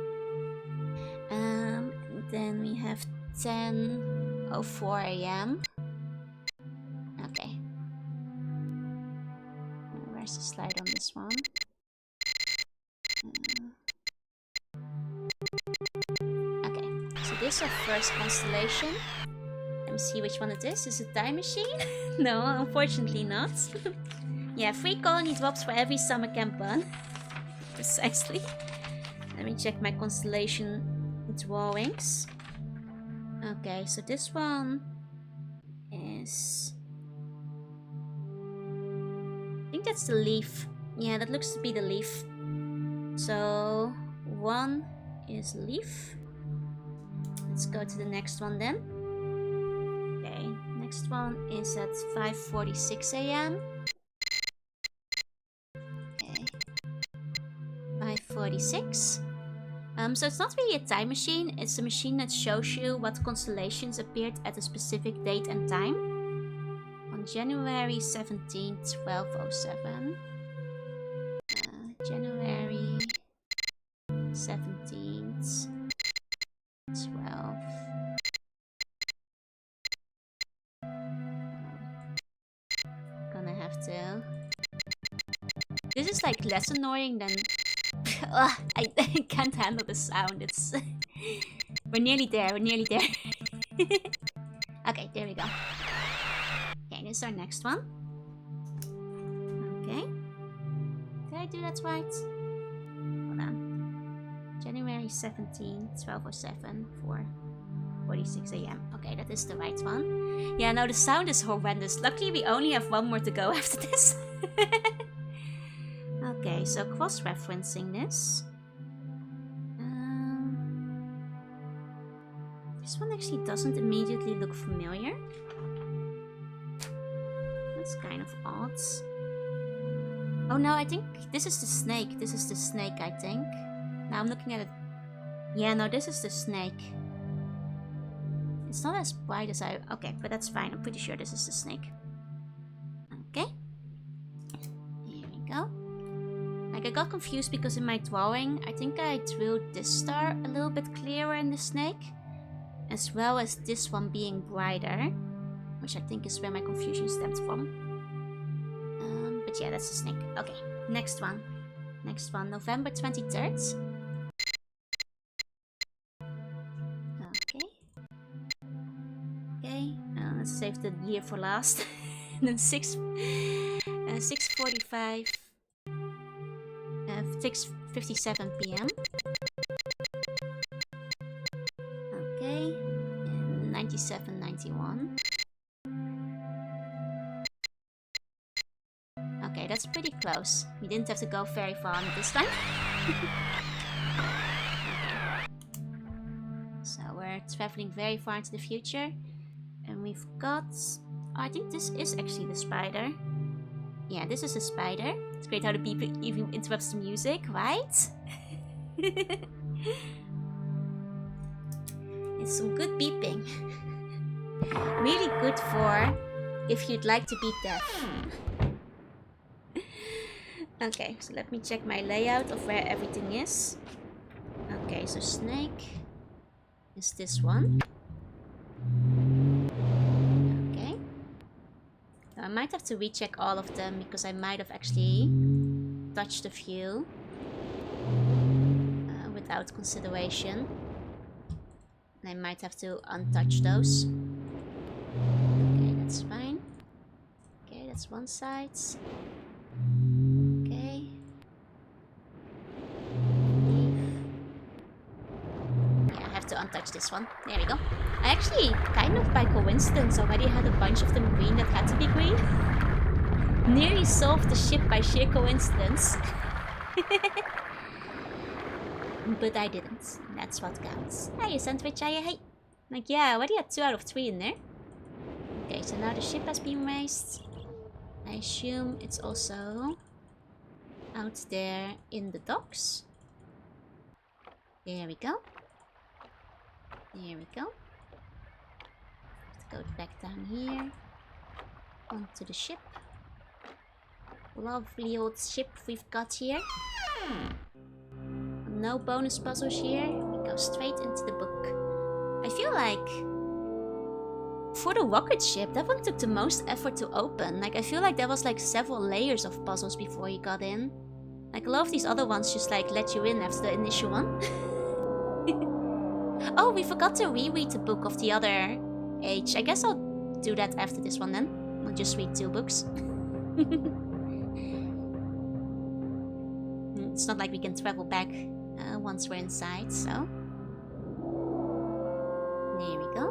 Speaker 1: Then we have 10:04 a.m. Okay. Where's the slide on this one? Okay, so this is our first constellation. Let me see which one it is. Is it Time Machine? No, unfortunately not. Yeah, 3 colony drops for every summer camp one. Precisely. Let me check my constellation drawings. Okay, so this one is... I think that's the leaf. Yeah, that looks to be the leaf. So, 1 is leaf. Let's go to the next one then. Okay, next one is at 5:46 a.m. Okay, 5:46. So it's not really a time machine, it's a machine that shows you what constellations appeared at a specific date and time. On January 17th, 1207. January 17th, that's annoying, then ugh, I can't handle the sound. It's we're nearly there. We're nearly there. Okay, there we go. Okay, this is our next one. Okay. Did I do that right? Hold on. January 17th, 12:07, 4:46 a.m. Okay, that is the right one. Yeah, no, the sound is horrendous. Luckily, we only have one more to go after this. Okay, so cross-referencing this. This one actually doesn't immediately look familiar. That's kind of odd. Oh no, I think this is the snake. This is the snake, I think. Now I'm looking at it. Yeah, no, this is the snake. It's not as bright as I... Okay, but that's fine. I'm pretty sure this is the snake. Okay. Here we go. Like, I got confused because in my drawing, I think I drew this star a little bit clearer in the snake. As well as this one being brighter. Which I think is where my confusion stemmed from. But yeah, that's the snake. Okay, next one. Next one, November 23rd. Okay. Okay, let's save the year for last. And then 6:45. 6:57 p.m. Okay, and 97:91. Okay, that's pretty close. We didn't have to go very far on it this time. Okay. So we're traveling very far into the future. And we've got... Oh, I think this is actually the spider. Yeah, this is a spider. It's great how the beep even interrupts the music, right? It's some good beeping. Really good for if you'd like to be deaf. Okay, so let me check my layout of where everything is. Okay, so snake is this one. Okay. Now I might have to recheck all of them because I might have actually touched a few without consideration. And I might have to untouch those. Okay, that's fine. Okay, that's one side. Okay. Yeah, I have to untouch this one. There we go. I actually, kind of by coincidence, already had a bunch of them green that had to be green. Nearly solved the ship by sheer coincidence. But I didn't. That's what counts. Hey, sandwich, hey. Like, yeah, I already had 2 out of 3 in there. Okay, so now the ship has been raised. I assume it's also out there in the docks. There we go. There we go. Let's go back down here. Onto the ship. Lovely old ship we've got here. No bonus puzzles here. We go straight into the book. I feel like for the rocket ship, that one took the most effort to open. Like, I feel like there was like several layers of puzzles before you got in. Like, a lot of these other ones just like let you in after the initial one. Oh, we forgot to reread the book of the other age. I guess I'll do that after this one then. I'll just read 2 books. It's not like we can travel back once we're inside, so... There we go.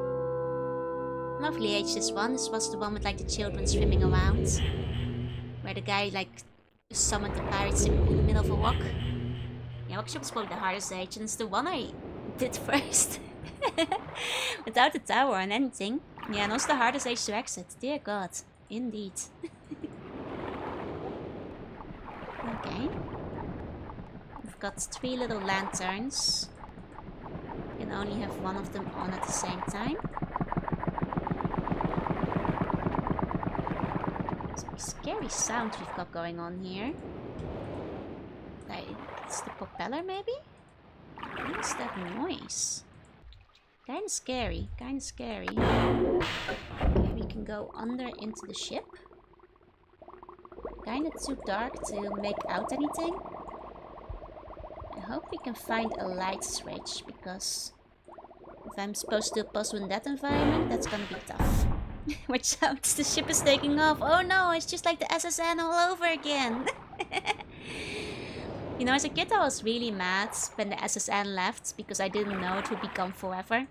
Speaker 1: Lovely age, this one. This was the one with like the children swimming around. Where the guy like summoned the pirates in the middle of a walk. Yeah, Workshop was probably the hardest age, and it's the one I did first. Without the tower and anything. Yeah, and also the hardest age to exit. Dear God. Indeed. Okay. We've got 3 little lanterns. You can only have one of them on at the same time. Some scary sounds we've got going on here. Like, it's the propeller maybe? What's that noise? Kinda scary, kinda scary. Okay, we can go under into the ship. kind of too dark to make out anything. I hope we can find a light switch, because if I'm supposed to do a puzzle in that environment, that's gonna be tough. Watch out, the ship is taking off. Oh no, it's just like the SSN all over again. You know, as a kid I was really mad when the SSN left, because I didn't know it would be gone forever.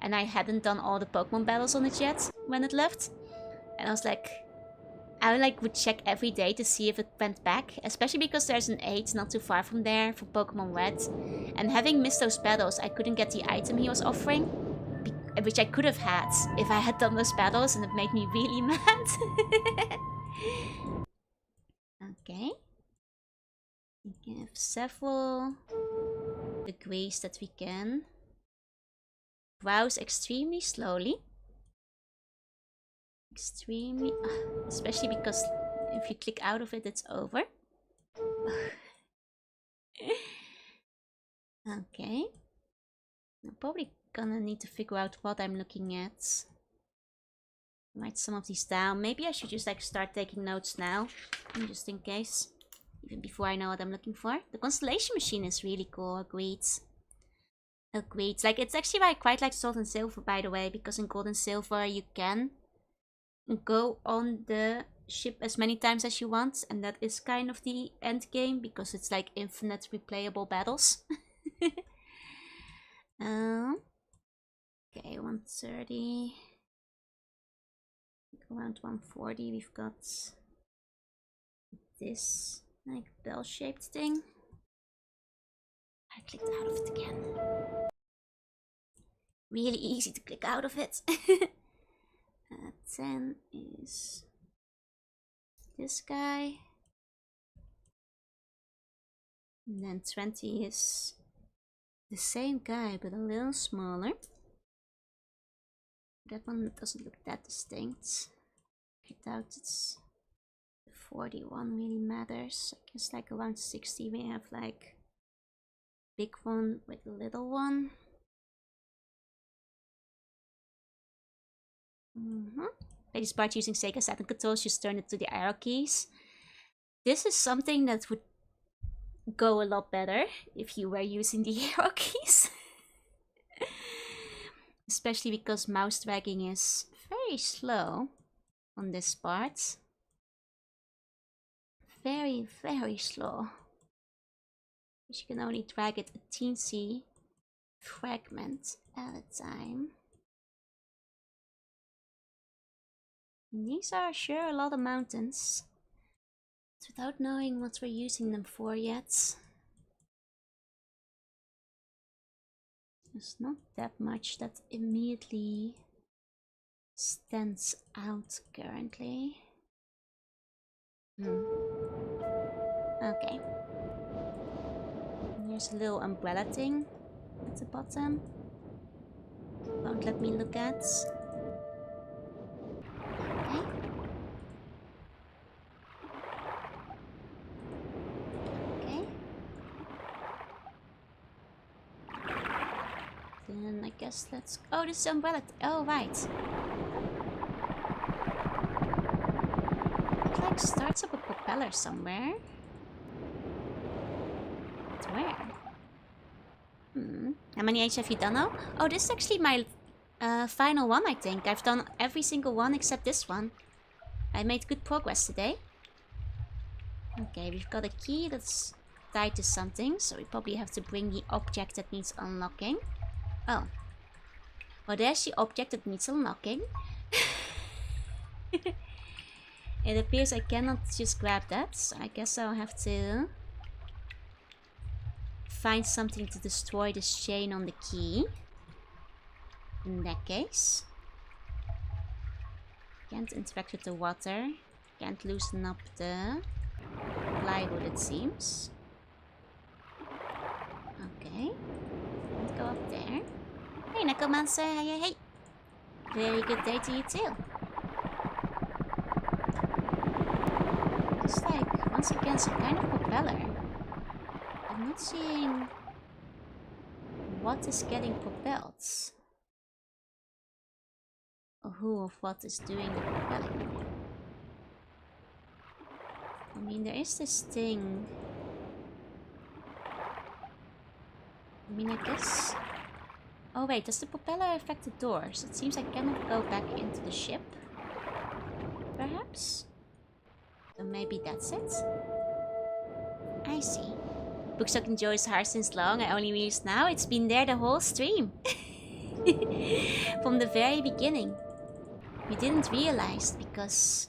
Speaker 1: And I hadn't done all the Pokemon battles on it yet when it left. And I was like, I would check every day to see if it went back. Especially because there's an 8 not too far from there for Pokemon Red. And having missed those battles, I couldn't get the item he was offering. Which I could have had if I had done those battles, and it made me really mad. Okay. We have several degrees that we can browse extremely slowly. Extremely, especially because if you click out of it, it's over. Okay. I'm probably gonna need to figure out what I'm looking at. Write some of these down. Maybe I should just like start taking notes now, just in case. Even before I know what I'm looking for. The constellation machine is really cool. Agreed. Agreed. Like, it's actually why I quite like Gold and Silver, by the way, because in Gold and Silver you can go on the ship as many times as you want, and that is kind of the end game, because it's like infinite replayable battles. Okay, 130. Around 140 we've got this like bell-shaped thing. I clicked out of it again. Really easy to click out of it. 10 is this guy. And then 20 is the same guy, but a little smaller. That one doesn't look that distinct. I doubt it's 41 really matters. I guess like around 60 we have like big one with a little one. Play this part using Sega Saturn controls, just turn it to the arrow keys. This is something that would go a lot better if you were using the arrow keys. Especially because mouse dragging is very slow on this part. Very, very slow. Because you can only drag it a teensy fragment at a time. And these are sure a lot of mountains. Without knowing what we're using them for yet. There's not that much that immediately stands out currently. Okay. Here's a little umbrella thing at the bottom. Won't let me look at. Okay. Okay. Then I guess let's... Oh, this is umbrella. Oh, right. It like starts up a propeller somewhere. But where? How many H have you done now? Oh, this is actually my final one, I think. I've done every single one except this one. I made good progress today. Okay, we've got a key that's tied to something, so we probably have to bring the object that needs unlocking. Oh. Well, there's the object that needs unlocking. It appears I cannot just grab that, so I guess I'll have to find something to destroy this chain on the key. In that case. Can't interact with the water. Can't loosen up the plywood, it seems. Okay. Let's go up there. Hey, Necromancer. Hey, hey, hey. Very good day to you, too. It's like, once again, some kind of propeller. I'm not seeing what is getting propelled. Or who of what is doing the propelling. I mean, there is this thing. I mean, I guess... Oh wait, does the propeller affect the doors? It seems I cannot go back into the ship. Perhaps? So maybe that's it? I see. Bookstock enjoys heart since long. I only realized now it's been there the whole stream. From the very beginning. We didn't realize because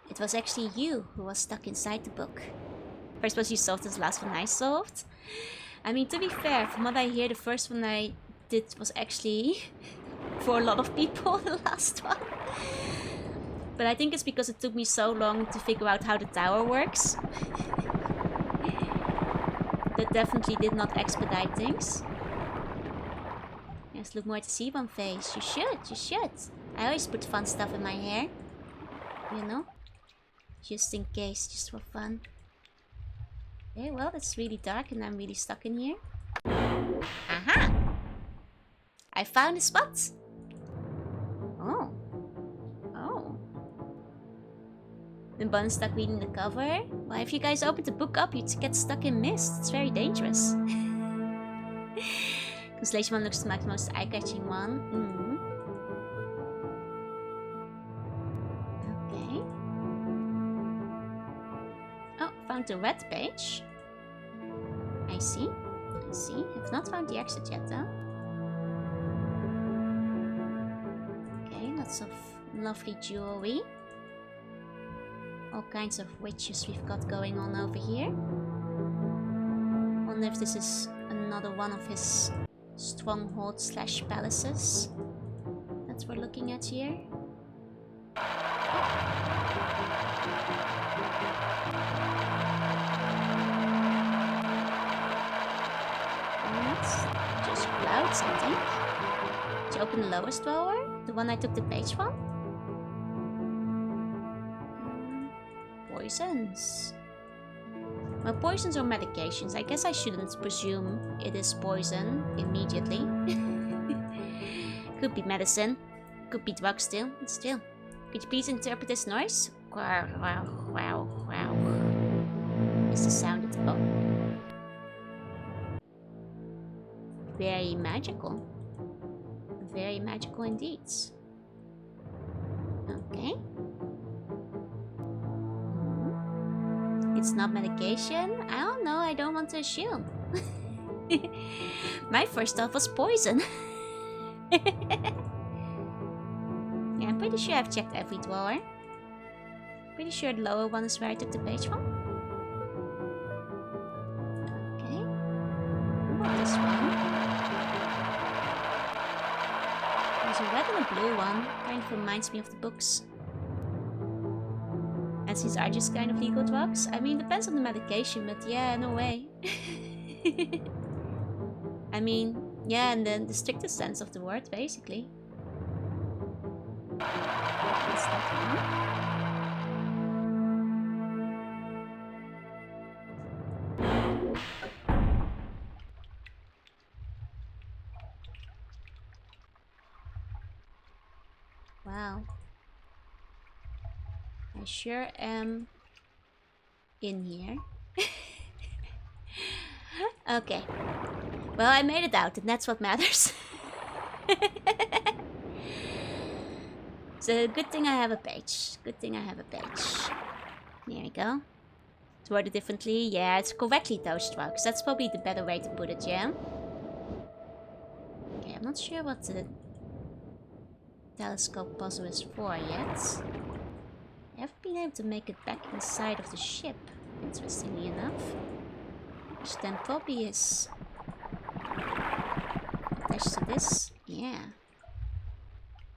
Speaker 1: it was actually you who was stuck inside the book. First was you solved this, last one I solved. I mean, to be fair, from what I hear, the first one I did was actually for a lot of people, the last one. But I think it's because it took me so long to figure out how the tower works. That definitely did not expedite things. Yes, look more at the Seaborn face. You should. I always put fun stuff in my hair. You know? Just in case, just for fun. Okay, well, it's really dark and I'm really stuck in here. Aha! I found a spot! Oh. Oh. The bun stuck reading the cover. Well, if you guys open the book up, you'd get stuck in Myst. It's very dangerous. Constellation 1 looks like the most eye-catching one. Okay. Oh, found the red page. I see. Have not found the exit yet, though. Okay, lots of lovely jewelry. All kinds of witches we've got going on over here. Wonder if this is another one of his strongholds slash palaces that we're looking at here. Just clouds, I think. Did you open the lowest drawer? The one I took the page from? Poisons. Well, poisons or medications. I guess I shouldn't presume it is poison immediately. Could be medicine. Could be drugs still. But still. Could you please interpret this noise? Wow, wow, wow, wow. Is the sound at all? Very magical. Very magical indeed. Okay. It's not medication? I don't know, I don't want to assume. My first thought was poison. Yeah, I'm pretty sure I've checked every drawer. Pretty sure the lower one is where I took the page from. Okay. What this one? There's a red and a blue one. Kind of reminds me of the books. And these are just kind of legal drugs. I mean, depends on the medication, but yeah, no way. I mean, yeah, in the strictest sense of the word, basically. What's that one? Wow. I sure am in here. Okay. Well, I made it out, and that's what matters. So, good thing I have a page. Good thing I have a page. There we go. To word it differently, yeah, it's correctly those drugs. That's probably the better way to put it, yeah? Okay, I'm not sure what the telescope puzzle is for yet. I haven't been able to make it back inside of the ship, interestingly enough. Which then probably is attached to this. Yeah.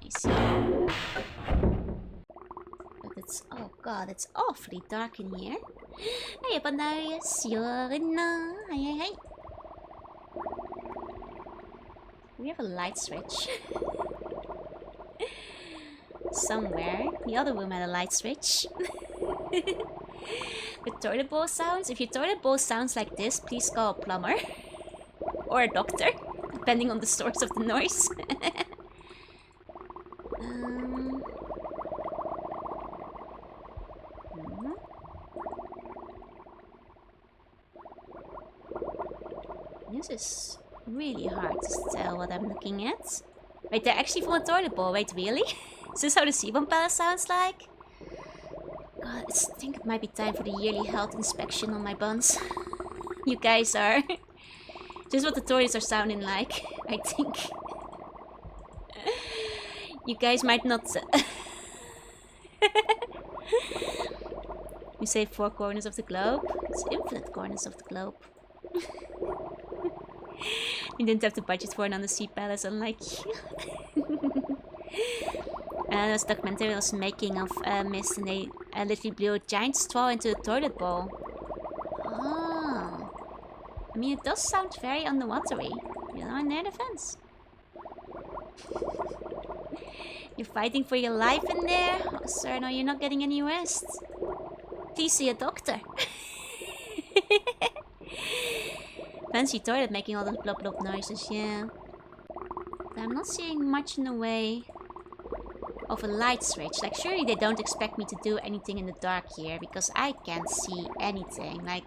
Speaker 1: I see. But it's... oh god, it's awfully dark in here. Hey, Pandarius, you're in... hey. We have a light switch. Somewhere. The other room had a light switch. The toilet bowl sounds. If your toilet bowl sounds like this, please call a plumber. Or a doctor, depending on the source of the noise. This is really hard to tell what I'm looking at. Wait, they're actually from a toilet bowl. Wait, really? Is this how the Seabomb Palace sounds like? God, I think it might be time for the yearly health inspection on my buns. You guys are... Just what the toilets are sounding like, I think. You guys might not... You say 4 corners of the globe? It's infinite corners of the globe. You didn't have the budget for an undersea palace, unlike you. This documentary was making of Myst, and they literally blew a giant straw into a toilet bowl. Oh. I mean, it does sound very underwatery, you know, in their defense. You're fighting for your life in there? Oh, sir, no, you're not getting any rest. Please see a doctor. Fancy toilet making all those blop blop noises, yeah. But I'm not seeing much in the way of a light switch. Like, surely they don't expect me to do anything in the dark here, because I can't see anything. Like,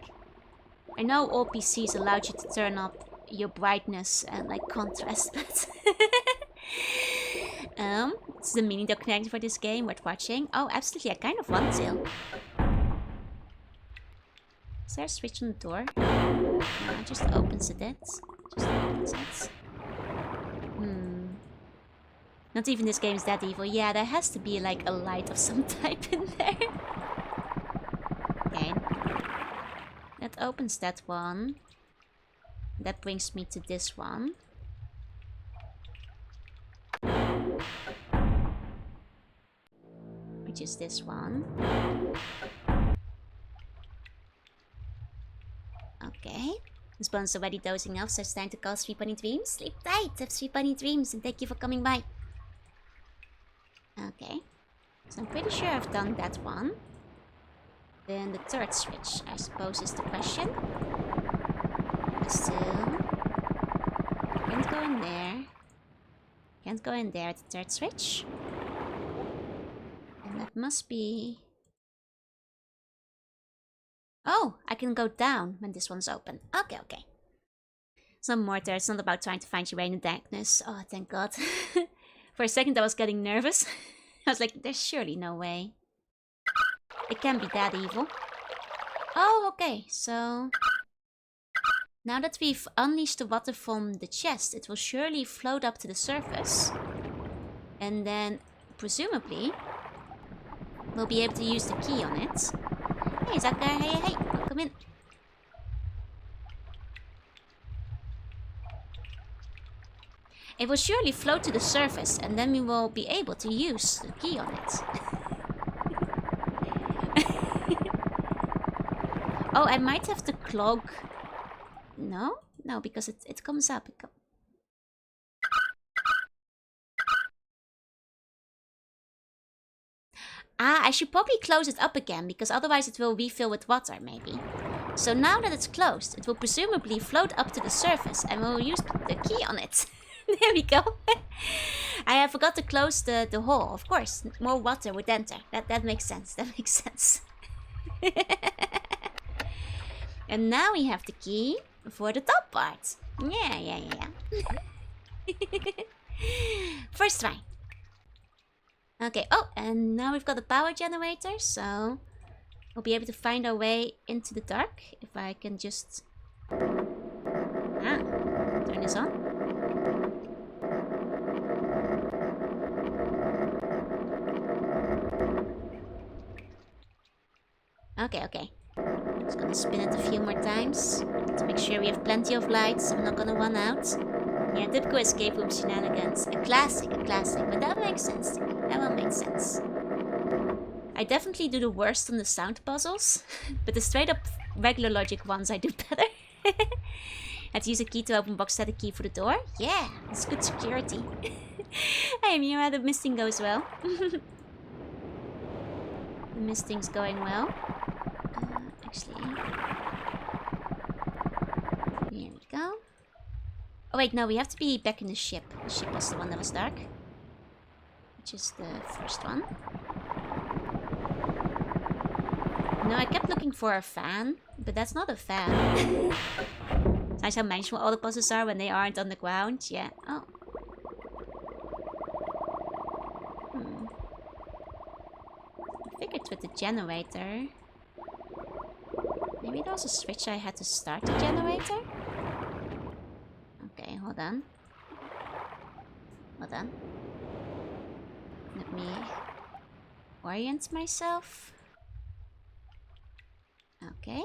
Speaker 1: I know all PCs allowed you to turn up your brightness and like contrast, but it's the mini documentary for this game worth watching. Oh, absolutely, I kind of want to. Is there a switch on the door? No, it just opens it. Just opens it. Not even this game is that evil. Yeah, there has to be like a light of some type in there. Okay. That opens that one. That brings me to this one. Which is this one. Okay. This one's already dozing off, so it's time to call Sweet Bunny Dreams. Sleep tight, have Sweet Bunny Dreams, and thank you for coming by. Okay. So I'm pretty sure I've done that one. Then the third switch, I suppose, is the question. Still. Can't go in there. Can't go in there at the third switch. And that must be... Oh, I can go down when this one's open. Okay, okay. Some mortar. It's not about trying to find your way in the darkness. Oh, thank God. For a second I was getting nervous. I was like, there's surely no way. It can't be that evil. Oh, okay. So... Now that we've unleashed the water from the chest, it will surely float up to the surface. And then, presumably, we'll be able to use the key on it. Hey, Zakar, hey, welcome in. It will surely float to the surface, and then we will be able to use the key on it. Oh, I might have to clog... No? No, because it comes up. I should probably close it up again, because otherwise it will refill with water, maybe. So now that it's closed, it will presumably float up to the surface, and we'll use the key on it. There we go. I forgot to close the hole. Of course, more water would enter. That makes sense. That makes sense. And now we have the key for the top part. Yeah. First try. Okay, oh, and now we've got a power generator, so we'll be able to find our way into the dark. If I can just... turn this on. Okay. Just gonna spin it a few more times to make sure we have plenty of lights. I'm not gonna run out. Yeah, typical escape room shenanigans. A classic, but that makes sense to me. That will make sense. I definitely do the worst on the sound puzzles, but the straight up regular logic ones I do better. Had to use a key to open box, set a key for the door. Yeah, it's good security. Hey Mira, the misting goes well. The misting's going well. Actually, here we go. Oh wait, no, we have to be back in the ship. The ship was the one that was dark, which is the first one. No, I kept looking for a fan, but that's not a fan. Nice how manageable all the puzzles are when they aren't on the ground. Yeah. Oh. I figured with the generator. Maybe there was a switch I had to start the generator? Okay, hold on. Hold on. Let me orient myself. Okay.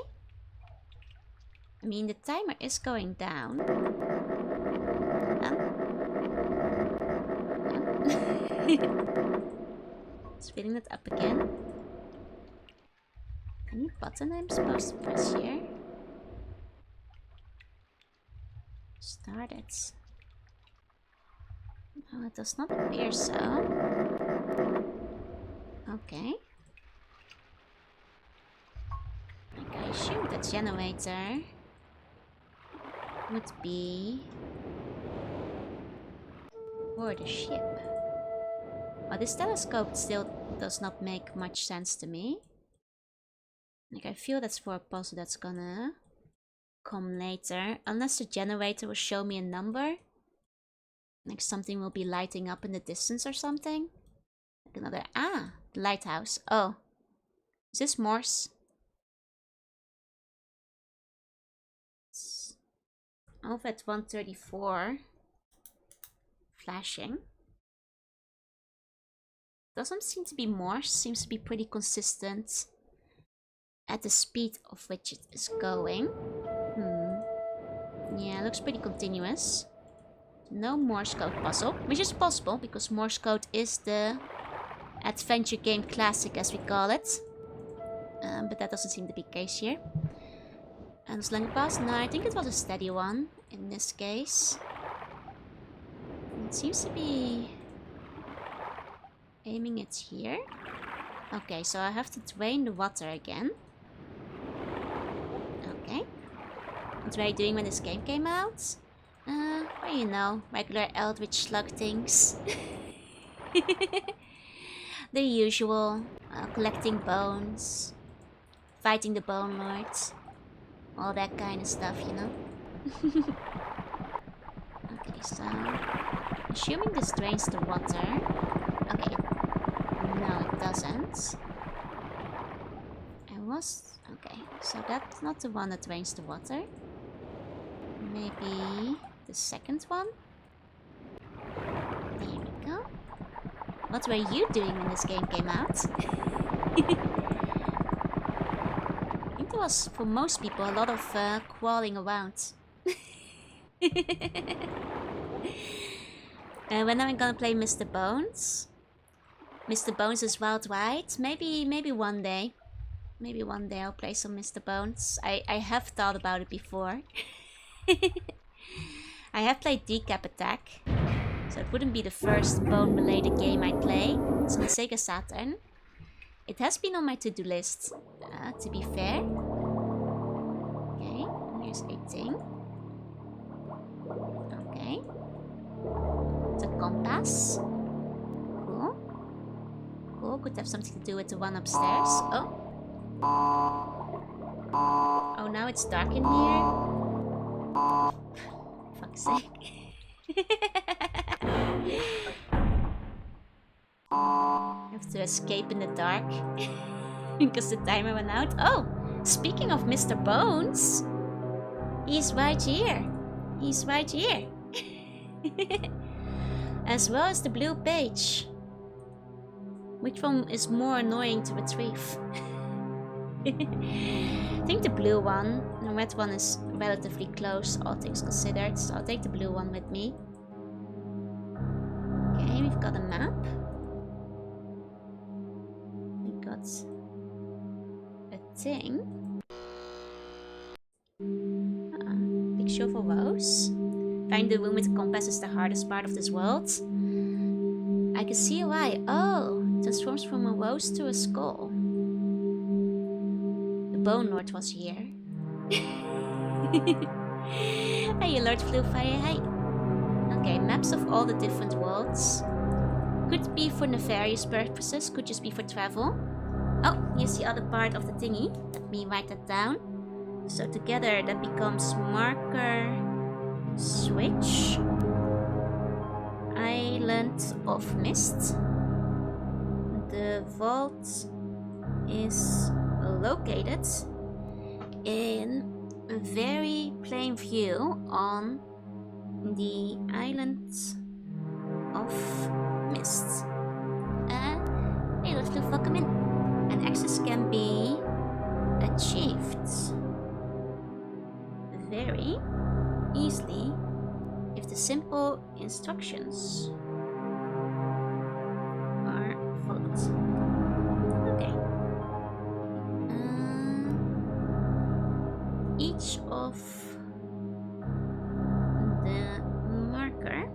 Speaker 1: I mean, the timer is going down. It's filling it up again. Any button I'm supposed to press here? Start it. Oh, it does not appear so. Okay. Like, I assume the generator would be for the ship. Oh, this telescope still does not make much sense to me. Like, I feel that's for a puzzle that's gonna come later. Unless the generator will show me a number. Like, something will be lighting up in the distance or something. Like another... Ah! The lighthouse. Oh. Is this Morse? It's over at 134. Flashing. Doesn't seem to be Morse. Seems to be pretty consistent at the speed of which it is going. Yeah, looks pretty continuous. No Morse code puzzle, which is possible because Morse code is the adventure game classic, as we call it. But that doesn't seem to be the case here. And slang pass? No, I think it was a steady one in this case. It seems to be aiming it here. Okay, so I have to drain the water again. Okay. What were you doing when this game came out? Well, you know, regular Eldritch Slug things. The usual. Collecting bones. Fighting the Bone Lords. All that kind of stuff, you know. Okay, so... Assuming this drains the water. Okay. No, it doesn't. Okay, so that's not the one that drains the water. Maybe the second one? There we go. What were you doing when this game came out? I think there was, for most people, a lot of crawling around. When am I gonna play Mr. Bones? Mr. Bones is worldwide. Maybe one day. Maybe one day I'll play some Mr. Bones. I have thought about it before. I have played Decap Attack. So it wouldn't be the first bone-related game I play. It's on the Sega Saturn. It has been on my to-do list, to be fair. Okay, here's a thing. Okay. It's a compass. Cool. Cool, could have something to do with the one upstairs. Oh. Oh, now it's dark in here. Fuck's sake. I have to escape in the dark because the timer went out. Oh, speaking of Mr. Bones, he's right here. He's right here. As well as the blue page. Which one is more annoying to retrieve? I think the blue one. The red one is relatively close, all things considered. So I'll take the blue one with me. Okay, we've got a map. We got a thing. Picture of a rose. Find the room with the compass is the hardest part of this world. I can see why. Oh, it transforms from a rose to a skull. The Bone Lord was here. Hey, Lord Fluefire, hey. Okay, maps of all the different worlds. Could be for nefarious purposes, could just be for travel. Oh, here's the other part of the thingy. Let me write that down. So together that becomes marker switch. Island of Myst. The vault is located in a very plain view on the island of Myst. Hey, let's welcome in. And access can be achieved very easily if the simple instructions are followed. Okay. Each of the marker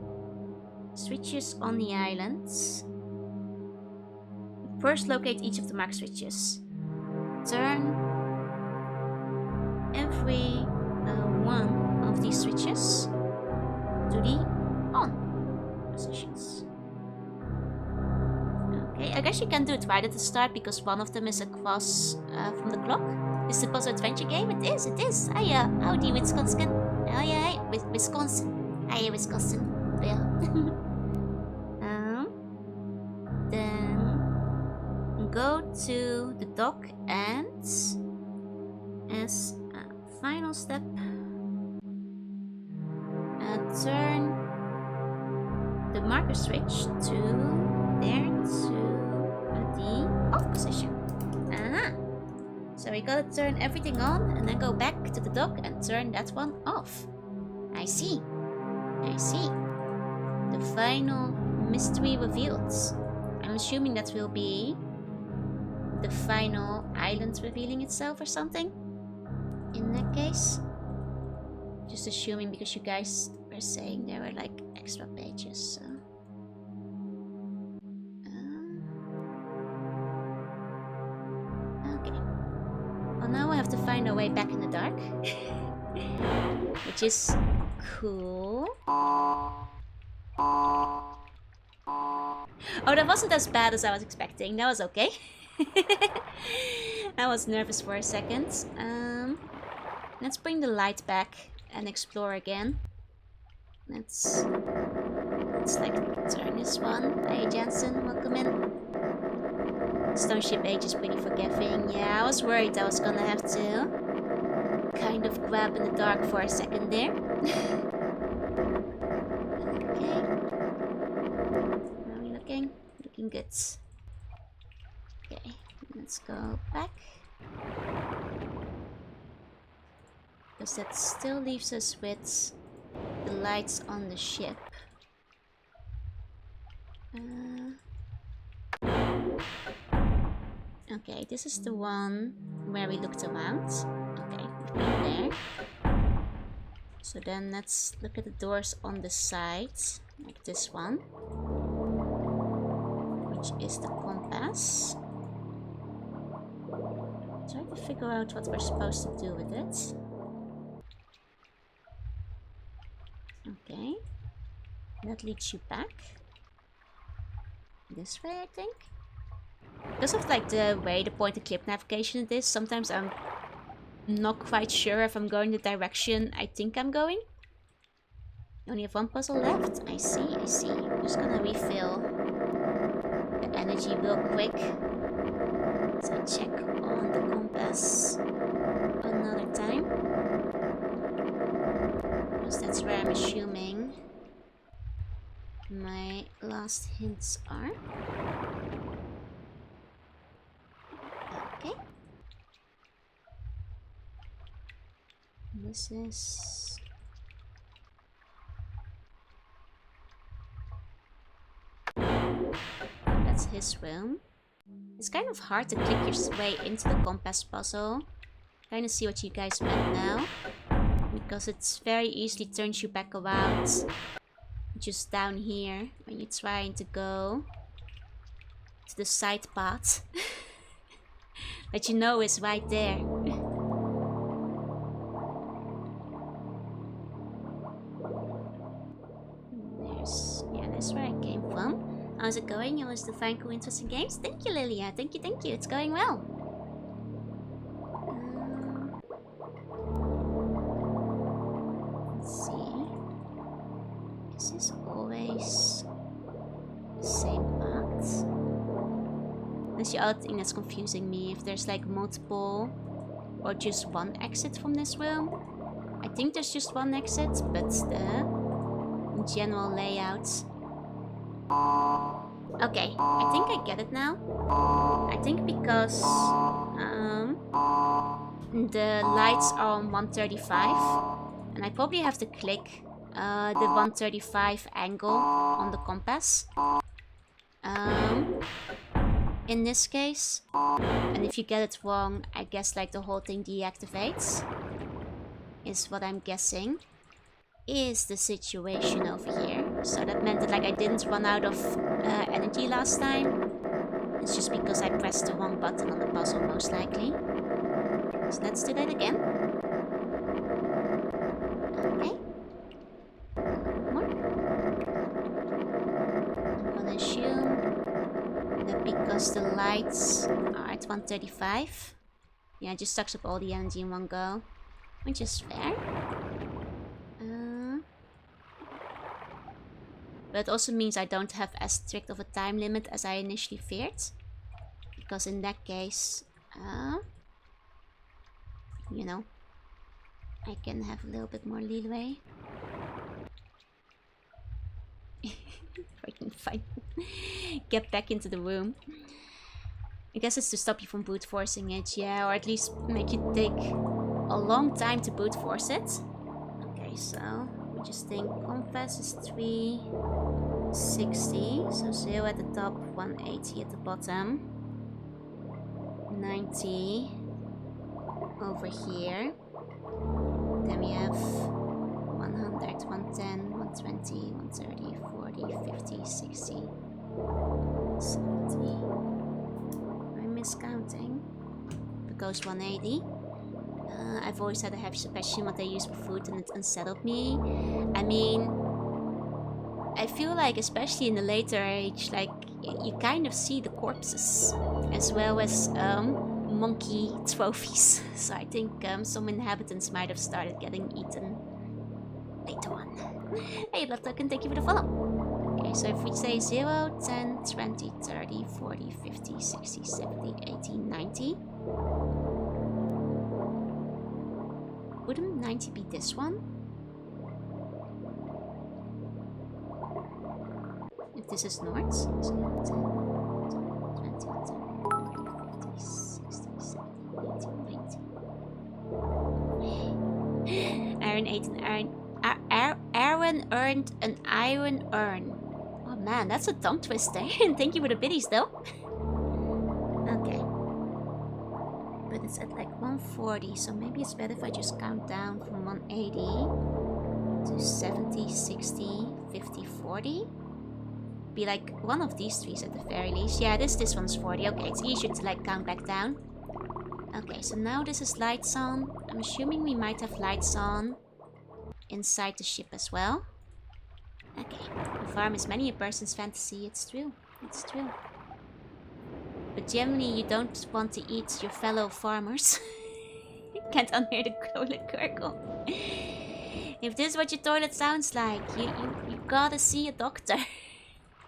Speaker 1: switches on the islands. First, locate each of the marker switches. Turn every one of these switches to the on positions. Okay, I guess you can do it right at the start because one of them is across from the clock. Is it a puzzle adventure game? It is, it is. Hiya, howdy Wisconsin. Oh yeah, Wisconsin. Hiya Wisconsin. Yeah. Then go to the dock and as a final step turn the marker switch to the off position. So we gotta turn everything on and then go back to the dock and turn that one off. I see. I see. The final mystery revealed. I'm assuming that will be the final island revealing itself or something. In that case. Just assuming because you guys were saying there were like extra pages, so. Okay. Well, now we have to find our way back in the dark. Which is cool. Oh, that wasn't as bad as I was expecting. That was okay. I was nervous for a second. Let's bring the light back and explore again. Let's like turn this one. Hey Jansen, welcome in. Stone Ship Age is pretty forgiving. Yeah, I was worried I was gonna have to kind of grab in the dark for a second there. Okay. How are we looking? Looking good. Okay, let's go back. Because that still leaves us with the lights on the ship. Okay, this is the one where we looked around. Okay, we've been there. So then let's look at the doors on the side, like this one, which is the compass. Try to figure out what we're supposed to do with it. Okay, that leads you back this way, I think. Because of like the way the point and click navigation it is, sometimes I'm not quite sure if I'm going the direction I think I'm going. You only have one puzzle left. I see, I see. I'm just gonna refill the energy real quick. So I check on the compass another time. Because that's where I'm assuming my last hints are. Okay. This is... That's his room. It's kind of hard to click your way into the compass puzzle. Kind of see what you guys meant now. Because it's very easily turns you back around. Just down here when you're trying to go to the side path. That you know is right there. That's where I came from. How's it going? You always find cool, interesting games? Thank you, Lilia. Thank you, thank you. It's going well. this always the same path? That's the other thing that's confusing me. If there's like multiple or just one exit from this room. I think there's just one exit, but the general layout. Okay, I think I get it now. I think because the lights are on 135, and I probably have to click the 135 angle on the compass. In this case, and if you get it wrong, I guess like the whole thing deactivates, is what I'm guessing is the situation over here. So that meant that like I didn't run out of energy last time. It's just because I pressed the wrong button on the puzzle, most likely. So let's do that again. Okay. More. I'm gonna assume that because the lights are at 135, yeah, it just sucks up all the energy in one go, which is fair. But it also means I don't have as strict of a time limit as I initially feared, because in that case, you know, I can have a little bit more leeway. If I can get back into the room. I guess it's to stop you from brute forcing it, yeah, or at least make you take a long time to brute force it. Okay, so we just think compass is 360, so 0 at the top, 180 at the bottom, 90 over here. Then we have 100, 110, 120, 130, 40, 50, 60, 70. I'm miscounting. It goes 180. I've always had a heavy suppression what they use for food, and it unsettled me. I mean, I feel like especially in the later age, like you kind of see the corpses as well as monkey trophies. So I think some inhabitants might have started getting eaten later on. Hey, Love Token, thank you for the follow. Okay, so if we say 0, 10, 20, 30, 40, 50, 60, 70, 80, 90. Wouldn't 90 be this one? If this is north? 0, 10, 20, 30, 40, 50, 60, 70, 80, 90. Iron 8 and iron. Aaron earned an iron urn. Oh man, that's a tongue twister. Thank you for the biddies though. Okay. But it's at like 140, so maybe it's better if I just count down from 180 to 70, 60, 50, 40. Be like one of these trees at the very least. Yeah, this one's 40. Okay, it's easier to like count back down. Okay, so now this is lights on. I'm assuming we might have lights on inside the ship as well. Okay, the farm is many a person's fantasy. It's true. It's true. But generally, you don't want to eat your fellow farmers. Can't unhear the toilet gurgle. If this is what your toilet sounds like, you gotta see a doctor.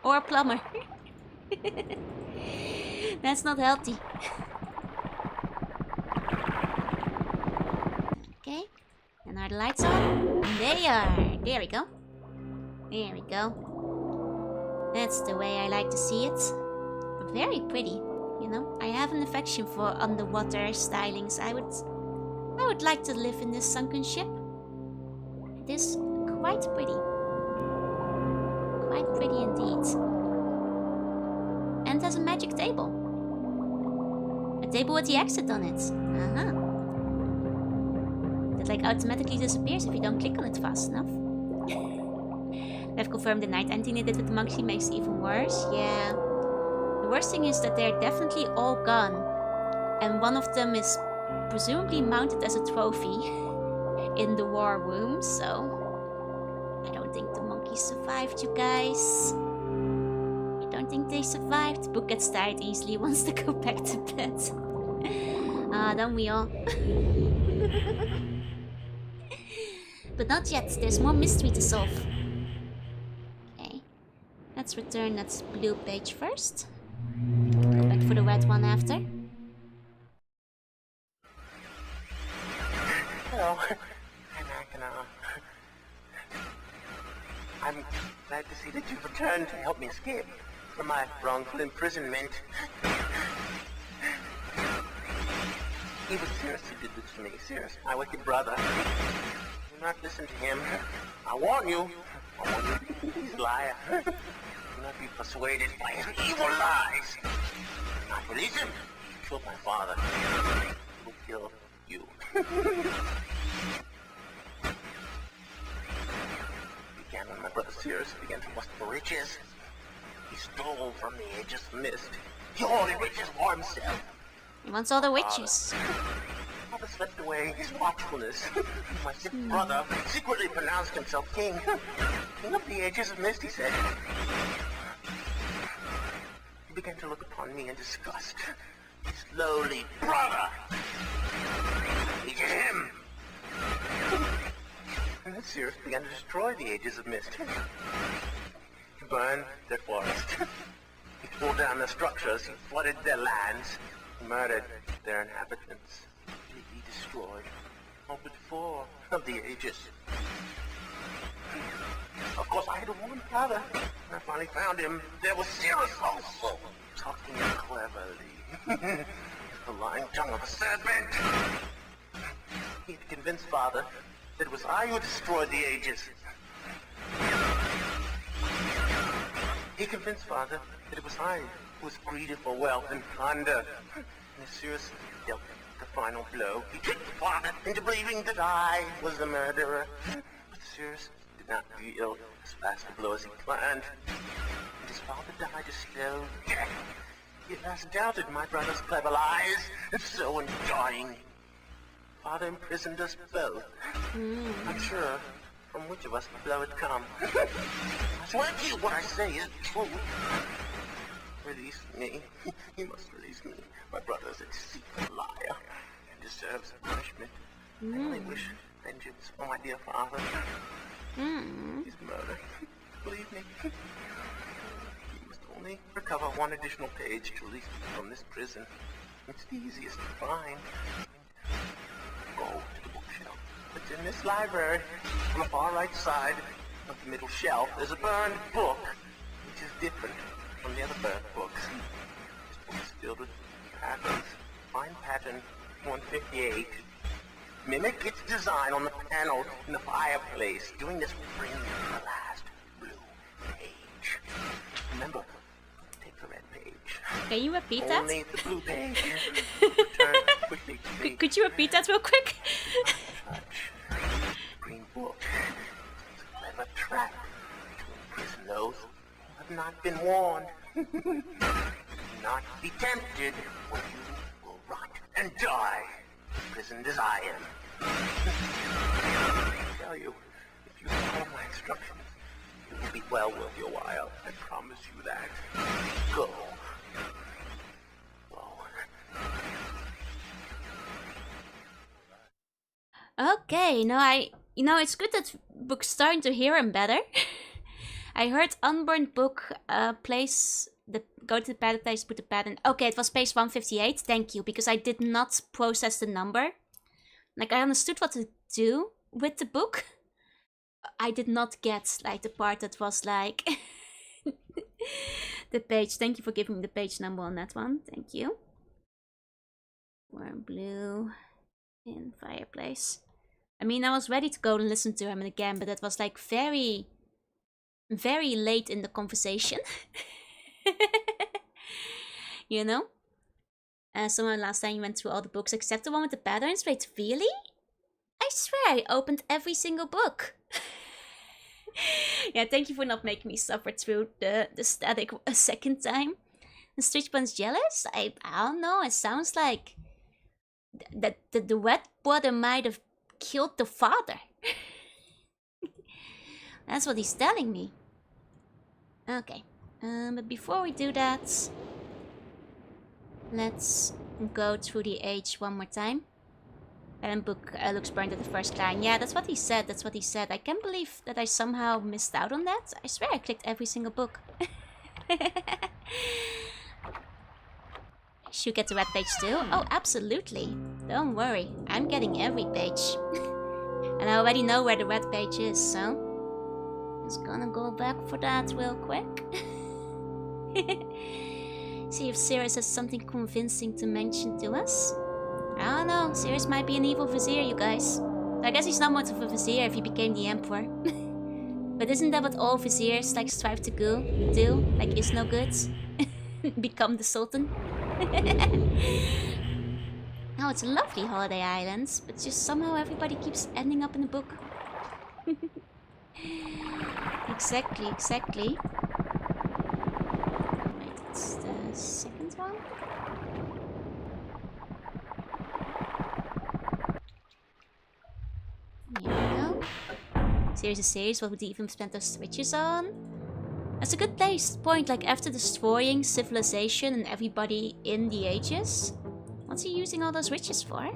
Speaker 1: Or a plumber. That's not healthy. Okay. And are the lights on? They are. There we go. There we go. That's the way I like to see it. Very pretty. You know, I have an affection for underwater stylings. I would like to live in this sunken ship. It is quite pretty. Quite pretty indeed. And it has a magic table. A table with the exit on it. That like automatically disappears if you don't click on it fast enough. I've confirmed the night ending they did with the monkey makes it even worse. Yeah. The worst thing is that they're definitely all gone. And one of them is presumably mounted as a trophy in the war room, so I don't think the monkeys survived, you guys. I don't think they survived. The book gets tired easily, wants to go back to bed. Don't we all? But not yet, there's more mystery to solve. let's return that blue page first. Go back for the red one after.
Speaker 2: Hello, I'm Akana. I'm glad to see that you've returned to help me escape from my wrongful imprisonment. It was Cirrus who did this to me. Cirrus, my wicked brother. Do not listen to him. I warn you. He's a liar. Do not be persuaded by his evil lies. Do not release him. He killed my father. He will kill you. Began when my brother Cirrus began to lust for riches. He stole from the ages of Myst. He hoarded riches for himself.
Speaker 1: He wants all the witches.
Speaker 2: Father slipped away his watchfulness. My sick brother secretly pronounced himself king. King of the ages of Myst, he said. He began to look upon me in disgust. His lowly brother. He's him. And then Cirrus began to destroy the ages of Myst. He burned their forest. He tore down their structures. He flooded their lands. He murdered their inhabitants. He destroyed all but 4 of the ages. Of course, I had to warn Father. When I finally found him, there was Cirrus also, talking cleverly. The lying tongue of a serpent. He had convinced Father that it was I who destroyed the ages. He convinced Father that it was I who was greedy for wealth and plunder. And as Cirrus dealt the final blow, he tricked Father into believing that I was the murderer. But Cirrus did not reveal as fast a blow as he planned. And his father died a slow death. He at last doubted my brother's clever lies, and so in dying, Father imprisoned us both. Unsure from which of us the blow had come. I swear to you what I say is true. Release me. You must release me. My brother's a deceitful liar and deserves punishment. I only wish vengeance for my dear father. His murder. Believe me. You must only recover 1 additional page to release me from this prison. It's the easiest to find. Go to the bookshelf. It's in this library. On the far right side of the middle shelf, there's a burned book, which is different from the other bird books. This book is filled with patterns. Find pattern 158. Mimic its design on the panel in the fireplace. Doing this will bring you to the last blue page. Remember, take the red page.
Speaker 1: Can you repeat that?
Speaker 2: Only the blue page. Return quickly to me.
Speaker 1: Could you repeat that real quick?
Speaker 2: Touch. Green book. It's a clever trap to imprison those who have not been warned. Do not be tempted, or you will rot and die, imprisoned as I am. I tell you, if you follow my instructions, it will be well worth your while. I promise you that. Go. Go.
Speaker 1: Okay, it's good that book's starting to hear him better. I heard unburned book, go to the pattern place, put the pattern. Okay, it was page 158, thank you, because I did not process the number. Like, I understood what to do with the book. I did not get, like, the part that was, like, the page. Thank you for giving me the page number on that one, thank you. Warm blue in fireplace. I mean, I was ready to go and listen to him again, but that was, like, very, very late in the conversation. You know? Someone last time you went through all the books except the one with the patterns. Wait, really? I swear I opened every single book. Yeah, thank you for not making me suffer through the static a second time. And Stitchbun's jealous? I don't know, it sounds like that the wet brother might have killed the father. That's what he's telling me. Okay, but before we do that, let's go through the age one more time. And book looks burnt at the first line. Yeah, that's what he said. That's what he said. I can't believe that I somehow missed out on that. I swear I clicked every single book. Should get the red page too? Oh, absolutely. Don't worry. I'm getting every page. And I already know where the red page is, so... Just gonna go back for that real quick. See if Sirius has something convincing to mention to us. I don't know. Sirius might be an evil vizier, you guys. I guess he's not much of a vizier if he became the emperor. But isn't that what all viziers like strive to do? Like, is no good? Become the sultan? Oh, it's a lovely holiday island, but just somehow everybody keeps ending up in the book. Exactly. Right, it's the second one. Here we go. Series, what would he even spend those switches on? That's a good point, like after destroying civilization and everybody in the ages. What's he using all those witches for?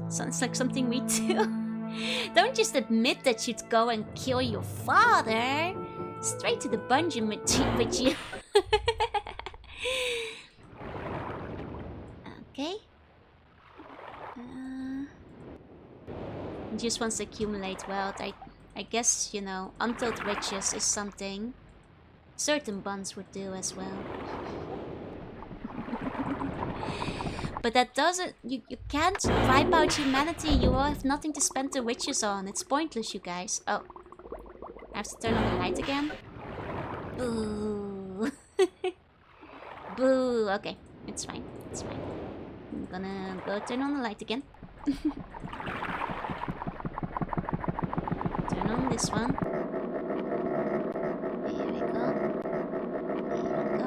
Speaker 1: Sounds like something we do. Don't just admit that you'd go and kill your father. Straight to the dungeon with you. Okay. He just wants to accumulate wealth. I guess, you know, untold riches is something certain bonds would do as well. But that doesn't... You can't wipe out humanity. You will have nothing to spend the riches on. It's pointless, you guys. Oh. I have to turn on the light again. Boo. Boo. Okay. It's fine. It's fine. I'm gonna go turn on the light again. Turn on this one. Here we go.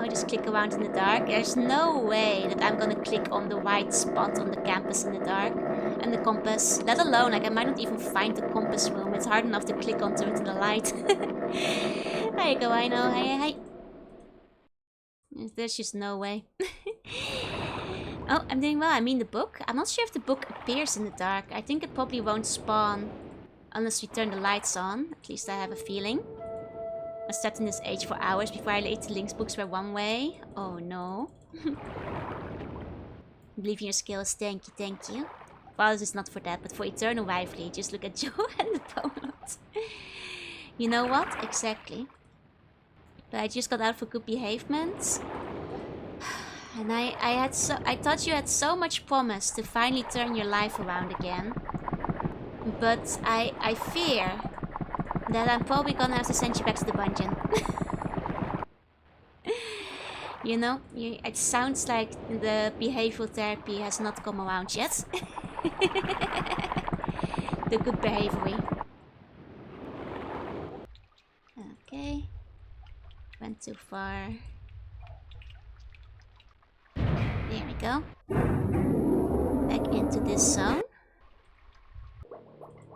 Speaker 1: Just click around in the dark. There's no way that I'm gonna click on the white spot on the campus in the dark. And the compass. Let alone, like, I might not even find the compass room. It's hard enough to click onto it in the light. There you go, I know. Hey. There's just no way. Oh, I'm doing well. I mean the book. I'm not sure if the book appears in the dark. I think it probably won't spawn unless we turn the lights on. At least I have a feeling. I sat in this age for hours before I laid the Link's books were one way. Oh no. Believe in your skills. Thank you. Fathers is not for that, but for eternal rivalry. Just look at Joe and the Poland. You know what? Exactly. But I just got out for good behavement. And I thought you had so much promise to finally turn your life around again. But I fear that I'm probably gonna have to send you back to the dungeon. You know, it sounds like the behavioral therapy has not come around yet. The good behavior. Okay. Went too far. There we go. Back into this zone.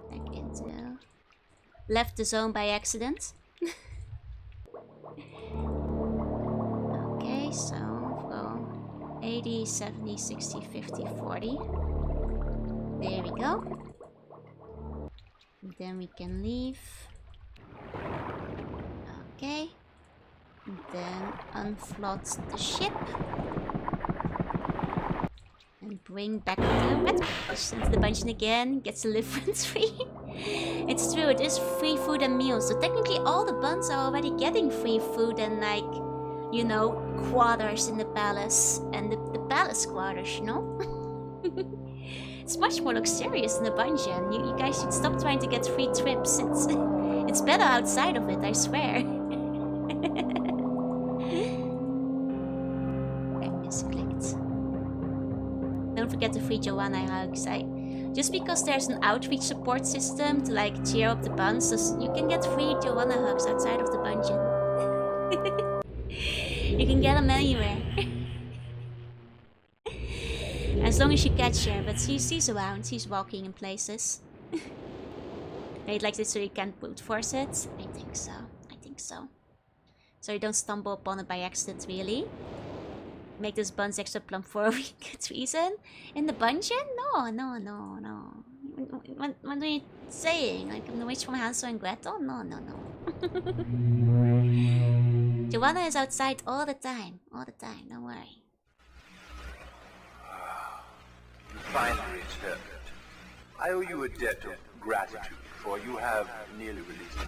Speaker 1: Back into... Left the zone by accident. Okay, so go 80, 70, 60, 50, 40. There we go. And then we can leave. Okay. And then unfloat the ship. And bring back the red page into the dungeon again. Gets to live rent-free. It's true, it is free food and meals. So technically all the buns are already getting free food and like, you know, quarters in the palace. And the palace quarters, you know? It's much more luxurious in the dungeon. You guys should stop trying to get free trips. It's better outside of it, I swear. I misclicked. Don't forget the free Joanna hugs. Just because there's an outreach support system to like cheer up the buns, so you can get free Joanna hugs outside of the dungeon. You can get them anywhere. As long as you catch her, but she's around, she's walking in places. Made like this so you can't brute force it? I think so. So you don't stumble upon it by accident, really. make those buns extra plump for a week reason? In the dungeon? No. What are you saying? Like in the Witch from Hansel and Gretel? No. Joanna is outside all the time. Don't worry.
Speaker 2: You finally returned. I owe you a debt of gratitude, for you have nearly released me.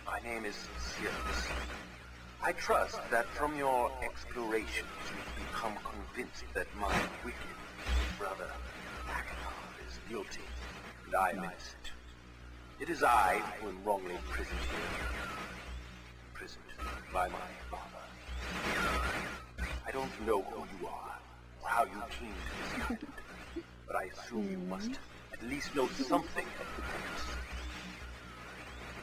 Speaker 2: My name is Sirius. I trust that from your explorations you've become convinced that my wicked brother Akenov is guilty, and I am innocent. It is I who am wrongly imprisoned here. Imprisoned by my father. I don't know who you are, or how you came to this island, but I assume you must at least know something of the books.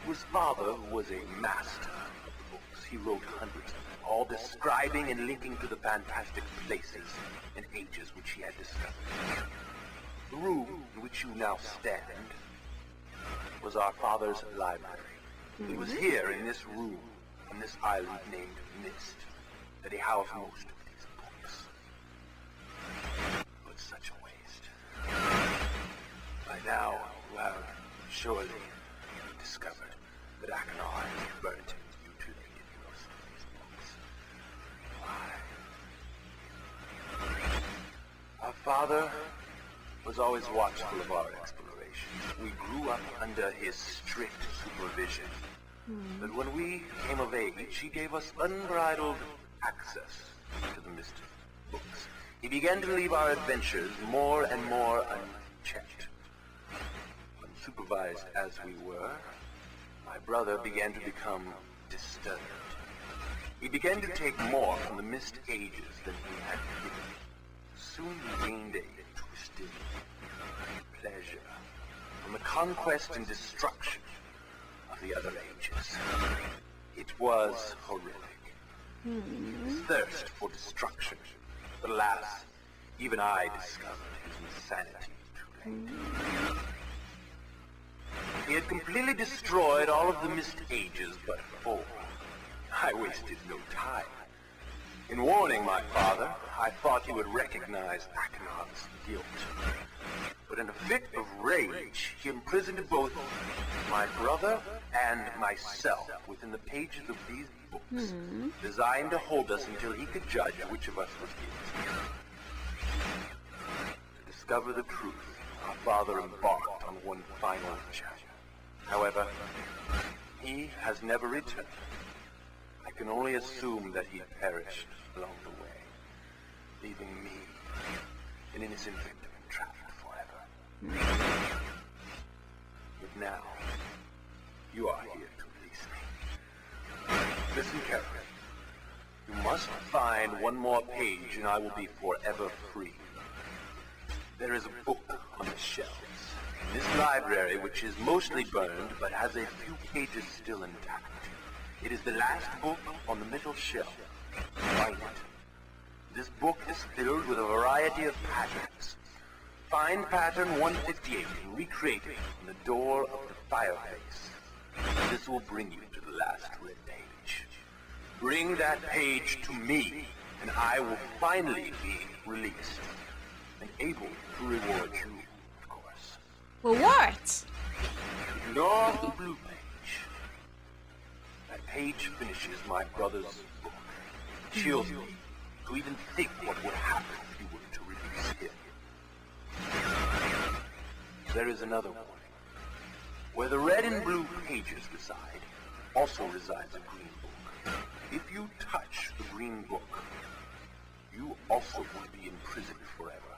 Speaker 2: It was father who was a master of the books. He wrote hundreds of them, all describing and linking to the fantastic places and ages which he had discovered. The room in which you now stand was our father's library. It was here in this room, on this island named Myst, that he housed most of these books. But such a waste. By now, you have surely discovered that Akenor burnt his mutilated most of these books. Why? Our father was always watchful of our explorations. We grew up under his strict supervision. But when we came of age, he gave us unbridled access to the Myst books. He began to leave our adventures more and more unchecked. Unsupervised as we were, my brother began to become disturbed. He began to take more from the Myst ages than he had given. Soon he gained a twisted pleasure from the conquest and destruction of the other ages. It was horrific. His thirst for destruction. But alas, even I discovered his insanity too late. He had completely destroyed all of the Myst ages but 4. I wasted no time. In warning my father, I thought he would recognize Akenov's guilt. But in a fit of rage, he imprisoned both my brother and myself within the pages of these books, designed to hold us until he could judge which of us was guilty. To discover the truth, our father embarked on one final chapter. However, he has never returned. I can only assume that he perished along the way, leaving me, an innocent victim, trapped forever. But now, you are here to release me. Listen carefully. You must find one more page and I will be forever free. There is a book on the shelves. In this library, which is mostly burned, but has a few pages still intact. It is the last book on the middle shelf. Find it. This book is filled with a variety of patterns. Find pattern 158 and recreate it on the door of the fireplace. This will bring you to the last red page. Bring that page to me, and I will finally be released and able to reward you, of course.
Speaker 1: Rewards?
Speaker 2: Ignore the blue page. That page finishes my brother's book. Chills me to even think what would happen if you were to release him. There is another warning. Where the red and blue pages reside, also resides a green book. If you touch the green book, you also will be imprisoned forever.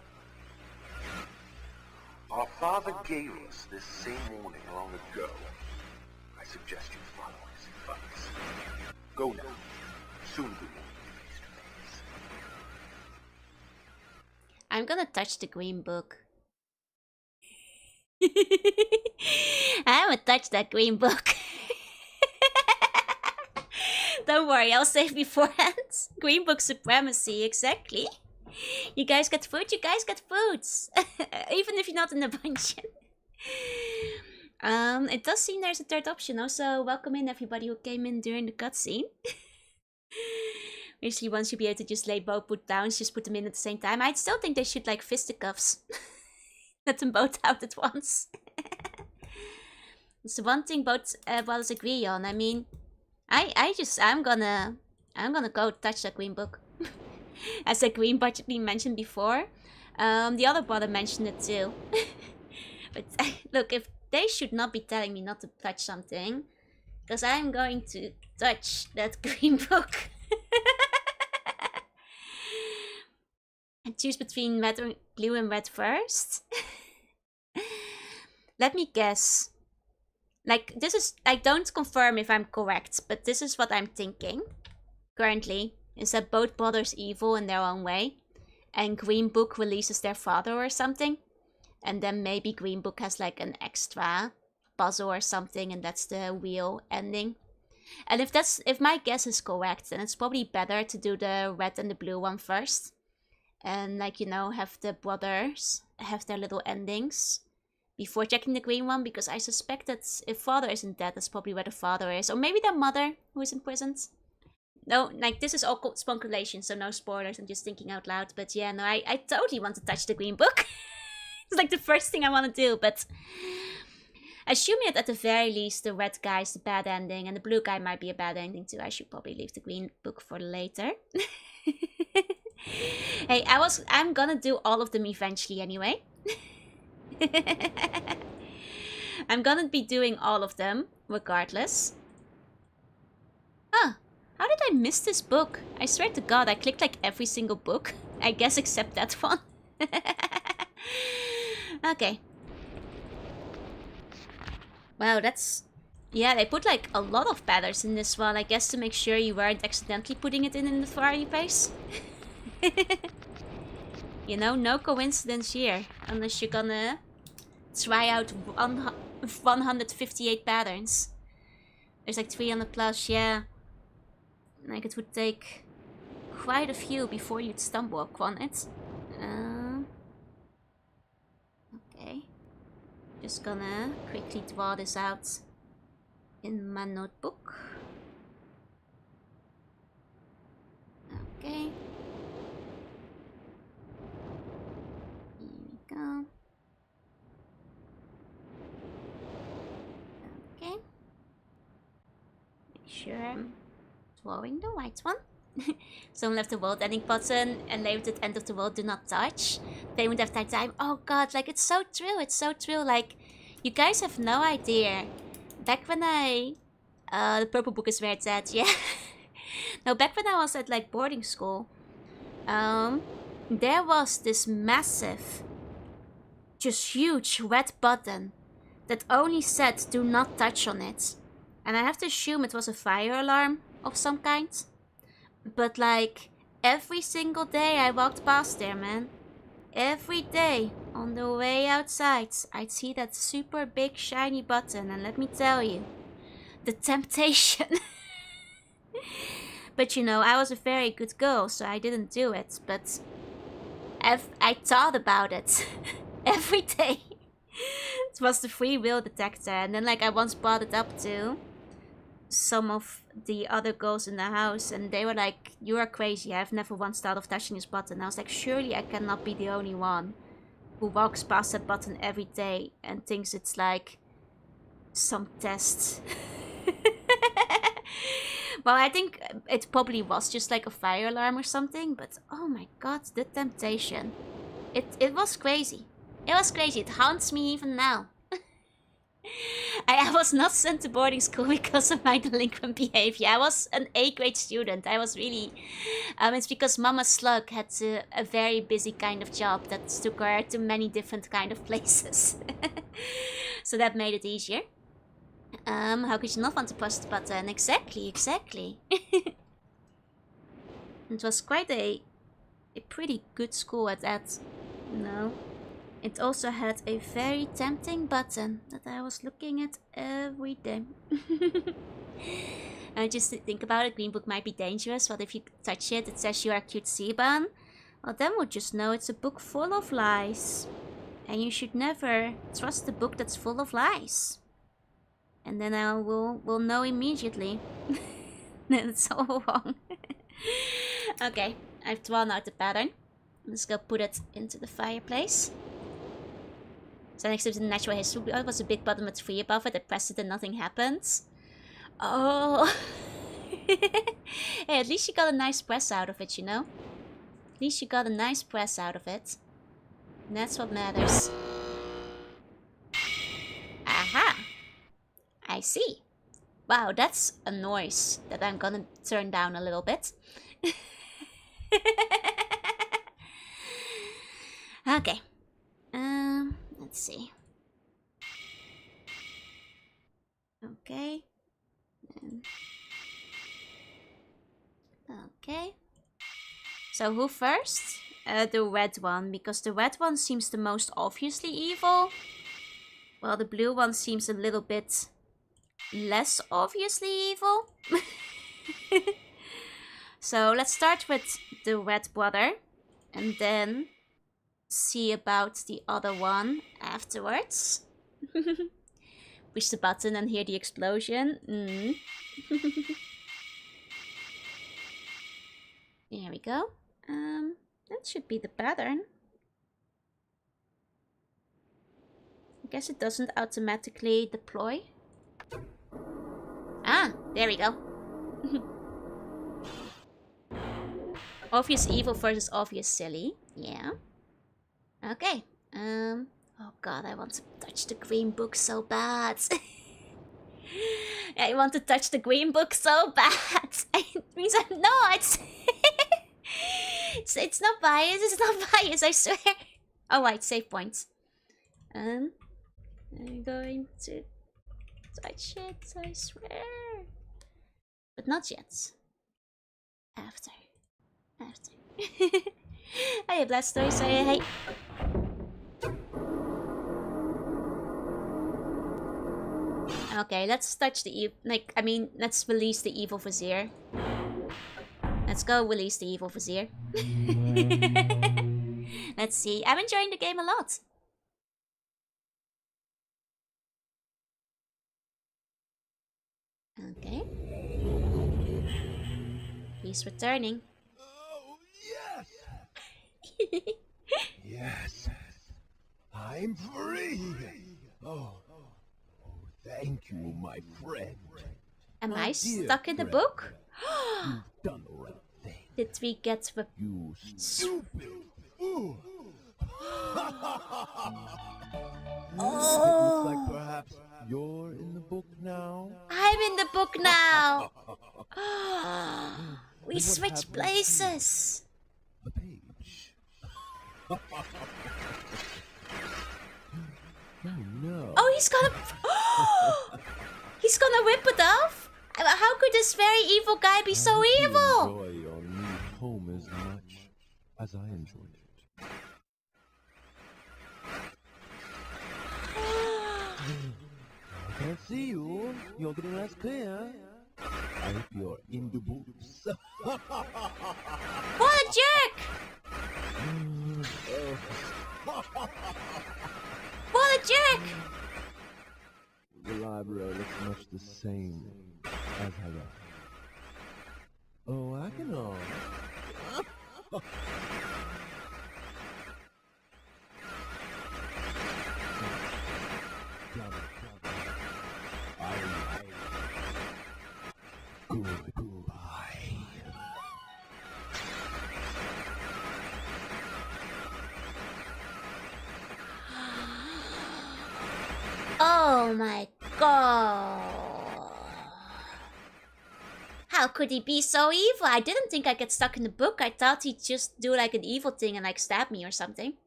Speaker 2: Our father gave us this same warning long ago. I suggest you follow his advice. Go now. Soon we will be face to face.
Speaker 1: I'm gonna touch the green book. I'm gonna touch that green book. Don't worry, I'll save beforehand. Green book supremacy, exactly. You guys get food, you guys get foods. Even if you're not in the dungeon. It does seem there's a third option. Also, welcome in everybody who came in during the cutscene. Usually once you'll be able to just lay both book down, just put them in at the same time. I still think they should like fisticuffs. Let them both out at once. It's the one thing both brothers agree on. I mean, I'm gonna go touch that green book. As that green budget we mentioned before. The other brother mentioned it too. But look, if they should not be telling me not to touch something, because I'm going to touch that green book. And choose between red or blue and red first. Let me guess. Like, this is... I don't confirm if I'm correct, but this is what I'm thinking. Currently, is that both brothers evil in their own way. And Green Book releases their father or something. And then maybe Green Book has like an extra puzzle or something, and that's the wheel ending. And if my guess is correct, then it's probably better to do the red and the blue one first. And like, you know, have the brothers have their little endings before checking the green one, because I suspect that if father isn't dead, that's probably where the father is. Or maybe their mother who is imprisoned. No, like, this is all speculation, so no spoilers, I'm just thinking out loud. But yeah, no, I totally want to touch the green book. It's like the first thing I want to do, but... Assuming that at the very least the red guy is the bad ending and the blue guy might be a bad ending too, I should probably leave the green book for later. Hey, I'm gonna do all of them eventually anyway. I'm gonna be doing all of them regardless. Huh. How did I miss this book? I swear to God, I clicked like every single book. I guess except that one. Okay. Wow, that's... Yeah, they put like a lot of patterns in this one, I guess to make sure you weren't accidentally putting it in the fiery place. You know, no coincidence here. Unless you're gonna try out 158 patterns. There's like 300 plus, yeah. Like it would take quite a few before you'd stumble upon it. Okay. Just gonna quickly draw this out in my notebook. Okay. Here we go. Okay. Make sure I'm drawing the right one. Someone left the world ending button and labeled at end of the world do not touch. They wouldn't have time. Oh god, like it's so true, it's so true. Like, you guys have no idea. Back when the purple book is where it's at, yeah. No, back when I was at like boarding school, there was this massive, just huge red button that only said do not touch on it. And I have to assume it was a fire alarm of some kind. But like, every single day I walked past there, man. Every day, on the way outside, I'd see that super big shiny button, and let me tell you, the temptation. But you know, I was a very good girl, so I didn't do it, but I thought about it every day. It was the free will detector, and then like I once brought it up to some of the other girls in the house, and they were like, you are crazy, I've never once thought of touching this button. I was like, surely I cannot be the only one who walks past that button every day and thinks it's like some test. Well, I think it probably was just like a fire alarm or something, but oh my god, the temptation. It was crazy. It was crazy. It haunts me even now. I was not sent to boarding school because of my delinquent behavior. I was an A-grade student. I was really... it's because Mama Slug had a very busy kind of job that took her to many different kind of places. So that made it easier. How could you not want to push the button? Exactly. It was quite a pretty good school at that. No. It also had a very tempting button that I was looking at every day. I just think about it, Green Book might be dangerous. What if you touch it, it says you are a cute Seaban? Well, then we'll just know it's a book full of lies. And you should never trust a book that's full of lies. And then we'll know immediately that it's all wrong. Okay, I've drawn out the pattern. Let's go put it into the fireplace. So next to the natural history, it was a big button with 3 above it. I pressed it and nothing happens. Oh. Hey, at least you got a nice press out of it, you know? At least you got a nice press out of it. And that's what matters. Aha! I see. Wow, that's a noise that I'm gonna turn down a little bit. Okay. Let's see. Okay. Okay. So who first? The red one, because the red one seems the most obviously evil. While the blue one seems a little bit less obviously evil. So let's start with the red brother. And then see about the other one afterwards. Push the button and hear the explosion. There we go. That should be the pattern. I guess it doesn't automatically deploy. Ah, there we go. Obvious evil versus obvious silly. Yeah. Okay. Oh god, I want to touch the green book so bad. I want to touch the green book so bad. It means I'm not. It's not biased. It's not biased. I swear. Oh wait, save points. I'm going to touch it. I swear, but not yet. After. Hey, Blastoise. Hey. Okay, let's touch the let's release the evil vizier. Let's go release the evil vizier. Let's see. I'm enjoying the game a lot. Okay. He's returning.
Speaker 3: Oh, yes! Yes. I'm free! Oh, thank you, my friend.
Speaker 1: Am I stuck in the book?
Speaker 3: You've done the right thing.
Speaker 1: Did we get the...
Speaker 3: You stupid fool! It looks like perhaps you're in the book now.
Speaker 1: I'm in the book now! We switched places!
Speaker 3: The page. Oh no.
Speaker 1: Oh, he's gonna... He's gonna whip it off? How could this very evil guy be so evil?
Speaker 3: Enjoy your new home as much as I enjoyed it. I can't see you. You're getting less clear. I hope you're in the books.
Speaker 1: What a jerk! What a jerk!
Speaker 3: The library looks much the same as I left. Oh, I can know. Goodbye.
Speaker 1: Oh my god. How could he be so evil? I didn't think I'd get stuck in the book. I thought he'd just do like an evil thing and like stab me or something.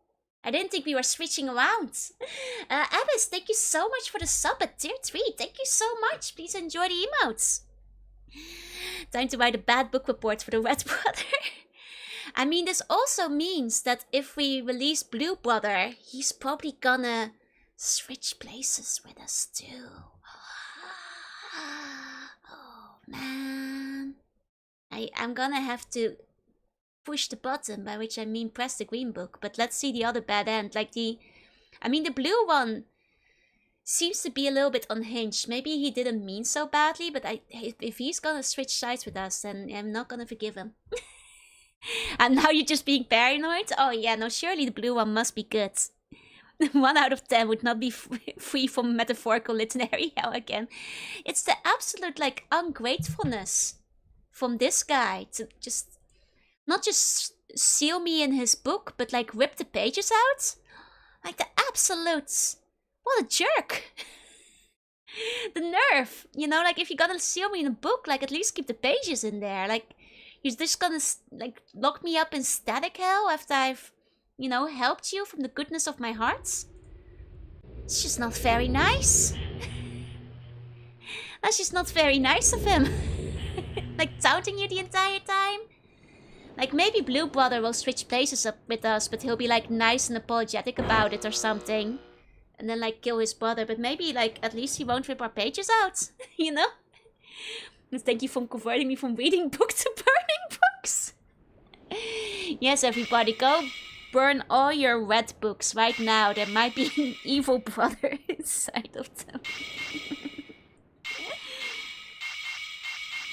Speaker 1: I didn't think we were switching around. Abbas, thank you so much for the sub at tier 3. Thank you so much. Please enjoy the emotes. Time to write a bad book report for the Red Brother. I mean, this also means that if we release Blue Brother, he's probably gonna switch places with us too. Oh man. I'm gonna have to push the button, by which I mean press the green book. But let's see the other bad end. Like the blue one seems to be a little bit unhinged. Maybe he didn't mean so badly, but if he's gonna switch sides with us, then I'm not gonna forgive him. And now you're just being paranoid? Oh yeah, no, surely the blue one must be good. 1 out of 10 would not be free from metaphorical literary hell again. It's the absolute, like, ungratefulness from this guy to just... not just seal me in his book, but, like, rip the pages out? Like, the absolute... what a jerk! The nerve! You know, like, if you're gonna seal me in a book, like, at least keep the pages in there. Like, you're just gonna, like, lock me up in static hell after I've... you know, helped you from the goodness of my heart? It's just not very nice. That's just not very nice of him. Like, taunting you the entire time? Like, maybe Blue Brother will switch places up with us, but he'll be, like, nice and apologetic about it or something. And then, like, kill his brother. But maybe, like, at least he won't rip our pages out. You know? And thank you for converting me from reading book to burning books. Yes, everybody, go burn all your red books right now. There might be an evil brother inside of them.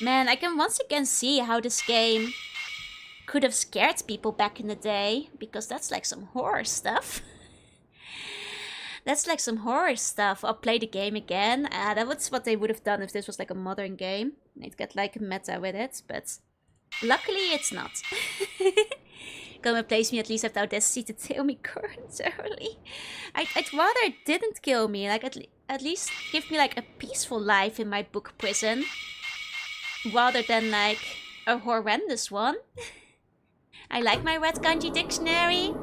Speaker 1: Man, I can once again see how this game could have scared people back in the day. Because that's like some horror stuff. That's like some horror stuff. I'll play the game again. That was what they would have done if this was like a modern game. They'd get like a meta with it. But luckily it's not. Come replace me, at least have the audacity to kill me currently. I'd rather it didn't kill me. Like, at least give me, like, a peaceful life in my book prison. Rather than, like, a horrendous one. I like my red kanji dictionary.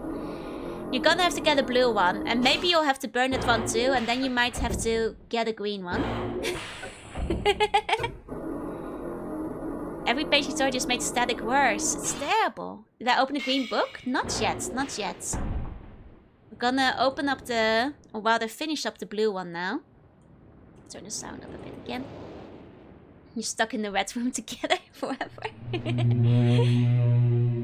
Speaker 1: You're gonna have to get a blue one. And maybe you'll have to burn that one too. And then you might have to get a green one. Every page you saw just made static worse. It's terrible. Did I open the green book? Not yet, not yet. We're gonna open up the... or rather finish up the blue one now. Turn the sound up a bit again. You're stuck in the red room together forever.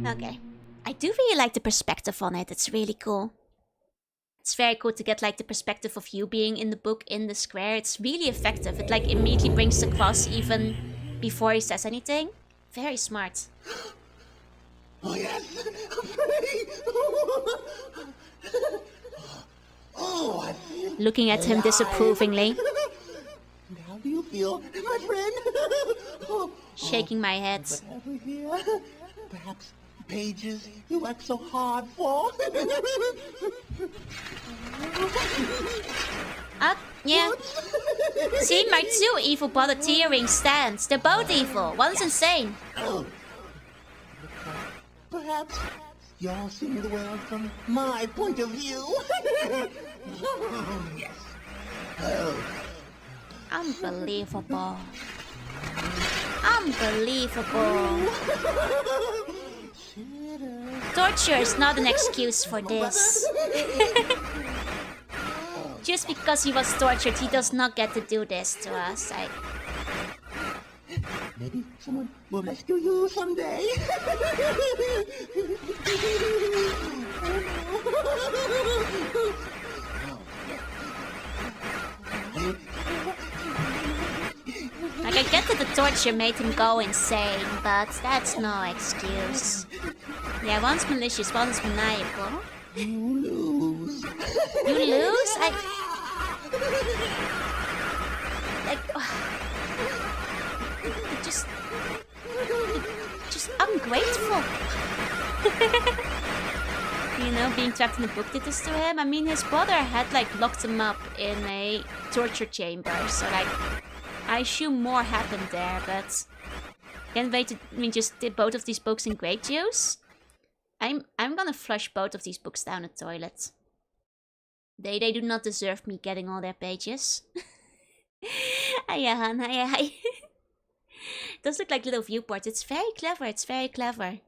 Speaker 1: Okay. I do really like the perspective on it. It's really cool. It's very cool to get like the perspective of you being in the book in the square. It's really effective. It like immediately brings across even before he says anything. Very smart.
Speaker 2: Oh, yes. Oh, I feel
Speaker 1: Looking at him disapprovingly.
Speaker 2: How do you feel, my friend?
Speaker 1: Shaking my head.
Speaker 2: Over here. Perhaps pages you worked so hard for.
Speaker 1: Yeah. See, my two evil brother tearing stands. They're both evil. One's insane.
Speaker 2: Perhaps you're seeing the world from my point of view. Yes. Oh.
Speaker 1: Unbelievable. Unbelievable. Torture is not an excuse for this. Just because he was tortured, he does not get to do this to us.
Speaker 2: Maybe someone will rescue you someday.
Speaker 1: Like, I get that the torture made him go insane, but that's no excuse. Yeah, one's malicious, one's maniacal.
Speaker 2: You lose.
Speaker 1: You lose? Just ungrateful. You know, being trapped in the book did this to him. I mean, his brother had, like, locked him up in a torture chamber. So, like, I assume more happened there, but... Can't wait to... I mean, just did both of these books in grape juice. I'm gonna flush both of these books down the toilet. They do not deserve me getting all their pages. Hiya, Han. Hiya, hi. It does look like little viewports. It's very clever. It's very clever.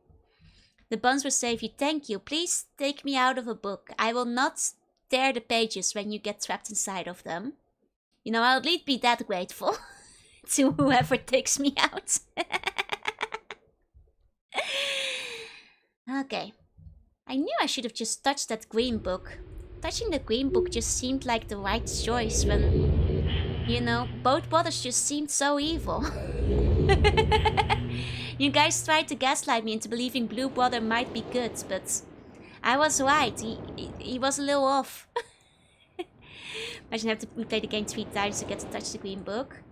Speaker 1: The buns will save you. Thank you. Please take me out of a book. I will not tear the pages when you get trapped inside of them. You know, I'll at least be that grateful to whoever takes me out. Okay. I knew I should have just touched that green book. Touching the green book just seemed like the right choice when, you know, both brothers just seemed so evil. You guys tried to gaslight me into believing Blue Brother might be good, but I was right. He was a little off. Imagine having to replay the game 3 times to get to touch the green book.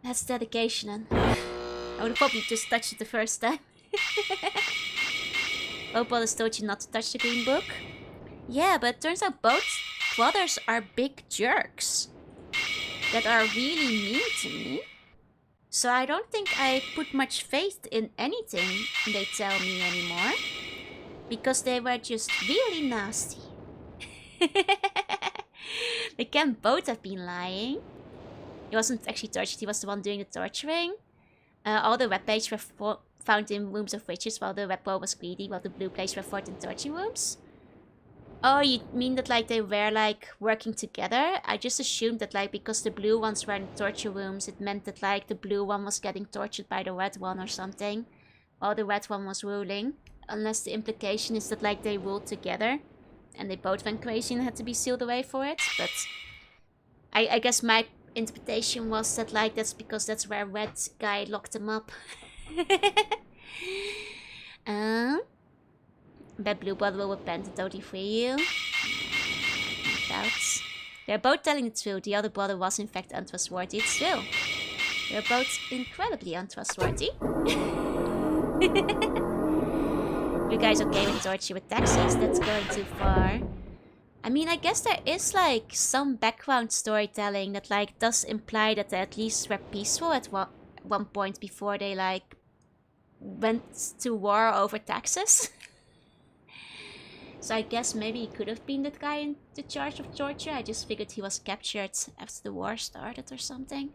Speaker 1: That's dedication, and I would have probably just touched it the first time. Both brothers told you not to touch the green book. Yeah, but it turns out both brothers are big jerks that are really mean to me. So I don't think I put much faith in anything they tell me anymore. Because they were just really nasty. They can both have been lying. He wasn't actually tortured, he was the one doing the torturing. All the web pages were found in rooms of witches while the red ball was greedy, while the blue plates were fought in torture rooms. Oh, you mean that like they were like working together? I just assumed that like because the blue ones were in torture rooms, it meant that like the blue one was getting tortured by the red one or something, while the red one was ruling. Unless the implication is that like they ruled together, and they both went crazy and had to be sealed away for it. But I guess my interpretation was that like that's because that's where red guy locked them up. Bet blue brother will repent and totally free you. No doubts. They're both telling the truth. The other brother was in fact untrustworthy. It's true. They're both incredibly untrustworthy. You guys okay with torture with taxis? That's going too far. I mean, I guess there is like some background storytelling that like does imply that they at least were peaceful at one point before they like went to war over taxes. So I guess maybe he could have been that guy in the charge of torture. I just figured he was captured after the war started or something.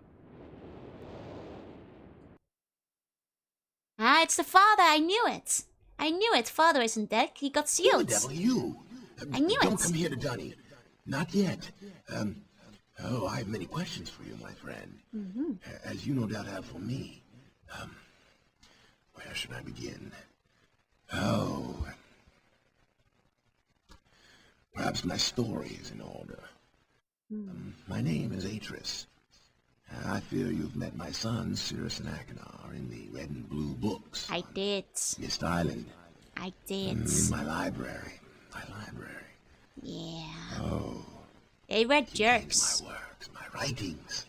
Speaker 1: Ah, it's the father! I knew it! I knew it! Father isn't dead, he got sealed!
Speaker 2: Who the devil are you?
Speaker 1: I knew
Speaker 2: Don't
Speaker 1: it!
Speaker 2: come here to Dunny. Not yet. Oh, I have many questions for you, my friend. As you no doubt have for me. Where should I begin? Oh... Perhaps my story is in order. My name is Atris. I fear you've met my son, Cirrus and Achenar, in the red and blue books.
Speaker 1: I did.
Speaker 2: Myst Island.
Speaker 1: I did.
Speaker 2: In my library.
Speaker 1: Yeah.
Speaker 2: Oh.
Speaker 1: They were
Speaker 2: Contains
Speaker 1: jerks.
Speaker 2: my works, my writings.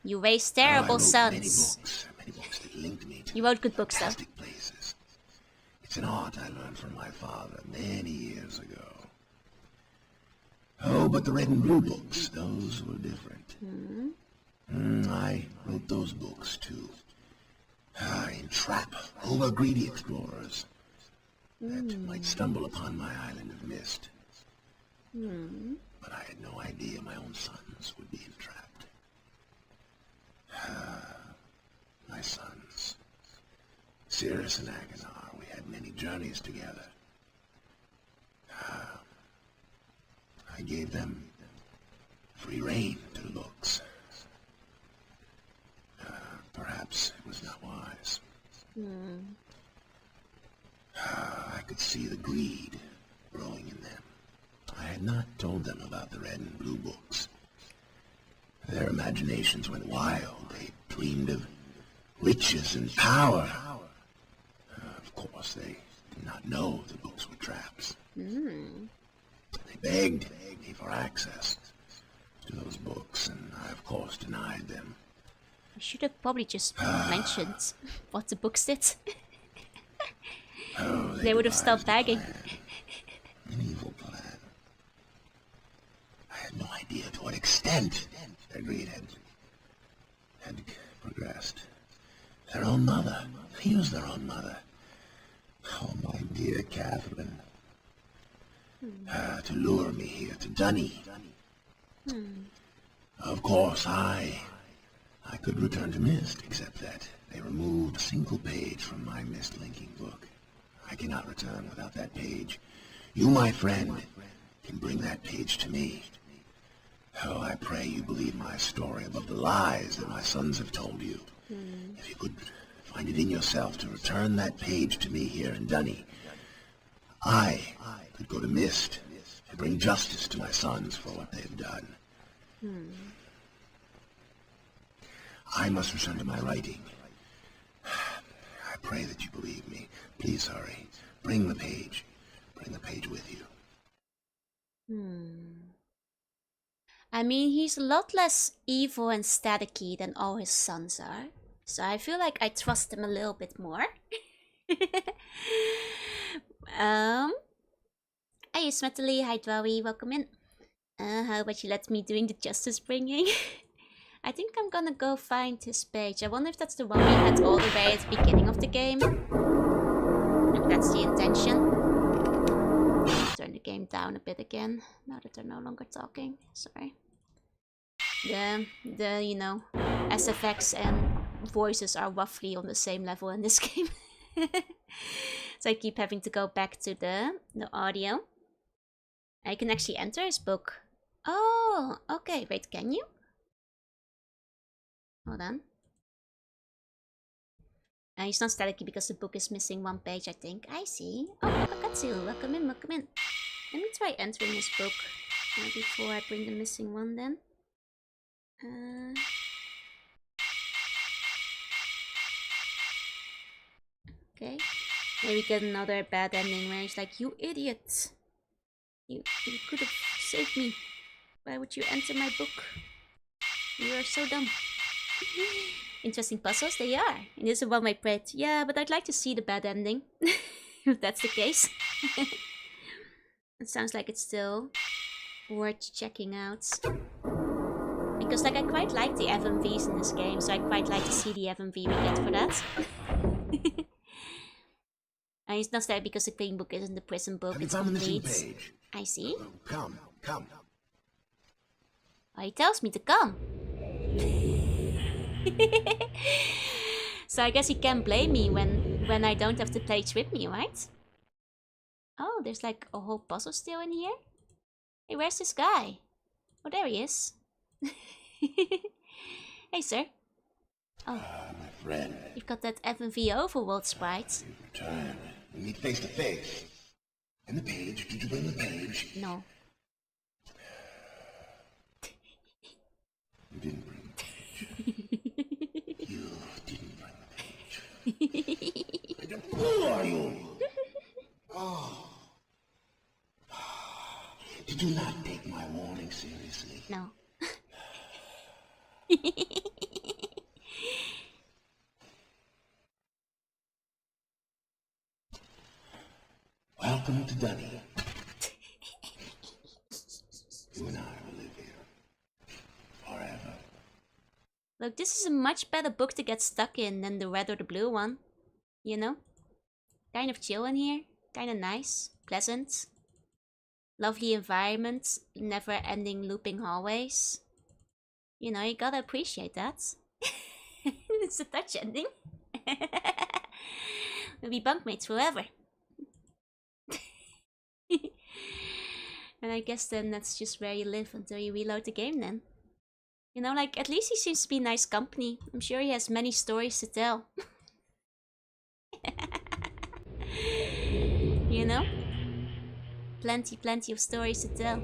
Speaker 1: You raised terrible
Speaker 2: I wrote
Speaker 1: sons.
Speaker 2: Many books that linked me to
Speaker 1: You wrote good books, though.
Speaker 2: fantastic places. It's an art I learned from my father many years ago. Oh, but the red and blue books, those were different. I wrote those books to entrap over-greedy explorers that might stumble upon my island of Myst. But I had no idea my own sons would be entrapped. My sons, Cirrus and Achenar, we had many journeys together. I gave them free rein to the books. Perhaps it was not wise. I could see the greed growing in them. I had not told them about the red and blue books. Their imaginations went wild. They dreamed of riches and power. Of course, they did not know the books were traps. They begged me for access to those books, and I, of course, denied them.
Speaker 1: I should have probably just mentioned what the books did. They would have stopped begging.
Speaker 2: An evil plan. I had no idea to what extent their greed had progressed. Their own mother. They used their own mother. Oh, my dear Catherine. To lure me here to Dunny. Of course, I could return to Myst, except that they removed a single page from my Myst linking book. I cannot return without that page. You, my friend, can bring that page to me. Oh, I pray you believe my story above the lies that my sons have told you. If you could find it in yourself to return that page to me here in Dunny, I could go to Myst and bring justice to my sons for what they have done. I must return to my writing. pray that you believe me. Please hurry. Bring the page. Bring the page with you.
Speaker 1: I mean, he's a lot less evil and staticky than all his sons are. So I feel like I trust him a little bit more. Hey, Smetally, hi Dwowie, welcome in. How about you let me doing the justice bringing? I think I'm gonna go find his page. I wonder if that's the one we had all the way at the beginning of the game. If that's the intention. Turn the game down a bit again, now that they're no longer talking. Sorry. The you know, SFX and voices are roughly on the same level in this game. So I keep having to go back to the audio. I can actually enter his book. Oh, okay. Wait, can you? Hold on. He's not staticky because the book is missing one page, I think. I see. Oh, Kakatsu, welcome in, welcome in. Let me try entering his book before I bring the missing one then. Okay. Maybe get another bad ending where he's like, you idiot. You could have saved me. Why would you enter my book? You are so dumb. Interesting puzzles, they are. And this is one I prayed. Yeah, but I'd like to see the bad ending. If that's the case. It sounds like it's still worth checking out. Because like I quite like the FMVs in this game, so I quite like to see the FMV we get for that. And it's not that because the clean book isn't the prison book, it's complete. I see.
Speaker 2: Come.
Speaker 1: Oh, he tells me to come. So I guess he can't blame me when I don't have the page with me, right? Oh, there's like a whole puzzle still in here. Hey, where's this guy? Oh, there he is. Hey, sir. Oh,
Speaker 2: My friend.
Speaker 1: You've got that FMV overworld sprite.
Speaker 2: Return. We meet face to face. And the page. Did you bring the page?
Speaker 1: No.
Speaker 2: You didn't bring the page. You didn't bring the page. Who are you? Oh. Did you not take my warning seriously?
Speaker 1: No.
Speaker 2: Welcome to Dunny. You and I will live here forever.
Speaker 1: Look, this is a much better book to get stuck in than the red or the blue one. You know? Kind of chill in here. Kind of nice. Pleasant. Lovely environment. Never-ending looping hallways. You know, you gotta appreciate that. It's a touch ending. We'll be bunkmates forever. And I guess then that's just where you live until you reload the game then. You know, like, at least he seems to be nice company. I'm sure he has many stories to tell. You know? Plenty of stories to tell.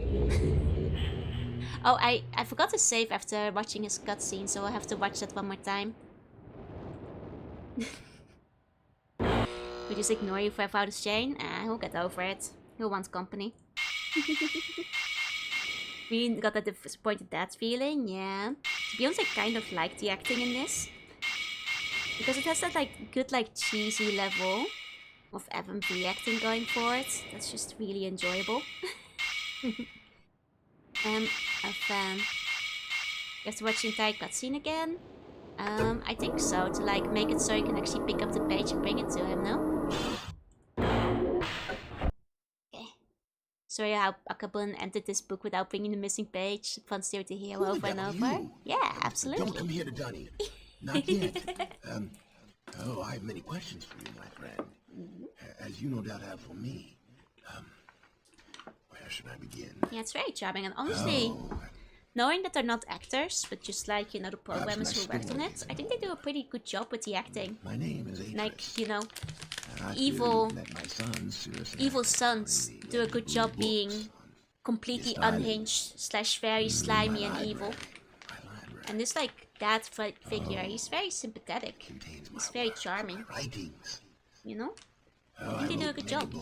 Speaker 1: Oh, I forgot to save after watching his cutscene, so I'll have to watch that one more time. We just ignore you for without his chain? He'll get over it. He'll want company. We got that disappointed dad feeling, yeah. To be honest, I kind of like the acting in this. Because it has that like good like cheesy level of FMV acting going for it. That's just really enjoyable. I'm a fan. You have to watch the entire cutscene again? I think so, to like make it so you can actually pick up the page and bring it to him, no? Okay. Sorry how Akabun entered this book without bringing the missing page. Fun still to hear over and over. Yeah, absolutely.
Speaker 2: Don't come here to Dunny. Not yet. Oh, I have many questions for you, my friend. As you no doubt have for me. Where should I begin?
Speaker 1: Yeah, it's very charming, and honestly, knowing that they're not actors, but just like, you know, the programmers who worked on it, I think they do a pretty good job with the acting.
Speaker 2: My name is Atris.
Speaker 1: Like, you know,
Speaker 2: evil
Speaker 1: sons do a good job being completely unhinged / very slimy and evil. And this like cat figure. He's very sympathetic.
Speaker 2: Contains my
Speaker 1: He's very
Speaker 2: works,
Speaker 1: charming.
Speaker 2: my writings.
Speaker 1: You know?
Speaker 2: Oh,
Speaker 1: I think they do a
Speaker 2: wrote
Speaker 1: good
Speaker 2: many
Speaker 1: job.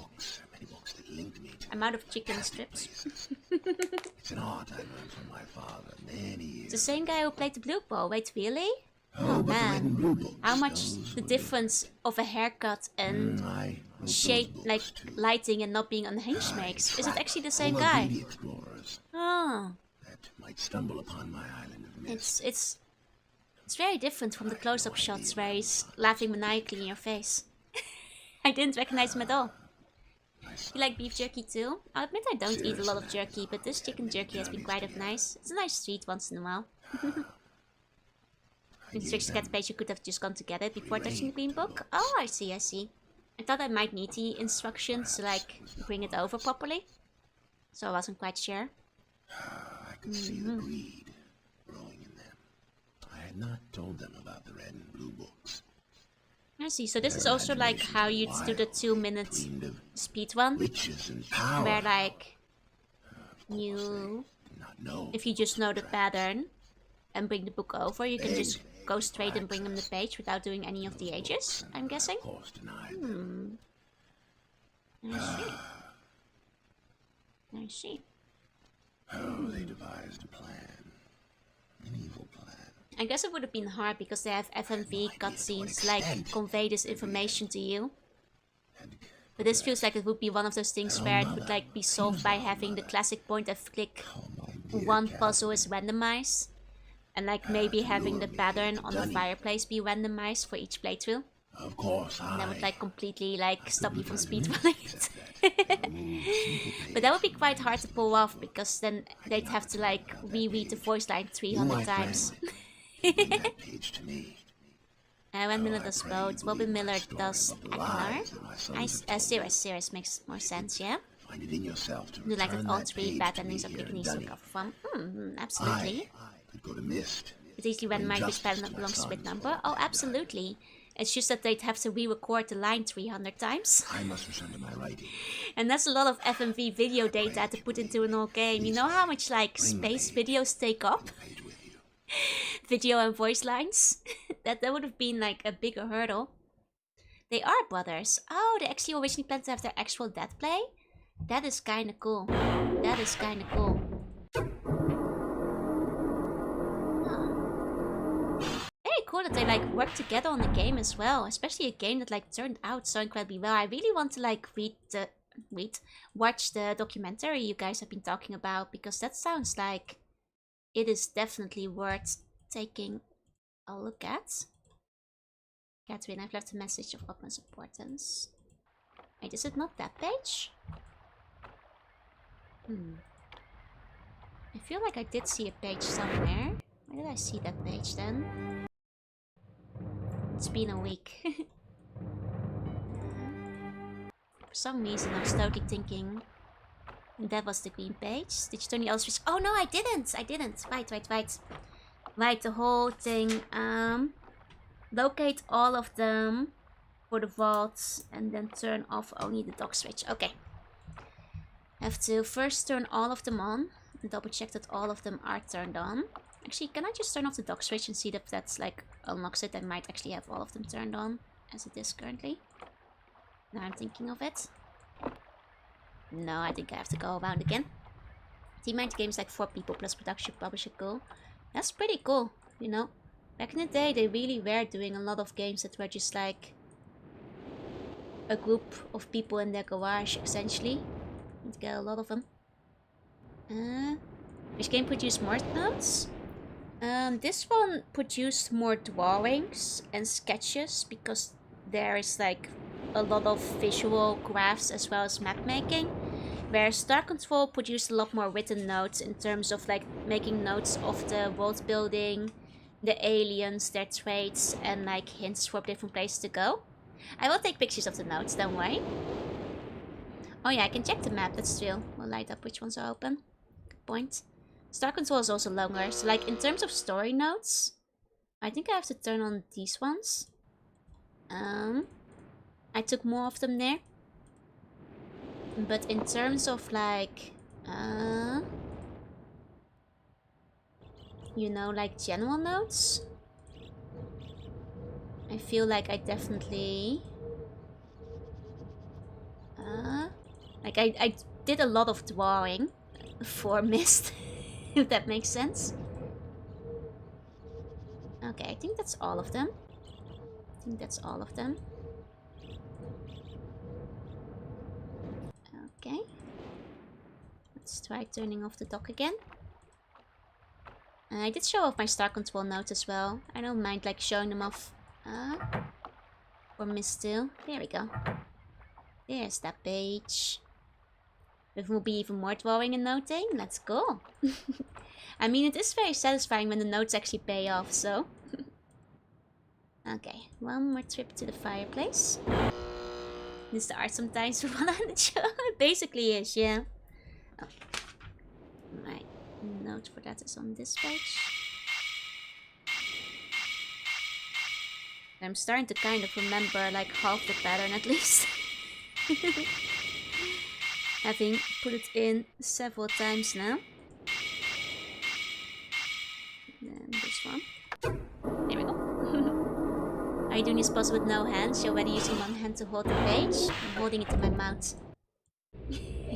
Speaker 2: many books that linked me to
Speaker 1: I'm out of chicken strips.
Speaker 2: it's an art I learned from my father many years.
Speaker 1: The same guy who played the blue ball. Wait, really?
Speaker 2: Oh, but the red and blue books,
Speaker 1: How much
Speaker 2: those
Speaker 1: the
Speaker 2: were
Speaker 1: difference of a haircut and
Speaker 2: I wrote
Speaker 1: shape,
Speaker 2: those
Speaker 1: like
Speaker 2: books too.
Speaker 1: lighting and not being unhinged makes? Is it actually the same
Speaker 2: All the
Speaker 1: guy?
Speaker 2: beauty explorers
Speaker 1: Oh,
Speaker 2: that might stumble upon my island of Myst.
Speaker 1: it's very different from the close-up shots where he's laughing maniacally in your face. I didn't recognize him at all. You like beef jerky too? I'll admit I don't eat a lot of jerky, but this chicken jerky has been quite nice. It's a nice treat once in a while. In Strix Cat page you could have just gone to get it before touching the green book. Oh, I see, I see. I thought I might need the instructions to like bring it over properly. So I wasn't quite sure.
Speaker 2: I could see the greed growing in them. I had not told them about the red and blue books.
Speaker 1: I see, so this is also like how you'd do the 2-minute
Speaker 2: Dreamed of
Speaker 1: speed one.
Speaker 2: riches and power.
Speaker 1: Where like you,
Speaker 2: Did not know.
Speaker 1: if you just know the pattern and bring the book over, you can just go straight and bring them the page without doing any of the ages, I'm guessing.
Speaker 2: Of course, denied them.
Speaker 1: I see. I see.
Speaker 2: Oh, they devised a plan. An evil plan.
Speaker 1: I guess it would have been hard because they have FMV cutscenes like convey this information to you. But this feels like it would be one of those things where it would like be solved by having the classic point and click one puzzle is randomized. And like maybe having the pattern on the fireplace be randomized for each playthrough.
Speaker 2: Of course,
Speaker 1: And that would
Speaker 2: I
Speaker 1: like completely like stop you from speedrunning it. But that would be quite hard to pull off because then they'd have to like reread the voice line 300 times.
Speaker 2: bring that page to me.
Speaker 1: When Miller does both, Robin Miller does Aklar. Serious makes more sense, yeah?
Speaker 2: Find it in yourself to
Speaker 1: Do you like that
Speaker 2: return
Speaker 1: all
Speaker 2: that
Speaker 1: three
Speaker 2: page
Speaker 1: bad
Speaker 2: to
Speaker 1: endings
Speaker 2: me
Speaker 1: of
Speaker 2: here
Speaker 1: Picking
Speaker 2: in
Speaker 1: to
Speaker 2: Dunning.
Speaker 1: recover from? Absolutely.
Speaker 2: I could go to Myst.
Speaker 1: But easily when my
Speaker 2: Injustice
Speaker 1: pattern
Speaker 2: to my
Speaker 1: belongs to bit
Speaker 2: sons,
Speaker 1: number? Oh, absolutely. It's just that they'd have to re-record the line 300 times.
Speaker 2: I must return to my writing.
Speaker 1: And that's a lot of FMV video data to put into an old game. You know how much like space videos take up?
Speaker 2: Page with you.
Speaker 1: Video and voice lines? that would have been like a bigger hurdle. They are brothers. Oh, they actually originally planned to have their actual death play? That is kinda cool. That is kinda cool. Very cool that they like work together on the game as well, especially a game that like turned out so incredibly well. I really want to like watch the documentary you guys have been talking about because that sounds like it is definitely worth taking a look at. Catherine, I've left a message of utmost importance. Wait, is it not that page? I feel like I did see a page somewhere. Where did I see that page then? It's been a week. For some reason I was totally thinking that was the green page. Did you turn the other switch? Oh no, I didn't! I didn't. Right. Right, the whole thing. Locate all of them for the vaults and then turn off only the dock switch. Okay. Have to first turn all of them on and double check that all of them are turned on. Actually, can I just turn off the dock switch and see if that's like unlocks it? I might actually have all of them turned on as it is currently. Now I'm thinking of it. No, I think I have to go around again. Team Mind Games like 4 people plus production publisher cool. That's pretty cool, you know. Back in the day, they really were doing a lot of games that were just like a group of people in their garage, essentially. You get a lot of them. Which game produced more notes? This one produced more drawings and sketches because there is like a lot of visual graphs as well as map making. Whereas Star Control produced a lot more written notes in terms of like making notes of the world building, the aliens, their traits, and like hints for different places to go. I will take pictures of the notes, don't worry. Oh yeah, I can check the map, that's true. We'll light up which ones are open. Good point. Star Control is also longer, so like in terms of story notes, I think I have to turn on these ones. I took more of them there. But in terms of like, you know, like general notes, I feel like I definitely... like I did a lot of drawing for Myst, if that makes sense. Okay, I think that's all of them. Okay. Let's try turning off the dock again. I did show off my star control notes as well. I don't mind like showing them off for Myst too. There we go. There's that page. There will be even more drawing and noting. Let's go. I mean, it is very satisfying when the notes actually pay off, so... Okay, one more trip to the fireplace. This is the art sometimes for 100 show. It basically is, yeah. Oh. My note for that is on this page. I'm starting to kind of remember like half the pattern at least. Having put it in several times now. And this one. There we go. Are you doing this puzzle with no hands? You're already using one hand to hold the page. I'm holding it in my mouth. Here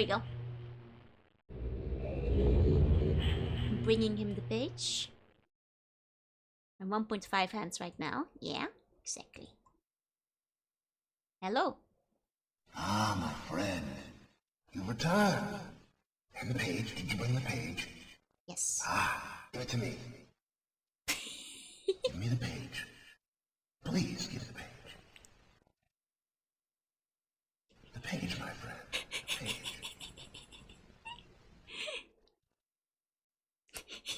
Speaker 1: we go. I'm bringing him the page. I'm 1.5 hands right now. Yeah, exactly. Hello.
Speaker 2: Ah, my friend. You returned. And the page, did you bring the page?
Speaker 1: Yes.
Speaker 2: Ah, give it to me. Give me the page. Please give the page. The page, my friend. The page.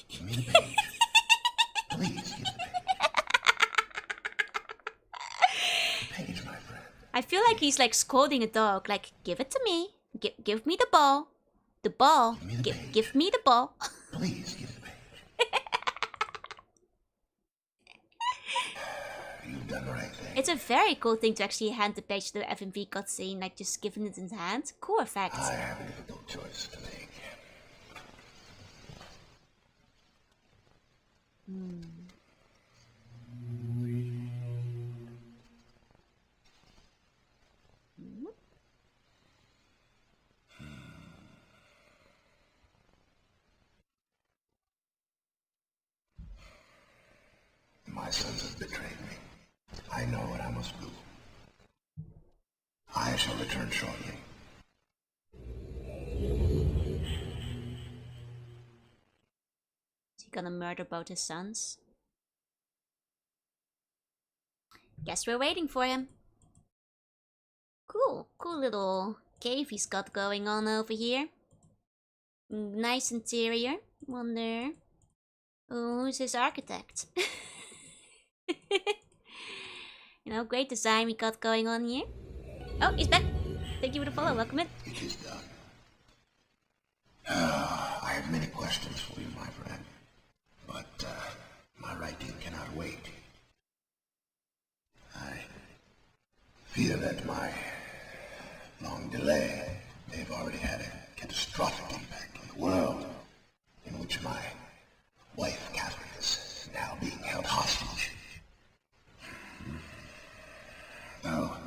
Speaker 2: Give me the page. Please give the page. The page, my friend.
Speaker 1: I feel like he's like scolding a dog. Like, give it to me. Give me the ball. The ball. Give me the ball.
Speaker 2: Please give the page. You've done the right thing.
Speaker 1: It's a very cool thing to actually hand the page to the FMV cutscene, like just giving it in his hand. Cool effect.
Speaker 2: I have a difficult choice to make. My sons have betrayed me. I know what I must do. I shall return shortly.
Speaker 1: Is he gonna murder both his sons? Guess we're waiting for him. Cool little cave he's got going on over here. Nice interior. Wonder who's his architect? You know, great design we got going on here. Oh, he's back. Thank you for the follow. Welcome in.
Speaker 2: It is done. I have many questions for you, my friend. But my writing cannot wait. I fear that my long delay may have already had a catastrophic impact on the world in which my wife, Catherine, is now being held hostage. Oh,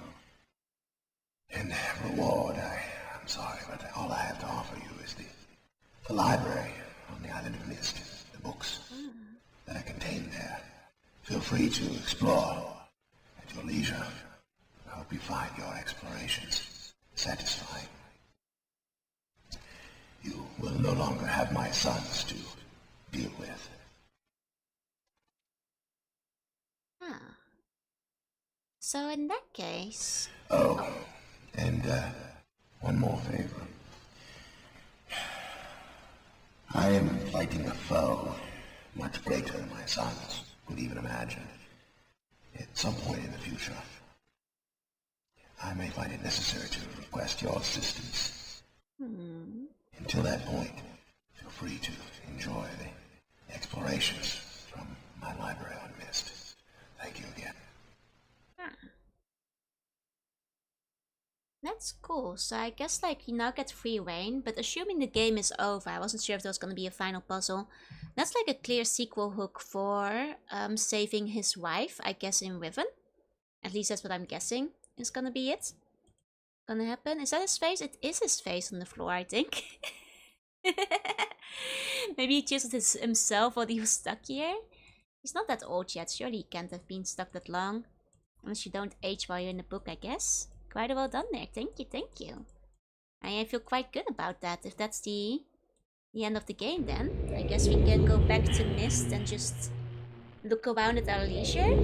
Speaker 2: in reward, I'm sorry, but all I have to offer you is the library on the island of Myst, the books that are contained there. Feel free to explore at your leisure. I hope you find your explorations satisfying. You will no longer have my sons to deal with.
Speaker 1: Ah. So in that case...
Speaker 2: Oh, and one more favor. I am fighting a foe much greater than my sons would even imagine. At some point in the future, I may find it necessary to request your assistance. Until that point, feel free to enjoy the explorations from my library on Myst. Thank you again.
Speaker 1: that's cool. So I guess like you now get free reign, but assuming the game is over, I wasn't sure if there was gonna be a final puzzle. That's like a clear sequel hook for saving his wife, I guess in Riven. At least that's what I'm guessing is gonna be it. Gonna happen. Is that his face? It is his face on the floor, I think. Maybe he chose it himself while he was stuck here. He's not that old yet. Surely he can't have been stuck that long. Unless you don't age while you're in the book, I guess. Quite well done there. Thank you, thank you. I feel quite good about that. If that's the end of the game, then I guess we can go back to Myst and just look around at our leisure.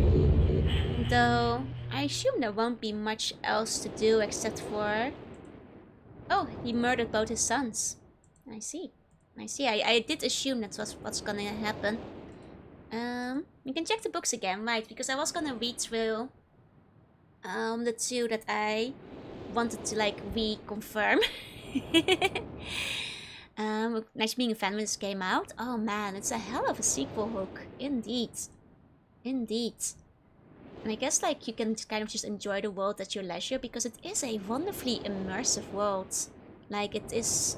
Speaker 1: Though I assume there won't be much else to do except for... Oh, he murdered both his sons. I see. I did assume that's what's gonna happen. We can check the books again, right? Because I was gonna read through the two that I wanted to like reconfirm. Nice being a fan when this came out. Oh man, it's a hell of a sequel hook. Indeed. And I guess like you can kind of just enjoy the world at your leisure because it is a wonderfully immersive world. Like it is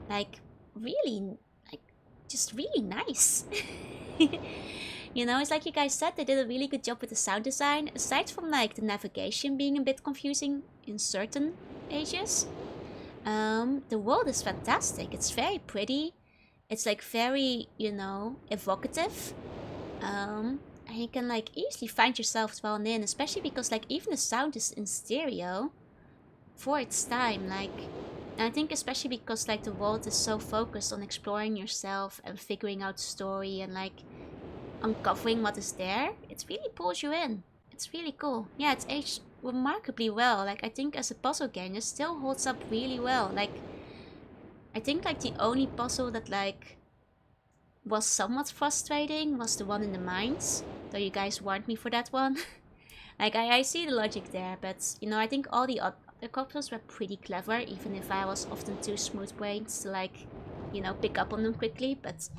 Speaker 1: like really like just really nice. You know, it's like you guys said, they did a really good job with the sound design. Aside from like the navigation being a bit confusing in certain ages, the world is fantastic. It's very pretty. It's like very, you know, evocative. And you can like easily find yourself drawn in, especially because like even the sound is in stereo for its time. Like, and I think especially because like the world is so focused on exploring yourself and figuring out the story and like uncovering what is there, it really pulls you in. It's really cool. Yeah, it's aged remarkably well. Like I think as a puzzle game it still holds up really well. Like I think like the only puzzle that like was somewhat frustrating was the one in the mines, though you guys warned me for that one. Like I see the logic there, but you know, I think all the other puzzles were pretty clever, even if I was often too smooth-brained to like, you know, pick up on them quickly. But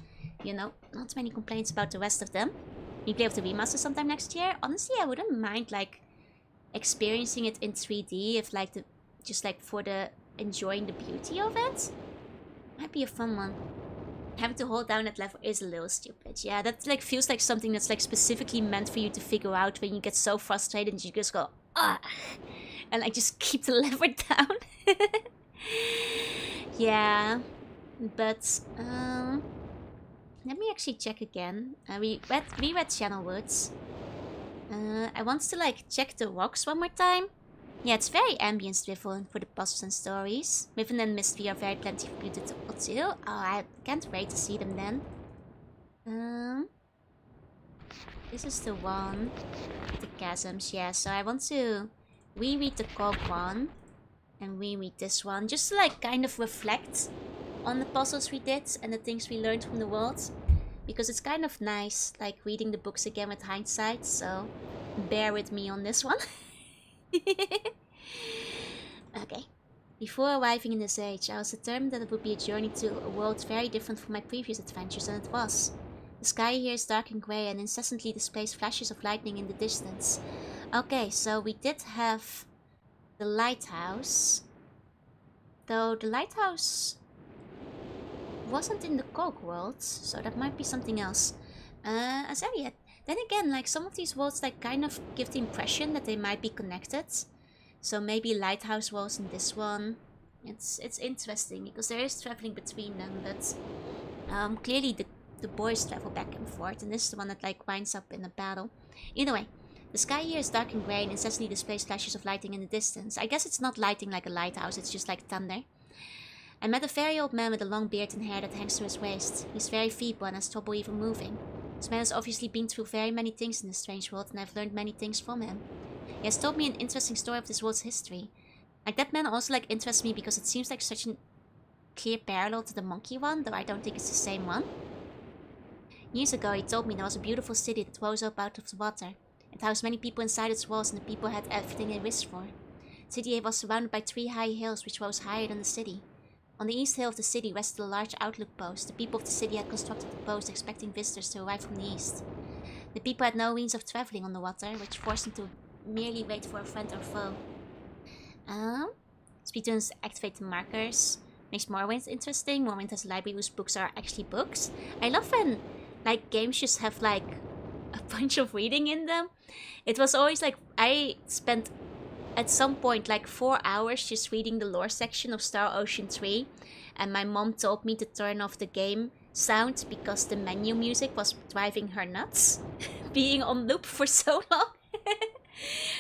Speaker 1: you know, not many complaints about the rest of them. We play with the remaster sometime next year. Honestly, I wouldn't mind like experiencing it in 3D if like the just like for the enjoying the beauty of it. Might be a fun one. Having to hold down that lever is a little stupid. Yeah, that like feels like something that's like specifically meant for you to figure out when you get so frustrated and you just go ah, and like just keep the lever down. Yeah, but let me actually check again. We read Channel Woods. I want to like check the rocks one more time. Yeah, it's very ambience driven for the puzzles and stories. Riven and Myst are very plenty of beautiful too. Oh, I can't wait to see them then. This is the one, the chasms. Yeah, so I want to reread the Cog one and reread this one just to like kind of reflect on the puzzles we did and the things we learned from the world, because it's kind of nice like reading the books again with hindsight, so bear with me on this one. Okay. Before arriving in this age, I was determined that it would be a journey to a world very different from my previous adventures, and it was. The sky here is dark and grey and incessantly displays flashes of lightning in the distance. Okay, so we did have the lighthouse, though the lighthouse wasn't in the Coke world, so that might be something else. Azariah. Then again, like some of these worlds like kind of give the impression that they might be connected. So maybe Lighthouse was in this one. It's interesting because there is traveling between them, but clearly the boys travel back and forth, and this is the one that like winds up in a battle. Either way, the sky here is dark and grey and incessantly displays flashes of lightning in the distance. I guess it's not lighting like a lighthouse, it's just like thunder. I met a very old man with a long beard and hair that hangs to his waist. He's very feeble and has trouble even moving. This man has obviously been through very many things in this strange world, and I've learned many things from him. He has told me an interesting story of this world's history. Like, that man also like interests me because it seems like such a clear parallel to the monkey one, though I don't think it's the same one. Years ago, he told me there was a beautiful city that rose up out of the water. It housed many people inside its walls, and the people had everything they wished for. The city was surrounded by 3 high hills which rose higher than the city. On the east hill of the city rested a large outlook post. The people of the city had constructed the post expecting visitors to arrive from the east. The people had no means of traveling on the water, which forced them to merely wait for a friend or foe. Speedruns activate the markers. Makes Morrowind interesting. Morrowind has a library whose books are actually books. I love when like games just have like a bunch of reading in them. It was always like I spent at some point like 4 hours just reading the lore section of Star Ocean 3, and my mom told me to turn off the game sound because the menu music was driving her nuts being on loop for so long.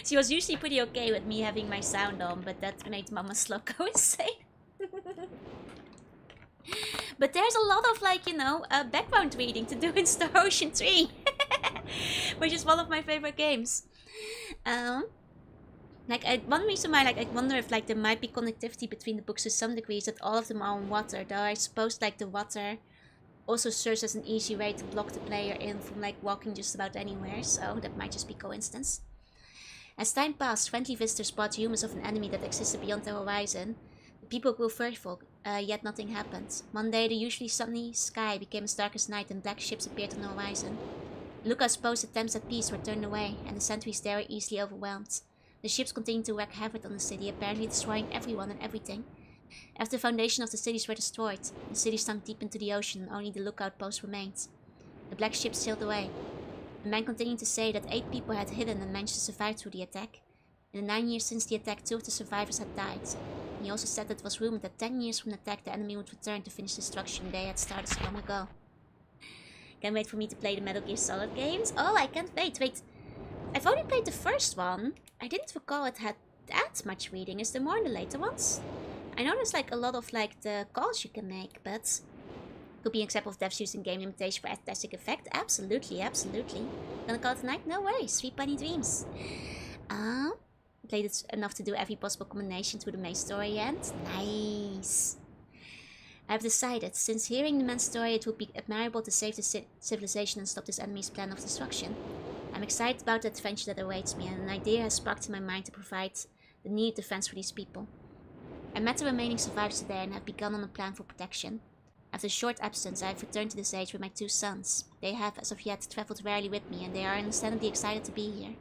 Speaker 1: She was usually pretty okay with me having my sound on, but that made Mama Slug go insane. But there's a lot of like, you know, background reading to do in Star Ocean 3. Which is one of my favorite games. Like, one reason why, like, I wonder if, like, there might be connectivity between the books to some degree is that all of them are on water, though I suppose, like, the water also serves as an easy way to block the player in from, like, walking just about anywhere, so that might just be coincidence. As time passed, friendly visitors brought rumors of an enemy that existed beyond the horizon. The people grew fearful, yet nothing happened. One day, the usually sunny sky became as dark as night and black ships appeared on the horizon. Luca's post attempts at peace were turned away, and the sentries there were easily overwhelmed. The ships continued to wreak havoc on the city, apparently destroying everyone and everything. After the foundation of the cities were destroyed, the city sunk deep into the ocean and only the lookout post remained. The black ships sailed away. The man continued to say that 8 people had hidden and managed to survive through the attack. In the 9 years since the attack, 2 of the survivors had died. He also said that it was rumored that 10 years from the attack, the enemy would return to finish the destruction they had started so long ago. Can't wait for me to play the Metal Gear Solid games. Oh, I can't wait. Wait, I've only played the first one. I didn't recall it had that much reading. Is there more in the later ones? I know there's like a lot of like the calls you can make, but could be an example of devs using game limitation for aesthetic effect. Absolutely, absolutely. Gonna call it tonight? No way. Sweet Bunny Dreams. Played it enough to do every possible combination to the main story end. Nice. I've decided, since hearing the man's story, it would be admirable to save the civilization and stop this enemy's plan of destruction. I'm excited about the adventure that awaits me, and an idea has sparked in my mind to provide the needed defense for these people. I met the remaining survivors today and have begun on a plan for protection. After a short absence, I have returned to this age with my 2 sons. They have, as of yet, traveled rarely with me, and they are understandably excited to be here.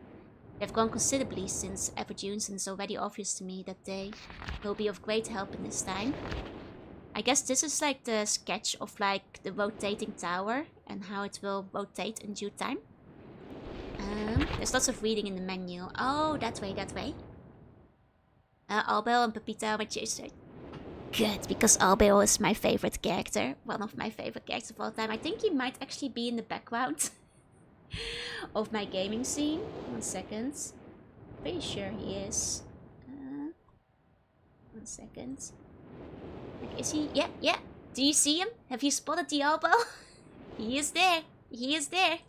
Speaker 1: They have grown considerably since ever June's, and it's already obvious to me that they will be of great help in this time. I guess this is like the sketch of like the rotating tower and how it will rotate in due time. There's lots of reading in the menu. Oh, that way, that way. Albel and Pepita are my chaser. Good, because Albel is my favorite character. One of my favorite characters of all time. I think he might actually be in the background of my gaming scene. 1 second. Pretty sure he is. 1 second. Like, is he? Yeah, yeah. Do you see him? Have you spotted the Albel? He is there. He is there.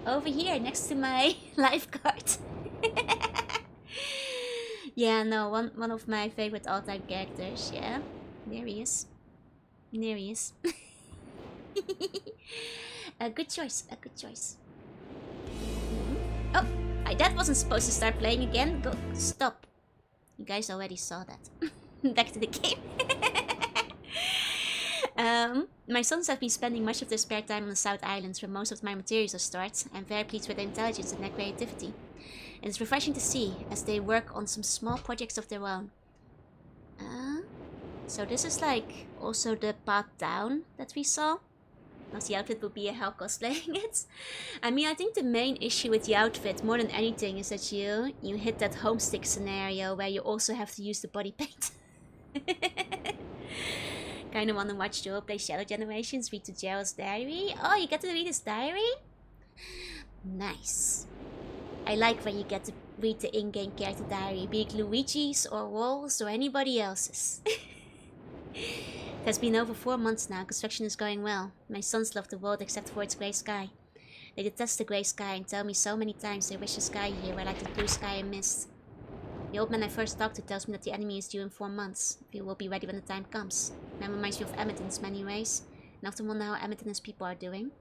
Speaker 1: Over here, next to my lifeguard. Yeah, no, one of my favorite all-time characters, yeah. There he is. There he is. A good choice, a good choice. Oh, that wasn't supposed to start playing again. Go, stop. You guys already saw that. Back to the game. My sons have been spending much of their spare time on the South Islands where most of my materials are stored. I'm very pleased with their intelligence and their creativity. And it's refreshing to see as they work on some small projects of their own. So this is like also the path down that we saw. Not the outfit would be a hell cosplaying it. I mean, I think the main issue with the outfit, more than anything, is that you hit that homestick scenario where you also have to use the body paint. Kinda wanna watch Joel play Shadow Generations, read to Gerald's diary. Oh, you get to read his diary? Nice. I like when you get to read the in-game character diary, be it Luigi's or Wolf's or anybody else's. It has been over 4 months now, construction is going well. My sons love the world except for its grey sky. They detest the grey sky and tell me so many times they wish the sky here were like the blue sky in Myst. The old man I first talked to tells me that the enemy is due in 4 months. He will be ready when the time comes. Man reminds me of Emmett in many ways, and often wonder how Emmett and his people are doing.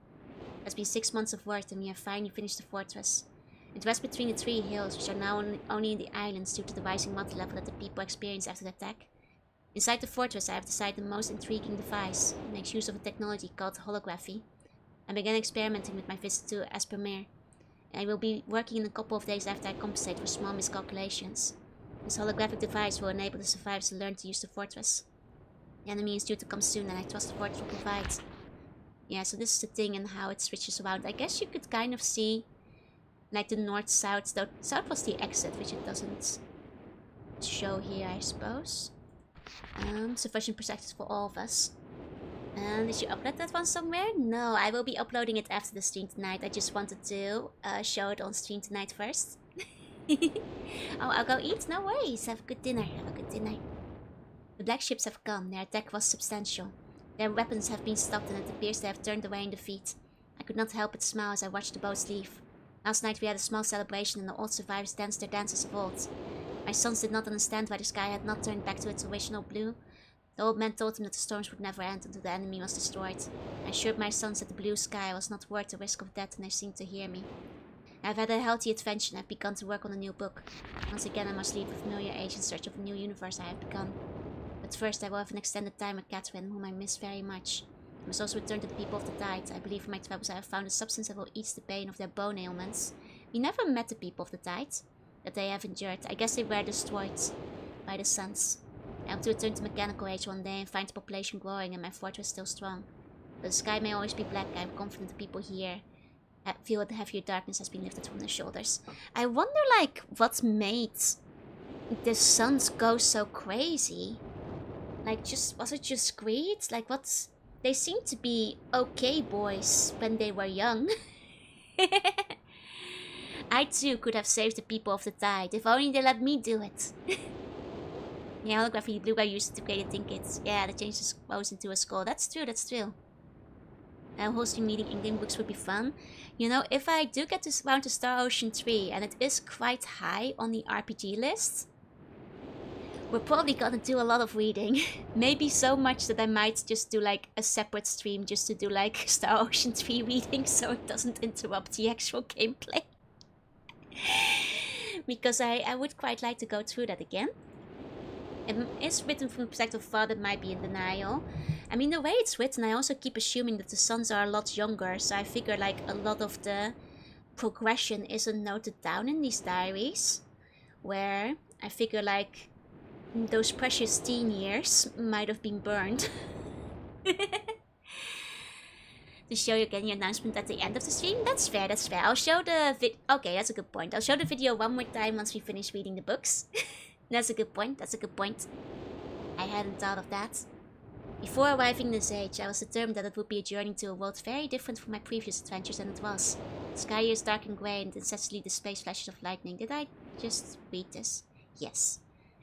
Speaker 1: It's been 6 months of work and we have finally finished the fortress. It rests between the 3 hills, which are now only in the islands due to the rising water level that the people experienced after the attack. Inside the fortress I have decided the most intriguing device. It makes use of a technology called holography. I began experimenting with my visit to Espermere. I will be working in a couple of days after I compensate for small miscalculations. This holographic device will enable the survivors to learn to use the fortress. The enemy is due to come soon, and I trust the fortress will provide. Yeah, so this is the thing and how it switches around. I guess you could kind of see like the north-south. Though south was the exit, which it doesn't show here, I suppose. Sufficient perspective for all of us. Did you upload that one somewhere? No, I will be uploading it after the stream tonight. I just wanted to show it on stream tonight first. Oh, I'll go eat? No worries. Have a good dinner. Have a good dinner. The black ships have come. Their attack was substantial. Their weapons have been stopped and it appears they have turned away in defeat. I could not help but smile as I watched the boats leave. Last night we had a small celebration and the old survivors danced their dances of old. My sons did not understand why the sky had not turned back to its original blue. The old man told them that the storms would never end until the enemy was destroyed. I assured my sons that the blue sky was not worth the risk of death, and they seemed to hear me. I've had a healthy adventure and I've begun to work on a new book. Once again I must leave the familiar age in search of a new universe I have begun. But first I will have an extended time with Catherine, whom I miss very much. I must also return to the people of the Tide. I believe in my travels I have found a substance that will ease the pain of their bone ailments. We never met the people of the Tide that they have endured. I guess they were destroyed by the suns. I hope to return to mechanical age one day and find the population growing and my fortress still strong. But the sky may always be black. I am confident the people here feel that the heavier darkness has been lifted from their shoulders. I wonder, like, what made the suns go so crazy? Like, was it just greed? Like, they seemed to be okay boys when they were young. I too could have saved the people of the Tide, if only they let me do it. Yeah, holography blue guy used it to create a tinkets. Yeah, that changes bows into a skull. That's true, that's true. Hosting meeting in-game books would be fun. You know, if I do get this round to Star Ocean 3, and it is quite high on the RPG list, we're probably gonna do a lot of reading. Maybe so much that I might just do like a separate stream just to do like Star Ocean 3 reading so it doesn't interrupt the actual gameplay. Because I would quite like to go through that again. It is written from the perspective of a father that might be in denial. I mean, the way it's written, I also keep assuming that the sons are a lot younger, so I figure like a lot of the progression isn't noted down in these diaries. Where I figure like those precious teen years might have been burned. To show you again your announcement at the end of the stream? That's fair, that's fair. I'll show the okay, that's a good point. I'll show the video one more time once we finish reading the books. That's a good point, that's a good point. I hadn't thought of that. Before arriving this age, I was determined that it would be a journey to a world very different from my previous adventures, and it was. The sky is dark and grey and incessantly displays flashes of lightning. Did I just read this? Yes.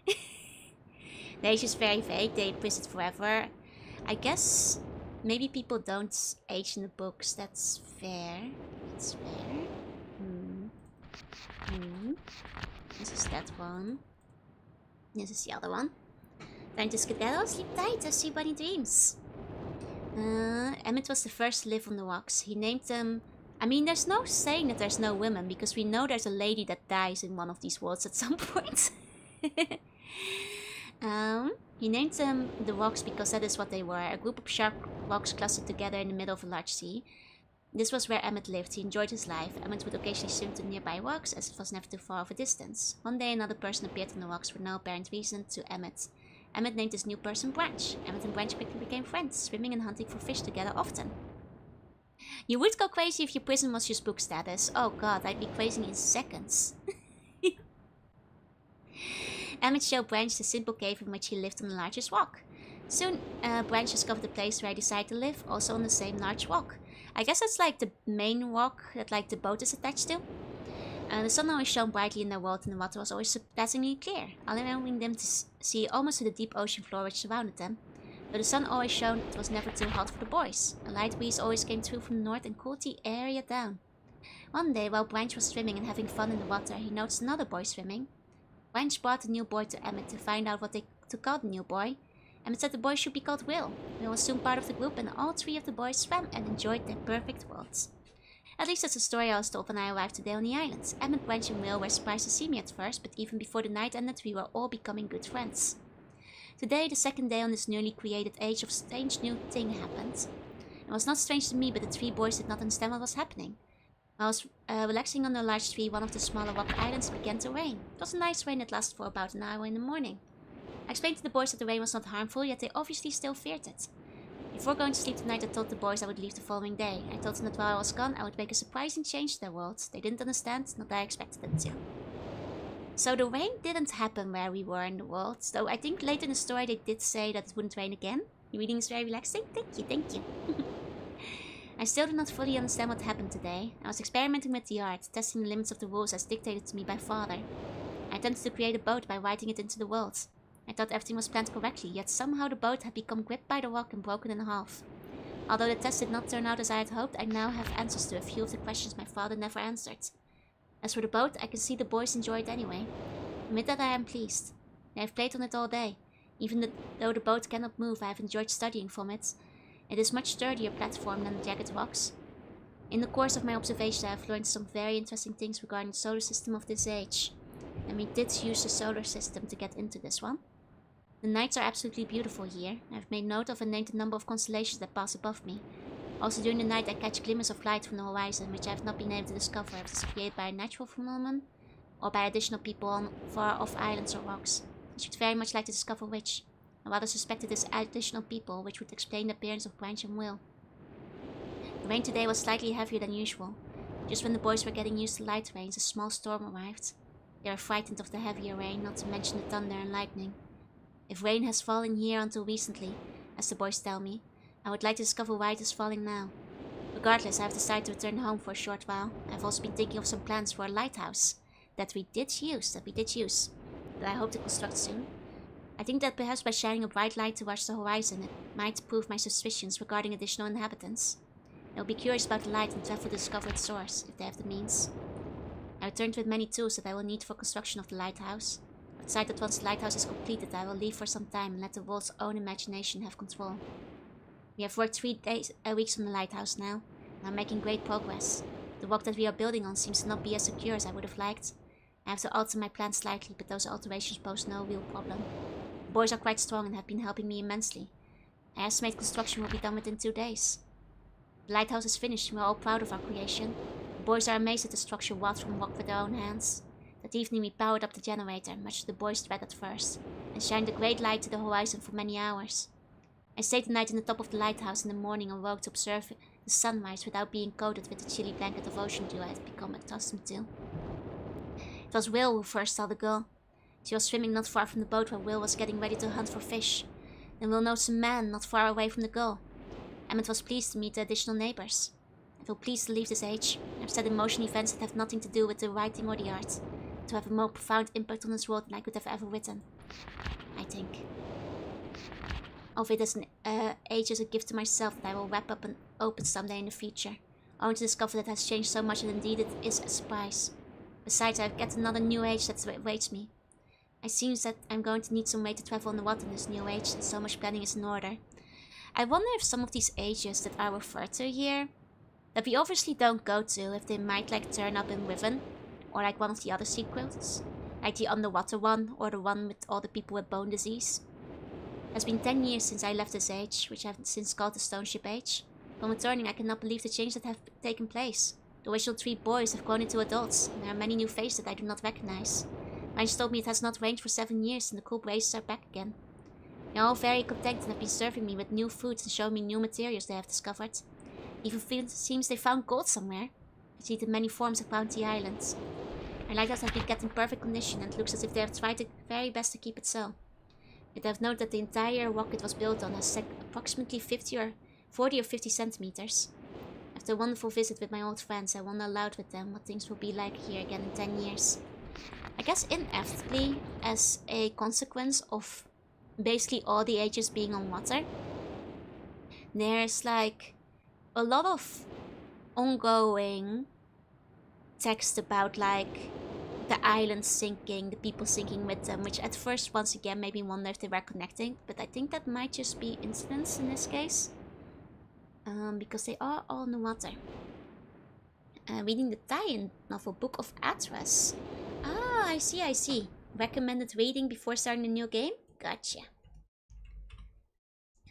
Speaker 1: The age is very vague, they imprison it forever. I guess maybe people don't age in the books, that's fair. That's fair. This is that one. This is the other one. Time to skedaddle, sleep tight, I see bunny dreams. Emmett was the first to live on the rocks. He named them... I mean, there's no saying that there's no women, because we know there's a lady that dies in one of these worlds at some point. He named them the rocks because that is what they were. A group of sharp rocks clustered together in the middle of a large sea. This was where Emmett lived. He enjoyed his life. Emmett would occasionally swim to nearby rocks, as it was never too far of a distance. One day another person appeared on the rocks for no apparent reason to Emmett. Emmett named this new person Branch. Emmett and Branch quickly became friends, swimming and hunting for fish together often. You would go crazy if your prison was just book status. Oh god, I'd be crazy in seconds. Emmett showed Branch the simple cave in which he lived on the largest rock. Soon, Branch discovered the place where he decided to live, also on the same large rock. I guess that's like the main rock that like the boat is attached to. The sun always shone brightly in their world and the water was always surprisingly clear, allowing them to see almost to the deep ocean floor which surrounded them. Though the sun always shone, it was never too hot for the boys. A light breeze always came through from the north and cooled the area down. One day, while Branch was swimming and having fun in the water, he noticed another boy swimming. Branch brought the new boy to Emmett to find out what they to call the new boy. Emmett said the boy should be called Will. Will was soon part of the group and all three of the boys swam and enjoyed their perfect worlds. At least that's the story I was told when I arrived today on the island. Emmett, Branch and Will were surprised to see me at first, but even before the night ended we were all becoming good friends. Today, the second day on this newly created age, a strange new thing happened. It was not strange to me, but the three boys did not understand what was happening. I was relaxing under a large tree, one of the smaller rock islands, began to rain. It was a nice rain that lasted for about an hour in the morning. I explained to the boys that the rain was not harmful, yet they obviously still feared it. Before going to sleep tonight, I told the boys I would leave the following day. I told them that while I was gone, I would make a surprising change to their world. They didn't understand, not that I expected them to. So the rain didn't happen where we were in the world, though I think later in the story they did say that it wouldn't rain again. The reading is very relaxing. Thank you, thank you. I still do not fully understand what happened today. I was experimenting with the art, testing the limits of the rules as dictated to me by father. I attempted to create a boat by writing it into the world. I thought everything was planned correctly, yet somehow the boat had become gripped by the rock and broken in half. Although the test did not turn out as I had hoped, I now have answers to a few of the questions my father never answered. As for the boat, I can see the boys enjoy it anyway. With that I am pleased. They have played on it all day. Even though the boat cannot move, I have enjoyed studying from it. It is much sturdier platform than the jagged rocks. In the course of my observation, I have learned some very interesting things regarding the solar system of this age. And we did use the solar system to get into this one. The nights are absolutely beautiful here. I have made note of and named the number of constellations that pass above me. Also during the night I catch glimmers of light from the horizon, which I have not been able to discover if it is created by a natural phenomenon or by additional people on far off islands or rocks. I should very much like to discover which. I rather suspect it is additional people, which would explain the appearance of Branch and Will. The rain today was slightly heavier than usual. Just when the boys were getting used to light rains, a small storm arrived. They were frightened of the heavier rain, not to mention the thunder and lightning. If rain has fallen here until recently, as the boys tell me, I would like to discover why it is falling now. Regardless, I have decided to return home for a short while. I have also been thinking of some plans for a lighthouse that we did use, that I hope to construct soon. I think that perhaps by shining a bright light towards the horizon, it might prove my suspicions regarding additional inhabitants. I will be curious about the light and travel to discover its source, if they have the means. I returned with many tools that I will need for construction of the lighthouse. I decided that once the lighthouse is completed, I will leave for some time and let the world's own imagination have control. We have worked 3 weeks on the lighthouse now, and are making great progress. The rock that we are building on seems to not be as secure as I would have liked. I have to alter my plans slightly, but those alterations pose no real problem. The boys are quite strong and have been helping me immensely. I estimate construction will be done within 2 days. The lighthouse is finished and we are all proud of our creation. The boys are amazed at the structure wrought from rock with their own hands. That evening we powered up the generator, much to the boys' dread at first, and shined a great light to the horizon for many hours. I stayed the night in the top of the lighthouse in the morning and woke to observe the sunrise without being coated with the chilly blanket of ocean dew I had become accustomed to. It was Will who first saw the girl. She was swimming not far from the boat where Will was getting ready to hunt for fish. Then Will noticed a man not far away from the girl. Emmett was pleased to meet the additional neighbors. I feel pleased to leave this age. I've studied emotion events that have nothing to do with the writing or the art, to have a more profound impact on this world than I could have ever written, I think. Of it as an age as a gift to myself that I will wrap up and open someday in the future, only to discover that it has changed so much that indeed it is a surprise. Besides, I've got another new age that awaits me. It seems that I'm going to need some way to travel on the water in this new age, and so much planning is in order. I wonder if some of these ages that are referred to here, that we obviously don't go to, if they might like turn up in Riven, or like one of the other sequels, like the underwater one, or the one with all the people with bone disease. It has been 10 years since I left this age, which I have since called the Stone Ship Age. Upon returning, I cannot believe the changes that have taken place. The original 3 boys have grown into adults, and there are many new faces that I do not recognize. Mines told me it has not rained for 7 years, and the cool breezes are back again. They are all very content and have been serving me with new foods and showing me new materials they have discovered. Even seems they found gold somewhere. I see it in many forms around the islands. I like that it has been kept in perfect condition, and it looks as if they have tried their very best to keep it so. Yet I have noted that the entire rock it was built on has approximately 40 or 50 centimeters. After a wonderful visit with my old friends, I wonder aloud with them what things will be like here again in 10 years. I guess inevitably, as a consequence of basically all the ages being on water, there's like a lot of ongoing text about like the islands sinking, the people sinking with them, which at first once again made me wonder if they were connecting, but I think that might just be incidents in this case, because they are all in the water. Reading the tie-in novel Book of Atlas. Ah, I see. Recommended reading before starting a new game? Gotcha.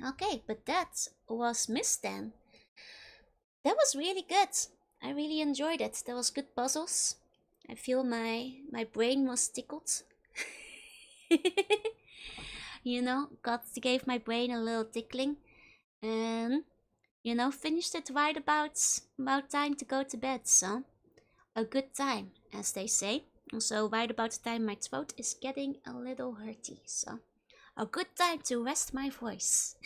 Speaker 1: Okay, but that was Myst then. That was really good. I really enjoyed it. There was good puzzles. I feel my brain was tickled. You know, God gave my brain a little tickling, and you know, finished it right about time to go to bed. So a good time, as they say. Also, right about the time my throat is getting a little hurty. So a good time to rest my voice.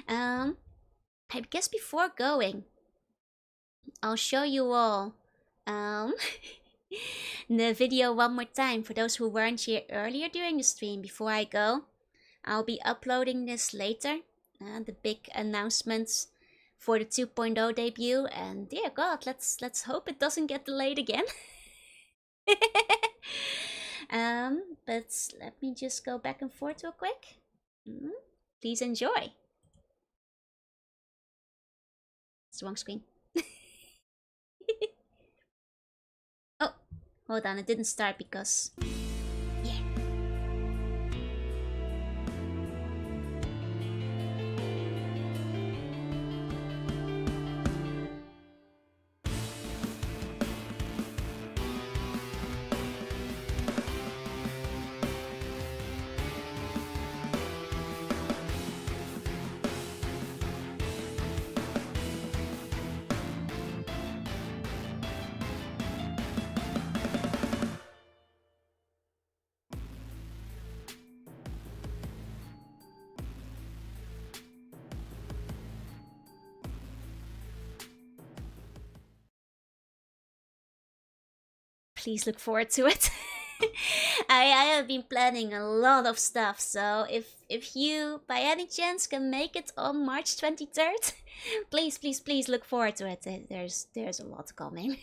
Speaker 1: I guess before going, I'll show you all the video one more time for those who weren't here earlier during the stream. Before I go, I'll be uploading this later. The big announcements for the 2.0 debut, and dear God, let's hope it doesn't get delayed again. But let me just go back and forth real quick. Please enjoy. It's the wrong screen. Oh, hold on, it didn't start because... yeah. Please look forward to it. I have been planning a lot of stuff, so if you by any chance can make it on March 23rd, please look forward to it. There's a lot coming.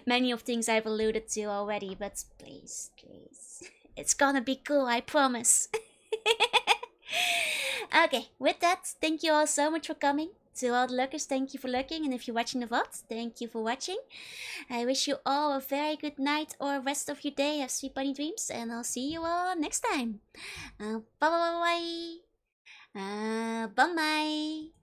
Speaker 1: Many of things I've alluded to already, but please, it's gonna be cool, I promise. Okay, with that, thank you all so much for coming. To all the lurkers, thank you for lurking, and if you're watching the VOD, thank you for watching. I wish you all a very good night or rest of your day. Have sweet bunny dreams, and I'll see you all next time. Bye bye bye bye. Bye bye.